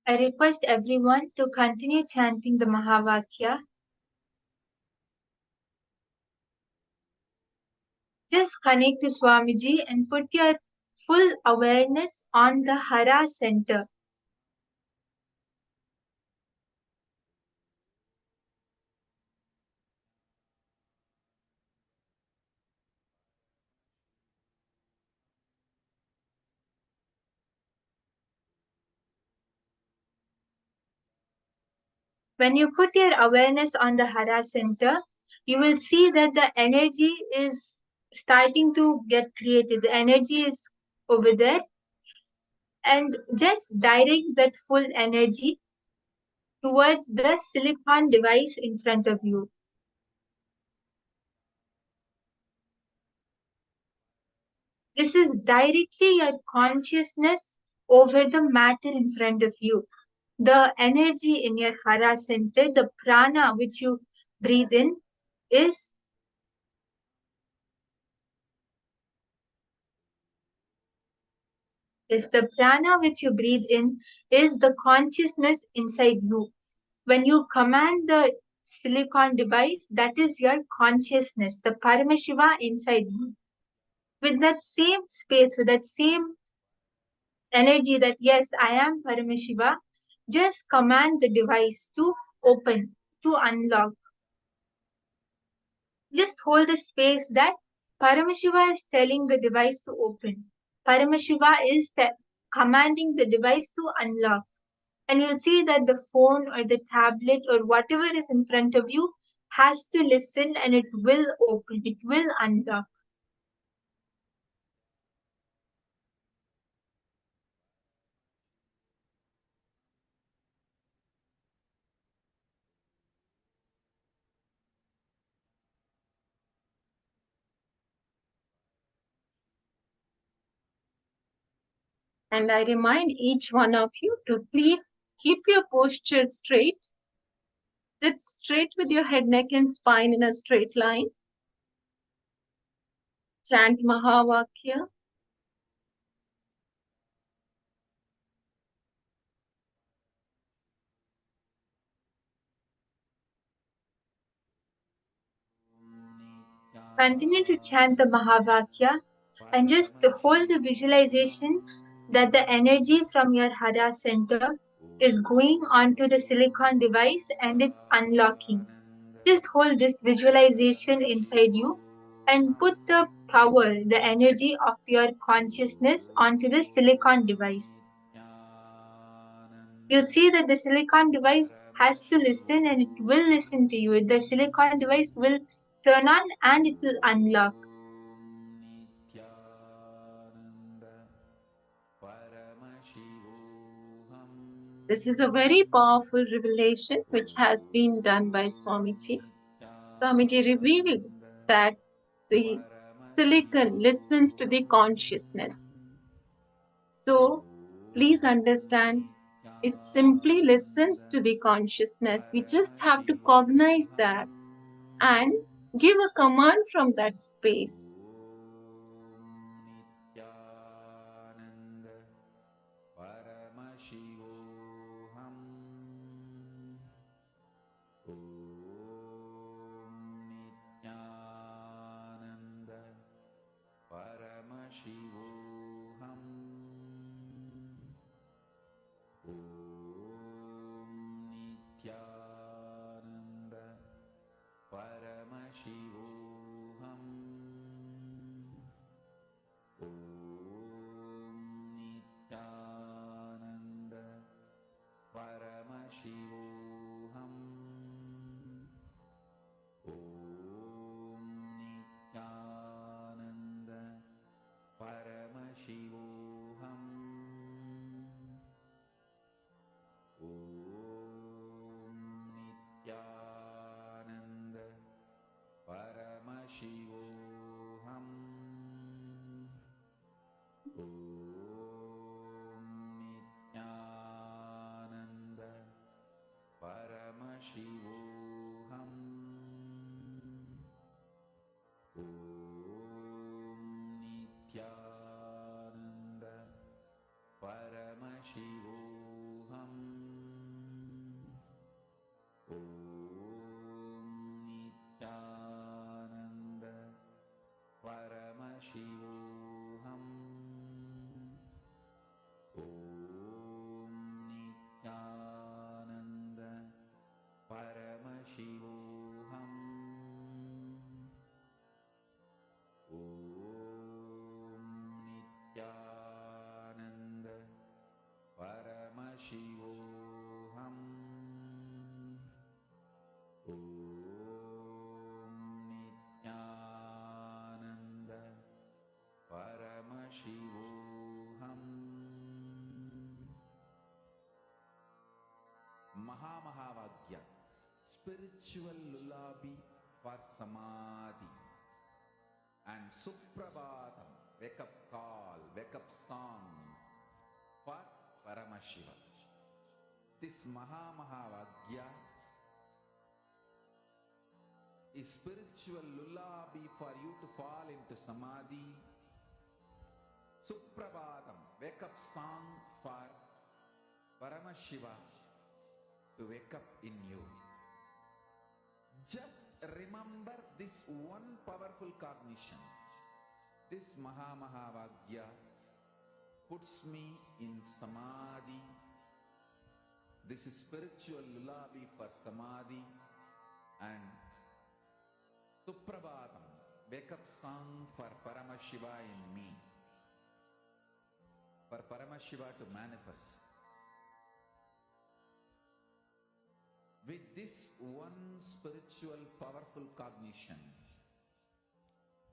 I request everyone to continue chanting the Mahavakya. Just connect to Swamiji and put your full awareness on the Hara center. When you put your awareness on the Hara center, you will see that the energy is starting to get created. The energy is over there. And just direct that full energy towards the silicon device in front of you. This is directly your consciousness over the matter in front of you. The energy in your Hara center, the prana which you breathe in, is the prana which you breathe in is the consciousness inside you. When you command the silicon device, that is your consciousness, the Paramashiva inside you. With that same space, with that same energy that yes, I am Paramashiva, just command the device to open, to unlock. Just hold the space that Paramashiva is telling the device to open. Paramashiva is commanding the device to unlock. And you'll see that the phone or the tablet or whatever is in front of you has to listen and it will open, it will unlock. And I remind each one of you to please keep your posture straight. Sit straight with your head, neck, and spine in a straight line. Chant Mahavakya. Continue to chant the Mahavakya and just hold the visualization that the energy from your Hara center is going onto the silicon device and it's unlocking. Just hold this visualization inside you and put the power, the energy of your consciousness onto the silicon device. You'll see that the silicon device has to listen and it will listen to you. The silicon device will turn on and it will unlock. This is a very powerful revelation which has been done by Swamiji. Swamiji revealed that the silicon listens to the consciousness. So please understand, it simply listens to the consciousness. We just have to cognize that and give a command from that space. Nithyananda Paramashivoham Nithyananda Paramashivoham Nithyananda Paramashivoham Nithyananda Paramashivoham Nithyananda Paramashivoham Nithyananda Paramashivoham Nithyananda Paramashivoham Nithyananda Paramashivoham Nithyananda Paramashivoham Nithyananda Paramashivoham Nithyananda Paramashivoham Nithyananda Paramashivoham Mahamahāvāgya, spiritual lullaby for samadhi, and Suprabhatam, wake up call, wake up song for Paramashiva. This Mahamahāvāgya is spiritual lullaby for you to fall into samadhi. Suprabhatam, wake up song for Paramashiva to wake up in you. Just remember this one powerful cognition. This Mahamahāvāgya puts me in samadhi. This is spiritual lullaby for samadhi, and Suprabhatam, wake up song for Paramashiva in me, for Paramashiva to manifest. With this one spiritual powerful cognition,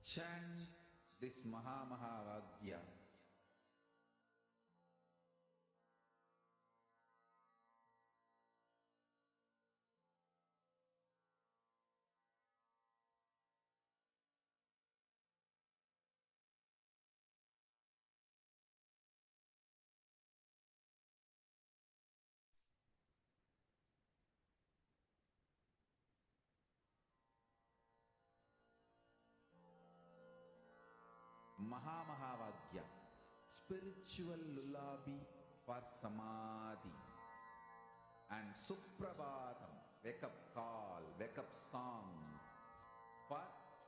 chant this Mahamahāvāgya. Mahamahāvāgya, spiritual lullaby for samadhi, and Suprabhatam, wake up call, wake up song for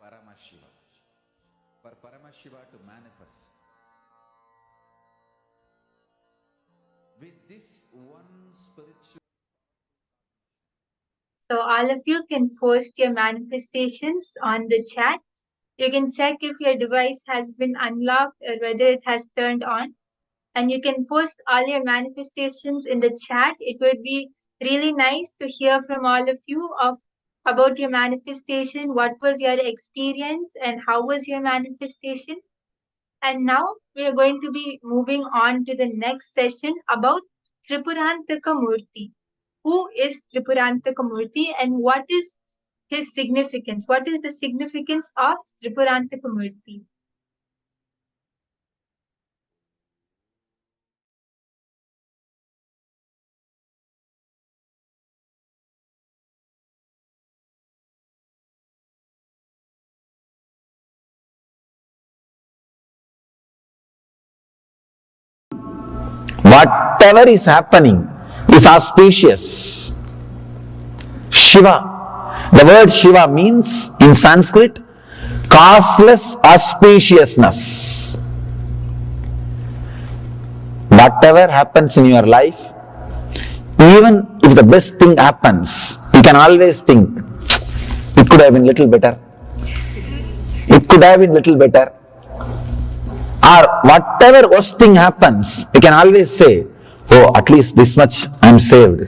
Paramashiva, for Paramashiva to manifest. With this one spiritual. So all of you can post your manifestations on the chat. You can check if your device has been unlocked or whether it has turned on. And you can post all your manifestations in the chat. It would be really nice to hear from all of you about your manifestation. What was your experience and how was your manifestation? And now we are going to be moving on to the next session about Tripurantaka Murti. Who is Tripurantaka Murti and what is his significance? What is the significance of Tripurantaka Murti? Whatever is happening is auspicious. Shiva. The word Shiva means in Sanskrit causeless auspiciousness. Whatever happens in your life, even if the best thing happens, you can always think, it could have been little better. It could have been little better. Or whatever worst thing happens, you can always say, oh, at least this much I am saved.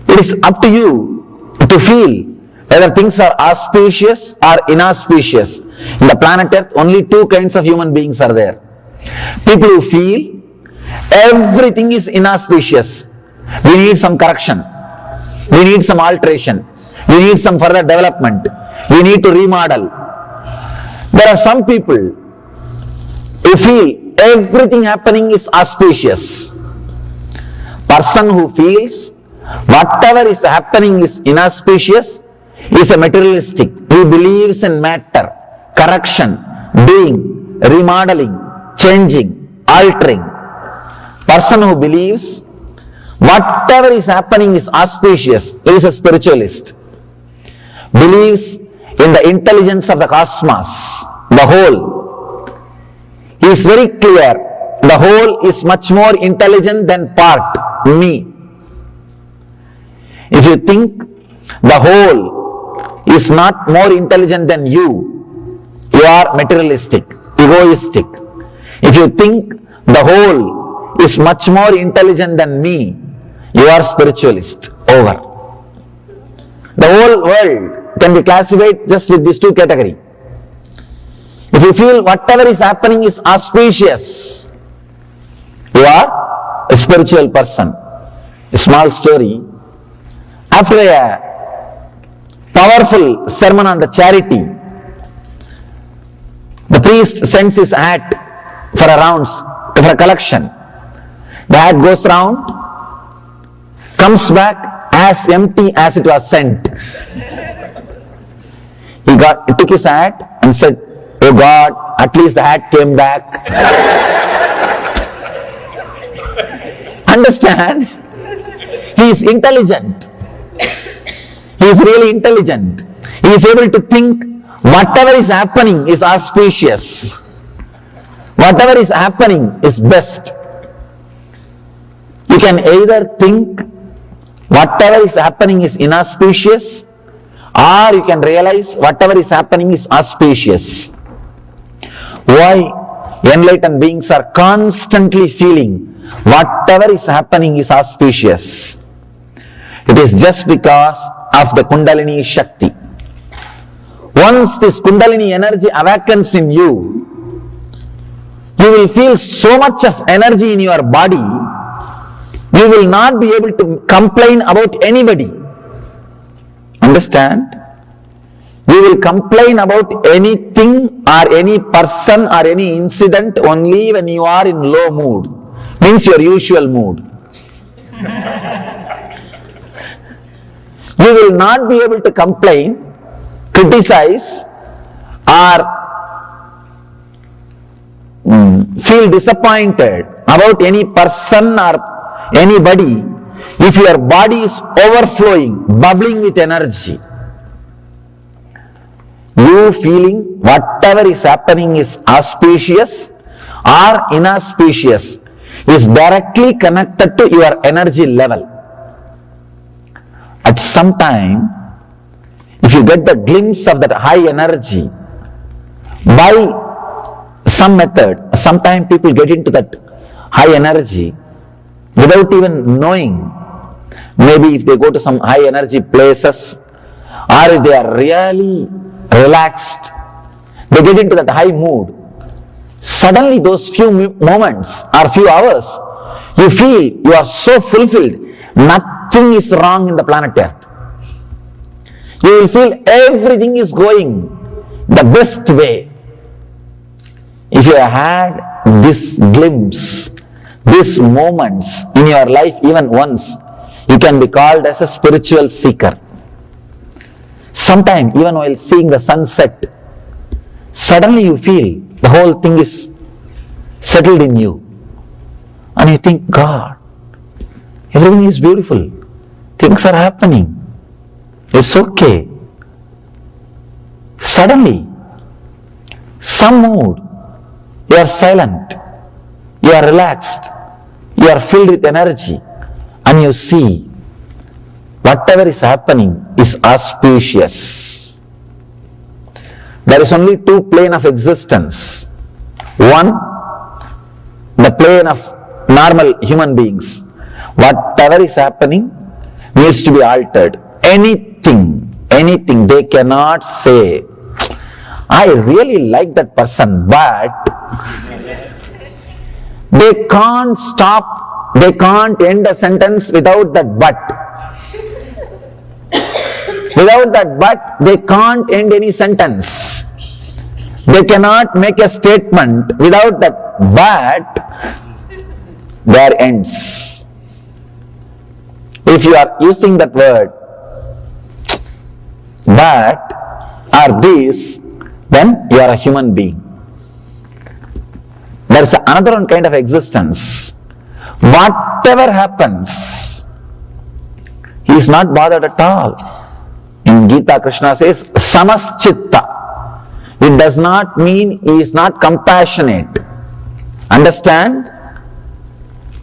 It is up to you to feel whether things are auspicious or inauspicious. In the planet Earth, only two kinds of human beings are there. People who feel everything is inauspicious. We need some correction. We need some alteration. We need some further development. We need to remodel. There are some people who feel everything happening is auspicious. Person who feels whatever is happening is inauspicious is a materialistic. He believes in matter, correction, doing, remodeling, changing, altering. Person who believes whatever is happening is auspicious is a spiritualist. Believes in the intelligence of the cosmos, the whole. He is very clear, the whole is much more intelligent than part, me. If you think the whole is not more intelligent than you are materialistic, egoistic. If you think the whole is much more intelligent than me, you are spiritualist. Over. The whole world can be classified just with these two categories. If you feel whatever is happening is auspicious, you are a spiritual person. A small story. After a powerful sermon on the charity, the priest sends his hat for a rounds, for a collection. The hat goes round, comes back as empty as it was sent. He took his hat and said, oh God, at least the hat came back. Understand? He is intelligent. He is really intelligent. He is able to think whatever is happening is auspicious. Whatever is happening is best. You can either think whatever is happening is inauspicious, or you can realize whatever is happening is auspicious. Why enlightened beings are constantly feeling whatever is happening is auspicious? It is just because of the Kundalini Shakti. Once this Kundalini energy awakens in you, you will feel so much of energy in your body, you will not be able to complain about anybody. Understand? You will complain about anything or any person or any incident only when you are in low mood. Means your usual mood. You will not be able to complain, criticize or feel disappointed about any person or anybody if your body is overflowing, bubbling with energy. You feeling whatever is happening is auspicious or inauspicious is directly connected to your energy level. At some time, if you get the glimpse of that high energy, by some method, sometimes people get into that high energy without even knowing. Maybe if they go to some high energy places, or if they are really relaxed, they get into that high mood. Suddenly those few moments or few hours you feel you are so fulfilled, nothing is wrong in the planet Earth. You will feel everything is going the best way. If you have had this glimpse, these moments in your life even once, you can be called as a spiritual seeker. Sometime, even while seeing the sunset, suddenly you feel the whole thing is settled in you. And you think, God, everything is beautiful. Things are happening. It's okay. Suddenly, some mood, you are silent, you are relaxed, you are filled with energy, and you see whatever is happening is auspicious. There is only two planes of existence. One, the plane of normal human beings. Whatever is happening needs to be altered. Anything they cannot say, I really like that person, but they can't stop, they can't end a sentence without that but. Without that but, they can't end any sentence. They cannot make a statement without that but, there ends. If you are using that word, but, or this, then you are a human being. There is another one kind of existence. Whatever happens, he is not bothered at all. In Gita, Krishna says, samaschitta. It does not mean he is not compassionate. Understand?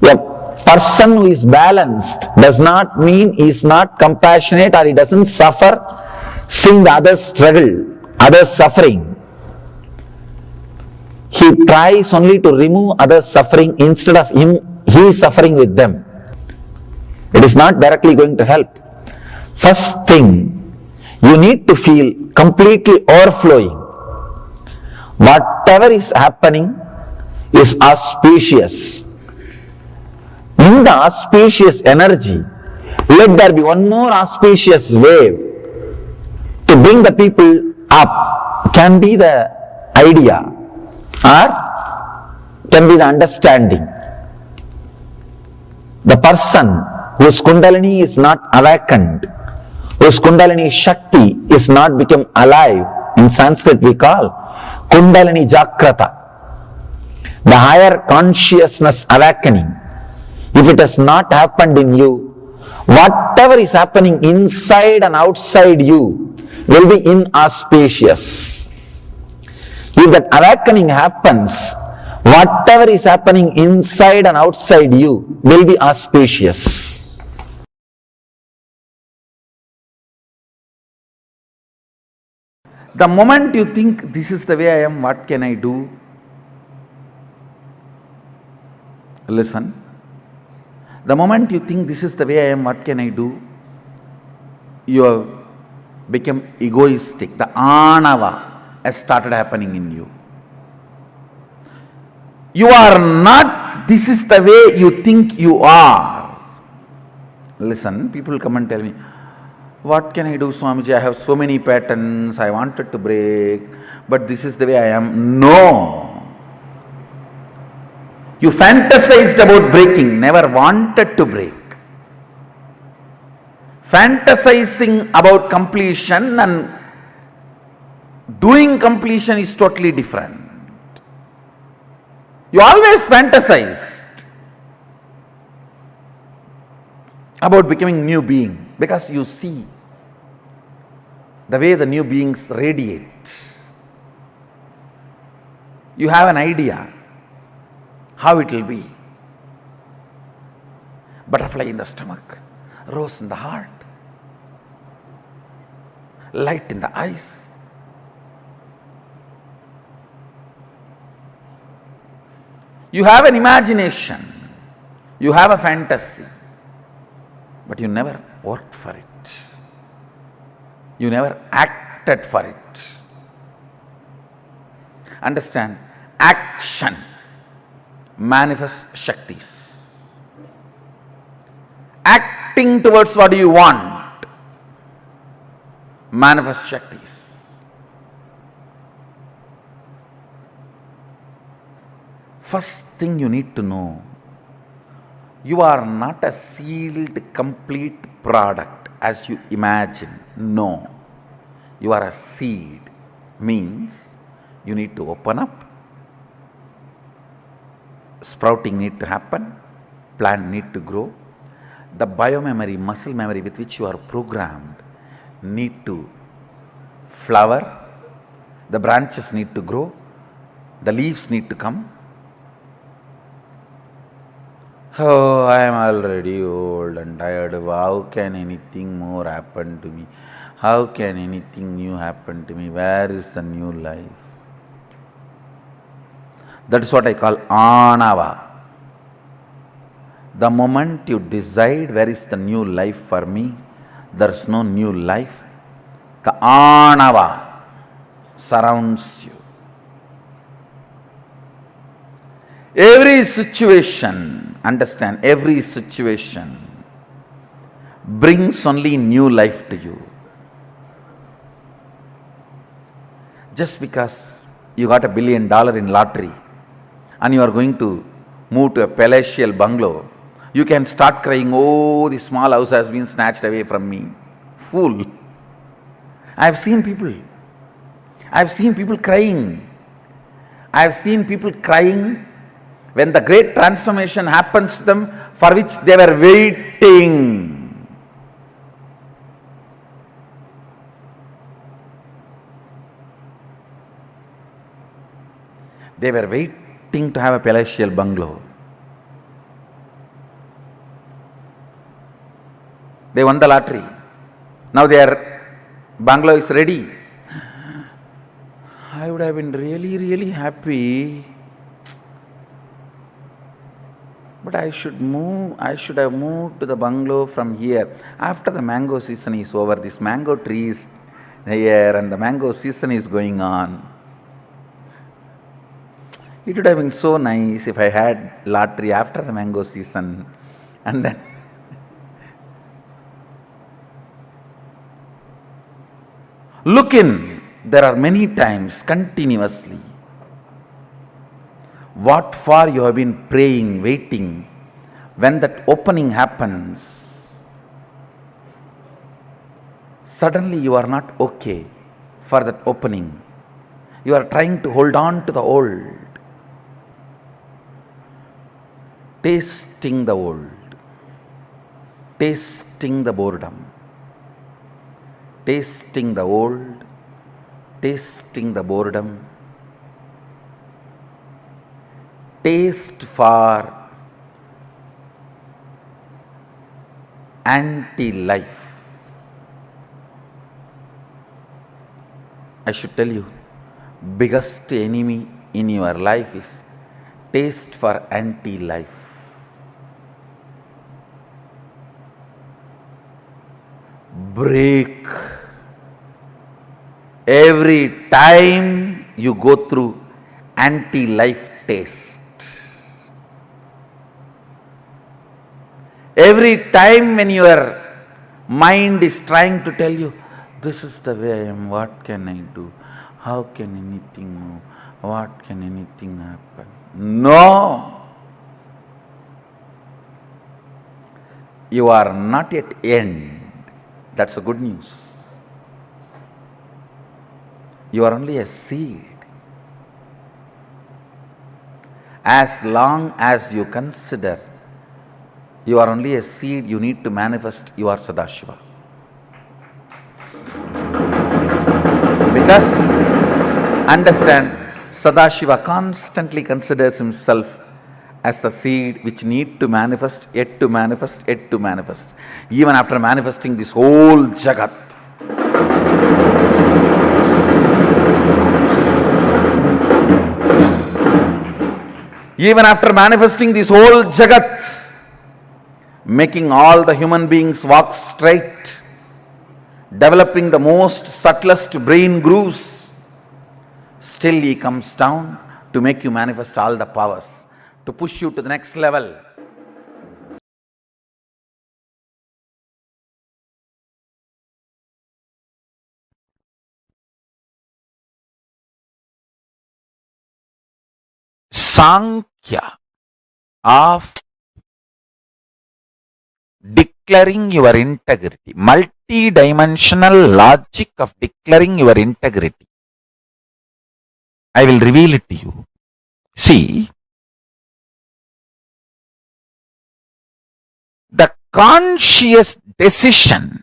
A person who is balanced does not mean he is not compassionate or he doesn't suffer seeing the others struggle, others suffering. He tries only to remove others' suffering instead of he suffering with them. It is not directly going to help. First thing, you need to feel completely overflowing. Whatever is happening is auspicious. In the auspicious energy, let there be one more auspicious wave to bring the people up. Can be the idea or can be the understanding. The person whose Kundalini is not awakened, whose Kundalini Shakti is not become alive, in Sanskrit we call Kundalini Jagrata, the higher consciousness awakening. If it has not happened in you, whatever is happening inside and outside you will be inauspicious. If that awakening happens, whatever is happening inside and outside you will be auspicious. The moment you think, this is the way I am, what can I do? Listen. The moment you think, this is the way I am, what can I do? You have become egoistic. The anava has started happening in you. You are not, this is the way you think you are. Listen, people come and tell me, what can I do, Swamiji? I have so many patterns, I wanted to break, but this is the way I am. No. You fantasized about breaking, never wanted to break. Fantasizing about completion and doing completion is totally different. You always fantasized about becoming new being because you see the way the new beings radiate. You have an idea how it will be. Butterfly in the stomach, rose in the heart, light in the eyes. You have an imagination, you have a fantasy, but you never worked for it. You never acted for it. Understand? Action manifests Shaktis. acting towards what you want, manifest Shaktis. First thing you need to know, you are not a sealed, complete product as you imagine. No. You are a seed. Means you need to open up. Sprouting need to happen. Plant need to grow. The biomemory, muscle memory with which you are programmed need to flower. The branches need to grow. The leaves need to come. Oh, I am already old and tired. How can anything more happen to me? How can anything new happen to me? Where is the new life? That is what I call Anava. The moment you decide where is the new life for me, there is no new life. The Anava surrounds you. Every situation, understand, every situation brings only new life to you. Just because you got $1 billion in lottery and you are going to move to a palatial bungalow, you can start crying, oh, the small house has been snatched away from me. Fool. I have seen people crying. I have seen people crying when the great transformation happens to them for which they were waiting. They were waiting to have a palatial bungalow. They won the lottery. Now their bungalow is ready. I would have been really, really happy. But I should have moved to the bungalow from here. After the mango season is over, this mango tree is here and the mango season is going on. It would have been so nice if I had lottery after the mango season and then look in. There are many times continuously what for you have been praying, waiting. When that opening happens, suddenly you are not okay for that opening. You are trying to hold on to the old. Tasting the old. Tasting the boredom. Tasting the old. Tasting the boredom. Taste for anti-life. I should tell you, biggest enemy in your life is taste for anti-life. Break. Every time you go through anti-life taste, every time when your mind is trying to tell you, this is the way I am, what can I do? How can anything move? What can anything happen? No! You are not yet end. That's the good news. You are only a seed. As long as you consider you are only a seed, you need to manifest you are Sadashiva. Because, understand, Sadashiva constantly considers himself as a seed which need to manifest, yet to manifest, yet to manifest. Even after manifesting this whole Jagat. Even after manifesting this whole Jagat, making all the human beings walk straight, developing the most subtlest brain grooves, still he comes down to make you manifest all the powers, to push you to the next level. Sankhya of declaring your integrity, multi-dimensional logic of declaring your integrity. I will reveal it to you. See, the conscious decision,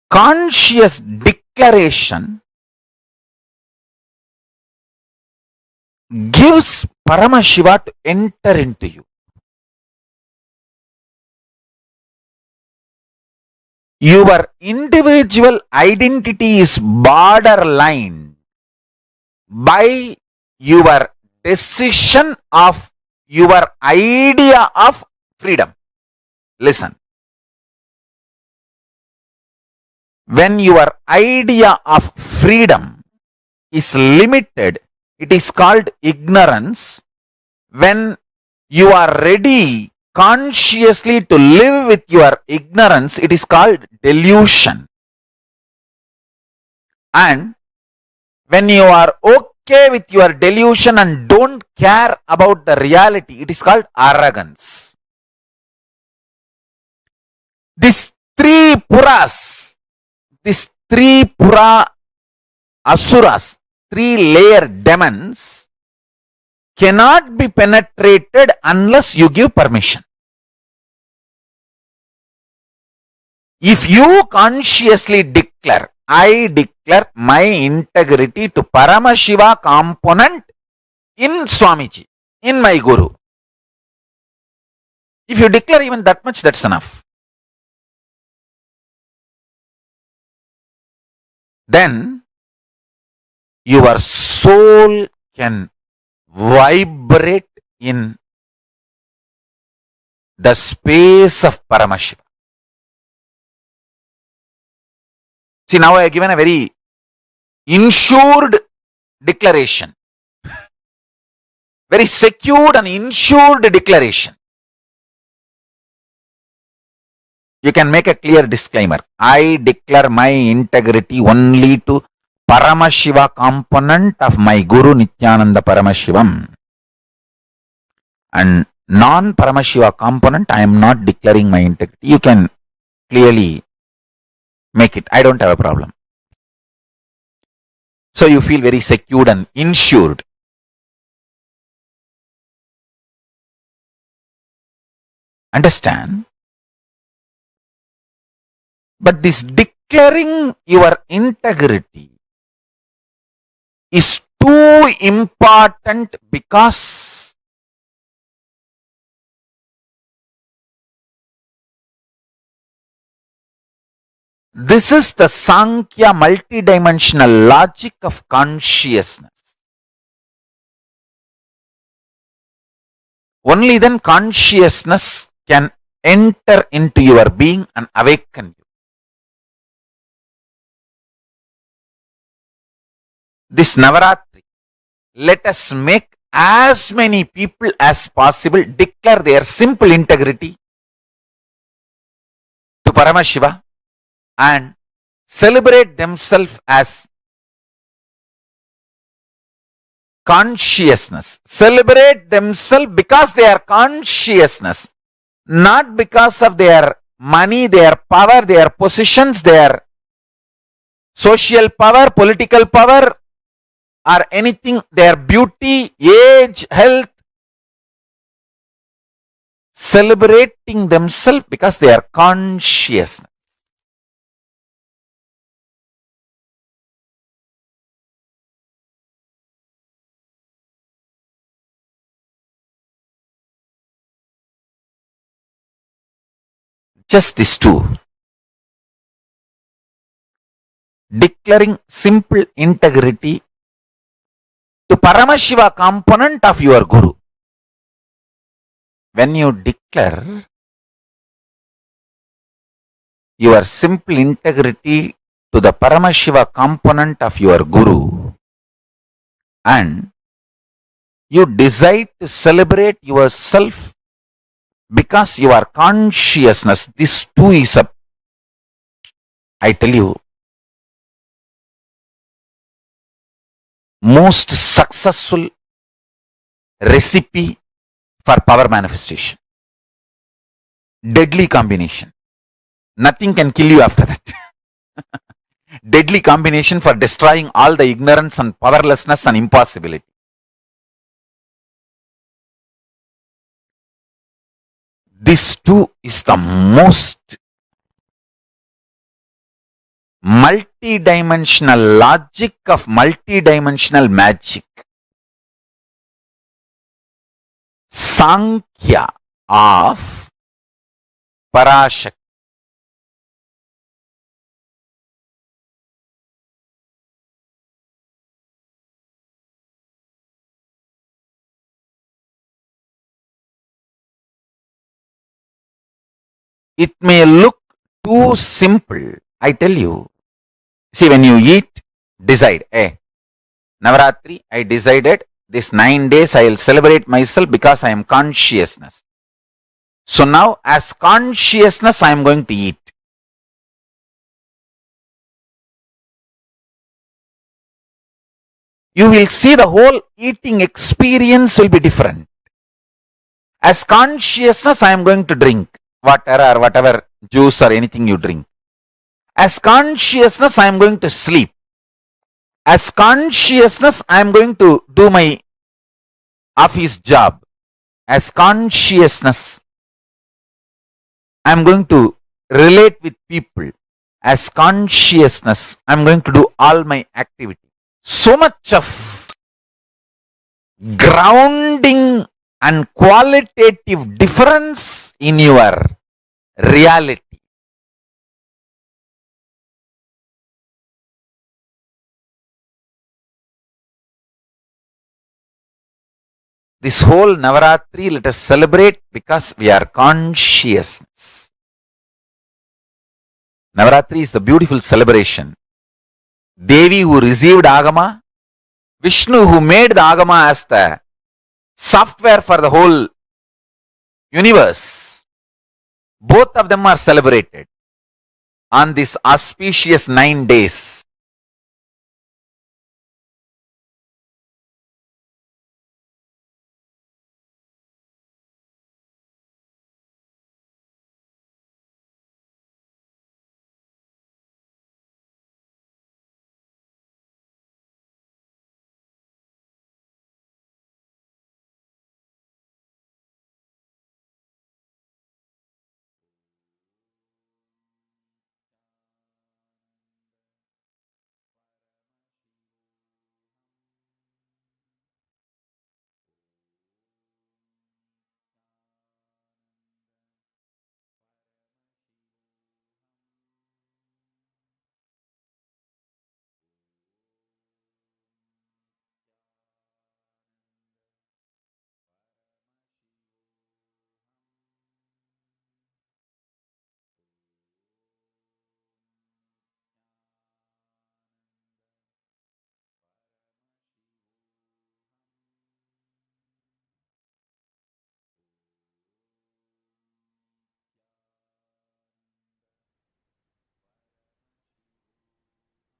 conscious declaration gives Paramashiva to enter into you. Your individual identity is borderline by your decision of your idea of freedom. Listen. When your idea of freedom is limited, it is called ignorance. When you are ready consciously to live with your ignorance, it is called delusion. And when you are okay with your delusion and don't care about the reality, it is called arrogance. These three puras, these three pura asuras, three-layer demons cannot be penetrated unless you give permission. If you consciously declare, I declare my integrity to Paramashiva component in Swamiji, in my Guru. If you declare even that much, that's enough. Then your soul can vibrate in the space of Paramashiva. See, now I have given a very insured declaration. Very secured and insured declaration. You can make a clear disclaimer. I declare my integrity only to Paramashiva component of my Guru Nithyananda Paramashivam. And non-Paramashiva component, I am not declaring my integrity. You can clearly make it. I don't have a problem. So you feel very secured and insured. Understand? But this declaring your integrity is too important because this is the Sankhya multidimensional logic of consciousness. Only then consciousness can enter into your being and awaken you. This Navaratri, let us make as many people as possible declare their simple integrity to Paramashiva and celebrate themselves as consciousness. Celebrate themselves because they are consciousness, not because of their money, their power, their positions, their social power, political power, or anything, their beauty, age, health. Celebrating themselves because they are consciousness. Just these two. Declaring simple integrity to Paramashiva component of your Guru. When you declare your simple integrity to the Paramashiva component of your Guru and you decide to celebrate yourself because you are consciousness, this too is a, I tell you, most successful recipe for power manifestation. Deadly combination. Nothing can kill you after that. Deadly combination for destroying all the ignorance and powerlessness and impossibility. This too is the most multidimensional logic of multidimensional magic. Sankhya of Parashakti. It may look too simple, I tell you. See, when you eat, decide, Navaratri, I decided this 9 days I will celebrate myself because I am consciousness. So now, as consciousness, I am going to eat. You will see the whole eating experience will be different. As consciousness, I am going to drink water or whatever juice or anything you drink. As consciousness, I am going to sleep. As consciousness, I am going to do my office job. As consciousness, I am going to relate with people. As consciousness, I am going to do all my activity. So much of grounding and qualitative difference in your reality. This whole Navaratri, let us celebrate because we are consciousness. Navaratri is a beautiful celebration. Devi who received Agama, Vishnu who made the Agama as the software for the whole universe. Both of them are celebrated on this auspicious 9 days.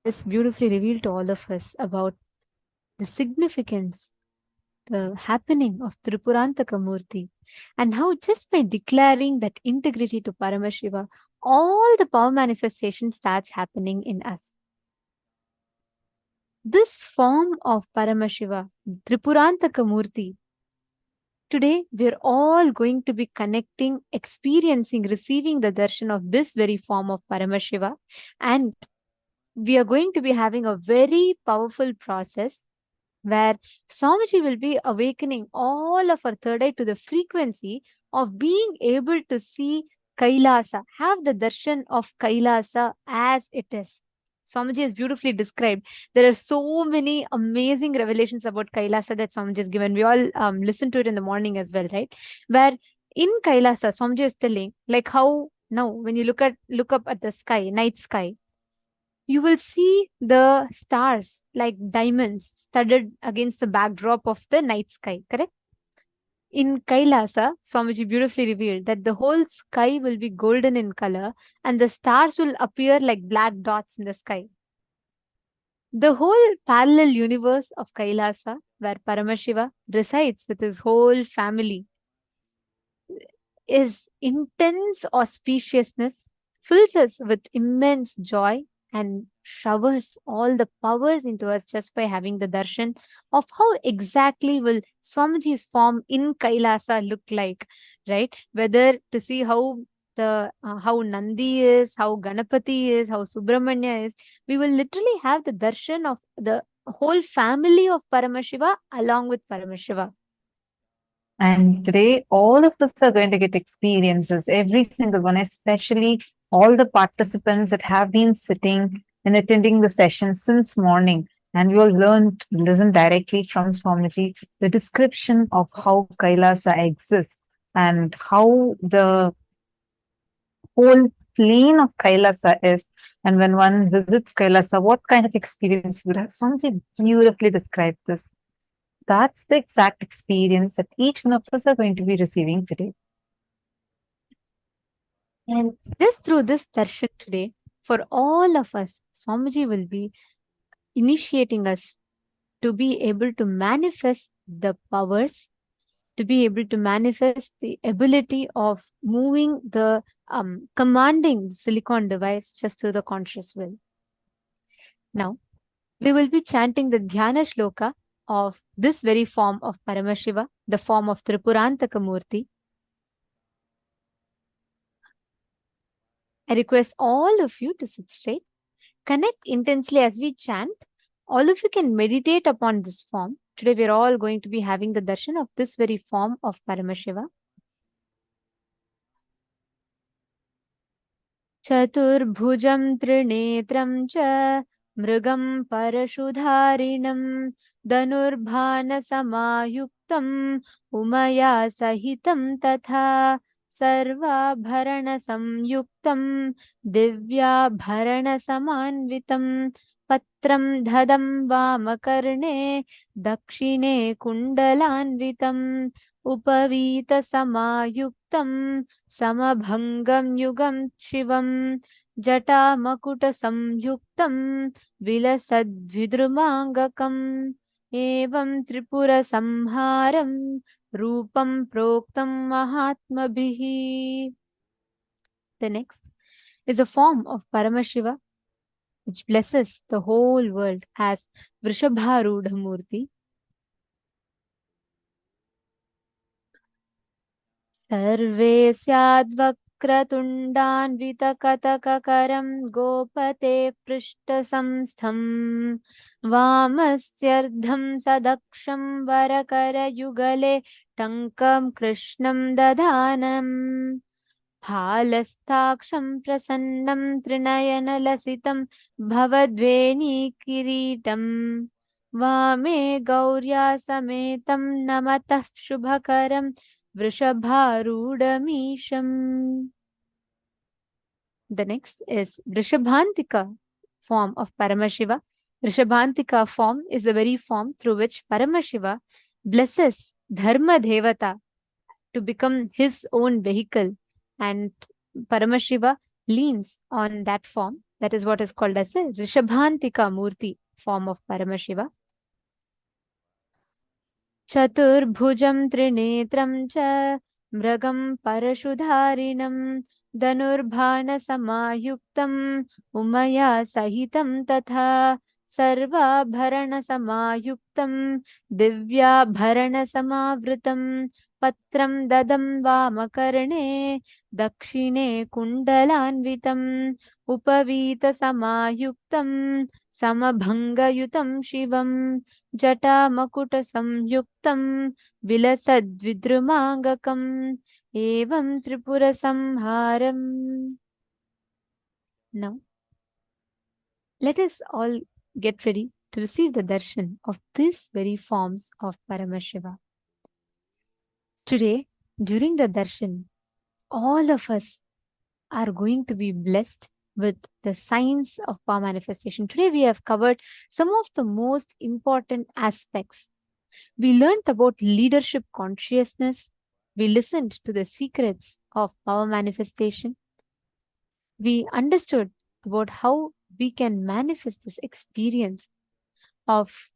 This beautifully revealed to all of us about the significance, the happening of Tripurantaka Murti, and how just by declaring that integrity to Paramashiva, all the power manifestation starts happening in us. This form of Paramashiva, Tripurantaka Murti, today we're all going to be connecting, experiencing, receiving the darshan of this very form of Paramashiva, and we are going to be having a very powerful process where Swamiji will be awakening all of our third eye to the frequency of being able to see Kailasa, have the darshan of Kailasa as it is. Swamiji has beautifully described. There are so many amazing revelations about Kailasa that Swamiji has given. We all listen to it in the morning as well, right? Where in Kailasa, Swamiji is telling, like how now when you look up at the sky, night sky, you will see the stars like diamonds studded against the backdrop of the night sky, correct? In Kailasa, Swamiji beautifully revealed that the whole sky will be golden in color and the stars will appear like black dots in the sky. The whole parallel universe of Kailasa where Paramashiva resides with his whole family, is intense auspiciousness, fills us with immense joy, and showers all the powers into us just by having the darshan of how exactly will Swamiji's form in Kailasa look like, right? Whether to see how how Nandi is, how Ganapati is, how Subramanya is, we will literally have the darshan of the whole family of Paramashiva along with Paramashiva. And today, all of us are going to get experiences, every single one, especially all the participants that have been sitting and attending the session since morning. And we will listen directly from Swamiji, the description of how Kailasa exists and how the whole plane of Kailasa is. And when one visits Kailasa, what kind of experience you would have. Swamiji beautifully described this. That's the exact experience that each one of us are going to be receiving today. And just through this darshan today, for all of us, Swamiji will be initiating us to be able to manifest the powers, to be able to manifest the ability of moving the commanding silicon device just through the conscious will. Now, we will be chanting the Dhyana Shloka of this very form of Paramashiva, the form of Tripurantaka Murti. I request all of you to sit straight, connect intensely as we chant. All of you can meditate upon this form. Today we are all going to be having the darshan of this very form of Paramashiva. Chaturbhujam trinetram cha mrigam parashudharinam dhanurbhana samayuktam umaya sahitam tatha sarvabharana samyuktam divyabharana samanvitam patram dhadam vamakarne dakshine kundalanvitam upavita samayuktam समभंगम युगम Shivam जटामकुट संयुक्तम विलसद्विद्रुमांगकम एवं त्रिपुर संहारम रूपम प्रोक्तम महात्मभिः. The next is a form of Paramashiva which blesses the whole world as Vrishabharudha Murti. सर्वे स्याद्वक्रतुण्डान्वितकतककरं गोपते पृष्ठसंस्थं वामस्यर्धं सदक्षं वरकरयुगले टङ्कं कृष्णं दधानम् फालस्थाक्षं प्रसन्नं त्रिनयनलसितं भवद्वेणीकिरीटम् वामे गौर्या समेतं नमतः शुभकरं Vrishabharudamisham. The next is Vrishabhantika form of Paramashiva. Vrishabhantika form is the very form through which Paramashiva blesses Dharma Devata to become his own vehicle, and Paramashiva leans on that form. That is what is called as the Vrishabhantika Murti form of Paramashiva. Chaturbhujam trinetram cha mragam parashudharinam dhanurbhana samayuktam umaya sahitam tatha sarvabharana samayuktam divyabharana samavritam patram dadam vamakarne dakshine kundalanvitam upavita samayuktam samabhangayutam shivam जटामकुट संयुक्तं विलसद्विद्रुमांगकम् एवं Tripura संहारम्. Now, let us all get ready to receive the darshan of these very forms of Paramashiva. Today, during the darshan, all of us are going to be blessed with the signs of power manifestation. Today we have covered some of the most important aspects. We learned about leadership consciousness. We listened to the secrets of power manifestation. We understood about how we can manifest this experience of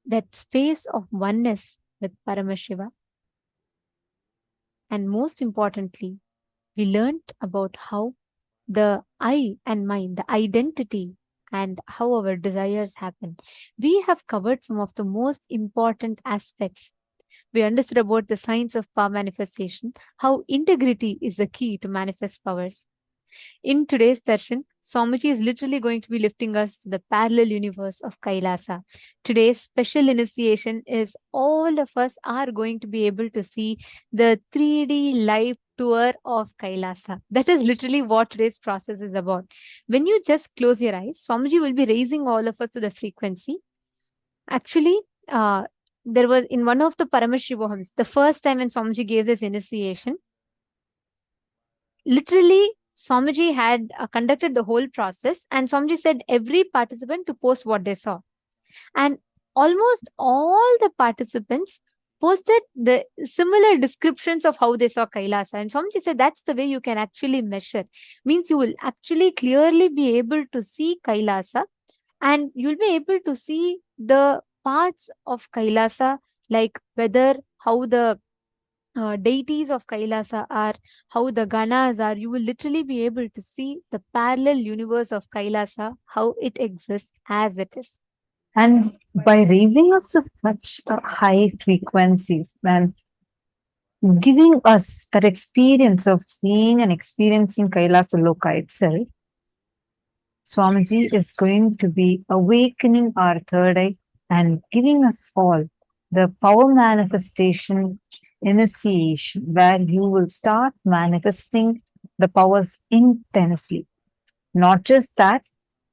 that space of oneness with Paramashiva. And most importantly, we learned about how the I and mind, the identity, and how our desires happen. We have covered some of the most important aspects. We understood about the science of power manifestation, how integrity is the key to manifest powers. In today's darshan, Swamiji is literally going to be lifting us to the parallel universe of Kailasa. Today's special initiation is all of us are going to be able to see the 3D live tour of Kailasa. That is literally what today's process is about. When you just close your eyes, Swamiji will be raising all of us to the frequency. Actually, there was in one of the Paramashivohams, the first time when Swamiji gave this initiation, literally Swamiji had conducted the whole process, and Swamiji said every participant to post what they saw. And almost all the participants posted the similar descriptions of how they saw Kailasa. And Swamiji said that's the way you can actually measure. Means you will actually clearly be able to see Kailasa, and you'll be able to see the parts of Kailasa, like whether how the deities of Kailasa are, how the Ganas are. You will literally be able to see the parallel universe of Kailasa, how it exists as it is. And by raising us to such high frequencies and giving us that experience of seeing and experiencing KAILASA Loka itself, Swamiji is going to be awakening our third eye and giving us all the power manifestation initiation, where you will start manifesting the powers intensely. Not just that,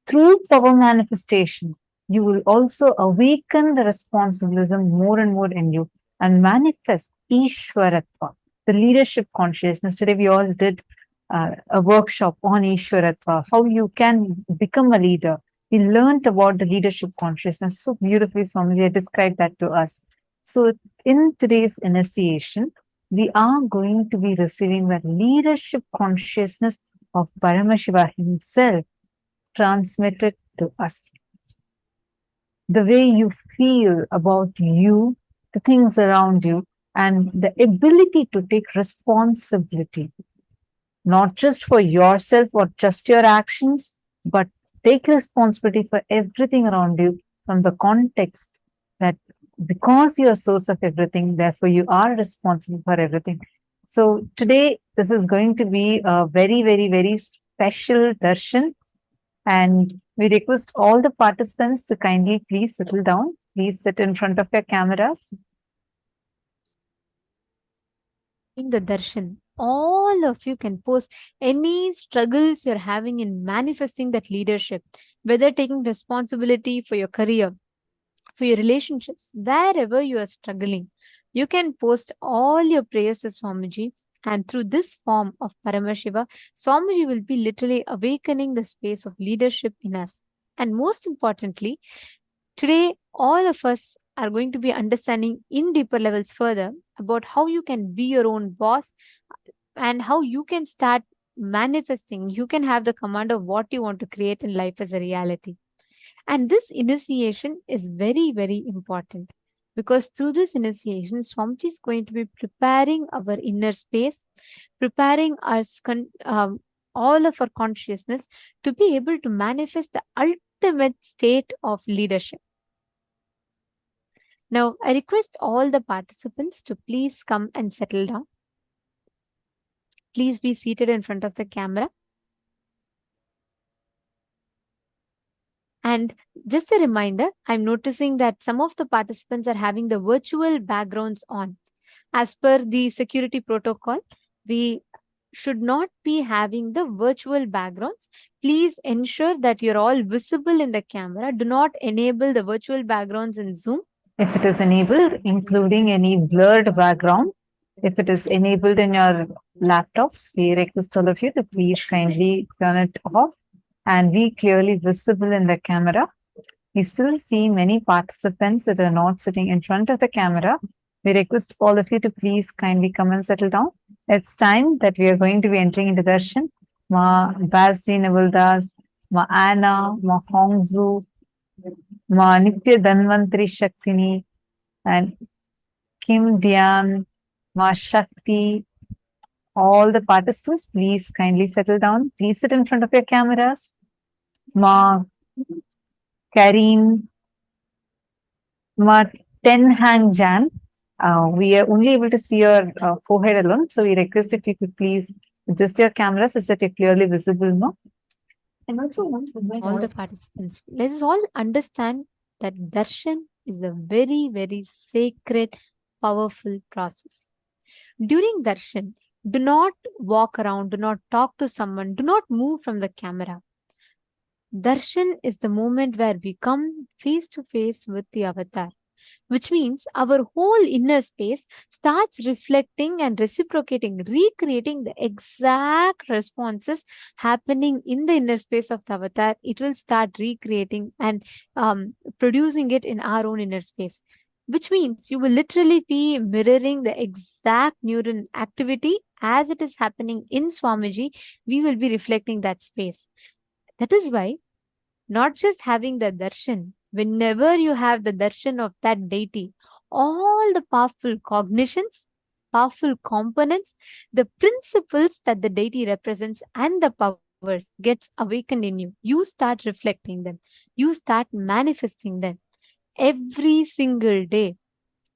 through power manifestation, you will also awaken the responsibilism more and more in you and manifest Ishwaratva, the leadership consciousness. Today we all did a workshop on Ishwaratva, how you can become a leader. We learned about the leadership consciousness so beautifully. Swamiji described that to us. So in today's initiation, we are going to be receiving the leadership consciousness of Paramashiva himself transmitted to us. The way you feel about you, the things around you, and the ability to take responsibility, not just for yourself or just your actions, but take responsibility for everything around you from the context that because you are source of everything, therefore you are responsible for everything. So today, this is going to be a very, very, very special darshan. And we request all the participants to kindly please settle down. Please sit in front of your cameras. In the darshan, all of you can post any struggles you're having in manifesting that leadership, whether taking responsibility for your career, for your relationships, wherever you are struggling. You can post all your prayers to Swamiji, and through this form of Paramashiva, Swamiji will be literally awakening the space of leadership in us. And most importantly, today all of us are going to be understanding in deeper levels further about how you can be your own boss and how you can start manifesting. You can have the command of what you want to create in life as a reality. And this initiation is very, very important, because through this initiation, Swamiji is going to be preparing our inner space, preparing us, all of our consciousness to be able to manifest the ultimate state of leadership. Now, I request all the participants to please come and settle down. Please be seated in front of the camera. And just a reminder, I'm noticing that some of the participants are having the virtual backgrounds on. As per the security protocol, we should not be having the virtual backgrounds. Please ensure that you're all visible in the camera. Do not enable the virtual backgrounds in Zoom. If it is enabled, including any blurred background, if it is enabled in your laptops, we request all of you to please kindly turn it off and be clearly visible in the camera. We still see many participants that are not sitting in front of the camera. We request all of you to please kindly come and settle down. It's time that we are going to be entering into darshan. Ma Basti Navaldas, Ma Anna, Ma Hongzu, Ma Nitya Dhanvantri Shaktini, and Kim Dhyan, Ma Shakti, all the participants, please kindly settle down. Please sit in front of your cameras. Ma Kareen, Ma Ten Hang Jan. We are only able to see your forehead alone, so we request if you could please adjust your camera so that you're clearly visible, no? And also want to invite All the participants, let us all understand that darshan is a very, very sacred, powerful process. During darshan, do not walk around, do not talk to someone, do not move from the camera. Darshan is the moment where we come face to face with the avatar, which means our whole inner space starts reflecting and reciprocating, recreating the exact responses happening in the inner space of the avatar. It will start recreating and producing it in our own inner space, which means you will literally be mirroring the exact neuron activity as it is happening in Swamiji. We will be reflecting that space. That is why not just having the darshan, whenever you have the darshan of that deity, all the powerful cognitions, powerful components, the principles that the deity represents and the powers gets awakened in you. You start reflecting them. You start manifesting them every single day.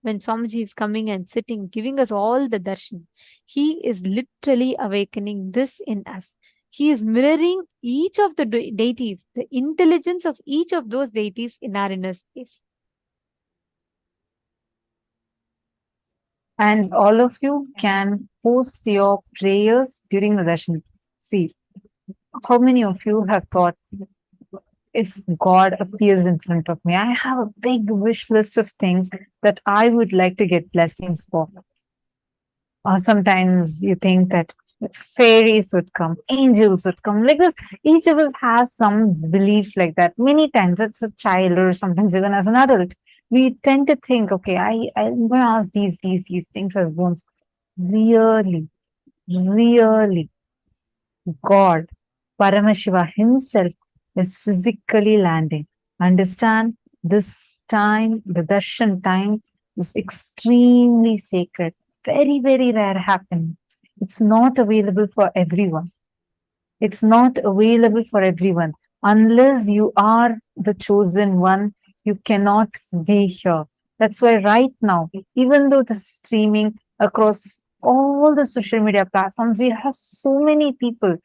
When Swamiji is coming and sitting, giving us all the darshan, he is literally awakening this in us. He is mirroring each of the deities, the intelligence of each of those deities in our inner space. And all of you can post your prayers during the darshan. See, how many of you have thought, if God appears in front of me, I have a big wish list of things that I would like to get blessings for. Or sometimes you think that fairies would come, angels would come, like this. Each of us has some belief like that. Many times as a child or sometimes even as an adult, we tend to think, okay, I'm going to ask these things as bones. Really, God, Paramashiva himself is physically landing. Understand, this time, the darshan time is extremely sacred. Very, very rare happening. It's not available for everyone. It's not available for everyone. Unless you are the chosen one, you cannot be here. That's why right now, even though this is streaming across all the social media platforms, we have so many people,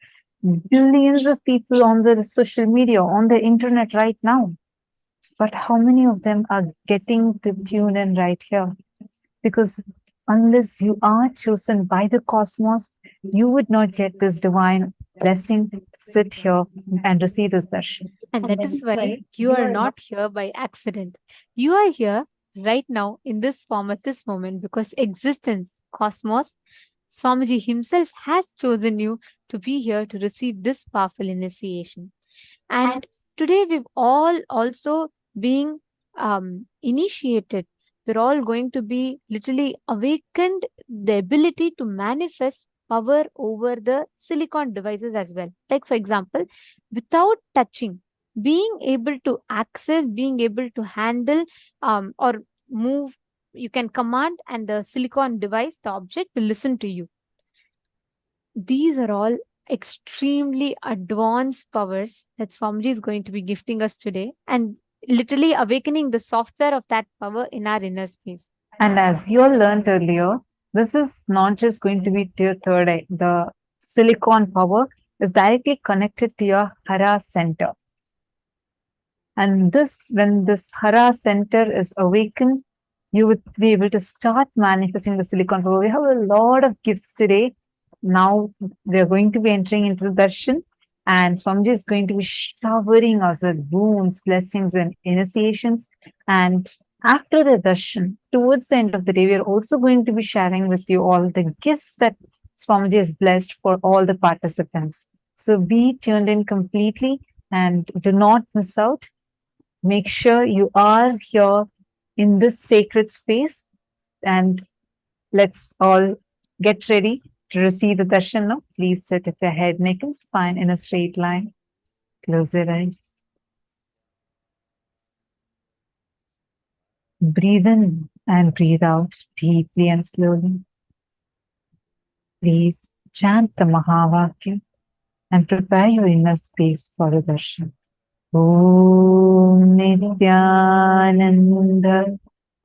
billions of people on the social media, on the internet right now. But how many of them are getting to tune in right here? Because unless you are chosen by the cosmos, you would not get this divine blessing to sit here and receive this darshan. And that is why you are not here by accident. You are here right now in this form at this moment because existence, cosmos, Swamiji himself has chosen you to be here to receive this powerful initiation. And today we've all also being initiated. We're all going to be literally awakened the ability to manifest power over the silicon devices as well. Like, for example, without touching, being able to access, being able to handle or move, you can command, and the silicon device, the object, will listen to you. These are all extremely advanced powers that Swamiji is going to be gifting us today and literally awakening the software of that power in our inner space. And as you all learned earlier, this is not just going to be to your third eye. The silicon power is directly connected to your Hara center. And this, when this Hara center is awakened, you would be able to start manifesting the silicon power. We have a lot of gifts today. Now we are going to be entering into the darshan, and Swamiji is going to be showering us with boons, blessings, and initiations. And after the darshan, towards the end of the day, we are also going to be sharing with you all the gifts that Swamiji has blessed for all the participants. So be tuned in completely and do not miss out. Make sure you are here in this sacred space, and let's all get ready to receive the darshan now. Please sit with your head, neck, and spine in a straight line. Close your eyes. Breathe in and breathe out deeply and slowly. Please chant the Mahavakya and prepare your inner space for the darshan. Om Nithyananda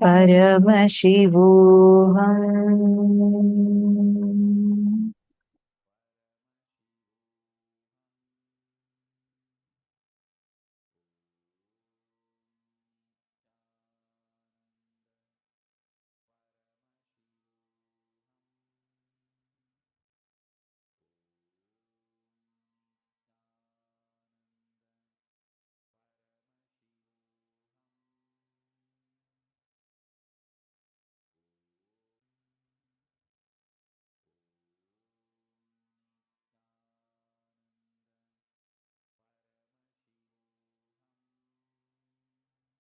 Paramashivoham